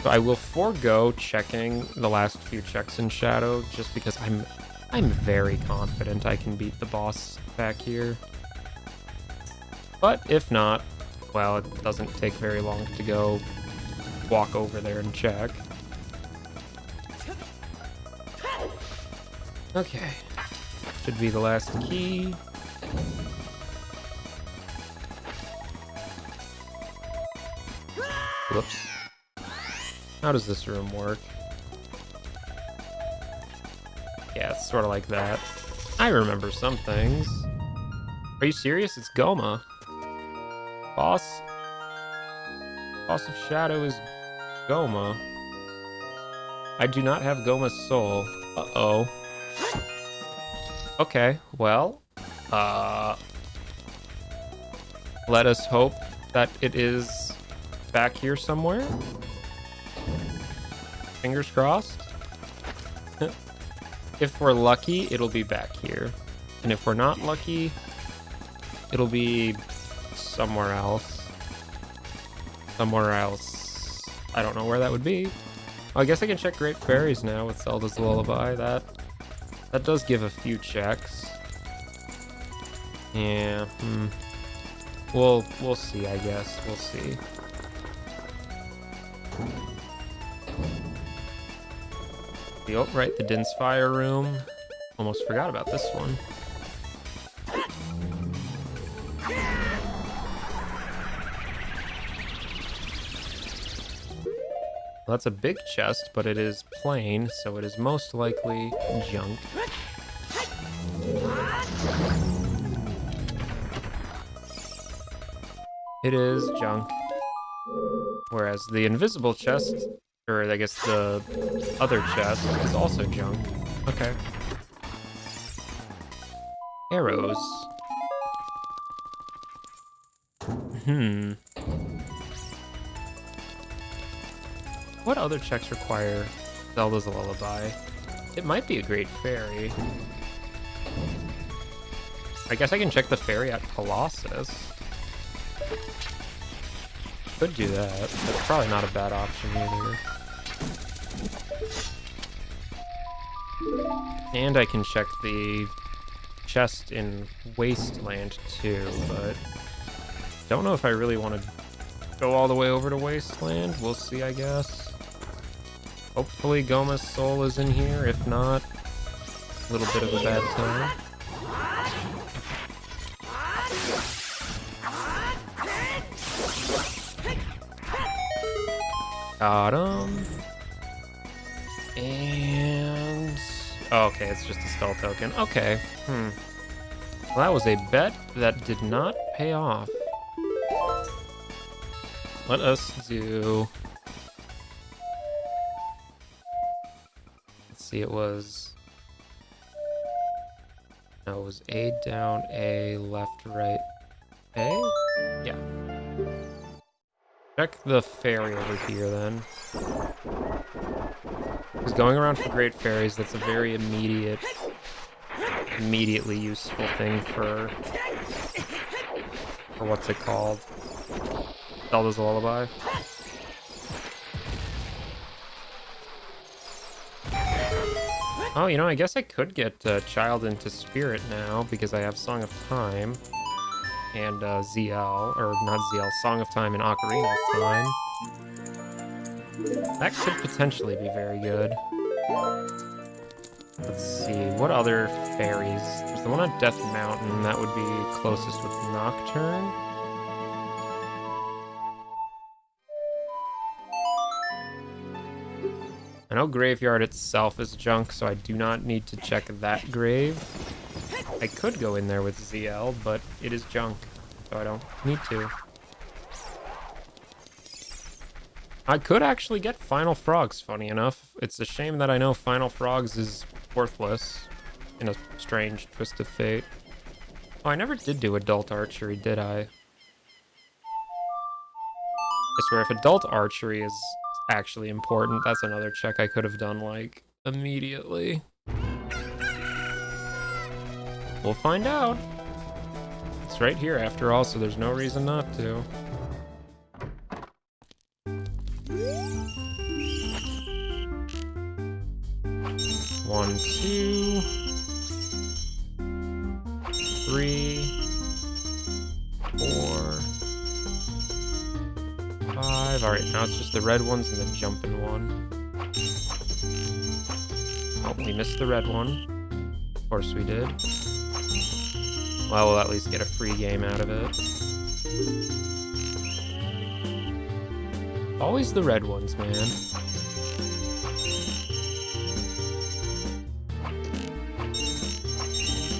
So I will forego checking the last few checks in Shadow, just because I'm very confident I can beat the boss back here. But if not, well, it doesn't take very long to go walk over there and check. Okay, should be the last key. Whoops. How does this room work? Yeah, it's sort of like that. I remember some things. Are you serious? It's Goma. Boss of Shadow is Goma. I do not have Goma's soul. Uh-oh. Okay, well, let us hope that it is back here somewhere. Fingers crossed. If we're lucky, it'll be back here. And if we're not lucky, it'll be somewhere else. Somewhere else. I don't know where that would be. Oh, I guess I can check Great Fairies now with Zelda's Lullaby. That does give a few checks. Yeah, We'll see, I guess. We'll see. Oh, right, the Din's Fire room. Almost forgot about this one. Well, that's a big chest, but it is plain, so it is most likely junk. It is junk. Whereas the invisible chest, or I guess the other chest, is also junk. Okay. Arrows. What other checks require Zelda's Lullaby? It might be a Great Fairy. I guess I can check the fairy at Colossus. could do that. That's probably not a bad option either. And I can check the chest in Wasteland too, but don't know if I really want to go all the way over to Wasteland. We'll see, I guess. Hopefully Goma's soul is in here. If not, a little bit of a bad time. Got him. And... oh, okay, it's just a skull token. Okay. Well, that was a bet that did not pay off. Let us do... let's see, it was... no, it was A down, A, left, right, A? Yeah. Check the fairy over here, then. Because going around for great fairies, that's a very immediately useful thing for what's it called? Zelda's Lullaby. Oh, you know, I guess I could get Child into Spirit now, because I have Song of Time and ZL, or not ZL, Song of Time and Ocarina of Time. That could potentially be very good. Let's see, what other fairies? There's the one on Death Mountain, that would be closest with Nocturne. I know Graveyard itself is junk, so I do not need to check that grave. I could go in there with ZL, but it is junk, so I don't need to. I could actually get Final Frogs, funny enough. It's a shame that I know Final Frogs is worthless in a strange twist of fate. Oh, I never did do Adult Archery, did I? I swear, if Adult Archery is actually important, that's another check I could have done, like, immediately. We'll find out. It's right here after all, so there's no reason not to. One, 2, 3, 4, 5. Alright, now it's just the red ones and the jumping one. Oh, we missed the red one. Of course we did. Well, we'll at least get a free game out of it. Always the red ones, man.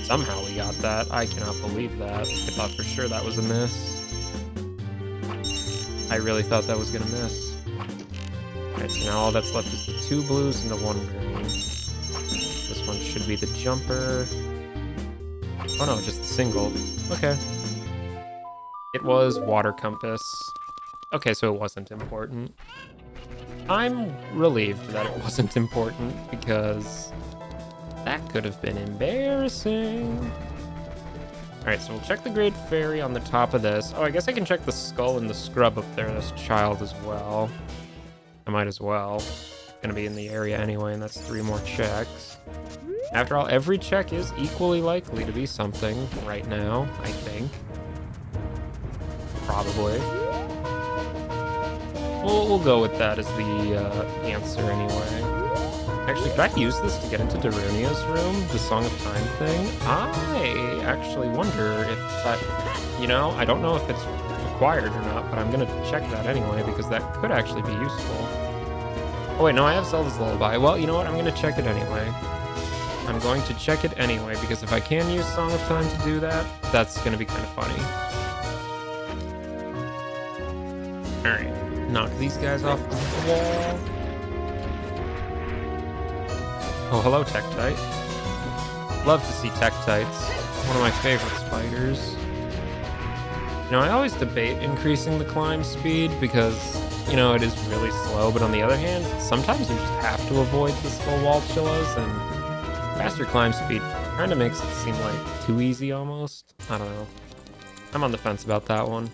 Somehow we got that. I cannot believe that. I thought for sure that was a miss. I really thought that was gonna miss. Alright, so now all that's left is the 2 blues and the 1 green. This one should be the jumper. Oh no, just the single. Okay. It was Water Compass. Okay, so it wasn't important. I'm relieved that it wasn't important, because that could have been embarrassing. Alright, so we'll check the Great Fairy on the top of this. Oh, I guess I can check the skull and the scrub up there, this child as well. I might as well. Gonna be in the area anyway, and that's 3 more checks. After all, every check is equally likely to be something right now, I think. Probably. We'll go with that as the answer anyway. Actually, could I use this to get into Darunia's room? The Song of Time thing? I actually wonder if that... you know, I don't know if it's required or not, but I'm gonna check that anyway, because that could actually be useful. Oh wait, no, I have Zelda's Lullaby. Well, you know what? I'm gonna check it anyway. I'm going to check it anyway, because if I can use Song of Time to do that, that's gonna be kind of funny. Alright, knock these guys off the wall. Oh, hello, Tektite. Love to see Tektites. One of my favorite spiders. You know, I always debate increasing the climb speed because, you know, it is really slow, but on the other hand, sometimes you just have to avoid the slow wall chillas, and faster climb speed kind of makes it seem like too easy almost. I don't know. I'm on the fence about that one.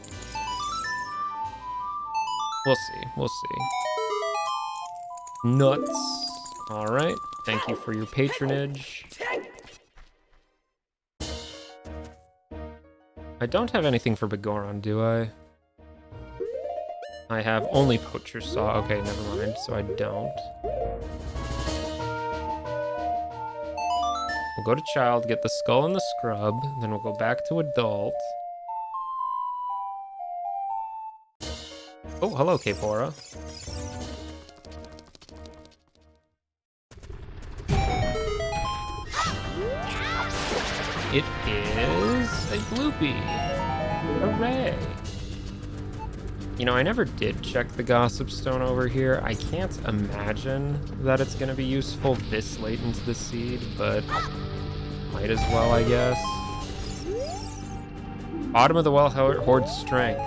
We'll see. We'll see. Nuts. All right. Thank you for your patronage. I don't have anything for Begoron, do I? I have only Poacher Saw. Okay, never mind. So I don't. We'll go to Child, get the Skull and the Scrub, then we'll go back to Adult. Oh, hello, Kapora. It is a Bloopy. Hooray. You know, I never did check the Gossip Stone over here. I can't imagine that it's going to be useful this late into the seed, but might as well, I guess. Bottom of the well hoards strength.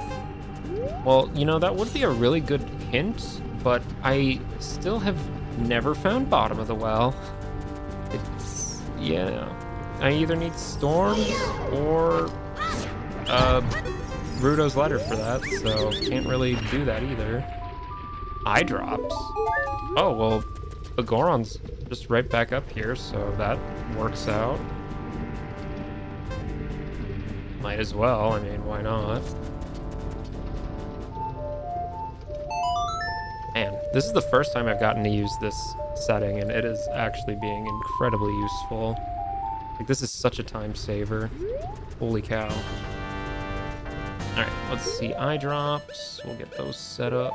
Well, you know, that would be a really good hint, but I still have never found bottom of the well. It's, yeah. I either need storms or Rudo's letter for that, so can't really do that either. Eye drops. Oh, well, Begoron's just right back up here, so that works out. Might as well, I mean, why not? Man, this is the first time I've gotten to use this setting, and it is actually being incredibly useful. Like, this is such a time saver. Holy cow. Alright, let's see. Eye drops. We'll get those set up.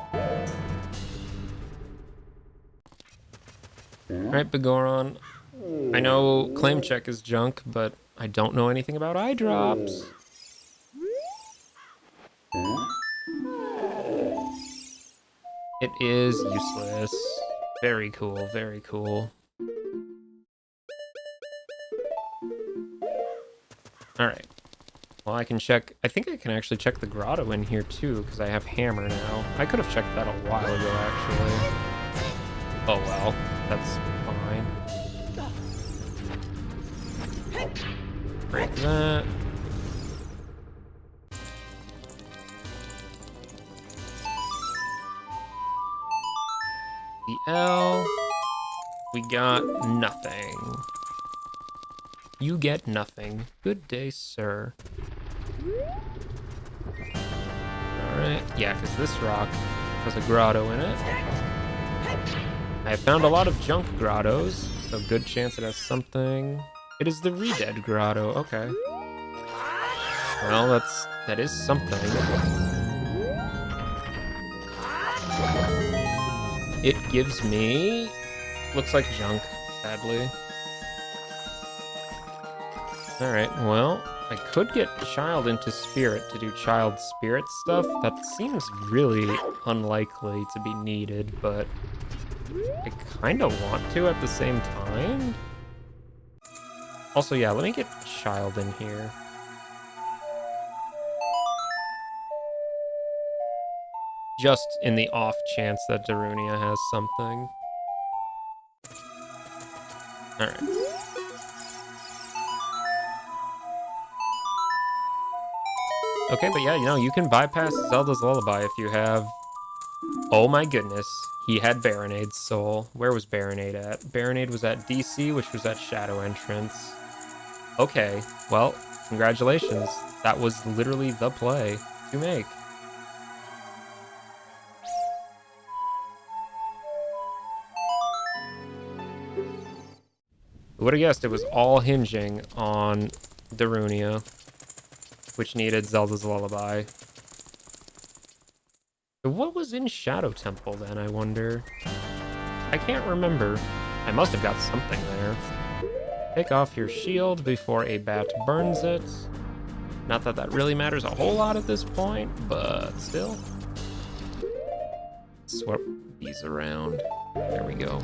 Alright, Begoron. I know claim check is junk, but I don't know anything about eye drops. It is useless. Very cool, very cool. Alright. Well, I can check... I think I can actually check the grotto in here, too, because I have hammer now. I could have checked that a while ago, actually. Oh, well. That's fine. Break that. The L. We got nothing. You get nothing. Good day, sir. Alright. Yeah, because this rock has a grotto in it. I have found a lot of junk grottos, so good chance it has something. It is the Redead grotto. Okay. Well, that is something. It gives me... looks like junk, sadly. Alright, well, I could get Child into Spirit to do Child Spirit stuff. That seems really unlikely to be needed, but I kind of want to at the same time. Also, yeah, let me get Child in here. Just in the off chance that Darunia has something. Alright. Okay, but yeah, you know, you can bypass Zelda's Lullaby if you have... Oh my goodness, he had Baronade's soul. Where was Baronade at? Baronade was at DC, which was at Shadow Entrance. Okay, well, congratulations. That was literally the play to make. Who would have guessed it was all hinging on Darunia, which needed Zelda's Lullaby. So what was in Shadow Temple then, I wonder? I can't remember. I must have got something there. Take off your shield before a bat burns it. Not that that really matters a whole lot at this point, but still. Swap these around. There we go.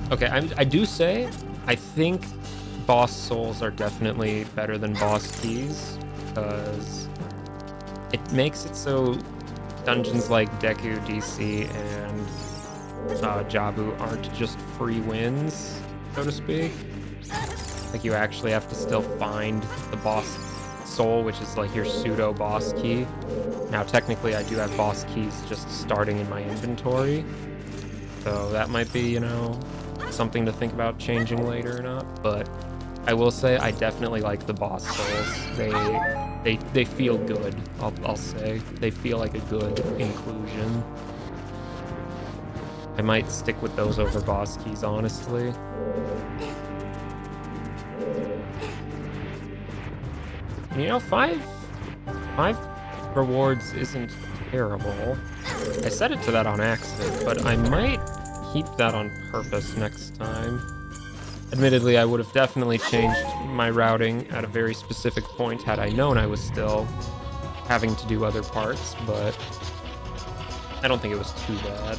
Okay, I do say, I think boss souls are definitely better than boss keys, because it makes it so dungeons like Deku, DC, and Jabu aren't just free wins, so to speak. Like, you actually have to still find the boss soul, which is like your pseudo boss key. Now, technically, I do have boss keys just starting in my inventory. So that might be, you know, something to think about changing later or not. But I will say I definitely like the boss souls. They feel good, I'll say. They feel like a good inclusion. I might stick with those over boss keys, honestly. You know, five rewards isn't terrible. I set it to that on accident, but I might keep that on purpose next time. Admittedly, I would have definitely changed my routing at a very specific point had I known I was still having to do other parts, but I don't think it was too bad.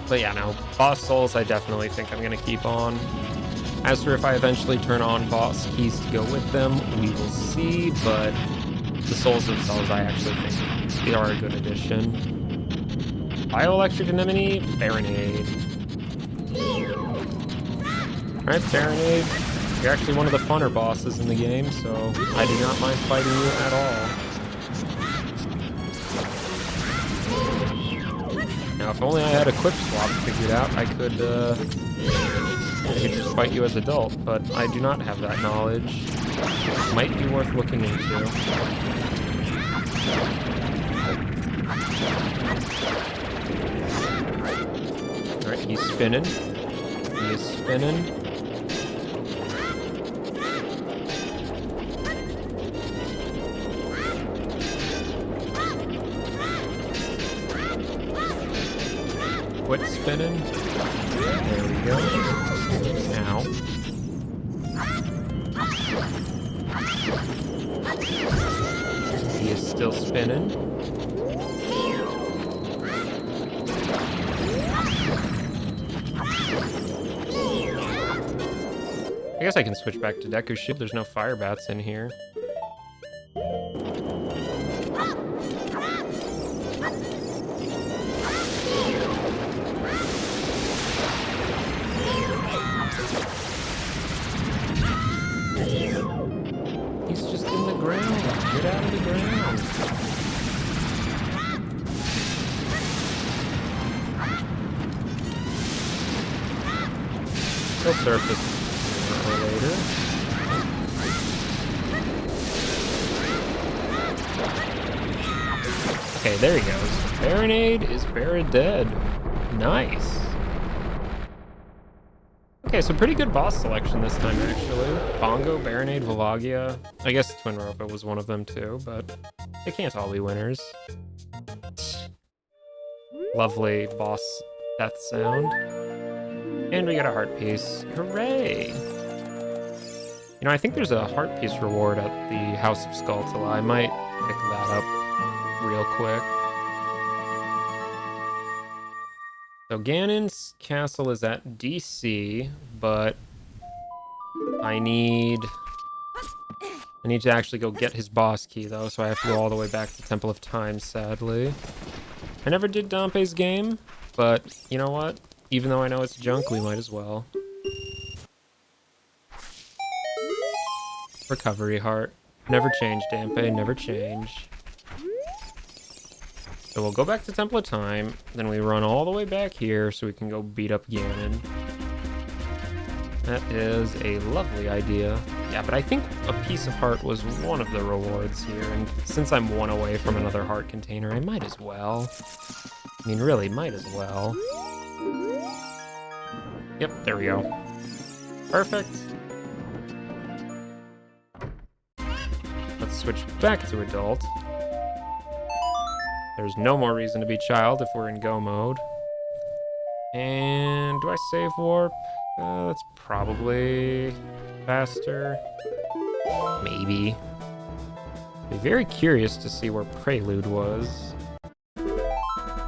But yeah, no, boss souls I definitely think I'm gonna keep on. As for if I eventually turn on boss keys to go with them, we will see, but the souls themselves I actually think they are a good addition. Bioelectric anemone, Baronade. Alright, Baronade, you're actually one of the funner bosses in the game, so I do not mind fighting you at all. Now, if only I had a quick swap figured out, I could just fight you as adult, but I do not have that knowledge. Might be worth looking into. Alright, he's spinning. He is spinning. Quit spinning. There we go. Now. He is still spinning. I guess I can switch back to Deku Shield. There's no fire bats in here. He's just in the ground. Get out of the ground. He'll surface later. Okay, there he goes. Baronade is dead. Nice. Okay, so pretty good boss selection this time, actually. Bongo, Baronade, Velagia. I guess Twin Ropa was one of them too, but they can't all be winners. Lovely boss death sound. And we got a heart piece. Hooray! You know, I think there's a heart piece reward at the House of Skulltula. I might pick that up real quick. So Ganon's castle is at DC, but I need to actually go get his boss key though, so I have to go all the way back to Temple of Time, sadly. I never did Dampe's game, but you know what? Even though I know it's junk, we might as well. Recovery heart. Never change, Dampe, never change. So we'll go back to Temple of Time, then we run all the way back here so we can go beat up Ganon. That is a lovely idea. Yeah, but I think a piece of heart was one of the rewards here, and since I'm one away from another heart container, I might as well. I mean, really, might as well. Yep, there we go. Perfect. Let's switch back to adult. There's no more reason to be child if we're in go mode. And do I save warp? That's probably faster. Maybe. Be very curious to see where Prelude was.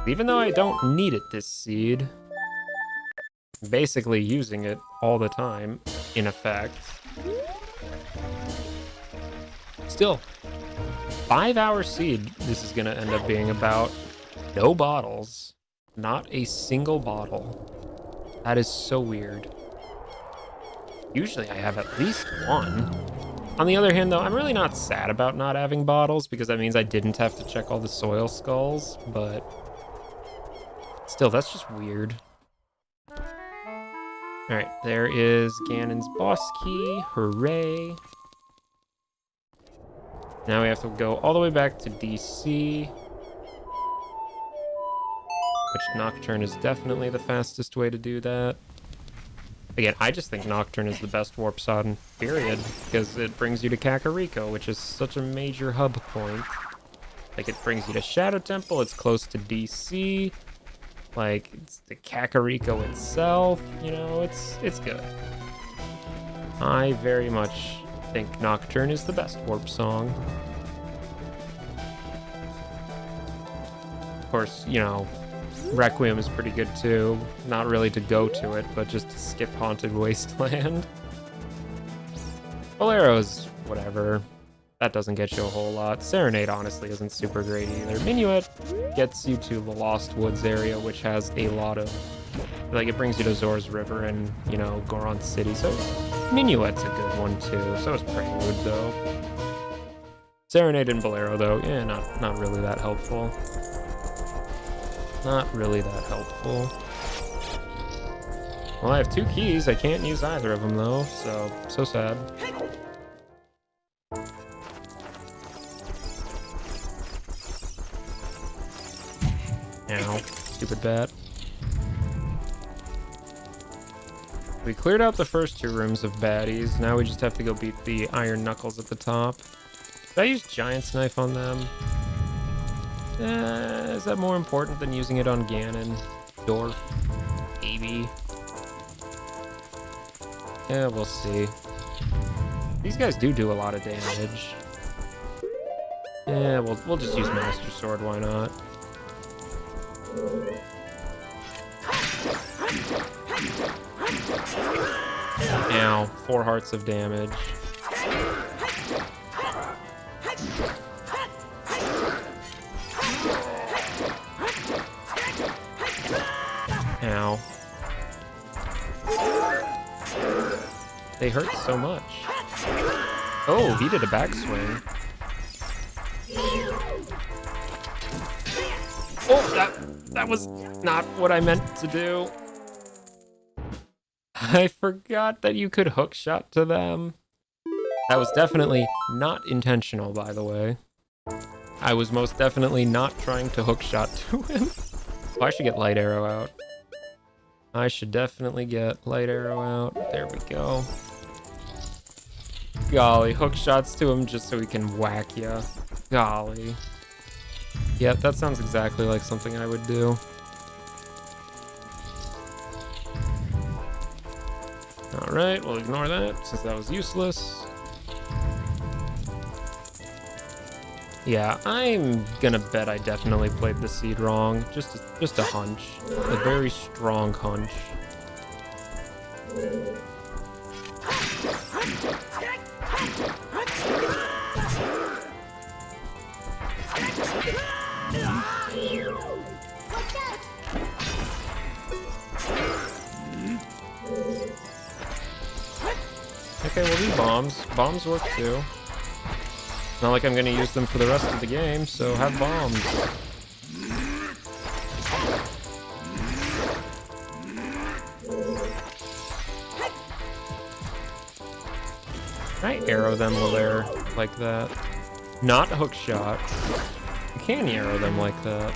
Even though I don't need it this seed, I'm basically using it all the time, in effect. Still, 5-hour seed this is gonna end up being about. No bottles. Not a single bottle. That is so weird. Usually I have at least one. On the other hand, though, I'm really not sad about not having bottles because that means I didn't have to check all the soil skulls, but still, that's just weird. All right, there is Ganon's boss key. Hooray. Now we have to go all the way back to DC, which Nocturne is definitely the fastest way to do that. Again, I just think Nocturne is the best warp sod, period, because it brings you to Kakariko, which is such a major hub point. Like, it brings you to Shadow Temple, it's close to DC, like, it's the Kakariko itself, you know, it's good. I very much think Nocturne is the best warp song. Of course, you know, Requiem is pretty good too. Not really to go to it, but just to skip Haunted Wasteland. Bolero's whatever. That doesn't get you a whole lot. Serenade honestly isn't super great either. Minuet gets you to the Lost Woods area, which has a lot of, like, it brings you to Zor's River and, you know, Goron City. So Minuet's a good one too. So is Prelude though. Serenade and Bolero though, yeah, not really that helpful. Not really that helpful. Well, I have 2 keys. I can't use either of them though, so sad. Ow, stupid bat. We cleared out the first 2 rooms of baddies. Now we just have to go beat the Iron Knuckles at the top. Did I use Giant's Knife on them? Is that more important than using it on Ganon? Dwarf? Maybe. Yeah, we'll see. These guys do a lot of damage. Yeah, we'll just use Master Sword, why not? Ow, 4 hearts of damage. Ow. They hurt so much. Oh, he did a backswing. Oh, that was not what I meant to do. I forgot that you could hookshot to them. That was definitely not intentional, by the way. I was most definitely not trying to hookshot to him. Oh, I should get Light Arrow out. I should definitely get Light Arrow out. There we go. Golly, hook shots to him just so he can whack ya. Golly. Yep, that sounds exactly like something I would do. Alright, we'll ignore that since that was useless. Yeah, I'm gonna bet I definitely played the seed wrong. Just a hunch. A very strong hunch. Okay, well, these bombs work too. Not like I'm gonna use them for the rest of the game, so have bombs. Can I arrow them while they're like that? Not hook shot. You can arrow them like that.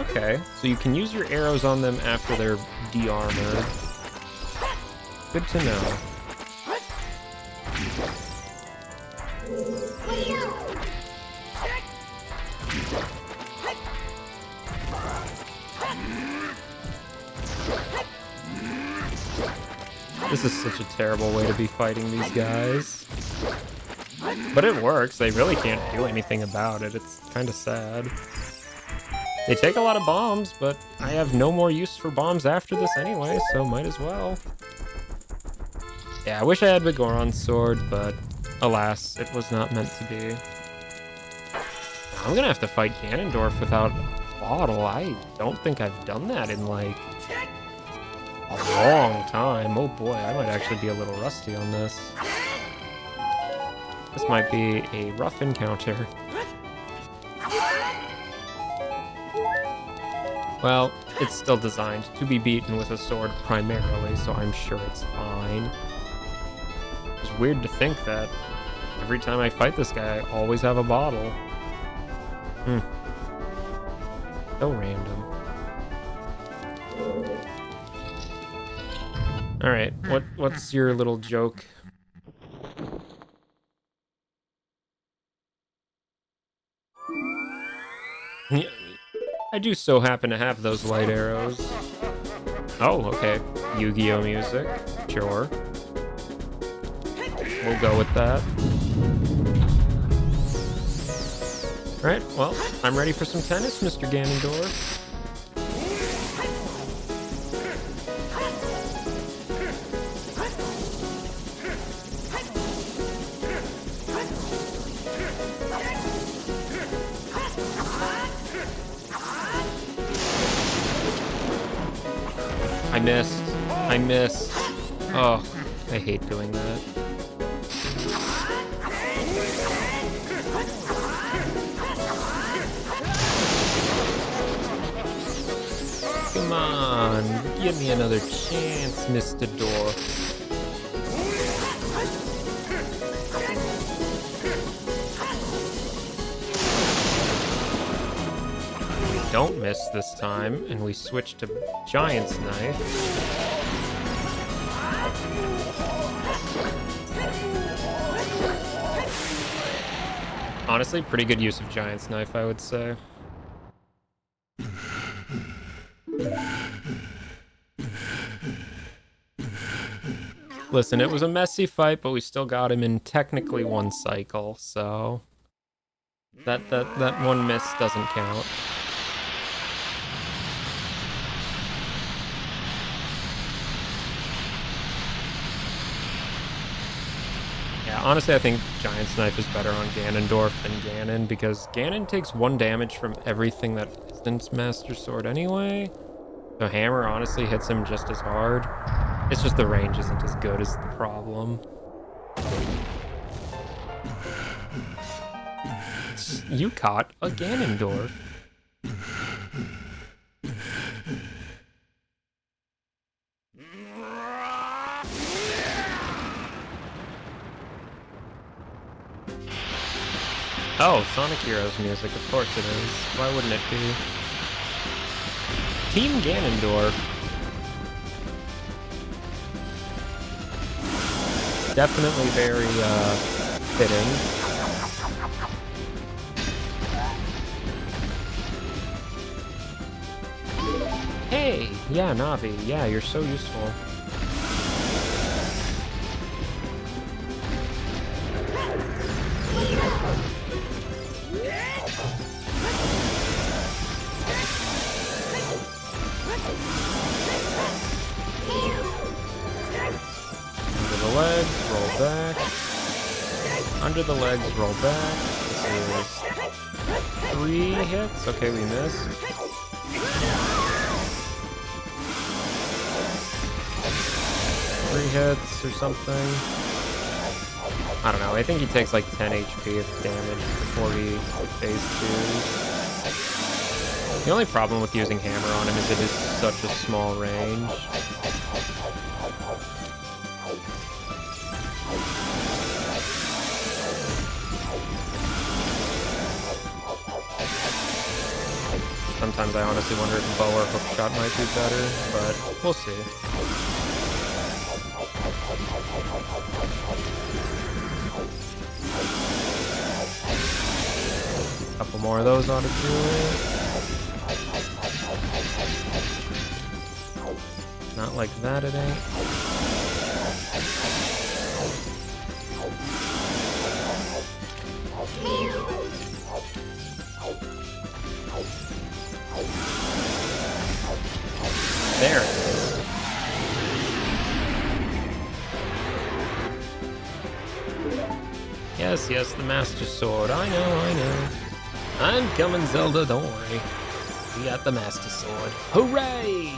Okay, so you can use your arrows on them after they're de-armored. Good to know. This is such a terrible way to be fighting these guys. But it works. They really can't do anything about it. It's kind of sad. They take a lot of bombs, but I have no more use for bombs after this anyway, so might as well. Yeah, I wish I had the Goron sword, but alas, it was not meant to be. I'm gonna have to fight Ganondorf without Bottle. I don't think I've done that in, like, long time. Oh boy, I might actually be a little rusty on this. This might be a rough encounter. Well, it's still designed to be beaten with a sword primarily, so I'm sure it's fine. It's weird to think that every time I fight this guy, I always have a bottle. So random. Alright, what's your little joke? Yeah, I do so happen to have those light arrows. Oh, okay. Yu-Gi-Oh music. Sure. We'll go with that. Alright, well, I'm ready for some tennis, Mr. Ganondorf. I missed. Oh, I hate doing that. Come on, give me another chance, Mr. Dorf. We don't miss this time, and we switch to Giant's Knife. Honestly, pretty good use of Giant's Knife, I would say. Listen, it was a messy fight, but we still got him in technically one cycle, so that one miss doesn't count. Yeah, honestly, I think Giant's Knife is better on Ganondorf than Ganon, because Ganon takes 1 damage from everything that isn't Master Sword anyway. So Hammer honestly hits him just as hard. It's just the range isn't as good as the problem. You caught a Ganondorf. Oh, Sonic Heroes music, of course it is. Why wouldn't it be? Team Ganondorf. Definitely very, fitting. Hey! Yeah, Navi. Yeah, you're so useful. Legs, roll back. Under the legs, roll back. This is 3 hits. Okay, we missed. 3 hits or something. I don't know. I think he takes like 10 HP of damage before he phase 2. The only problem with using Hammer on him is it is such a small range. Sometimes I honestly wonder if bow or hook shot might be better, but we'll see. Couple more of those ought to do it. Not like that, it ain't. There it is. Yes, yes, the Master Sword. I know. I'm coming, Zelda, don't worry. We got the Master Sword. Hooray!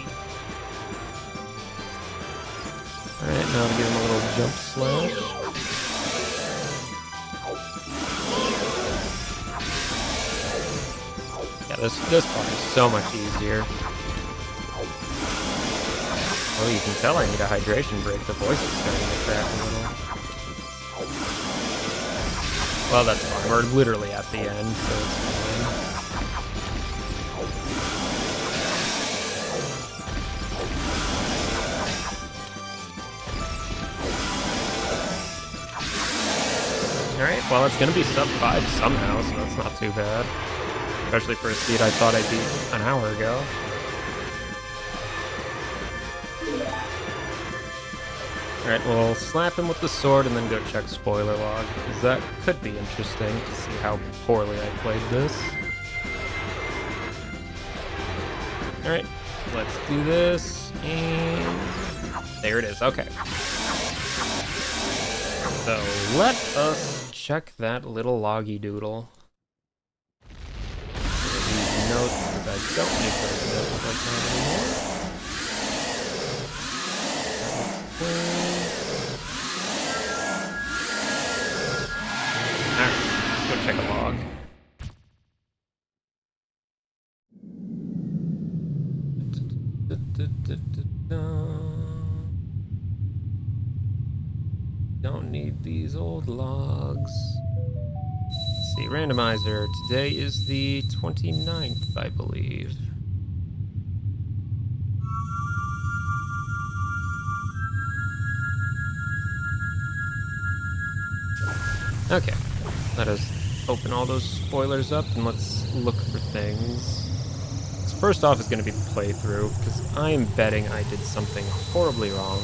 Alright, now to give him a little jump slash. Yeah, this part is so much easier. Oh, you can tell I need a hydration break. The voice is starting to crack a little. Well, that's fine. We're literally at the end, so it's fine. Alright, well, it's going to be sub 5 somehow, so that's not too bad. Especially for a seed I thought I'd beat an hour ago. Alright, we'll slap him with the sword and then go check spoiler log, because that could be interesting to see how poorly I played this. Alright, let's do this, and there it is, okay. So let us check that little loggy doodle. These notes, because I don't need those notes like that anymore. Alright, let's go check a log. Don't need these old logs. Let's see, randomizer. Today is the 29th, I believe. Okay, let us open all those spoilers up and let's look for things. So first off is going to be the playthrough, because I'm betting I did something horribly wrong.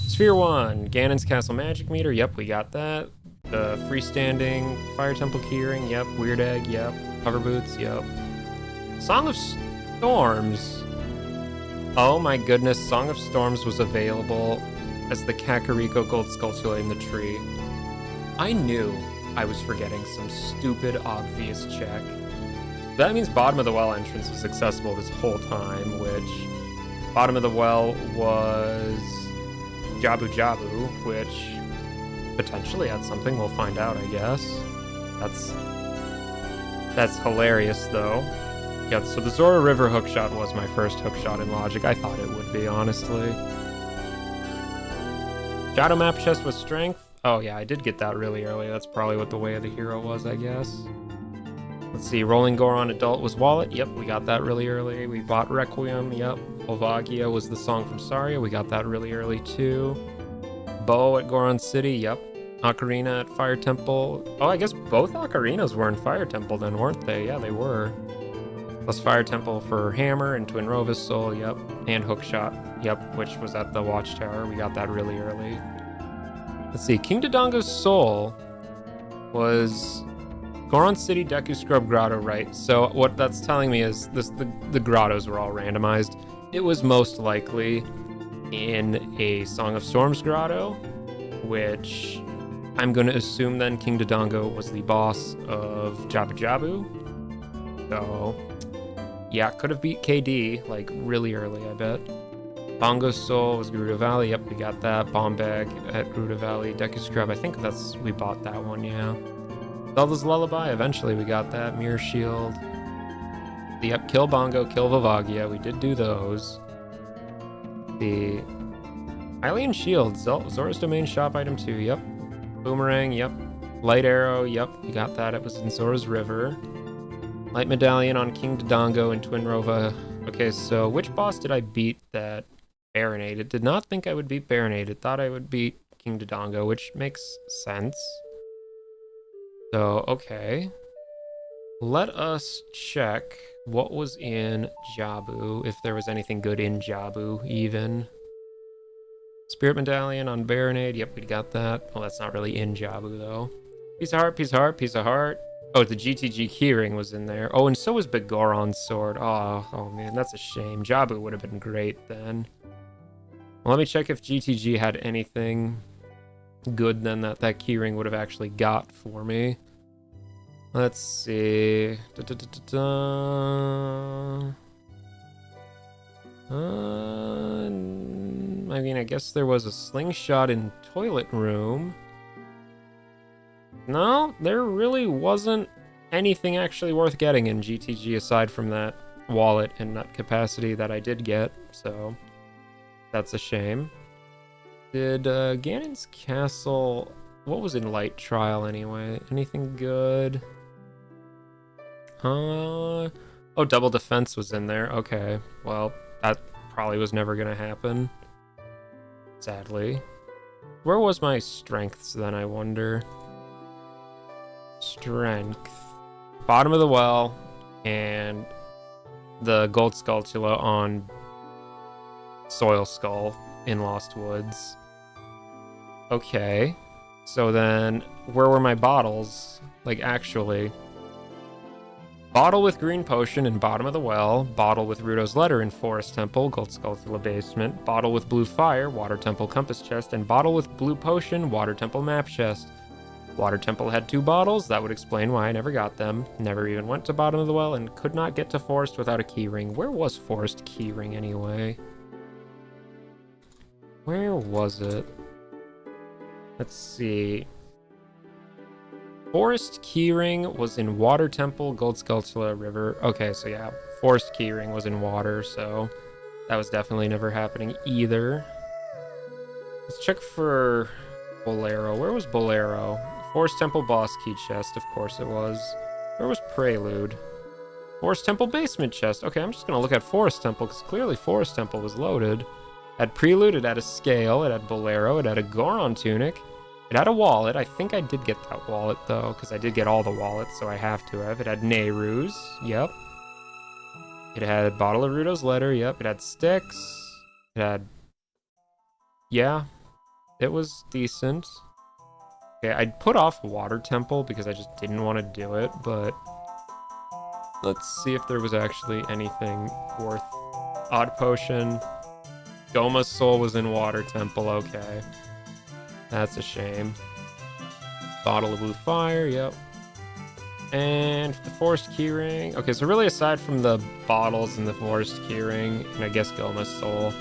Sphere 1, Ganon's Castle Magic Meter, yep, we got that. The freestanding Fire Temple Keyring, yep. Weird Egg, yep. Hover Boots, yep. Song of Storms. Oh my goodness, Song of Storms was available as the Kakariko Gold Sculpture in the tree. I knew I was forgetting some stupid, obvious check. That means Bottom of the Well entrance was accessible this whole time, which Bottom of the Well was Jabu Jabu, which potentially had something. We'll find out, I guess. That's hilarious, though. Yeah, so the Zora River hookshot was my first hookshot in Logic. I thought it would be, honestly. Shadow Map Chest with Strength. Oh yeah, I did get that really early. That's probably what the way of the hero was, I guess. Let's see, Rolling Goron Adult was Wallet. Yep, we got that really early. We bought Requiem. Yep. Volvagia was the song from Saria. We got that really early too. Bow at Goron City. Yep. Ocarina at Fire Temple. Oh, I guess both Ocarinas were in Fire Temple then, weren't they? Yeah, they were. Plus Fire Temple for Hammer and Twin Rova's Soul. Yep. And Hookshot. Yep, which was at the Watchtower. We got that really early. Let's see, King Dodongo's Soul was Goron City, Deku Scrub, Grotto, right? So what that's telling me is the grottos were all randomized. It was most likely in a Song of Storms grotto, which I'm going to assume then King Dodongo was the boss of Jabu Jabu. So yeah, could have beat KD like really early, I bet. Bongo's Soul was Gerudo Valley. Yep, we got that. Bomb Bag at Gerudo Valley. Deku Scrub, I think we bought that one, yeah. Zelda's Lullaby, eventually we got that. Mirror Shield. Yep, Kill Bongo, Kill Volvagia. We did do those. The Hylian Shield, Zora's Domain Shop Item 2, yep. Boomerang, yep. Light Arrow, yep, we got that. It was in Zora's River. Light Medallion on King Dodongo and Twin Rova. Okay, so which boss did I beat that Baronated? Did not think I would beat Baronated. Thought I would beat King Dodongo, which makes sense. So, okay. Let us check what was in Jabu, if there was anything good in Jabu, even. Spirit Medallion on Baronade. Yep, we got that. Well, that's not really in Jabu, though. Piece of Heart, Piece of Heart, Piece of Heart. Oh, the GTG Keyring was in there. Oh, and so was Big Goron's Sword. Oh man, that's a shame. Jabu would have been great then. Well, let me check if GTG had anything good then that Keyring would have actually got for me. Let's see. I mean, I guess there was a slingshot in toilet room. No, there really wasn't anything actually worth getting in GTG aside from that wallet and nut capacity that I did get, so that's a shame. Did Ganon's castle... What was in Light Trial anyway? Anything good? Oh, double defense was in there. Okay, well, that probably was never gonna happen. Sadly. Where was my strengths then, I wonder? Strength. Bottom of the well, and the Gold Skulltula on Soil Skull in Lost Woods. Okay. So then, where were my bottles? Like, actually. Bottle with green potion in bottom of the well. Bottle with Ruto's letter in Forest Temple, Gold Skulltula basement. Bottle with blue fire, Water Temple compass chest. And bottle with blue potion, Water Temple map chest. Water Temple had 2 bottles. That would explain why I never got them. Never even went to bottom of the well and could not get to Forest without a keyring. Where was Forest keyring anyway? Where was it? Let's see. Forest keyring was in Water Temple, Gold Skulltula River. Okay, so yeah, Forest keyring was in water, so that was definitely never happening either. Let's check for Bolero. Where was Bolero? Forest Temple boss key chest, of course it was. Where was Prelude? Forest Temple basement chest. Okay, I'm just gonna look at Forest Temple, because clearly Forest Temple was loaded. It had Prelude, it had a scale, it had Bolero, it had a Goron tunic, it had a wallet. I think I did get that wallet, though, because I did get all the wallets, so I have to have. It had Nehru's, yep. It had Bottle of Ruto's letter, yep. It had sticks. It had... Yeah, it was decent. Okay, I'd put off Water Temple because I just didn't want to do it, but... Let's see if there was actually anything worth... Odd Potion... Goma's soul was in Water Temple, okay. That's a shame. Bottle of blue fire, yep. And the Forest keyring. Okay, so really aside from the bottles and the Forest keyring, and I guess Goma's soul,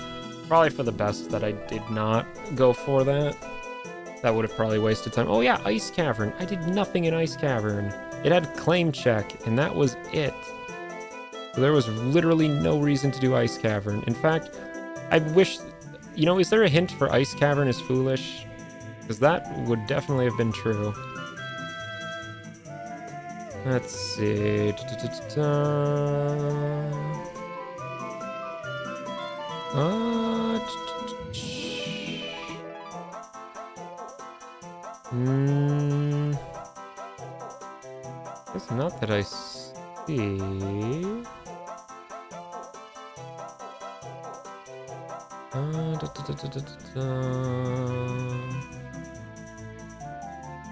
probably for the best that I did not go for that. That would have probably wasted time. Oh yeah, Ice Cavern. I did nothing in Ice Cavern. It had claim check, and that was it. So there was literally no reason to do Ice Cavern. In fact, I wish, you know, is there a hint for Ice Cavern is foolish? Because that would definitely have been true. Let's see. It's not that I see.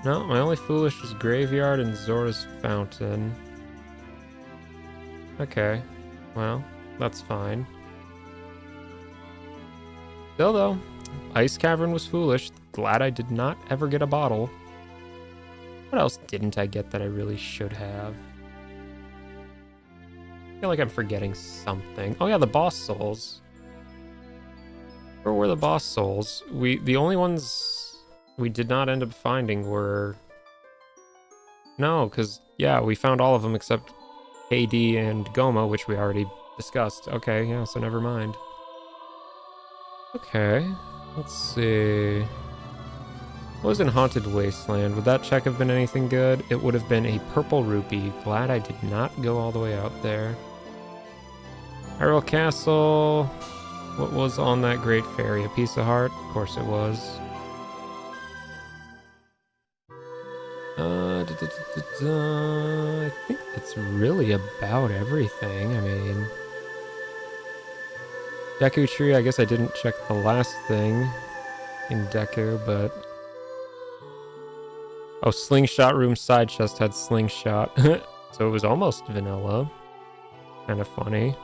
No, my only foolish was Graveyard and Zora's Fountain. Okay, well, that's fine. Still though, Ice Cavern was foolish. Glad I did not ever get a bottle. What else didn't I get that I really should have? I feel like I'm forgetting something. Oh yeah, the boss souls. Where were the boss souls? The only ones we did not end up finding were... No, because, yeah, we found all of them except KD and Goma, which we already discussed. Okay, yeah, so never mind. Okay, let's see. What was in Haunted Wasteland? Would that check have been anything good? It would have been a purple rupee. Glad I did not go all the way out there. Hyrule Castle... What was on that Great Fairy? A piece of heart? Of course it was. I think that's really about everything. I mean... Deku Tree, I guess I didn't check the last thing in Deku, but... Oh, Slingshot Room side chest had Slingshot. So it was almost vanilla. Kind of funny.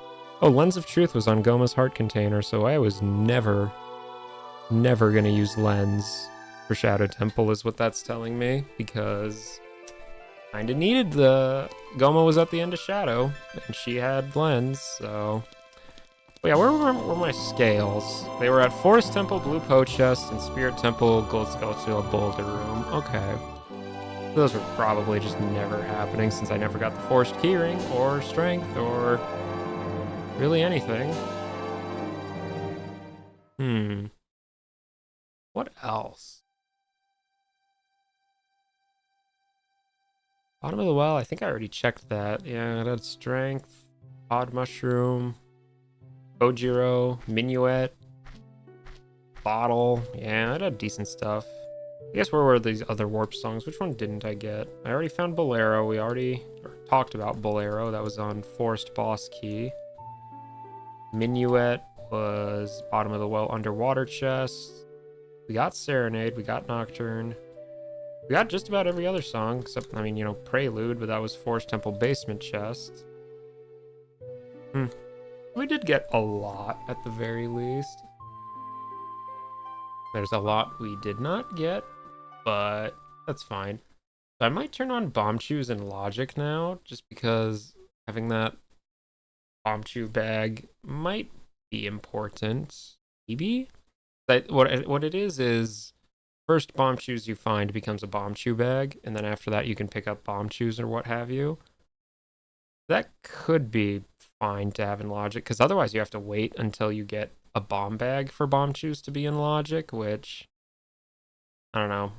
Oh, Lens of Truth was on Goma's heart container, so I was never gonna use Lens for Shadow Temple is what that's telling me, because kinda needed the... Goma was at the end of Shadow, and she had Lens, so Yeah, where were my scales? They were at Forest Temple, Blue Poe Chest, and Spirit Temple, Gold Skull, Boulder Room. Okay. Those were probably just never happening since I never got the Forced Keyring or Strength or really anything. What else? Bottom of the well, I think I already checked that. Yeah, that's Strength, Odd Mushroom, Ojiro, Minuet, Bottle. Yeah, I had decent stuff. I guess where were these other warp songs? Which one didn't I get? I already found Bolero. We already talked about Bolero. That was on Forest Boss Key. Minuet was bottom of the well underwater chest. We got Serenade. We got Nocturne. We got just about every other song except, I mean, Prelude, but that was Forest Temple basement chest. We did get a lot at the very least. There's a lot we did not get, but that's fine. So I might turn on Bomb Chews and Logic now, just because having that Bomb Chew bag might be important. Maybe? What it is first Bomb Chews you find becomes a Bomb Chew bag, and then after that you can pick up Bomb Chews or what have you. That could be fine to have in Logic, because otherwise you have to wait until you get a bomb bag for Bomb Chews to be in Logic, which I don't know.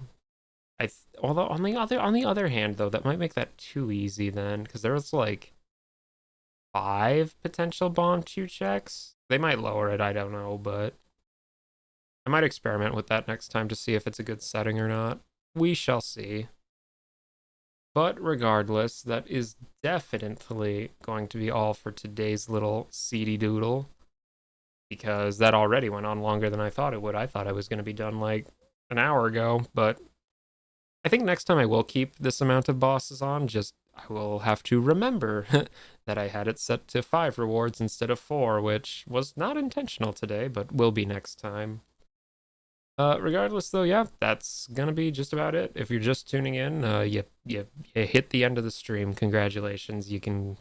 Although on the other hand though, that might make that too easy then, because there's like 5 potential Bomb Chew checks. They might lower it, I don't know, but I might experiment with that next time to see if it's a good setting or not. We shall see. But regardless, that is definitely going to be all for today's little seedy doodle, because that already went on longer than I thought it would. I thought I was going to be done like an hour ago, but I think next time I will keep this amount of bosses on, just I will have to remember that I had it set to 5 rewards instead of 4, which was not intentional today, but will be next time. Regardless though, yeah, that's gonna be just about it. If you're just tuning in, you hit the end of the stream. Congratulations. You can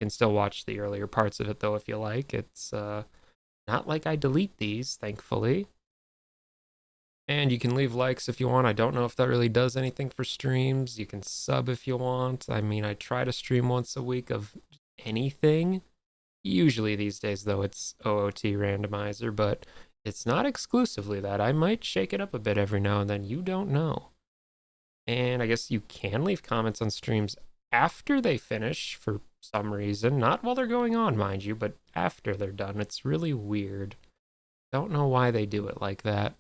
still watch the earlier parts of it though if you like. It's not like I delete these, thankfully. And you can leave likes if you want. I don't know if that really does anything for streams. You can sub if you want. I mean, I try to stream once a week of anything. Usually these days though, it's OOT Randomizer, but it's not exclusively that. I might shake it up a bit every now and then. You don't know. And I guess you can leave comments on streams after they finish for some reason. Not while they're going on, mind you, but after they're done. It's really weird. Don't know why they do it like that.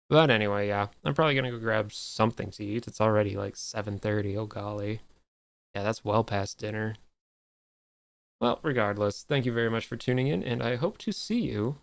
But anyway, yeah. I'm probably going to go grab something to eat. It's already like 7:30. Oh, golly. Yeah, that's well past dinner. Well, regardless, thank you very much for tuning in, and I hope to see you